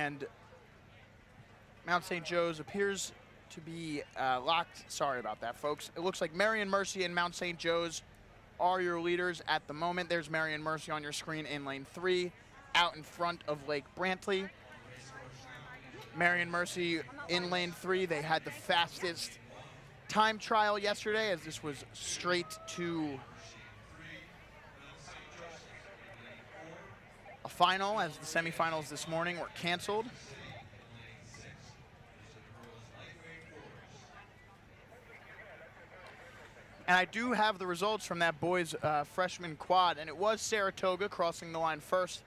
And Mount St. Joe's appears to be locked. Sorry about that, folks. It looks like Marion Mercy and Mount St. Joe's are your leaders at the moment. There's Marion Mercy on your screen in lane 3, out in front of Lake Brantley. Marion Mercy in lane 3, they had the fastest time trial yesterday, as this was straight to a final, as the semifinals this morning were canceled. And I do have the results from that boys freshman quad, and it was Saratoga crossing the line first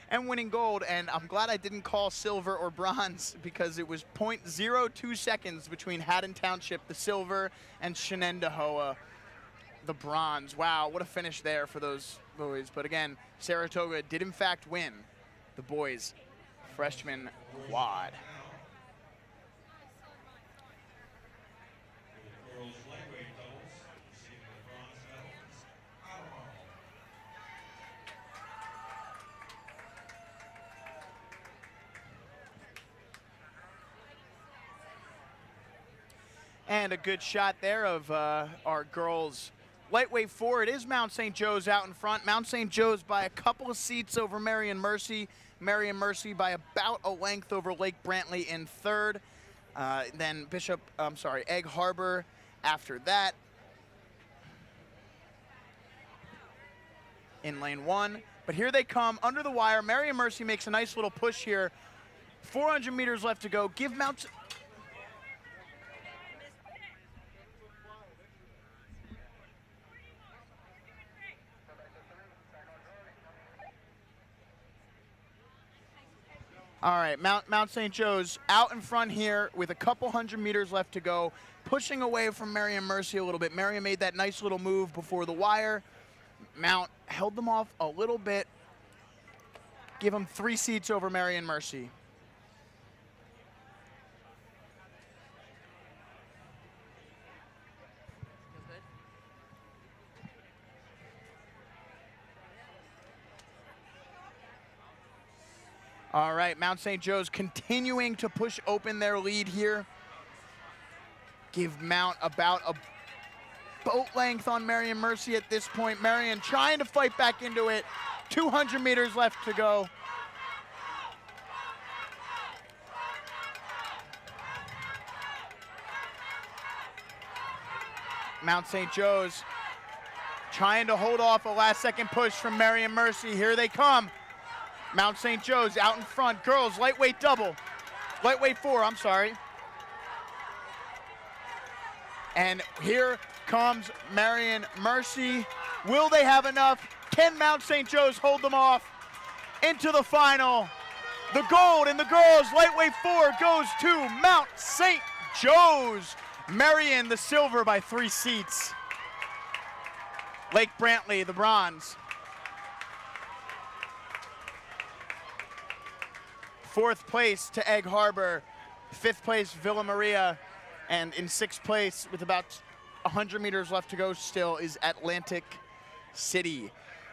and winning gold. And I'm glad I didn't call silver or bronze, because it was 0.02 seconds between Haddon Township, the silver, and Shenendehowa, the bronze. Wow, what a finish there for those boys. But again, Saratoga did in fact win the boys freshman quad. Girls lightweight doubles receiving the bronze medal is Alamo. And a good shot there of our girls lightweight 4. It is Mount St. Joe's out in front. Mount St. Joe's by a couple of seats over Marion Mercy. Marion Mercy by about a length over Lake Brantley in third. Then Egg Harbor after that in lane 1. But here they come under the wire. Marion Mercy makes a nice little push here. 400 meters left to go. Give Mount... All right, Mount St. Joe's out in front here with a couple hundred meters left to go, pushing away from Marion Mercy a little bit. Marion made that nice little move before the wire. Mount held them off a little bit. Give them 3 seats over Marion Mercy. All right, Mount St. Joe's continuing to push open their lead here. Give Mount about a boat length on Marion Mercy at this point. Marion trying to fight back into it. 200 meters left to go. Mount St. Joe's trying to hold off a last-second push from Marion Mercy. Here they come. Mount St. Joe's out in front. Girls, lightweight double. Lightweight 4, I'm sorry. And here comes Marion Mercy. Will they have enough? Can Mount St. Joe's hold them off into the final? The gold in the girls' lightweight 4 goes to Mount St. Joe's. Marion, the silver by 3 seats. Lake Brantley, the bronze. 4th place to Egg Harbor, 5th place Villa Maria, and in 6th place with about 100 meters left to go still is Atlantic City.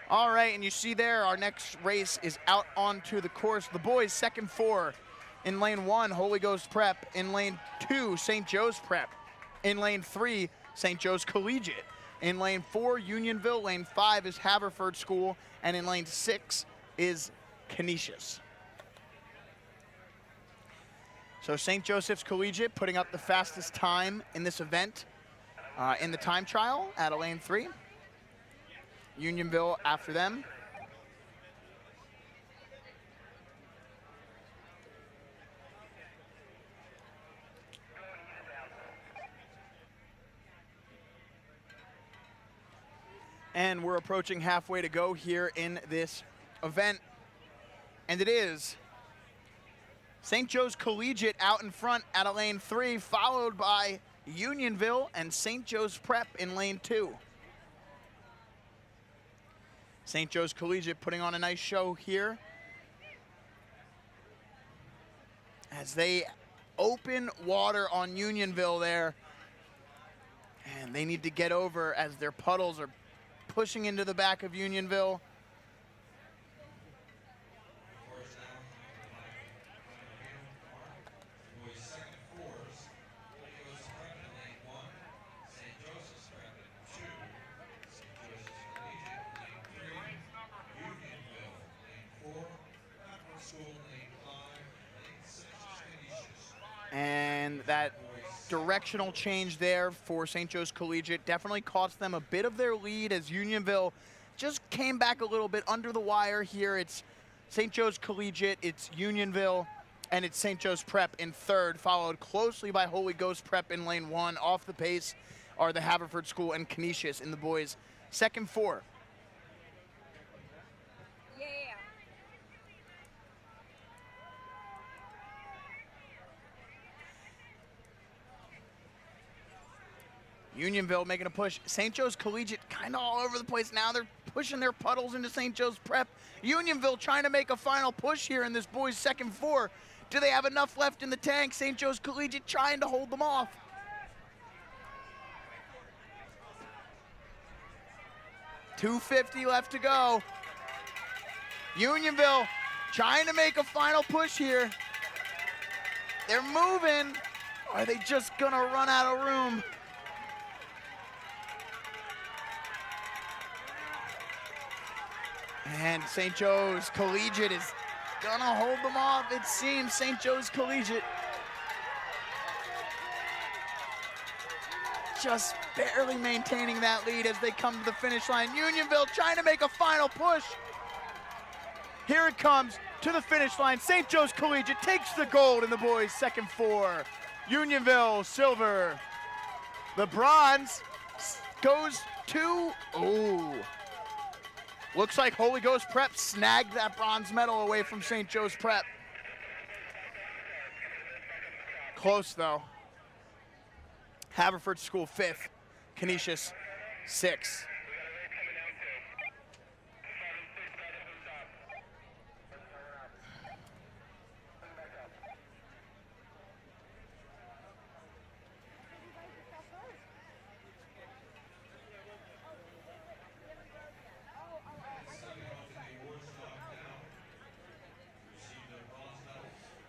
All right, and you see there our next race is out onto the course. The boys second 4 in lane 1, Holy Ghost Prep. In lane 2, St. Joe's Prep. In lane 3, St. Joe's Collegiate. In lane 4, Unionville. Lane 5 is Haverford School, and in lane 6 is Canisius. So St. Joseph's Collegiate putting up the fastest time in this event in the time trial at a lane 3. Unionville after them. And we're approaching halfway to go here in this event. And it is St. Joe's Collegiate out in front at a lane 3, followed by Unionville and St. Joe's Prep in lane 2. St. Joe's Collegiate putting on a nice show here as they open water on Unionville there. And they need to get over as their puddles are pushing into the back of Unionville. directional change there for St. Joe's Collegiate. Definitely cost them a bit of their lead as Unionville just came back a little bit under the wire here. It's St. Joe's Collegiate, it's Unionville, and it's St. Joe's Prep in third, followed closely by Holy Ghost Prep in lane 1. Off the pace are the Haverford School and Canisius in the boys' second 4. Yeah. Unionville making a push. St. Joe's Collegiate kind of all over the place now. They're pushing their puddles into St. Joe's Prep. Unionville trying to make a final push here in this boys' second 4. Do they have enough left in the tank? St. Joe's Collegiate trying to hold them off. $2.50 left to go. Unionville trying to make a final push here. They're moving. Are they just gonna run out of room? And St. Joe's Collegiate is gonna hold them off, it seems. St. Joe's Collegiate just barely maintaining that lead as they come to the finish line. Unionville trying to make a final push. Here it comes to the finish line. St. Joe's Collegiate takes the gold in the boys' second 4. Unionville, silver. The bronze goes to, looks like Holy Ghost Prep snagged that bronze medal away from St. Joe's Prep. Close though. Haverford School 5th, Canisius 6th.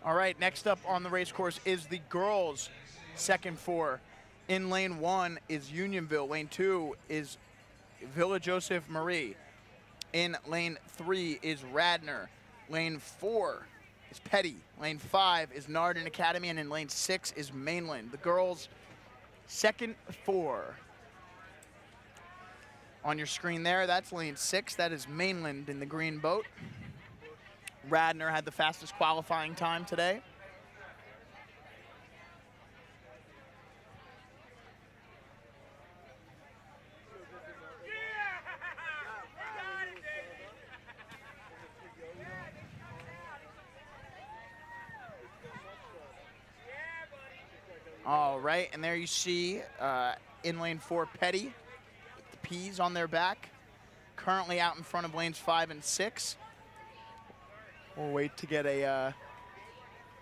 All right, next up on the race course is the girls' second 4. In lane 1 is Unionville. Lane 2 is Villa Joseph Marie. In lane 3 is Radnor. Lane 4 is Petty. Lane 5 is Nardin Academy, and in lane 6 is Mainland. The girls' second 4. On your screen there, that's lane 6. That is Mainland in the green boat. Radnor had the fastest qualifying time today. All right, and there you see in lane 4, Petty with the P's on their back. Currently out in front of lanes 5 and 6. We'll wait to get a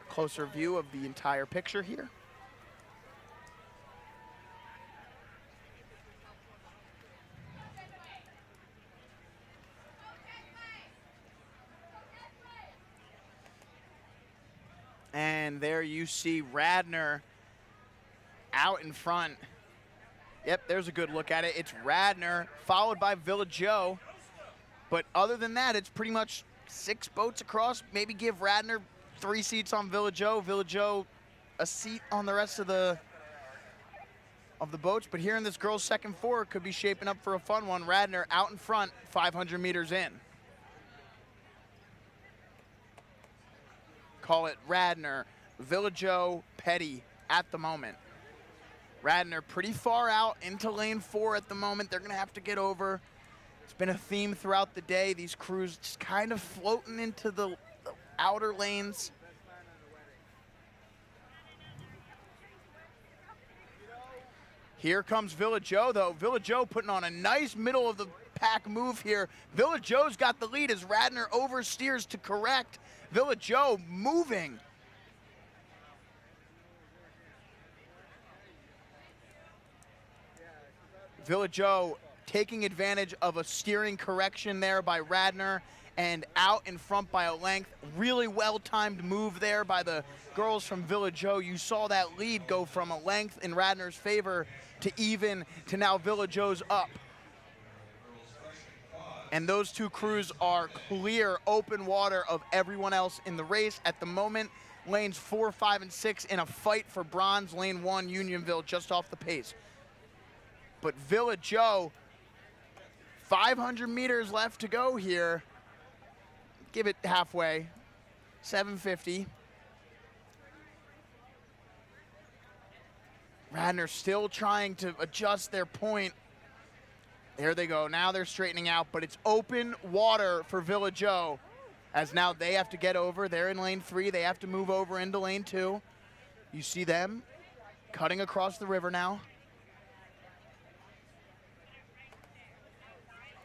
closer view of the entire picture here. And there you see Radnor out in front. Yep, there's a good look at it. It's Radnor, followed by Villa Joe. But other than that, it's pretty much 6 boats across. Maybe give Radnor 3 seats on Villa Joe. Villa Joe a seat on the rest of the boats. But here in this girls' second 4, could be shaping up for a fun one. Radnor out in front, 500 meters in. Call it Radnor, Villa Joe, Petty at the moment. Radnor pretty far out into lane 4 at the moment. They're going to have to get over. It's been a theme throughout the day. These crews just kind of floating into the outer lanes. Here comes Villa Joe, though. Villa Joe putting on a nice middle of the pack move here. Villa Joe's got the lead as Radnor oversteers to correct. Villa Joe moving. Villa Joe taking advantage of a steering correction there by Radnor and out in front by a length. Really well-timed move there by the girls from Villa Joe. You saw that lead go from a length in Radnor's favor to even to now Villa Joe's up. And those 2 crews are clear open water of everyone else in the race. At the moment, lanes 4, 5, and 6 in a fight for bronze. Lane 1, Unionville, just off the pace. But Villa Joe, 500 meters left to go here. Give it halfway, 750. Radnor still trying to adjust their point. There they go. Now they're straightening out, but it's open water for Villa Joe, as now they have to get over. They're in lane 3. They have to move over into lane 2. You see them cutting across the river now.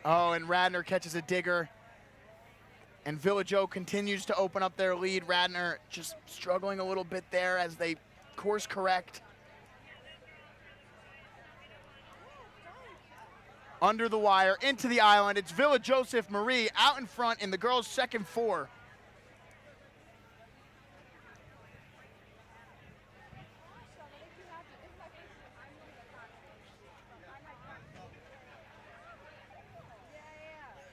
Oh, and Radnor catches a digger. And Villa Joe continues to open up their lead. Radnor just struggling a little bit there as they course correct. Under the wire, into the island. It's Villa Joseph Marie out in front in the girls' second 4.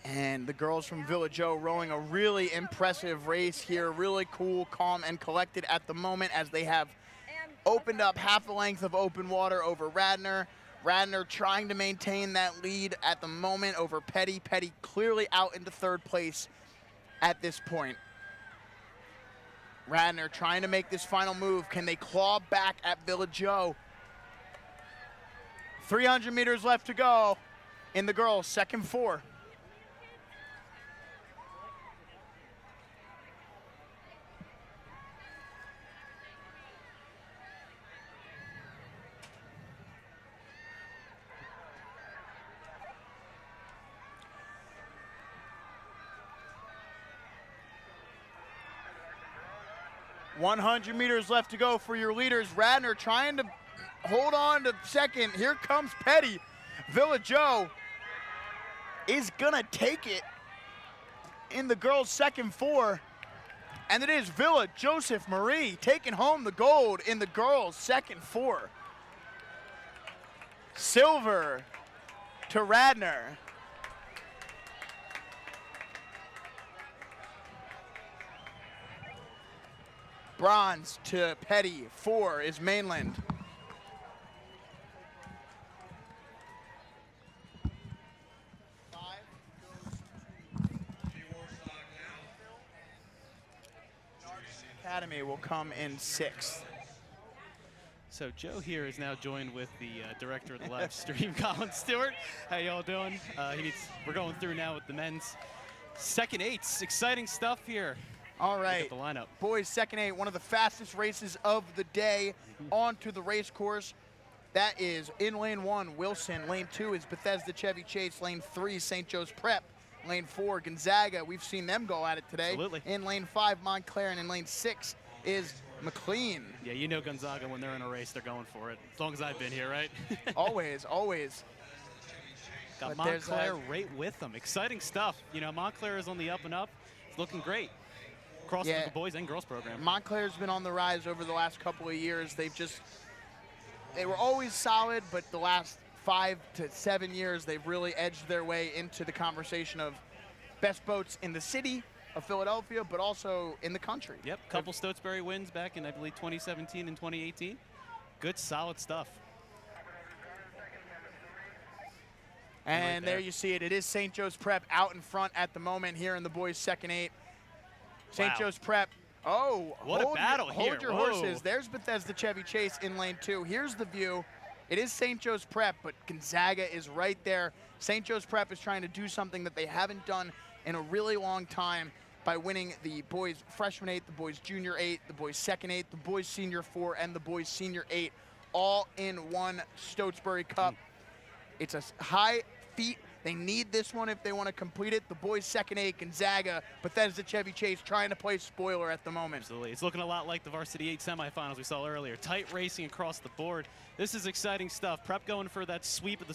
And the girls from Villa Joe rowing a really impressive race here. Really cool, calm, and collected at the moment as they have opened up half a length of open water over Radnor. Radnor trying to maintain that lead at the moment over Petty. Petty clearly out into 3rd place at this point. Radnor trying to make this final move. Can they claw back at Villa Joe? 300 meters left to go in the girls' second 4. .100 meters left to go for your leaders. Radnor trying to hold on to second. Here comes Petty. Villa Joe is gonna take it in the girls' second 4. And it is Villa Joseph Marie taking home the gold in the girls' second 4. Silver to Radnor. Bronze to Petty. 4 is Mainland. Academy will come in 6th. So Joe here is now joined with the director of the live stream, Colin Stewart. How y'all doing? We're going through now with the men's second 8s. Exciting stuff here. All right, the lineup. Boys second 8, one of the fastest races of the day onto the race course. That is in lane 1, Wilson. Lane 2 is Bethesda Chevy Chase. Lane 3, St. Joe's Prep. Lane 4, Gonzaga. We've seen them go at it today. Absolutely. In lane 5, Montclair, and in lane 6 is McLean. Yeah, you know Gonzaga, when they're in a race, they're going for it. As long as I've been here, right? Always, always. Got But there's Montclair right with them. Exciting stuff. You know, Montclair is on the up and up. It's looking great. Across Yeah. the boys and girls program. Montclair's been on the rise over the last couple of years. They were always solid, but the last 5 to 7 years, they've really edged their way into the conversation of best boats in the city of Philadelphia, but also in the country. Yep, couple Stotesbury wins back in, I believe, 2017 and 2018. Good, solid stuff. And there you see it. It is St. Joe's Prep out in front at the moment here in the boys' second 8. St. Wow. Joe's Prep. Oh, What a battle hold here. your Whoa. horses. There's Bethesda Chevy Chase in lane 2. Here's the view. It is St. Joe's Prep, but Gonzaga is right there. St. Joe's Prep is trying to do something that they haven't done in a really long time by winning the boys' freshman 8, the boys' junior 8, the boys' second 8, the boys' senior 4, and the boys' senior 8, all in one Stotesbury Cup. It's a high feat. They need this one if they want to complete it. The boys' second 8, Gonzaga, Bethesda Chevy Chase trying to play spoiler at the moment. Absolutely. It's looking a lot like the Varsity 8 semifinals we saw earlier. Tight racing across the board. This is exciting stuff. Prep going for that sweep of the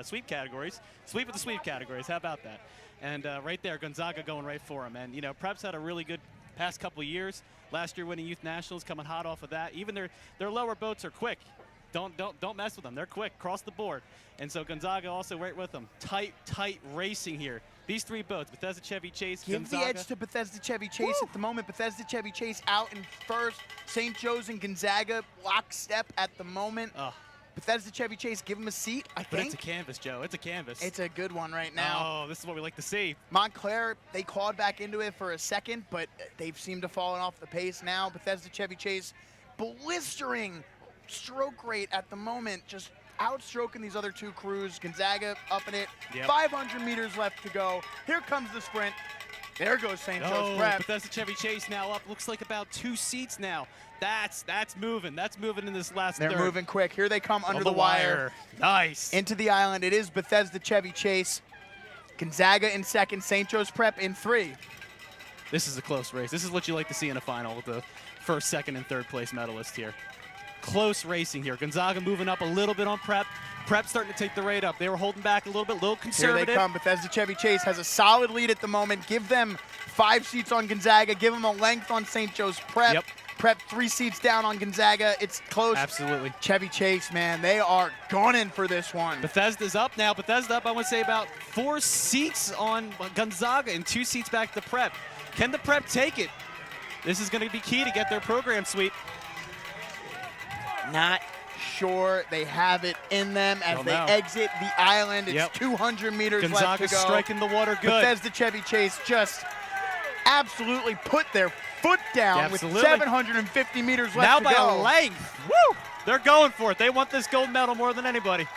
sweep categories. Sweep of the sweep categories. How about that? And right there, Gonzaga going right for them. And, you know, Prep's had a really good past couple of years. Last year winning Youth Nationals, coming hot off of that. Even their lower boats are quick. Don't mess with them. They're quick, across the board. And so Gonzaga also right with them. Tight racing here. These three boats, Bethesda Chevy Chase, Give Gonzaga. the edge to Bethesda Chevy Chase at the moment. Bethesda Chevy Chase out in first. St. Joe's and Gonzaga lockstep at the moment. Bethesda Chevy Chase, give them a seat, I But think. it's a canvas, Joe. It's a canvas. It's a good one right now. Oh, this is what we like to see. Montclair, they clawed back into it for a second, but they've seemed to fallen off the pace now. Bethesda Chevy Chase, blistering stroke rate at the moment, just outstroking these other two crews. Gonzaga up in it. Yep. 500 meters left to go. Here comes the sprint. There goes St. Joe's Prep. Bethesda Chevy Chase now up. Looks like about 2 seats now. That's moving. That's moving in this last They're third. moving quick. Here they come under On the wire. Nice. Into the island. It is Bethesda Chevy Chase. Gonzaga in second. St. Joe's Prep in 3. This is a close race. This is what you like to see in a final with the first, second, and third place medalists here. Close racing here. Gonzaga moving up a little bit on Prep. Prep starting to take the rate up. They were holding back a little bit, a little conservative. Here they come. Bethesda Chevy Chase has a solid lead at the moment. Give them 5 seats on Gonzaga. Give them a length on St. Joe's Prep. Yep. Prep 3 seats down on Gonzaga. It's close. Absolutely. Chevy Chase, man, they are gunning for this one. Bethesda's up now. Bethesda up, I want to say, about 4 seats on Gonzaga and 2 seats back to Prep. Can the Prep take it? This is going to be key to get their program sweep. Not sure they have it in them as Don't they know. exit the island. It's Yep. 200 meters left Gonzaga's to go. striking the water good. Bethesda Chevy Chase just absolutely put their foot down Absolutely. with 750 meters left Now to by go. a length. Woo! They're going for it. They want this gold medal more than anybody.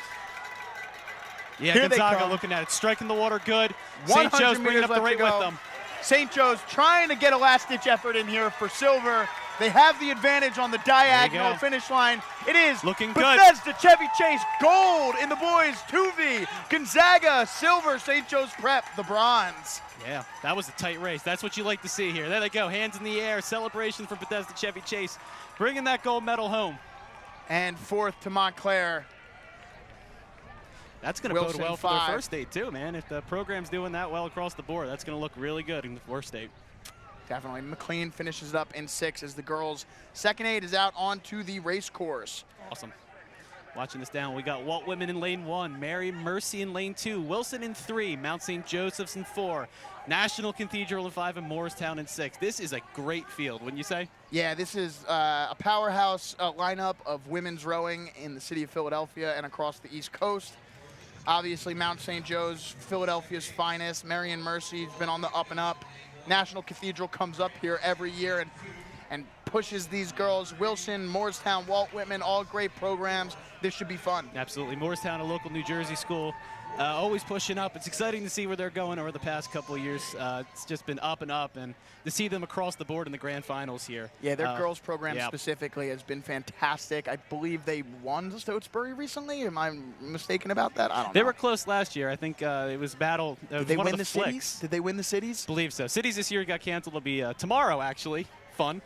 Yeah, Here they Gonzaga come. looking at it, striking the water good. 100 St. Joe's bringing meters up the left rate to with go. them. St. Joe's trying to get a last-ditch effort in here for silver. They have the advantage on the diagonal go. finish line. It is Looking good. Bethesda Chevy Chase gold in the boys 2V. Gonzaga silver. St. Joe's Prep the bronze. Yeah, that was a tight race. That's what you like to see here. There they go, hands in the air, celebration for Bethesda Chevy Chase, bringing that gold medal home. And fourth to Montclair. That's going to bode Wilson, well for 5. their first date too, man. If the program's doing that well across the board, that's going to look really good in the first date. Definitely. McLean finishes it up in 6 as the girls' second 8 is out onto the race course. Awesome. Watching this down, we got Walt Whitman in lane 1, Mary Mercy in lane 2, Wilson in 3, Mount St. Joseph's in 4, National Cathedral in 5, and Morristown in 6. This is a great field, wouldn't you say? Yeah, this is a powerhouse lineup of women's rowing in the city of Philadelphia and across the East Coast. Obviously, Mount St. Joe's, Philadelphia's finest. Marion Mercy's been on the up and up. National Cathedral comes up here every year and pushes these girls. Wilson, Morristown, Walt Whitman, all great programs. This should be fun. Absolutely. Morristown, a local New Jersey school, always pushing up. It's exciting to see where they're going over the past couple of years. It's just been up and up, and to see them across the board in the grand finals here. Yeah, their girls program yeah. specifically has been fantastic. I believe they won the Stotesbury recently. Am I mistaken about that? I don't know. They were close last year. I think it was battle. Did they one win of the flicks. cities? Did they win the cities? Believe so. Cities this year got canceled. It'll be tomorrow, actually. Fun.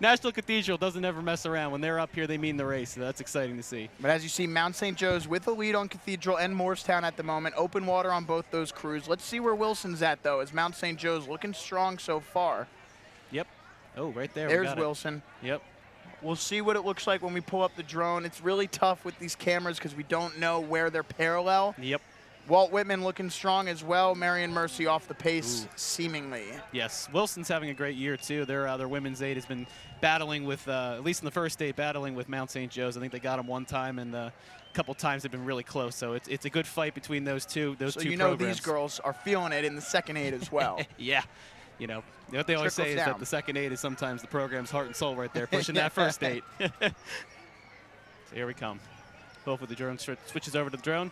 National Cathedral doesn't ever mess around. When they're up here, they mean the race. So that's exciting to see. But as you see, Mount St. Joe's with a lead on Cathedral and Morristown at the moment. Open water on both those crews. Let's see where Wilson's at, though, as Mount St. Joe's looking strong so far. Yep. Oh, right there. There's we got Wilson. It. Yep. We'll see what it looks like when we pull up the drone. It's really tough with these cameras because we don't know where they're parallel. Yep. Walt Whitman looking strong as well. Marion Mercy off the pace, seemingly. Yes, Wilson's having a great year too. Their women's eight has been battling with, at least in the first eight, battling with Mount St. Joe's. I think they got them one time, and a couple times they've been really close. So it's a good fight between those two. So you know these girls are feeling it in the second eight as well. Yeah. You know, what they always say is that the second eight is sometimes the program's heart and soul right there, pushing that first eight. So here we come. Both with the drone switches over to the drone.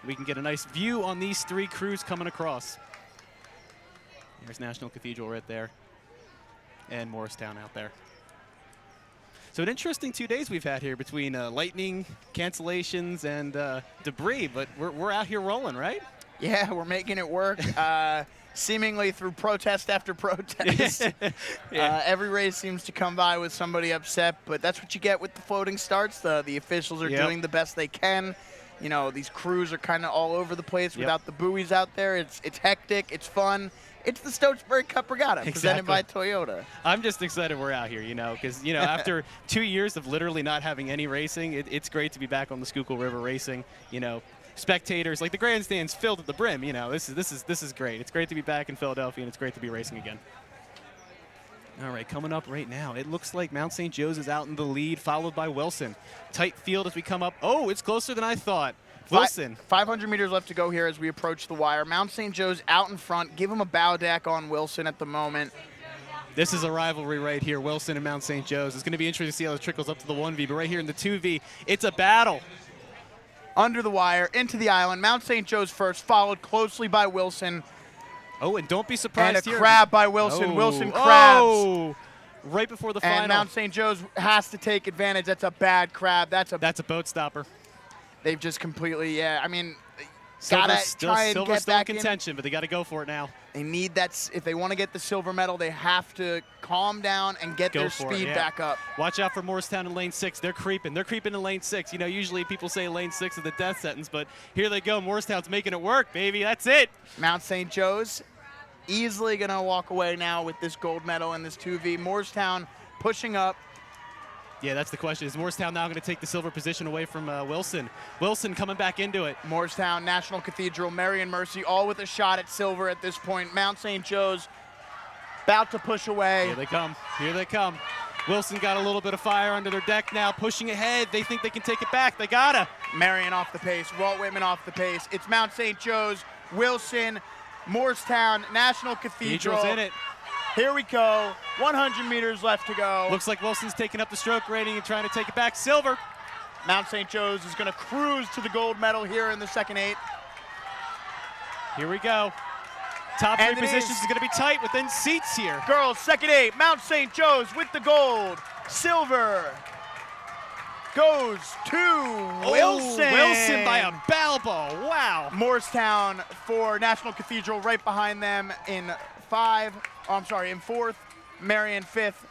We can get a nice view on these 3 crews coming across. There's National Cathedral right there, and Morristown out there. So an interesting 2 days we've had here between lightning, cancellations, and debris, but we're out here rolling, right? Yeah, we're making it work. Seemingly through protest after protest. Yeah. Every race seems to come by with somebody upset, but that's what you get with the floating starts. The officials are Yep. doing the best they can. You know, these crews are kind of all over the place without the buoys out there. It's hectic. It's fun. It's the Stotesbury Cup Regatta presented by Toyota. I'm just excited we're out here, because, after 2 years of literally not having any racing, it's great to be back on the Schuylkill River racing. Spectators, like the grandstands filled to the brim. This is great. It's great to be back in Philadelphia, and it's great to be racing again. All right, coming up right now, it looks like Mount St. Joe's is out in the lead, followed by Wilson. Tight field as we come up. Oh, it's closer than I thought. Wilson. 500 meters left to go here as we approach the wire. Mount St. Joe's out in front. Give him a bow deck on Wilson at the moment. This is a rivalry right here, Wilson and Mount St. Joe's. It's going to be interesting to see how it trickles up to the 1V, but right here in the 2V, it's a battle. Under the wire, into the island. Mount St. Joe's first, followed closely by Wilson. Oh, and don't be surprised and here. And a crab by Wilson. Wilson crabs. Oh, right before the final. And Mount St. Joe's has to take advantage. That's a bad crab. That's a boat stopper. They've just completely, I mean, Silver's gotta try and get back in contention, but they got to go for it now. They need that. If they want to get the silver medal, they have to calm down and get their speed back up. Watch out for Morristown in lane 6. They're creeping. They're creeping in lane 6. Usually people say lane 6 is the death sentence, but here they go. Morristown's making it work, baby. That's it. Mount St. Joe's easily going to walk away now with this gold medal in this 2V. Morristown pushing up. Yeah, that's the question. Is Morristown now going to take the silver position away from Wilson? Wilson coming back into it. Morristown, National Cathedral, Marion Mercy, all with a shot at silver at this point. Mount St. Joe's about to push away. Here they come. Here they come. Wilson got a little bit of fire under their deck now, pushing ahead. They think they can take it back. They gotta. Marion off the pace. Walt Whitman off the pace. It's Mount St. Joe's, Wilson, Morristown, National Cathedral. Cathedral's in it. Here we go. 100 meters left to go. Looks like Wilson's taking up the stroke rating and trying to take it back. Silver. Mount St. Joe's is going to cruise to the gold medal here in the second 8. Here we go. Top 3 positions is going to be tight within seats here. Girls, second 8. Mount St. Joe's with the gold. Silver goes to Wilson. Wilson by a bow ball. Wow. Morristown for National Cathedral right behind them in 4th, Marion 5th,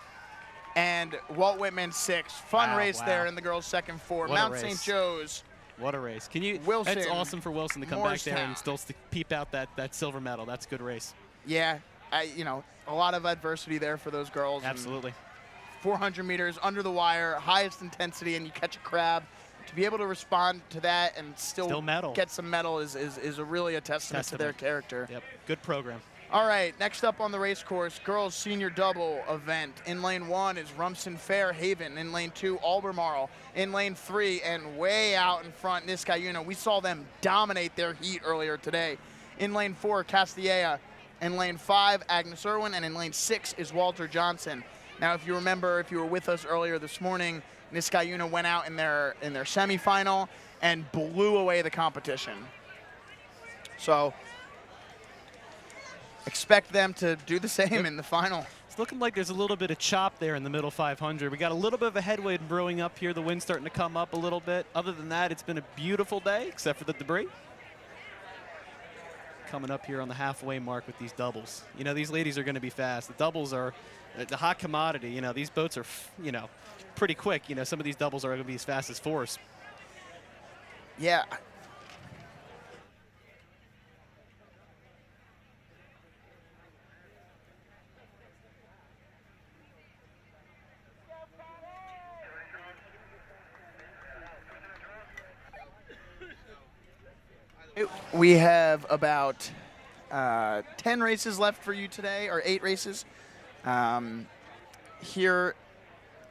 and Walt Whitman 6th. Fun race there in the girls' second 4. Mount St. Joe's. What a race. Can you? Wilson, that's awesome for Wilson to come back there and still peep out that silver medal. That's a good race. Yeah, a lot of adversity there for those girls. Absolutely. 400 meters under the wire, highest intensity, and you catch a crab. To be able to respond to that and still get some medal is really a testament to their character. Yep, good program. All right, next up on the race course, girls senior double event. In lane 1 is Rumson Fairhaven. In lane 2, Albemarle. In lane 3, and way out in front, Niskayuna. We saw them dominate their heat earlier today. In lane 4, Castilla. In lane 5, Agnes Irwin. And in lane 6 is Walter Johnson. Now, if you remember, if you were with us earlier this morning, Niskayuna went out in their semifinal and blew away the competition. So expect them to do the same in the final. It's looking like there's a little bit of chop there in the middle 500. We got a little bit of a headwind brewing up here. The wind's starting to come up a little bit. Other than that, it's been a beautiful day, except for the debris. Coming up here on the halfway mark with these doubles. These ladies are going to be fast. The doubles are the hot commodity. These boats are, pretty quick. Some of these doubles are going to be as fast as 4s. Yeah. We have about 10 races left for you today, or 8 races. Here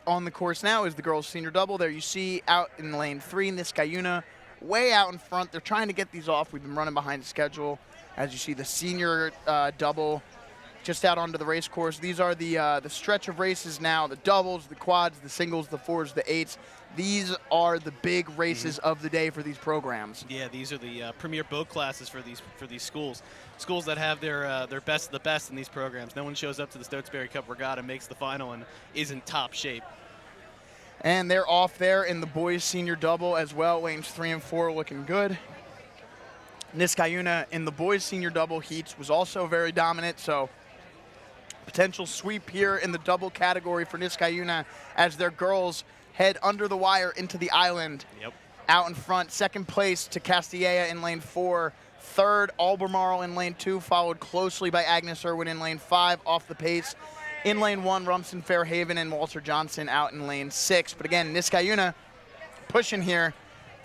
on the course now is the girls' senior double. There you see out in lane 3, Niskayuna, way out in front. They're trying to get these off. We've been running behind schedule. As you see, the senior double just out onto the race course. These are the stretch of races now, the doubles, the quads, the singles, the 4s, the 8s. These are the big races of the day for these programs. Yeah, these are the premier boat classes for these schools. Schools that have their best of the best in these programs. No one shows up to the Stotesbury Cup Regatta, makes the final, and is in top shape. And they're off there in the boys' senior double as well. Lanes 3 and 4 looking good. Niskayuna in the boys' senior double heats was also very dominant, so potential sweep here in the double category for Niskayuna as their girls head under the wire into the island. Yep. out in front. Second place to Castilla in lane 4. Third, Albemarle in lane 2, followed closely by Agnes Irwin in lane 5, off the pace. In lane 1, Rumson Fairhaven and Walter Johnson out in lane 6. But again, Niskayuna pushing here,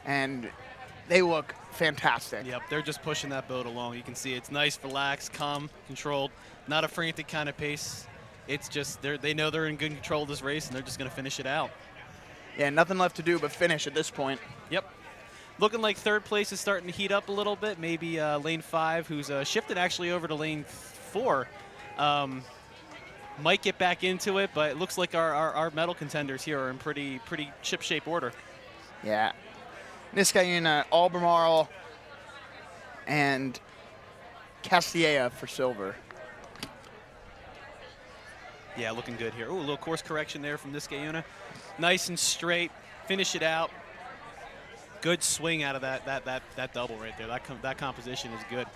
and they look fantastic. Yep, they're just pushing that boat along. You can see it's nice, relaxed, calm, controlled, not a frantic kind of pace. It's just they know they're in good control of this race, and they're just going to finish it out. Yeah, nothing left to do but finish at this point. Yep. Looking like third place is starting to heat up a little bit. Maybe lane 5, who's shifted actually over to lane 4, might get back into it, but it looks like our medal contenders here are in pretty ship-shape order. Yeah. Niskayuna, Albemarle, and Castilla for silver. Yeah, looking good here. Ooh, a little course correction there from Niskayuna. Nice and straight. Finish it out. Good swing out of that double right there. That composition is good.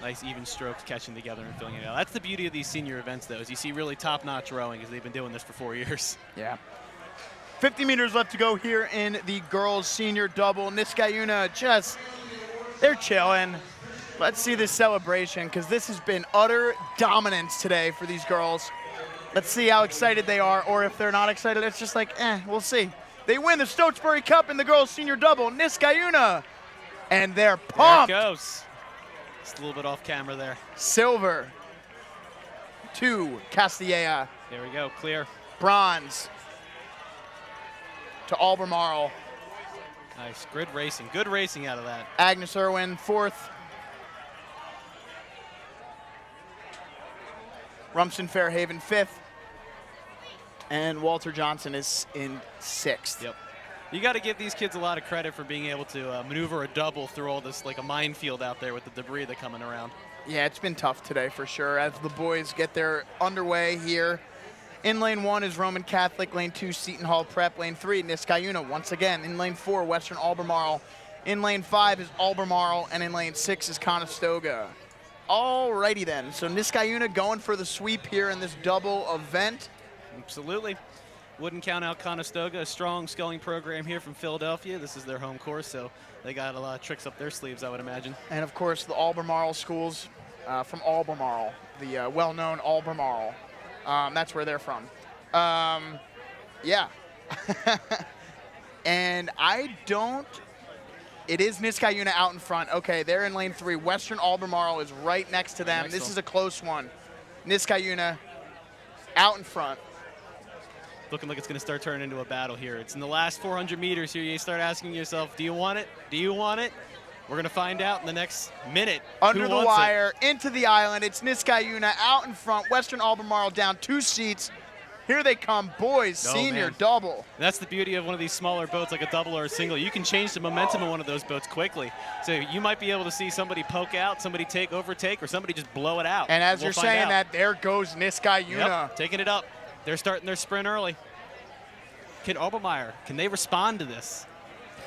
Nice even strokes catching together and filling it out. That's the beauty of these senior events, though, is you see really top-notch rowing, as they've been doing this for 4 years. Yeah. 50 meters left to go here in the girls' senior double. Niskayuna they're chilling. Let's see this celebration, because this has been utter dominance today for these girls. Let's see how excited they are, or if they're not excited, it's just like, we'll see. They win the Stotesbury Cup in the girls' senior double. Niskayuna, and they're pumped. There it goes. Just a little bit off camera there. Silver to Castilla. There we go, clear. Bronze to Albemarle. Nice, good racing out of that. Agnes Irwin, 4th. Rumson Fairhaven, 5th. And Walter Johnson is in 6th. Yep. You got to give these kids a lot of credit for being able to maneuver a double through all this, like a minefield out there with the debris that's coming around. Yeah, it's been tough today for sure as the boys get their underway here. In lane 1 is Roman Catholic, lane 2 Seton Hall Prep, lane 3 Niskayuna once again. In lane 4, Western Albemarle. In lane 5 is Albemarle, and in lane 6 is Conestoga. Alrighty then, so Niskayuna going for the sweep here in this double event. Absolutely. Wouldn't count out Conestoga, a strong sculling program here from Philadelphia. This is their home course, so they got a lot of tricks up their sleeves, I would imagine. And of course, the Albemarle schools from Albemarle, the well-known Albemarle. That's where they're from. Yeah. And it is Niskayuna out in front. Okay, they're in lane 3. Western Albemarle is right next to them. This is a close one. Niskayuna out in front. Looking like it's going to start turning into a battle here. It's in the last 400 meters here. You start asking yourself, do you want it? Do you want it? We're going to find out in the next minute. Under the wire, into the island. It's Niskayuna out in front. Western Albemarle down 2 seats. Here they come, boys, senior double. That's the beauty of one of these smaller boats, like a double or a single. You can change the momentum of one of those boats quickly. So you might be able to see somebody poke out, somebody overtake, or somebody just blow it out. And as you're saying that, there goes Niskayuna. Yep, taking it up. They're starting their sprint early. Can Obermeyer, can they respond to this?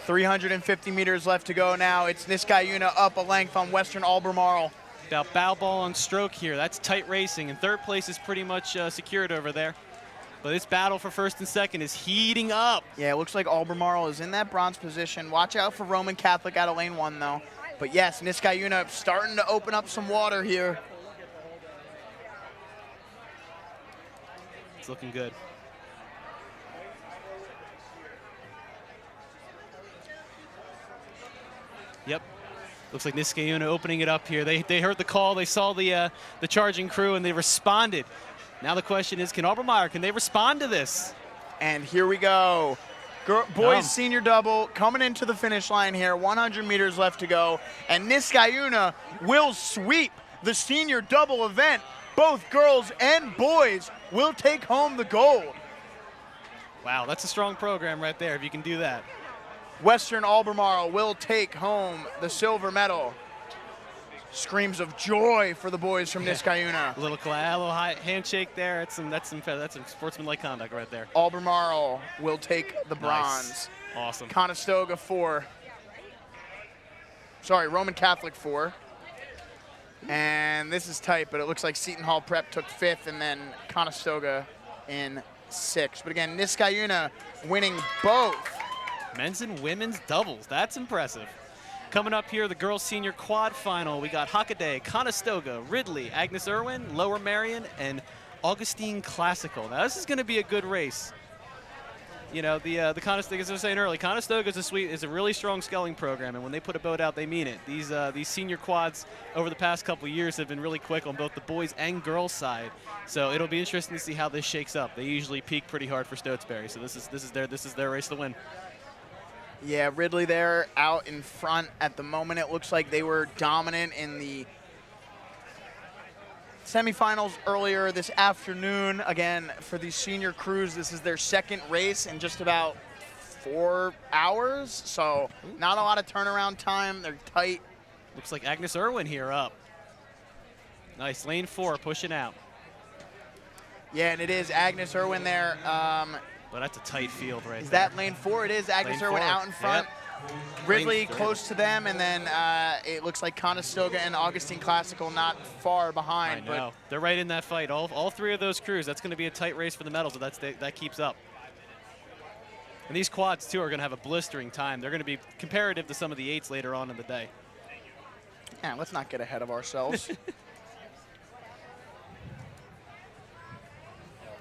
350 meters left to go now. It's Niskayuna up a length on Western Albemarle. About bow ball on stroke here. That's tight racing, and third place is pretty much secured over there. But this battle for first and second is heating up. Yeah, it looks like Albemarle is in that bronze position. Watch out for Roman Catholic out of lane 1, though. But yes, Niskayuna starting to open up some water here. It's looking good. Yep. Looks like Niskayuna opening it up here. They heard the call, they saw the charging crew, and they responded. Now the question is, can they respond to this? And here we go. Boys senior double coming into the finish line here. 100 meters left to go. And Niskayuna will sweep the senior double event. Both girls and boys will take home the gold. Wow, that's a strong program right there if you can do that. Western Albemarle will take home the silver medal. Screams of joy for the boys from Niskayuna. A little handshake there. That's some sportsmanlike conduct right there. Albemarle will take the bronze. Nice. Awesome. Conestoga 4. Sorry, Roman Catholic 4. And this is tight, but it looks like Seton Hall Prep took 5th, and then Conestoga in 6th. But again, Niskayuna winning both Men's and women's doubles. That's impressive. Coming up here, the girls' senior quad final. We got Hockaday, Conestoga, Ridley, Agnes Irwin, Lower Merion, and Augustine Classical. Now, this is going to be a good race. You know, the Conestoga, as I was saying earlier, Conestoga is a really strong sculling program, and when they put a boat out, they mean it. These senior quads over the past couple of years have been really quick on both the boys and girls side. So it'll be interesting to see how this shakes up. They usually peak pretty hard for Stotesbury, so this is their race to win. Yeah, Ridley there out in front at the moment. It looks like they were dominant in the semifinals earlier this afternoon. Again, for these senior crews, this is their second race in just about 4 hours, so not a lot of turnaround time. They're tight. Looks like Agnes Irwin here up. Nice, lane 4 pushing out. Yeah, and it is Agnes Irwin there. But that's a tight field right Is there. that lane 4? It is Agnes Irwin 4. out in front. Yep. Ridley Lane 3. close to them, and then it looks like Conestoga and Augustine Classical not far behind. I know. They're right in that fight. All 3 of those crews. That's going to be a tight race for the medals, but that keeps up. And these quads, too, are going to have a blistering time. They're going to be comparative to some of the 8s later on in the day. Yeah, let's not get ahead of ourselves.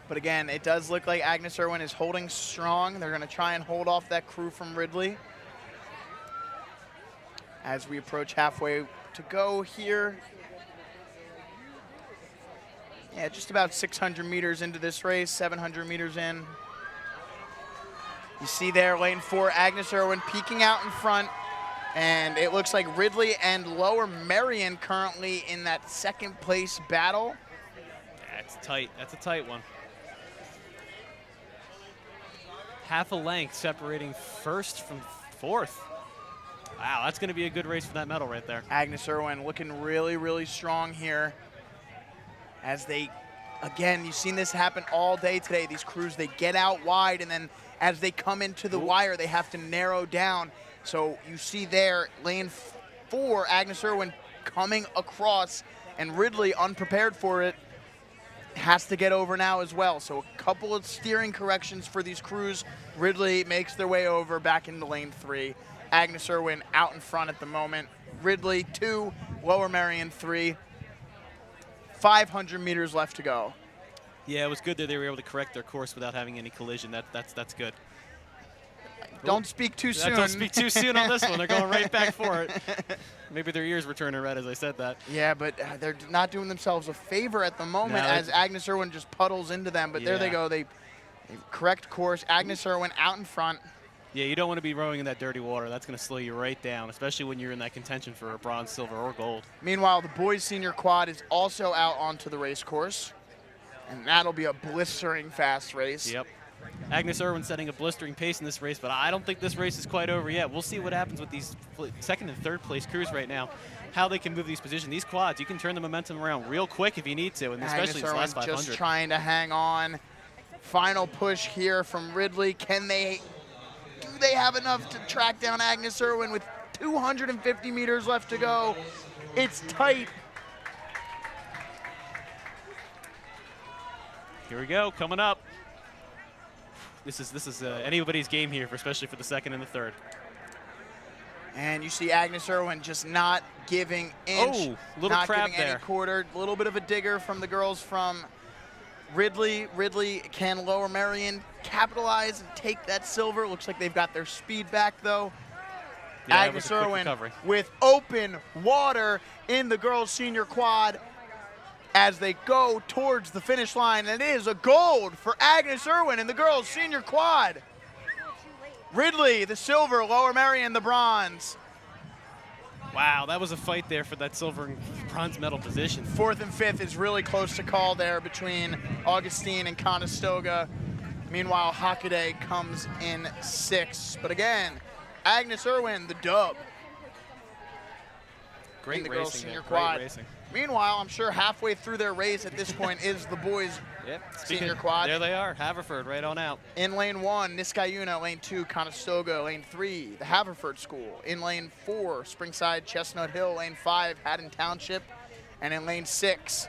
But again, it does look like Agnes Irwin is holding strong. They're going to try and hold off that crew from Ridley as we approach halfway to go here. Yeah, just about 600 meters into this race, 700 meters in. You see there, lane 4, Agnes Irwin peeking out in front. And it looks like Ridley and Lower Merion currently in that second place battle. That's tight. That's a tight one. Half a length separating first from 4th. Wow, that's going to be a good race for that medal right there. Agnes Irwin looking really, really strong here as they, again, you've seen this happen all day today. These crews, they get out wide, and then as they come into the wire, they have to narrow down. So you see there, lane 4, Agnes Irwin coming across, and Ridley, unprepared for it, has to get over now as well. So a couple of steering corrections for these crews. Ridley makes their way over back into lane 3. Agnes Irwin out in front at the moment. Ridley 2, Lower Merion 3. 500 meters left to go. Yeah, it was good that they were able to correct their course without having any collision. That's good. Don't speak too soon. Don't speak too soon on this one. They're going right back for it. Maybe their ears were turning red as I said that. Yeah, but they're not doing themselves a favor at the moment as Agnes Irwin just puddles into them. But there they go. They correct course. Agnes Irwin out in front. Yeah, you don't want to be rowing in that dirty water. That's going to slow you right down, especially when you're in that contention for a bronze, silver, or gold. Meanwhile, the boys' senior quad is also out onto the race course. And that'll be a blistering fast race. Yep. Agnes Irwin setting a blistering pace in this race, but I don't think this race is quite over yet. We'll see what happens with these second and third place crews right now, how they can move these positions. These quads, you can turn the momentum around real quick if you need to, and especially in this last 500. Just trying to hang on. Final push here from Ridley. Do they have enough to track down Agnes Irwin with 250 meters left to go? It's tight. Here we go, coming up. This is anybody's game here, especially for the second and the third. And you see Agnes Irwin just not giving inch, little not crab giving there. any quarter. A little bit of a digger from the girls from Ridley. Ridley, can Lower Merion capitalize and take that silver? Looks like they've got their speed back though. Yeah, Agnes Irwin with open water in the girls' senior quad as they go towards the finish line. And it is a gold for Agnes Irwin in the girls' senior quad. Ridley, the silver, Lower Merion, the bronze. Wow, that was a fight there for that silver and bronze medal position. 4th and 5th is really close to call there between Augustine and Conestoga. Meanwhile, Hockaday comes in 6th. But again, Agnes Irwin, the dub. Great in the girls' racing senior there. quad. Great racing. Meanwhile, I'm sure halfway through their race at this point is the boys' senior quad. There they are, Haverford right on out. In lane 1, Niskayuna. Lane 2, Conestoga. Lane 3, the Haverford School. In lane 4, Springside, Chestnut Hill. Lane 5, Haddon Township. And in lane 6,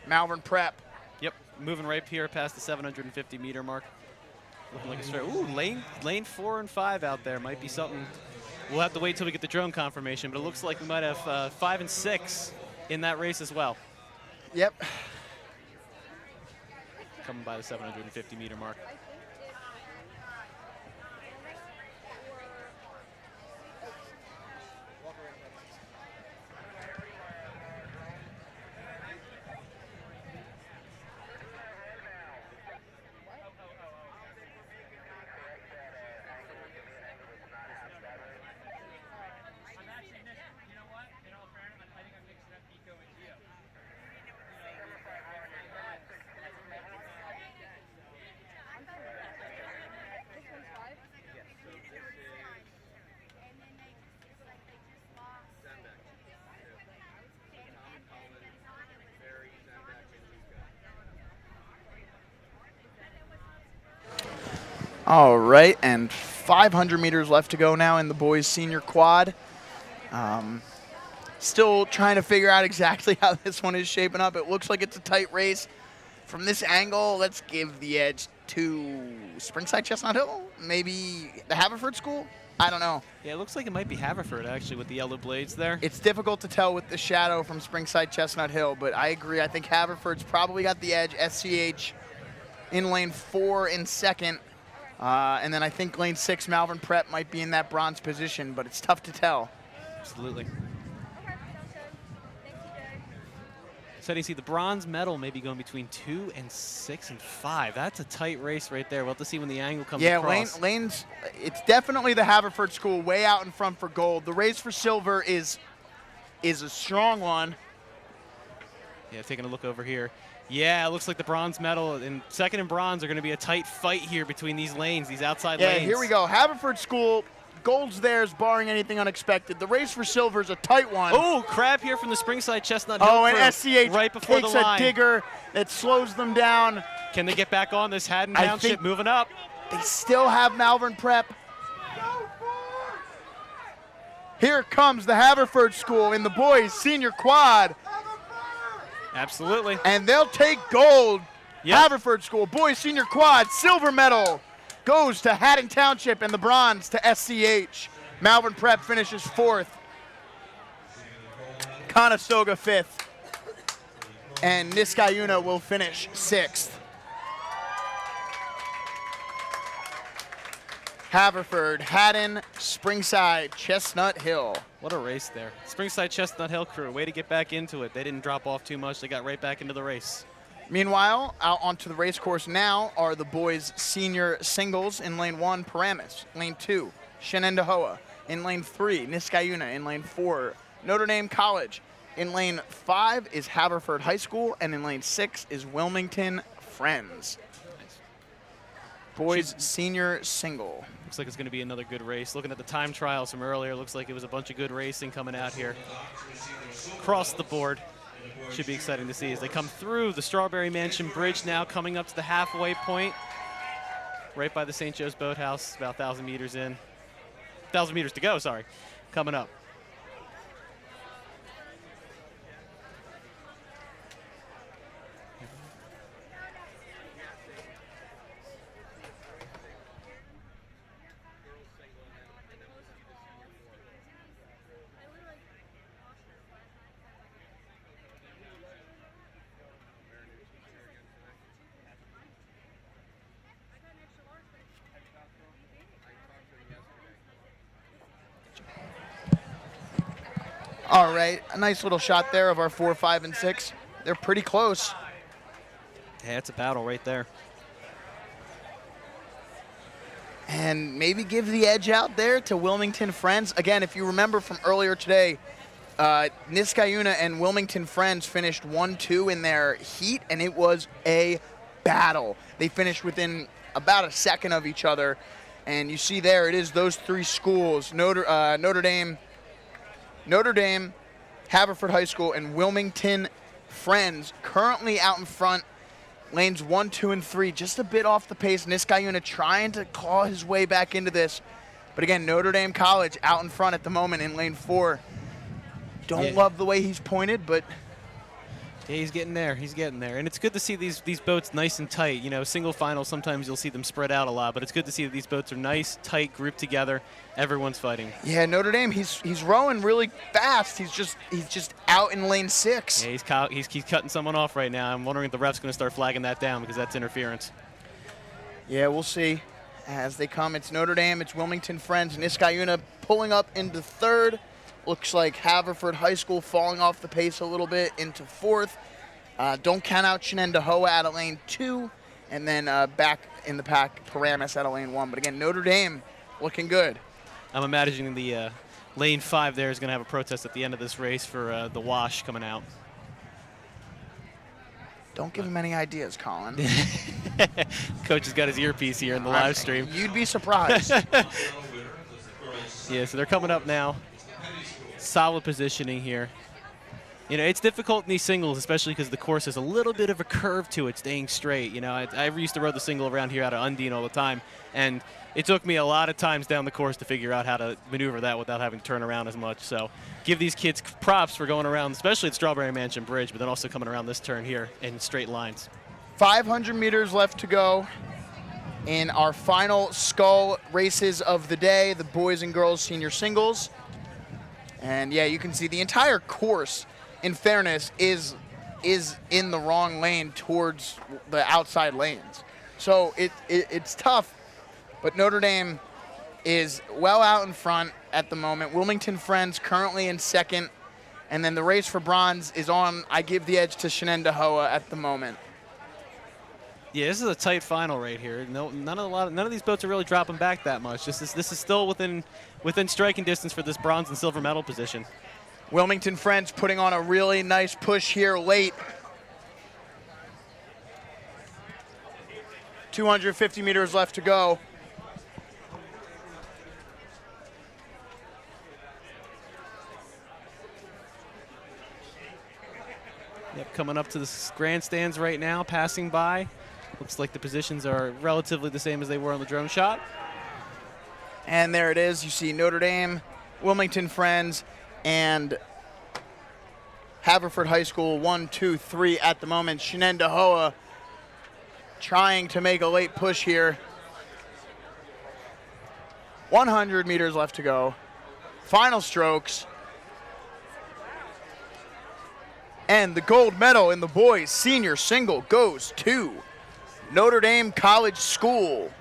Malvern Prep. Yep, moving right here past the 750 meter mark. Looking like a straight. Ooh, lane 4 and 5 out there might be something. We'll have to wait till we get the drone confirmation, but it looks like we might have 5 and 6 in that race as well. Yep. Coming by the 750-meter mark. All right, and 500 meters left to go now in the boys' senior quad. Still trying to figure out exactly how this one is shaping up. It looks like it's a tight race. From this angle, let's give the edge to Springside Chestnut Hill, maybe the Haverford School. I don't know. Yeah, it looks like it might be Haverford, actually, with the yellow blades there. It's difficult to tell with the shadow from Springside Chestnut Hill, but I agree. I think Haverford's probably got the edge. SCH in lane 4 in second. And then I think lane 6, Malvern Prep, might be in that bronze position, but it's tough to tell. Absolutely. So you see the bronze medal maybe going between 2 and 6 and 5. That's a tight race right there. We'll have to see when the angle comes across. Yeah, lanes, it's definitely the Haverford School way out in front for gold. The race for silver is a strong one. Yeah, taking a look over here. Yeah, it looks like the bronze medal and second and bronze are going to be a tight fight here between these lanes, these outside lanes. Yeah, here we go. Haverford School, gold's theirs, barring anything unexpected. The race for silver is a tight one. Oh, crab here from the Springside Chestnut Hill Oh, and crew SCH right before takes the line. a digger that slows them down. Can they get back on this? Haddon I Township think moving up. They still have Malvern Prep. Here comes the Haverford School in the boys' senior quad. Absolutely. And they'll take gold. Yep. Haverford School, boys senior quad, silver medal goes to Haddon Township and the bronze to SCH. Malvern Prep finishes 4th. Conestoga 5th. And Niskayuna will finish 6th. Haverford, Haddon, Springside, Chestnut Hill. What a race there. Springside Chestnut Hill crew, way to get back into it. They didn't drop off too much. They got right back into the race. Meanwhile, out onto the race course now are the boys' senior singles in lane 1, Paramus. Lane 2, Shenendahoa. In lane 3, Niskayuna. In lane 4, Notre Dame College. In lane 5 is Haverford High School. And in lane 6 is Wilmington Friends. Boys' senior single. Looks like it's going to be another good race. Looking at the time trials from earlier, looks like it was a bunch of good racing coming out here. Across the board. Should be exciting to see as they come through the Strawberry Mansion Bridge now, coming up to the halfway point. Right by the St. Joe's Boathouse, about 1,000 meters in. 1,000 meters to go, sorry. Coming up. All right, a nice little shot there of our 4, 5, and 6. They're pretty close. Yeah, it's a battle right there. And maybe give the edge out there to Wilmington Friends. Again, if you remember from earlier today, Niskayuna and Wilmington Friends finished 1-2 in their heat, and it was a battle. They finished within about a second of each other. And you see there, it is those 3 schools, Notre Dame, Haverford High School, and Wilmington Friends currently out in front. Lanes 1, 2, and 3, just a bit off the pace. Niskayuna trying to claw his way back into this. But again, Notre Dame College out in front at the moment in lane 4. Don't love the way he's pointed, but Yeah, he's getting there. He's getting there. And it's good to see these boats nice and tight. You know, single final, sometimes you'll see them spread out a lot, but it's good to see that these boats are nice, tight, grouped together. Everyone's fighting. Yeah, Notre Dame, he's rowing really fast. He's just out in lane 6. Yeah, he's cutting someone off right now. I'm wondering if the ref's going to start flagging that down because that's interference. Yeah, we'll see as they come. It's Notre Dame, it's Wilmington Friends, and Niskayuna pulling up into 3rd. Looks like Haverford High School falling off the pace a little bit into 4th. Don't count out Shenendehowa out of lane 2, and then back in the pack, Paramus out of lane 1. But again, Notre Dame looking good. I'm imagining the lane 5 there is going to have a protest at the end of this race for the wash coming out. Don't give him any ideas, Colin. Coach has got his earpiece here in the live stream. You'd be surprised. Yeah, so they're coming up now. Solid positioning here. You know, it's difficult in these singles, especially because the course has a little bit of a curve to it, staying straight. You know, I used to row the single around here out of Undine all the time, and it took me a lot of times down the course to figure out how to maneuver that without having to turn around as much. So give these kids props for going around, especially at Strawberry Mansion Bridge, but then also coming around this turn here in straight lines. 500 meters left to go in our final skull races of the day, the boys and girls senior singles. And yeah, you can see the entire course, in fairness, is in the wrong lane towards the outside lanes. So it's tough, but Notre Dame is well out in front at the moment. Wilmington Friends currently in 2nd, and then the race for bronze is on. I give the edge to Shenendehowa at the moment. Yeah, this is a tight final right here. None of these boats are really dropping back that much. This is still within striking distance for this bronze and silver medal position. Wilmington Friends putting on a really nice push here late. 250 meters left to go. Yep, coming up to the grandstands right now, passing by. Looks like the positions are relatively the same as they were on the drone shot. And there it is. You see Notre Dame, Wilmington Friends, and Haverford High School 1, 2, 3 at the moment. Shenendehowa trying to make a late push here. 100 meters left to go. Final strokes. And the gold medal in the boys senior single goes to Notre Dame College School.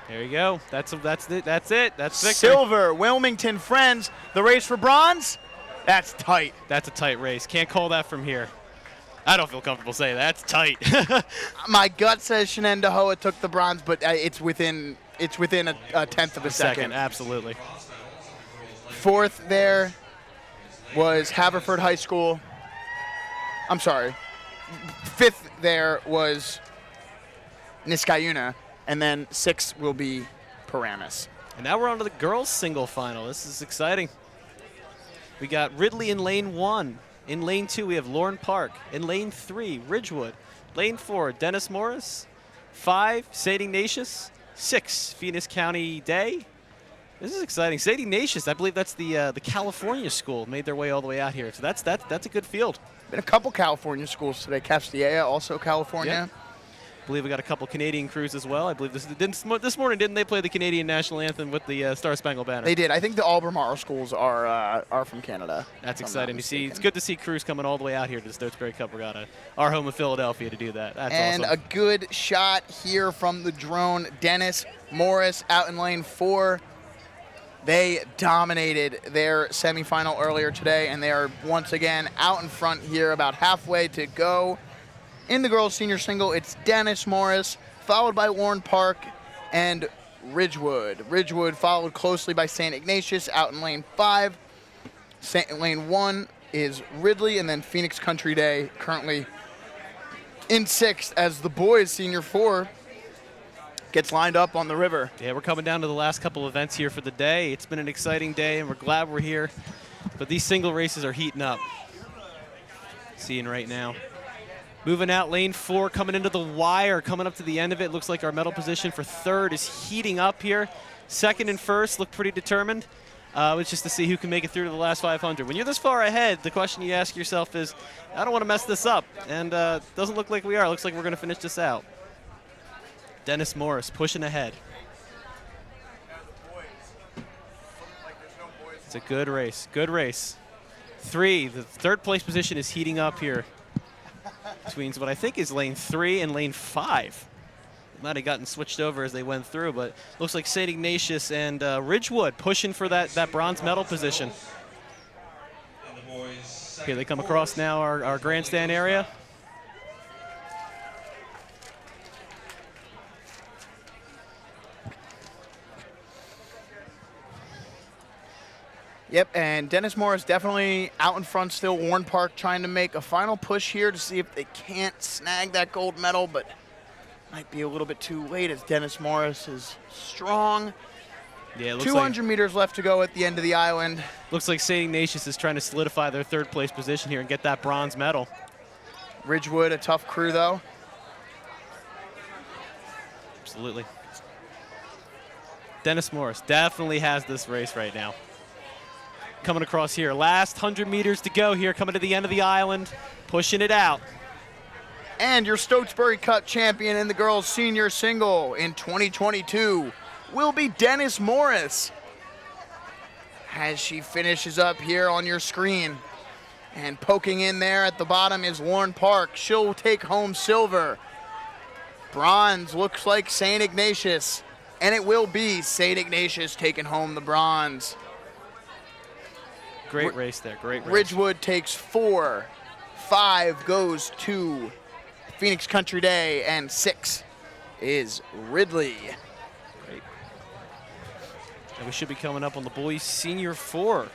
There you go. That's it. That's victory. Silver, Wilmington Friends. The race for bronze, that's tight. That's a tight race. Can't call that from here. I don't feel comfortable saying that. That's tight. My gut says Shenendehowa took the bronze, but it's within a tenth of a second. Absolutely. 4th there was Haverford High School. I'm sorry. 5th there was Niskayuna, and then 6th will be Paramus. And now we're on to the girls' single final. This is exciting. We got Ridley in lane 1. In lane 2, we have Lauren Park. In lane 3, Ridgewood. Lane 4, Dennis Morris. 5, Sadie Ignatius. 6, Phoenix County Day. This is exciting. Sadie Ignatius, I believe that's the California school, made their way all the way out here. So that's a good field. Been a couple California schools today. Castilla, also California. Yep. I believe we got a couple Canadian crews as well. I believe this morning, didn't they play the Canadian national anthem with the Star Spangled Banner? They did. I think the Albemarle schools are from Canada. That's exciting to see. It's good to see crews coming all the way out here to the Stotesbury Cup Regatta, our home of Philadelphia, to do that. That's and awesome. A good shot here from the drone. Dennis Morris out in lane 4. They dominated their semifinal earlier today, and they are once again out in front here, about halfway to go. In the girls' senior single, it's Dennis Morris, followed by Lauren Park and Ridgewood. Ridgewood followed closely by St. Ignatius out in lane 5. Lane 1 is Ridley, and then Phoenix Country Day currently in 6th as the boys' senior 4 gets lined up on the river. Yeah, we're coming down to the last couple events here for the day. It's been an exciting day, and we're glad we're here. But these single races are heating up. Seeing right now. Moving out, lane 4, coming into the wire, coming up to the end of it. Looks like our medal position for 3rd is heating up here. 2nd and 1st look pretty determined. It's just to see who can make it through to the last 500. When you're this far ahead, the question you ask yourself is, I don't want to mess this up. And doesn't look like we are. It looks like we're going to finish this out. Dennis Morris pushing ahead. It's a good race. Good race. The third place position is heating up here between what I think is lane 3 and lane 5. Might have gotten switched over as they went through, but looks like St. Ignatius and Ridgewood pushing for that bronze medal position. Here they come across now our grandstand area. Yep, and Dennis Morris definitely out in front still. Warren Park trying to make a final push here to see if they can't snag that gold medal, but might be a little bit too late as Dennis Morris is strong. Yeah, it looks 200 meters left to go at the end of the island. Looks like St. Ignatius is trying to solidify their third place position here and get that bronze medal. Ridgewood, a tough crew though. Absolutely. Dennis Morris definitely has this race right now. Coming across here, last 100 meters to go here, coming to the end of the island, pushing it out. And your Stotesbury Cup champion in the girls' senior single in 2022 will be Dennis Morris. As she finishes up here on your screen. And poking in there at the bottom is Warren Park. She'll take home silver. Bronze looks like St. Ignatius. And it will be St. Ignatius taking home the bronze. Great race there, great race. Ridgewood takes 4. 5 goes to Phoenix Country Day, and 6 is Ridley. Great. And we should be coming up on the boys' senior 4.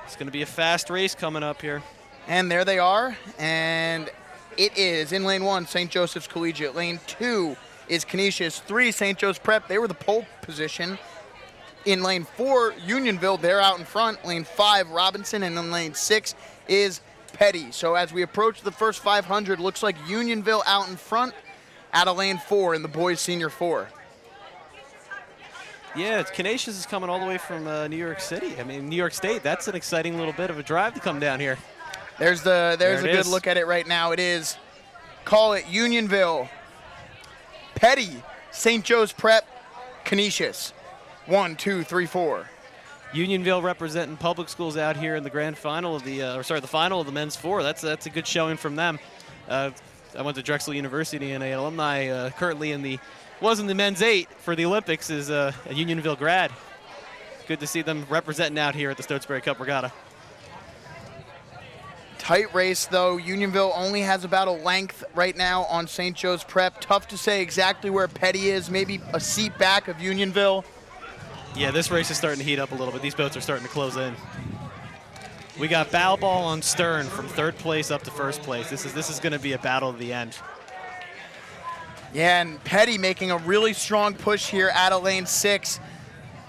It's going to be a fast race coming up here. And there they are, and it is in lane 1, St. Joseph's Collegiate. Lane 2 is Canisius. 3, St. Joe's Prep. They were the pole position. In lane 4, Unionville, they're out in front. Lane 5, Robinson, and in lane 6 is Petty. So as we approach the first 500, looks like Unionville out in front out of lane 4 in the boys' senior 4. Yeah, Canisius is coming all the way from New York City. I mean, New York State, that's an exciting little bit of a drive to come down here. There's a good look at it right now. It is, call it Unionville, Petty, St. Joe's Prep, Canisius. 1, 2, 3, 4. Unionville representing public schools out here in the grand final of the, the final of the men's 4. That's a good showing from them. I went to Drexel University, and an alumni currently in the men's 8 for the Olympics is a Unionville grad. Good to see them representing out here at the Stotesbury Cup Regatta. Tight race though. Unionville only has about a length right now on St. Joe's Prep. Tough to say exactly where Petty is. Maybe a seat back of Unionville. Yeah, this race is starting to heat up a little bit. These boats are starting to close in. We got Bowball on Stern from 3rd place up to 1st place. This is going to be a battle of the end. Yeah, and Petty making a really strong push here out of lane 6.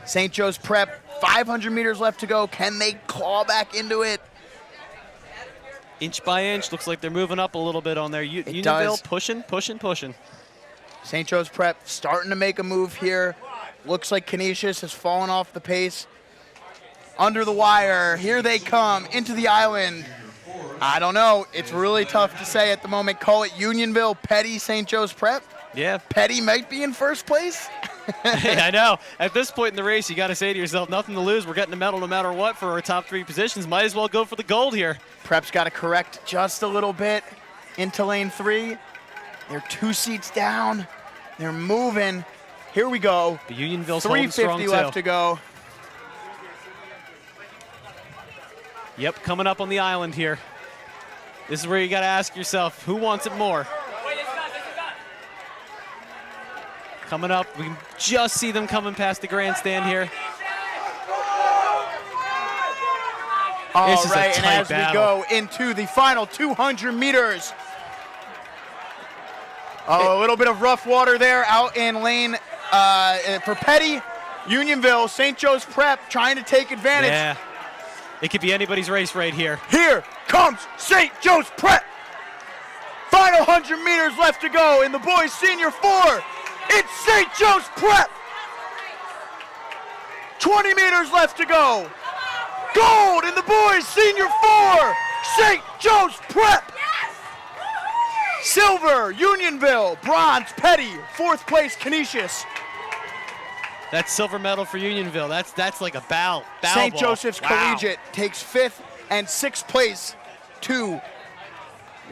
St. Joe's Prep, 500 meters left to go. Can they claw back into it? Inch by inch, looks like they're moving up a little bit on there. Unionville pushing. St. Joe's Prep starting to make a move here. Looks like Canisius has fallen off the pace. Under the wire, here they come into the island. I don't know, it's really tough to say at the moment. Call it Unionville, Petty, St. Joe's Prep. Yeah. Petty might be in 1st place. Hey, I know. At this point in the race, you got to say to yourself, nothing to lose. We're getting a medal no matter what for our top 3 positions. Might as well go for the gold here. Prep's got to correct just a little bit into lane 3. They're 2 seats down. They're moving. Here we go. The Unionville's holding strong 350 left to go. Yep, coming up on the island here. This is where you got to ask yourself, who wants it more? Coming up, we can just see them coming past the grandstand here. All right, and as we go into the final 200 meters, a little bit of rough water there out in lane for Petty, Unionville, St. Joe's Prep trying to take advantage. Yeah, it could be anybody's race right here. Here comes St. Joe's Prep. Final 100 meters left to go in the boys' senior 4. It's St. Joe's Prep. 20 meters left to go. Gold in the boys senior 4, St. Joe's Prep. Silver, Unionville. Bronze, Petty. 4th place, Canisius. That silver medal for Unionville. That's like a bow St. ball. Joseph's Wow. Collegiate takes 5th and 6th place to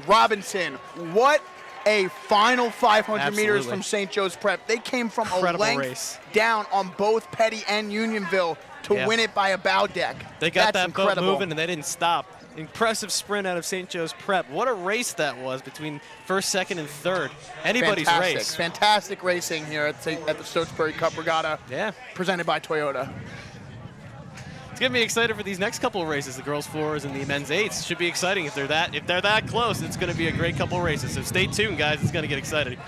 Robinson. What a final 500 meters Absolutely. from St. Joe's Prep. They came from Incredible a length race. down on both Petty and Unionville to Yeah. win it by a bow deck. They got That's that incredible. boat moving, and they didn't stop. Impressive sprint out of St. Joe's Prep. What a race that was between first, second, and third. Anybody's Fantastic. race. Fantastic racing here at the Stotesbury Cup Regatta, Yeah. presented by Toyota. It's getting me excited for these next couple of races, the girls' 4s and the men's 8s. Should be exciting if they're that close. It's going to be a great couple of races. So stay tuned, guys. It's going to get exciting.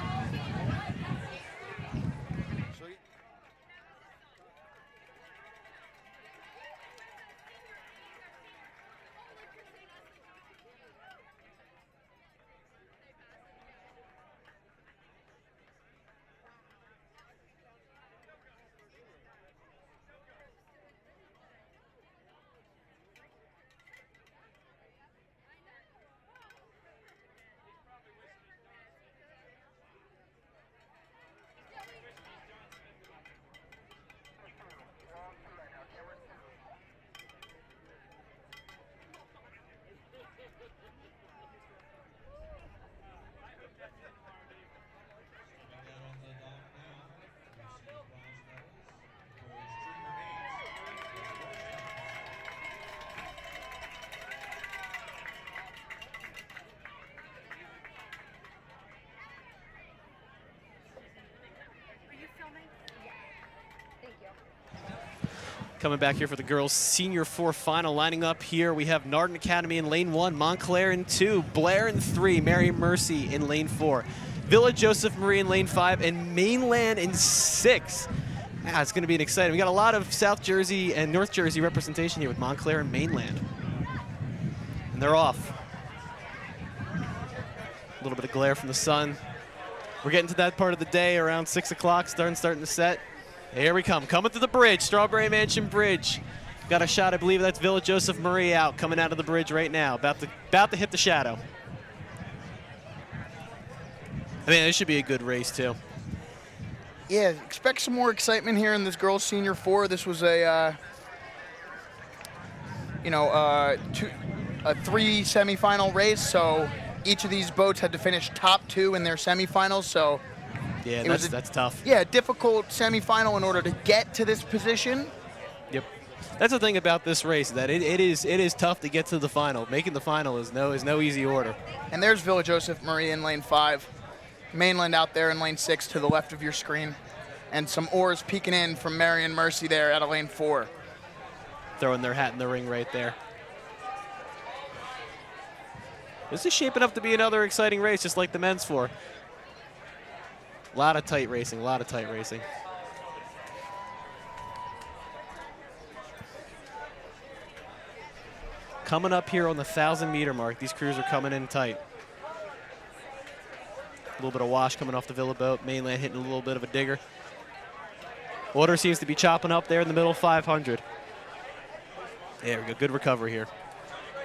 Coming back here for the girls' senior 4 final. Lining up here, we have Narden Academy in lane 1, Montclair in 2, Blair in 3, Mary Mercy in lane 4, Villa Joseph Marie in lane 5, and Mainland in 6. It's going to be an exciting. We got a lot of South Jersey and North Jersey representation here with Montclair and Mainland. And they're off. A little bit of glare from the sun. We're getting to that part of the day around 6 o'clock, starting to set. Here we come, coming to the bridge, Strawberry Mansion Bridge. Got a shot, I believe that's Villa Joseph Marie out, coming out of the bridge right now, about to hit the shadow. I mean, this should be a good race too. Yeah, expect some more excitement here in this girls' senior 4. This was a, a 3 semifinal race, so each of these boats had to finish top 2 in their semifinals, so Yeah, that's tough. yeah, difficult semifinal in order to get to this position. Yep. That's the thing about this race, that it is tough to get to the final. Making the final is no easy order. And there's Villa Joseph Marie in lane 5. Mainland out there in lane 6 to the left of your screen. And some oars peeking in from Marion Mercy there out of lane 4. Throwing their hat in the ring right there. This is shaping up to be another exciting race, just like the men's 4. A lot of tight racing, a lot of tight racing. Coming up here on the 1,000-meter mark, these crews are coming in tight. A little bit of wash coming off the Villa boat. Mainland hitting a little bit of a digger. Water seems to be chopping up there in the middle 500. There we go, good recovery here.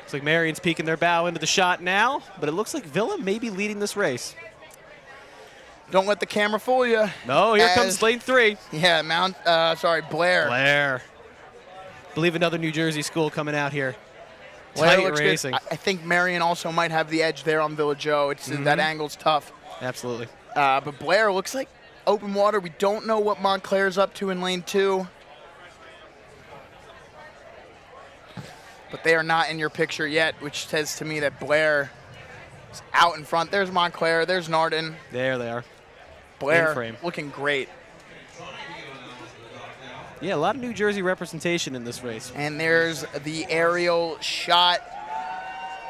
Looks like Marion's peeking their bow into the shot now, but it looks like Villa may be leading this race. Don't let the camera fool you. No, here comes lane 3. Yeah, Blair. Blair. Believe another New Jersey school coming out here. Blair Tight looks racing. good. I think Marion also might have the edge there on Villa Joe. That angle's tough. Absolutely. But Blair looks like open water. We don't know what Montclair's up to in lane 2. But they are not in your picture yet, which says to me that Blair is out in front. There's Montclair. There's Narden. There they are. Blair In frame. looking great. Yeah, a lot of New Jersey representation in this race. And there's the aerial shot.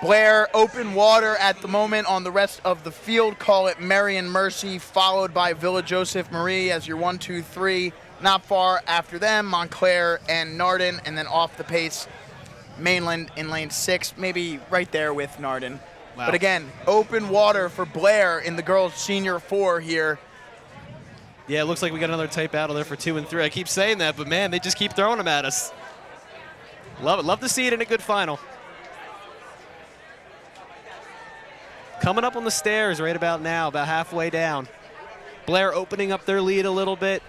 Blair, open water at the moment on the rest of the field. Call it Marion Mercy, followed by Villa Joseph Marie as your 1, 2, 3. Not far after them, Montclair and Narden, and then off the pace, Mainland in lane 6, maybe right there with Narden. Wow. But again, open water for Blair in the girls' senior 4 here. Yeah, it looks like we got another tight battle there for 2 and 3. I keep saying that, but man, they just keep throwing them at us. Love it. Love to see it in a good final. Coming up on the stairs right about now, about halfway down. Blair opening up their lead a little bit.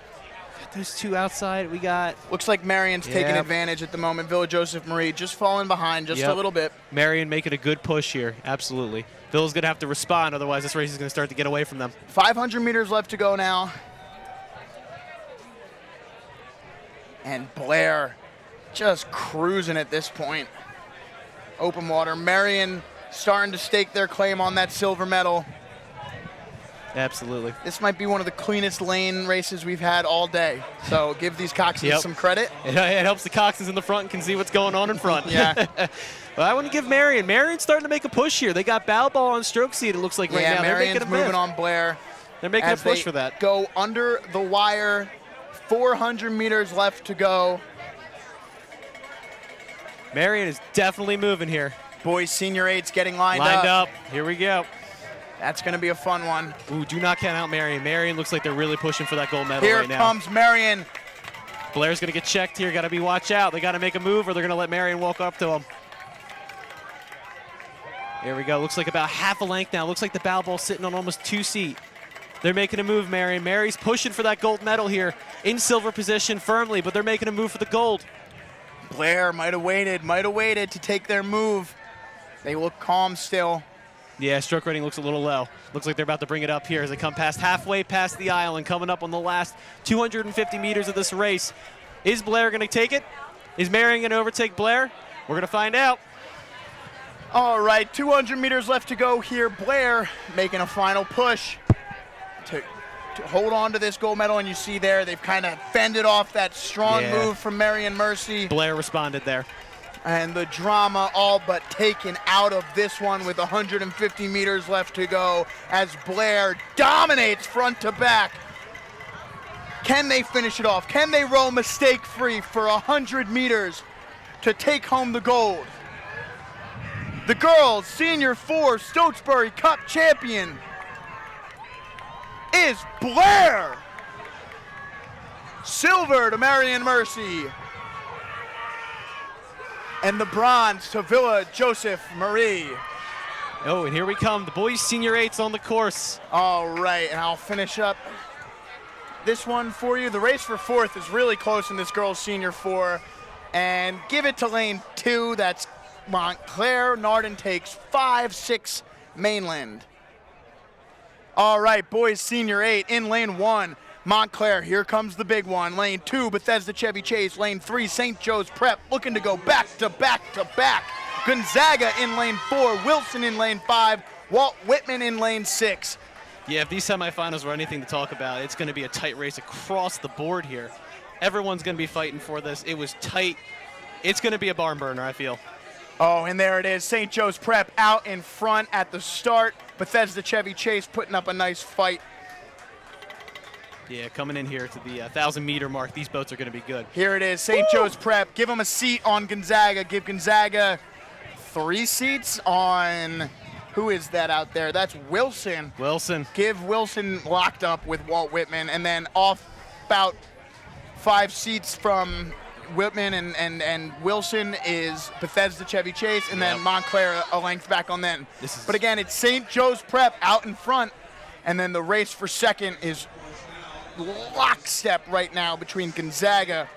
Got those two outside. We got... Looks like Marion's taking advantage at the moment. Villa Joseph Marie just falling behind just a little bit. Marion making a good push here, absolutely. Villa's going to have to respond, otherwise this race is going to start to get away from them. 500 meters left to go now. And Blair just cruising at this point. Open water. Marion starting to stake their claim on that silver medal. Absolutely. This might be one of the cleanest lane races we've had all day. So give these coxswains some credit. It helps the coxswains in the front and can see what's going on in front. Yeah. Well, I want to give Marion. Marion's starting to make a push here. They got Balball on stroke seat, it looks like right now. Marion's moving on Blair. They're making a push for that. Go under the wire. 400 meters left to go. Marion is definitely moving here. Boys senior 8's getting lined up. Here we go. That's going to be a fun one. Ooh, do not count out Marion. Marion looks like they're really pushing for that gold medal right now. Here comes Marion. Blair's going to get checked here. Got to be watch out. They got to make a move or they're going to let Marion walk up to him. Here we go. Looks like about half a length now. Looks like the bow ball sitting on almost 2 seat. They're making a move, Marion. Mary's pushing for that gold medal here in silver position firmly, but they're making a move for the gold. Blair might have waited to take their move. They look calm still. Yeah, stroke rating looks a little low. Looks like they're about to bring it up here as they come halfway past the aisle and coming up on the last 250 meters of this race. Is Blair going to take it? Is Marion going to overtake Blair? We're going to find out. All right, 200 meters left to go here. Blair making a final push to hold on to this gold medal, and you see there they've kind of fended off that strong move from Marion Mercy. Blair responded there. And the drama all but taken out of this one with 150 meters left to go as Blair dominates front to back. Can they finish it off? Can they row mistake-free for 100 meters to take home the gold? The girls' Senior 4 Stotesbury Cup champion is Blair. Silver to Marion Mercy. And the bronze to Villa Joseph Marie. Oh, and here we come. The boys' Senior 8's on the course. All right, and I'll finish up this one for you. The race for 4th is really close in this girls' Senior 4. And give it to lane 2. That's Montclair. Narden takes 5-6 Mainland. All right, boys Senior 8 in lane 1. Montclair, here comes the big one. Lane 2, Bethesda Chevy Chase. Lane 3, St. Joe's Prep, looking to go back to back to back. Gonzaga in lane 4, Wilson in lane 5, Walt Whitman in lane 6. Yeah, if these semifinals were anything to talk about, it's going to be a tight race across the board here. Everyone's going to be fighting for this. It was tight. It's going to be a barn burner, I feel. Oh, and there it is. St. Joe's Prep out in front at the start. Bethesda Chevy Chase putting up a nice fight. Yeah, coming in here to the 1,000-meter mark, these boats are going to be good. Here it is, St. Joe's Prep. Give them a seat on Gonzaga. Give Gonzaga 3 seats on, who is that out there? That's Wilson. Wilson. Give Wilson locked up with Walt Whitman, and then off about 5 seats from Whitman and Wilson is Bethesda Chevy Chase, and then Montclair a length back on them. But again, it's St. Joe's Prep out in front, and then the race for second is lockstep right now between Gonzaga,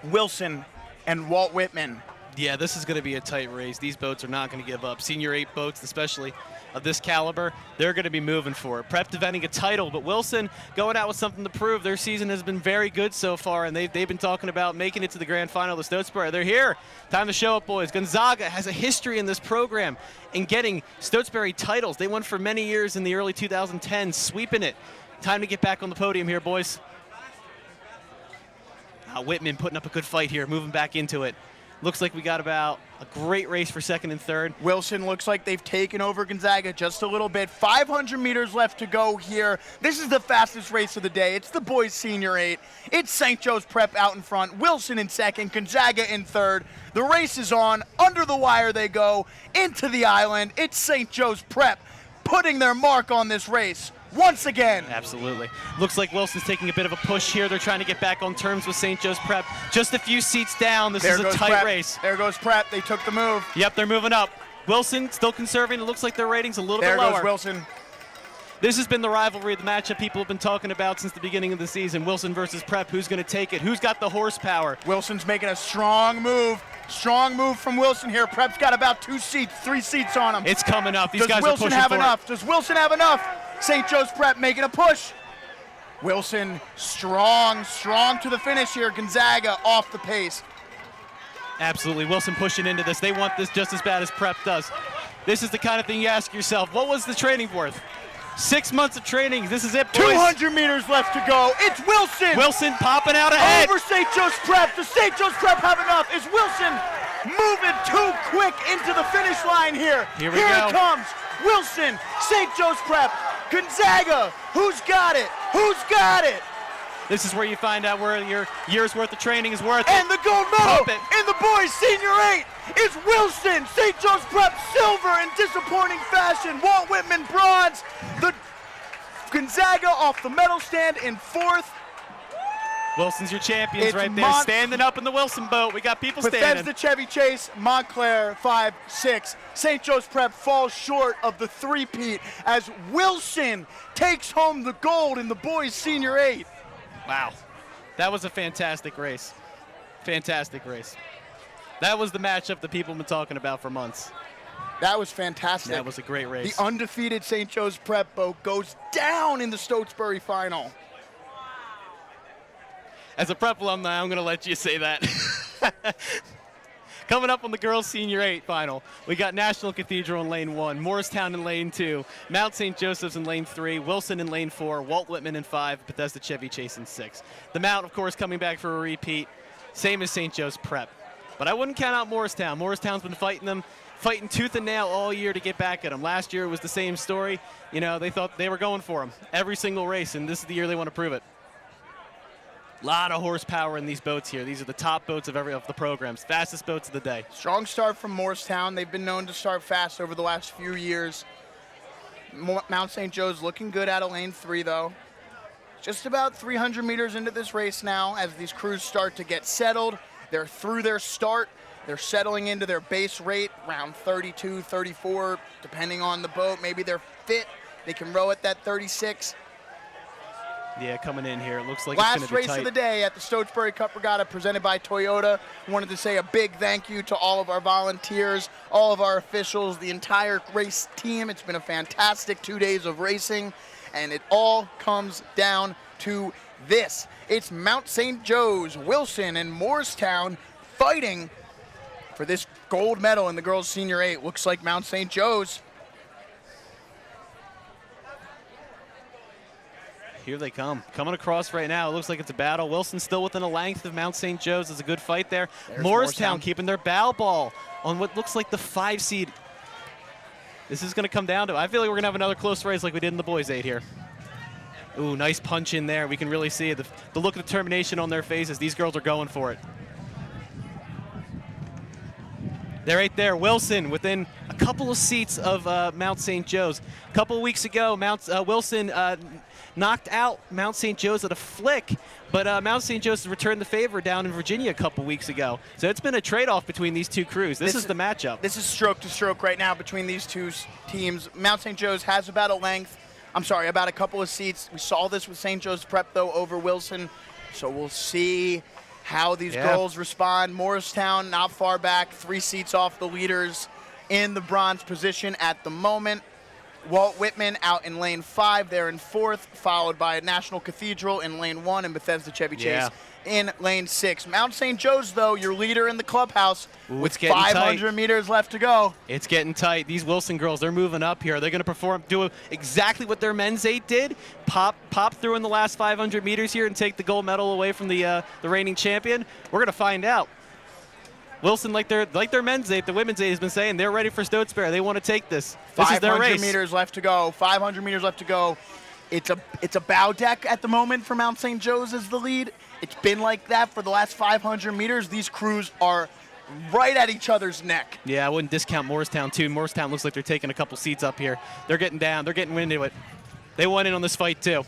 Wilson, and Walt Whitman. Yeah, this is going to be a tight race. These boats are not going to give up. Senior 8 boats, especially of this caliber, they're going to be moving for it. Prep defending a title, but Wilson going out with something to prove. Their season has been very good so far, and they've been talking about making it to the grand final of the Stotesbury. They're here. Time to show up, boys. Gonzaga has a history in this program in getting Stotesbury titles. They won for many years in the early 2010s, sweeping it. Time to get back on the podium here, boys. Whitman putting up a good fight here, moving back into it. Looks like we got about a great race for second and third. Wilson looks like they've taken over Gonzaga just a little bit. 500 meters left to go here. This is the fastest race of the day. It's the boys Senior 8. It's St. Joe's Prep out in front. Wilson in second, Gonzaga in third. The race is on. Under the wire they go. Into the island. It's St. Joe's Prep putting their mark on this race. once again. Absolutely. Looks like Wilson's taking a bit of a push here. They're trying to get back on terms with St. Joe's Prep. Just a few seats down. This is a tight Prep. race. There goes Prep. They took the move. Yep, they're moving up. Wilson still conserving. It looks like their rating's a little bit lower. There goes Wilson. This has been the rivalry, the matchup people have been talking about since the beginning of the season. Wilson versus Prep. Who's going to take it? Who's got the horsepower? Wilson's making a strong move. Strong move from Wilson here. Prep's got about 3 seats on him. It's coming up. These guys Wilson are pushing have for enough? it. Does Wilson have enough? St. Joe's Prep making a push. Wilson strong to the finish here. Gonzaga off the pace. Absolutely. Wilson pushing into this. They want this just as bad as Prep does. This is the kind of thing you ask yourself, what was the training worth? 6 months of training. This is it, boys. 200 meters left to go. It's Wilson. Wilson popping out ahead. Over St. Joe's Prep. Does St. Joe's Prep have enough? Is Wilson moving too quick into the finish line here? Here we Here go. it comes. Wilson, St. Joe's Prep, Gonzaga. Who's got it? Who's got it? This is where you find out where your year's worth of training is worth And it. the gold medal Pump it. in the boys senior 8 is Wilson. St. Joe's Prep silver in disappointing fashion. Walt Whitman bronze. The Gonzaga off the medal stand in 4th. Wilson's your champions It's right there, standing up in the Wilson boat. We got people standing. Bethesda Chevy Chase, Montclair 5-6. St. Joe's Prep falls short of the three-peat as Wilson takes home the gold in the boys senior 8. Wow. That was a fantastic race. Fantastic race. That was the matchup that people have been talking about for months. That was fantastic. That was a great race. The undefeated St. Joe's Prep boat goes down in the Stotesbury final. As a Prep alumni, I'm going to let you say that. Coming up on the girls' senior 8 final, we got National Cathedral in lane 1, Morristown in lane 2, Mount St. Joseph's in lane 3, Wilson in lane 4, Walt Whitman in 5, Bethesda Chevy Chase in 6. The Mount, of course, coming back for a repeat, same as St. Joe's Prep. But I wouldn't count out Morristown. Morristown's been fighting tooth and nail all year to get back at them. Last year it was the same story. You know, they thought they were going for them every single race, and this is the year they want to prove it. A lot of horsepower in these boats here. These are the top boats of the programs. Fastest boats of the day. Strong start from Morristown. They've been known to start fast over the last few years. Mount St. Joe's looking good out of lane 3, though. Just about 300 meters into this race now as these crews start to get settled. They're through their start. They're settling into their base rate, around 32, 34, depending on the boat. Maybe they're fit. They can row at that 36. Yeah, coming in here, it looks like Last it's going race to be tight. of the day at the Stotesbury Cup Regatta presented by Toyota. Wanted to say a big thank you to all of our volunteers, all of our officials, the entire race team. It's been a fantastic 2 days of racing, and it all comes down to this. It's Mount St. Joe's, Wilson, and Morristown fighting for this gold medal in the girls' senior 8. Looks like Mount St. Joe's. Here they come. Coming across right now. It looks like it's a battle. Wilson's still within a length of Mount St. Joe's. It's a good fight there. There's Morristown Morristown keeping their bow ball on what looks like the 5 seed. This is going to come down to, I feel like we're going to have another close race like we did in the boys' 8 here. Ooh, nice punch in there. We can really see it. The look of determination on their faces. These girls are going for it. They're right there. Wilson within a couple of seats of Mount St. Joe's. A couple of weeks ago, Wilson knocked out Mount St. Joe's at a flick, but Mount St. Joe's returned the favor down in Virginia a couple weeks ago. So it's been a trade-off between these two crews. This is the matchup. This is stroke to stroke right now between these two teams. Mount St. Joe's has about a couple of seats. We saw this with St. Joe's Prep, though, over Wilson. So we'll see how these girls respond. Morristown not far back, 3 seats off the leaders in the bronze position at the moment. Walt Whitman out in lane 5. They're in 4th, followed by National Cathedral in lane 1 and Bethesda Chevy Chase in lane 6. Mount St. Joe's, though, your leader in the clubhouse with 500 meters left to go. It's getting tight. These Wilson girls, they're moving up here. They're going to do exactly what their men's 8 did, pop through in the last 500 meters here and take the gold medal away from the reigning champion. We're going to find out. Wilson, like their men's 8, the women's 8 has been saying, they're ready for Stotesbury. They want to take this. This is their race. 500 meters left to go. 500 meters left to go. It's a bow deck at the moment for Mount St. Joe's as the lead. It's been like that for the last 500 meters. These crews are right at each other's neck. Yeah, I wouldn't discount Morristown, too. Morristown looks like they're taking a couple seats up here. They're getting down. They're getting into it. They went in on this fight too.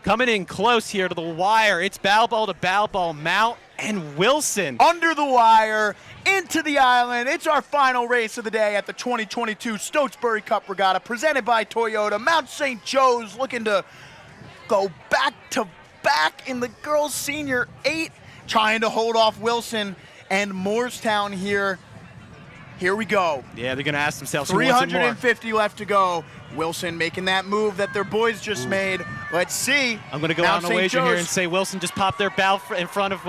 Coming in close here to the wire. It's bow ball to bow ball. Mount and Wilson. Under the wire, into the island. It's our final race of the day at the 2022 Stotesbury Cup Regatta, presented by Toyota. Mount St. Joe's looking to go back to back in the girls' senior 8, trying to hold off Wilson and Moorestown here. Here we go. Yeah, they're going to ask themselves who wants it more. 350 left to go. Wilson making that move that their boys just made. Let's see. I'm going to go out on a wager here and say Wilson just popped their bow in front of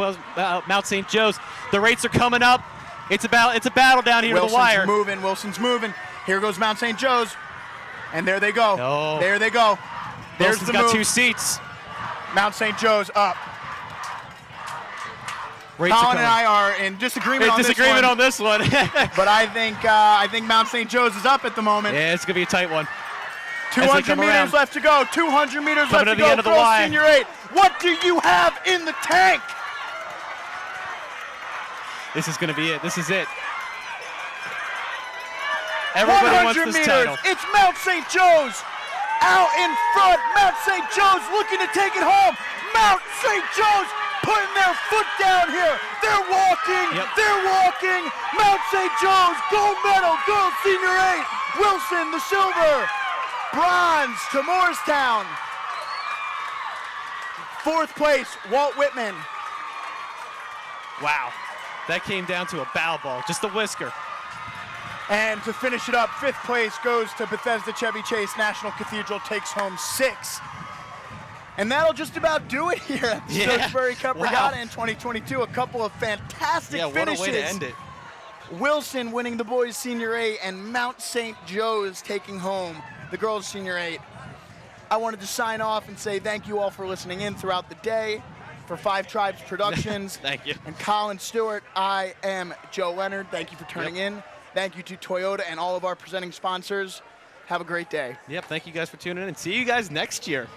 Mount St. Joe's. The rates are coming up. It's a battle down here to the wire. Wilson's moving. Here goes Mount St. Joe's. And there they go. Oh. There they go. There's Wilson's the got move. 2 seats. Mount St. Joe's up. Rates Colin and I are in disagreement on this one. But I think Mount St. Joe's is up at the moment. Yeah, it's going to be a tight one. 200 meters left to go. 200 meters left to go. End of the Girls line. Senior 8. What do you have in the tank? This is going to be it. This is it. Everybody 100 wants this meters. title. It's Mount St. Joe's out in front. Mount St. Joe's looking to take it home. Mount St. Joe's putting their foot down here. They're walking. Yep. They're walking. Mount St. Joe's gold medal. Girls Senior 8. Wilson the silver. Bronze to Moorestown. 4th place, Walt Whitman. Wow. That came down to a bow ball, just a whisker. And to finish it up, 5th place goes to Bethesda Chevy Chase. National Cathedral takes home 6. And that'll just about do it here at the Stotesbury Cup Regatta in 2022. A couple of fantastic finishes. What a way to end it. Wilson winning the boys Senior 8 and Mount St. Joe's taking home the girls Senior 8. I wanted to sign off and say thank you all for listening in throughout the day. For 5 Tribes Productions Thank you. and Colin Stewart, I am Joe Leonard. Thank you for turning in. Thank you to Toyota and all of our presenting sponsors. Have a great day. Yep, thank you guys for tuning in, and see you guys next year.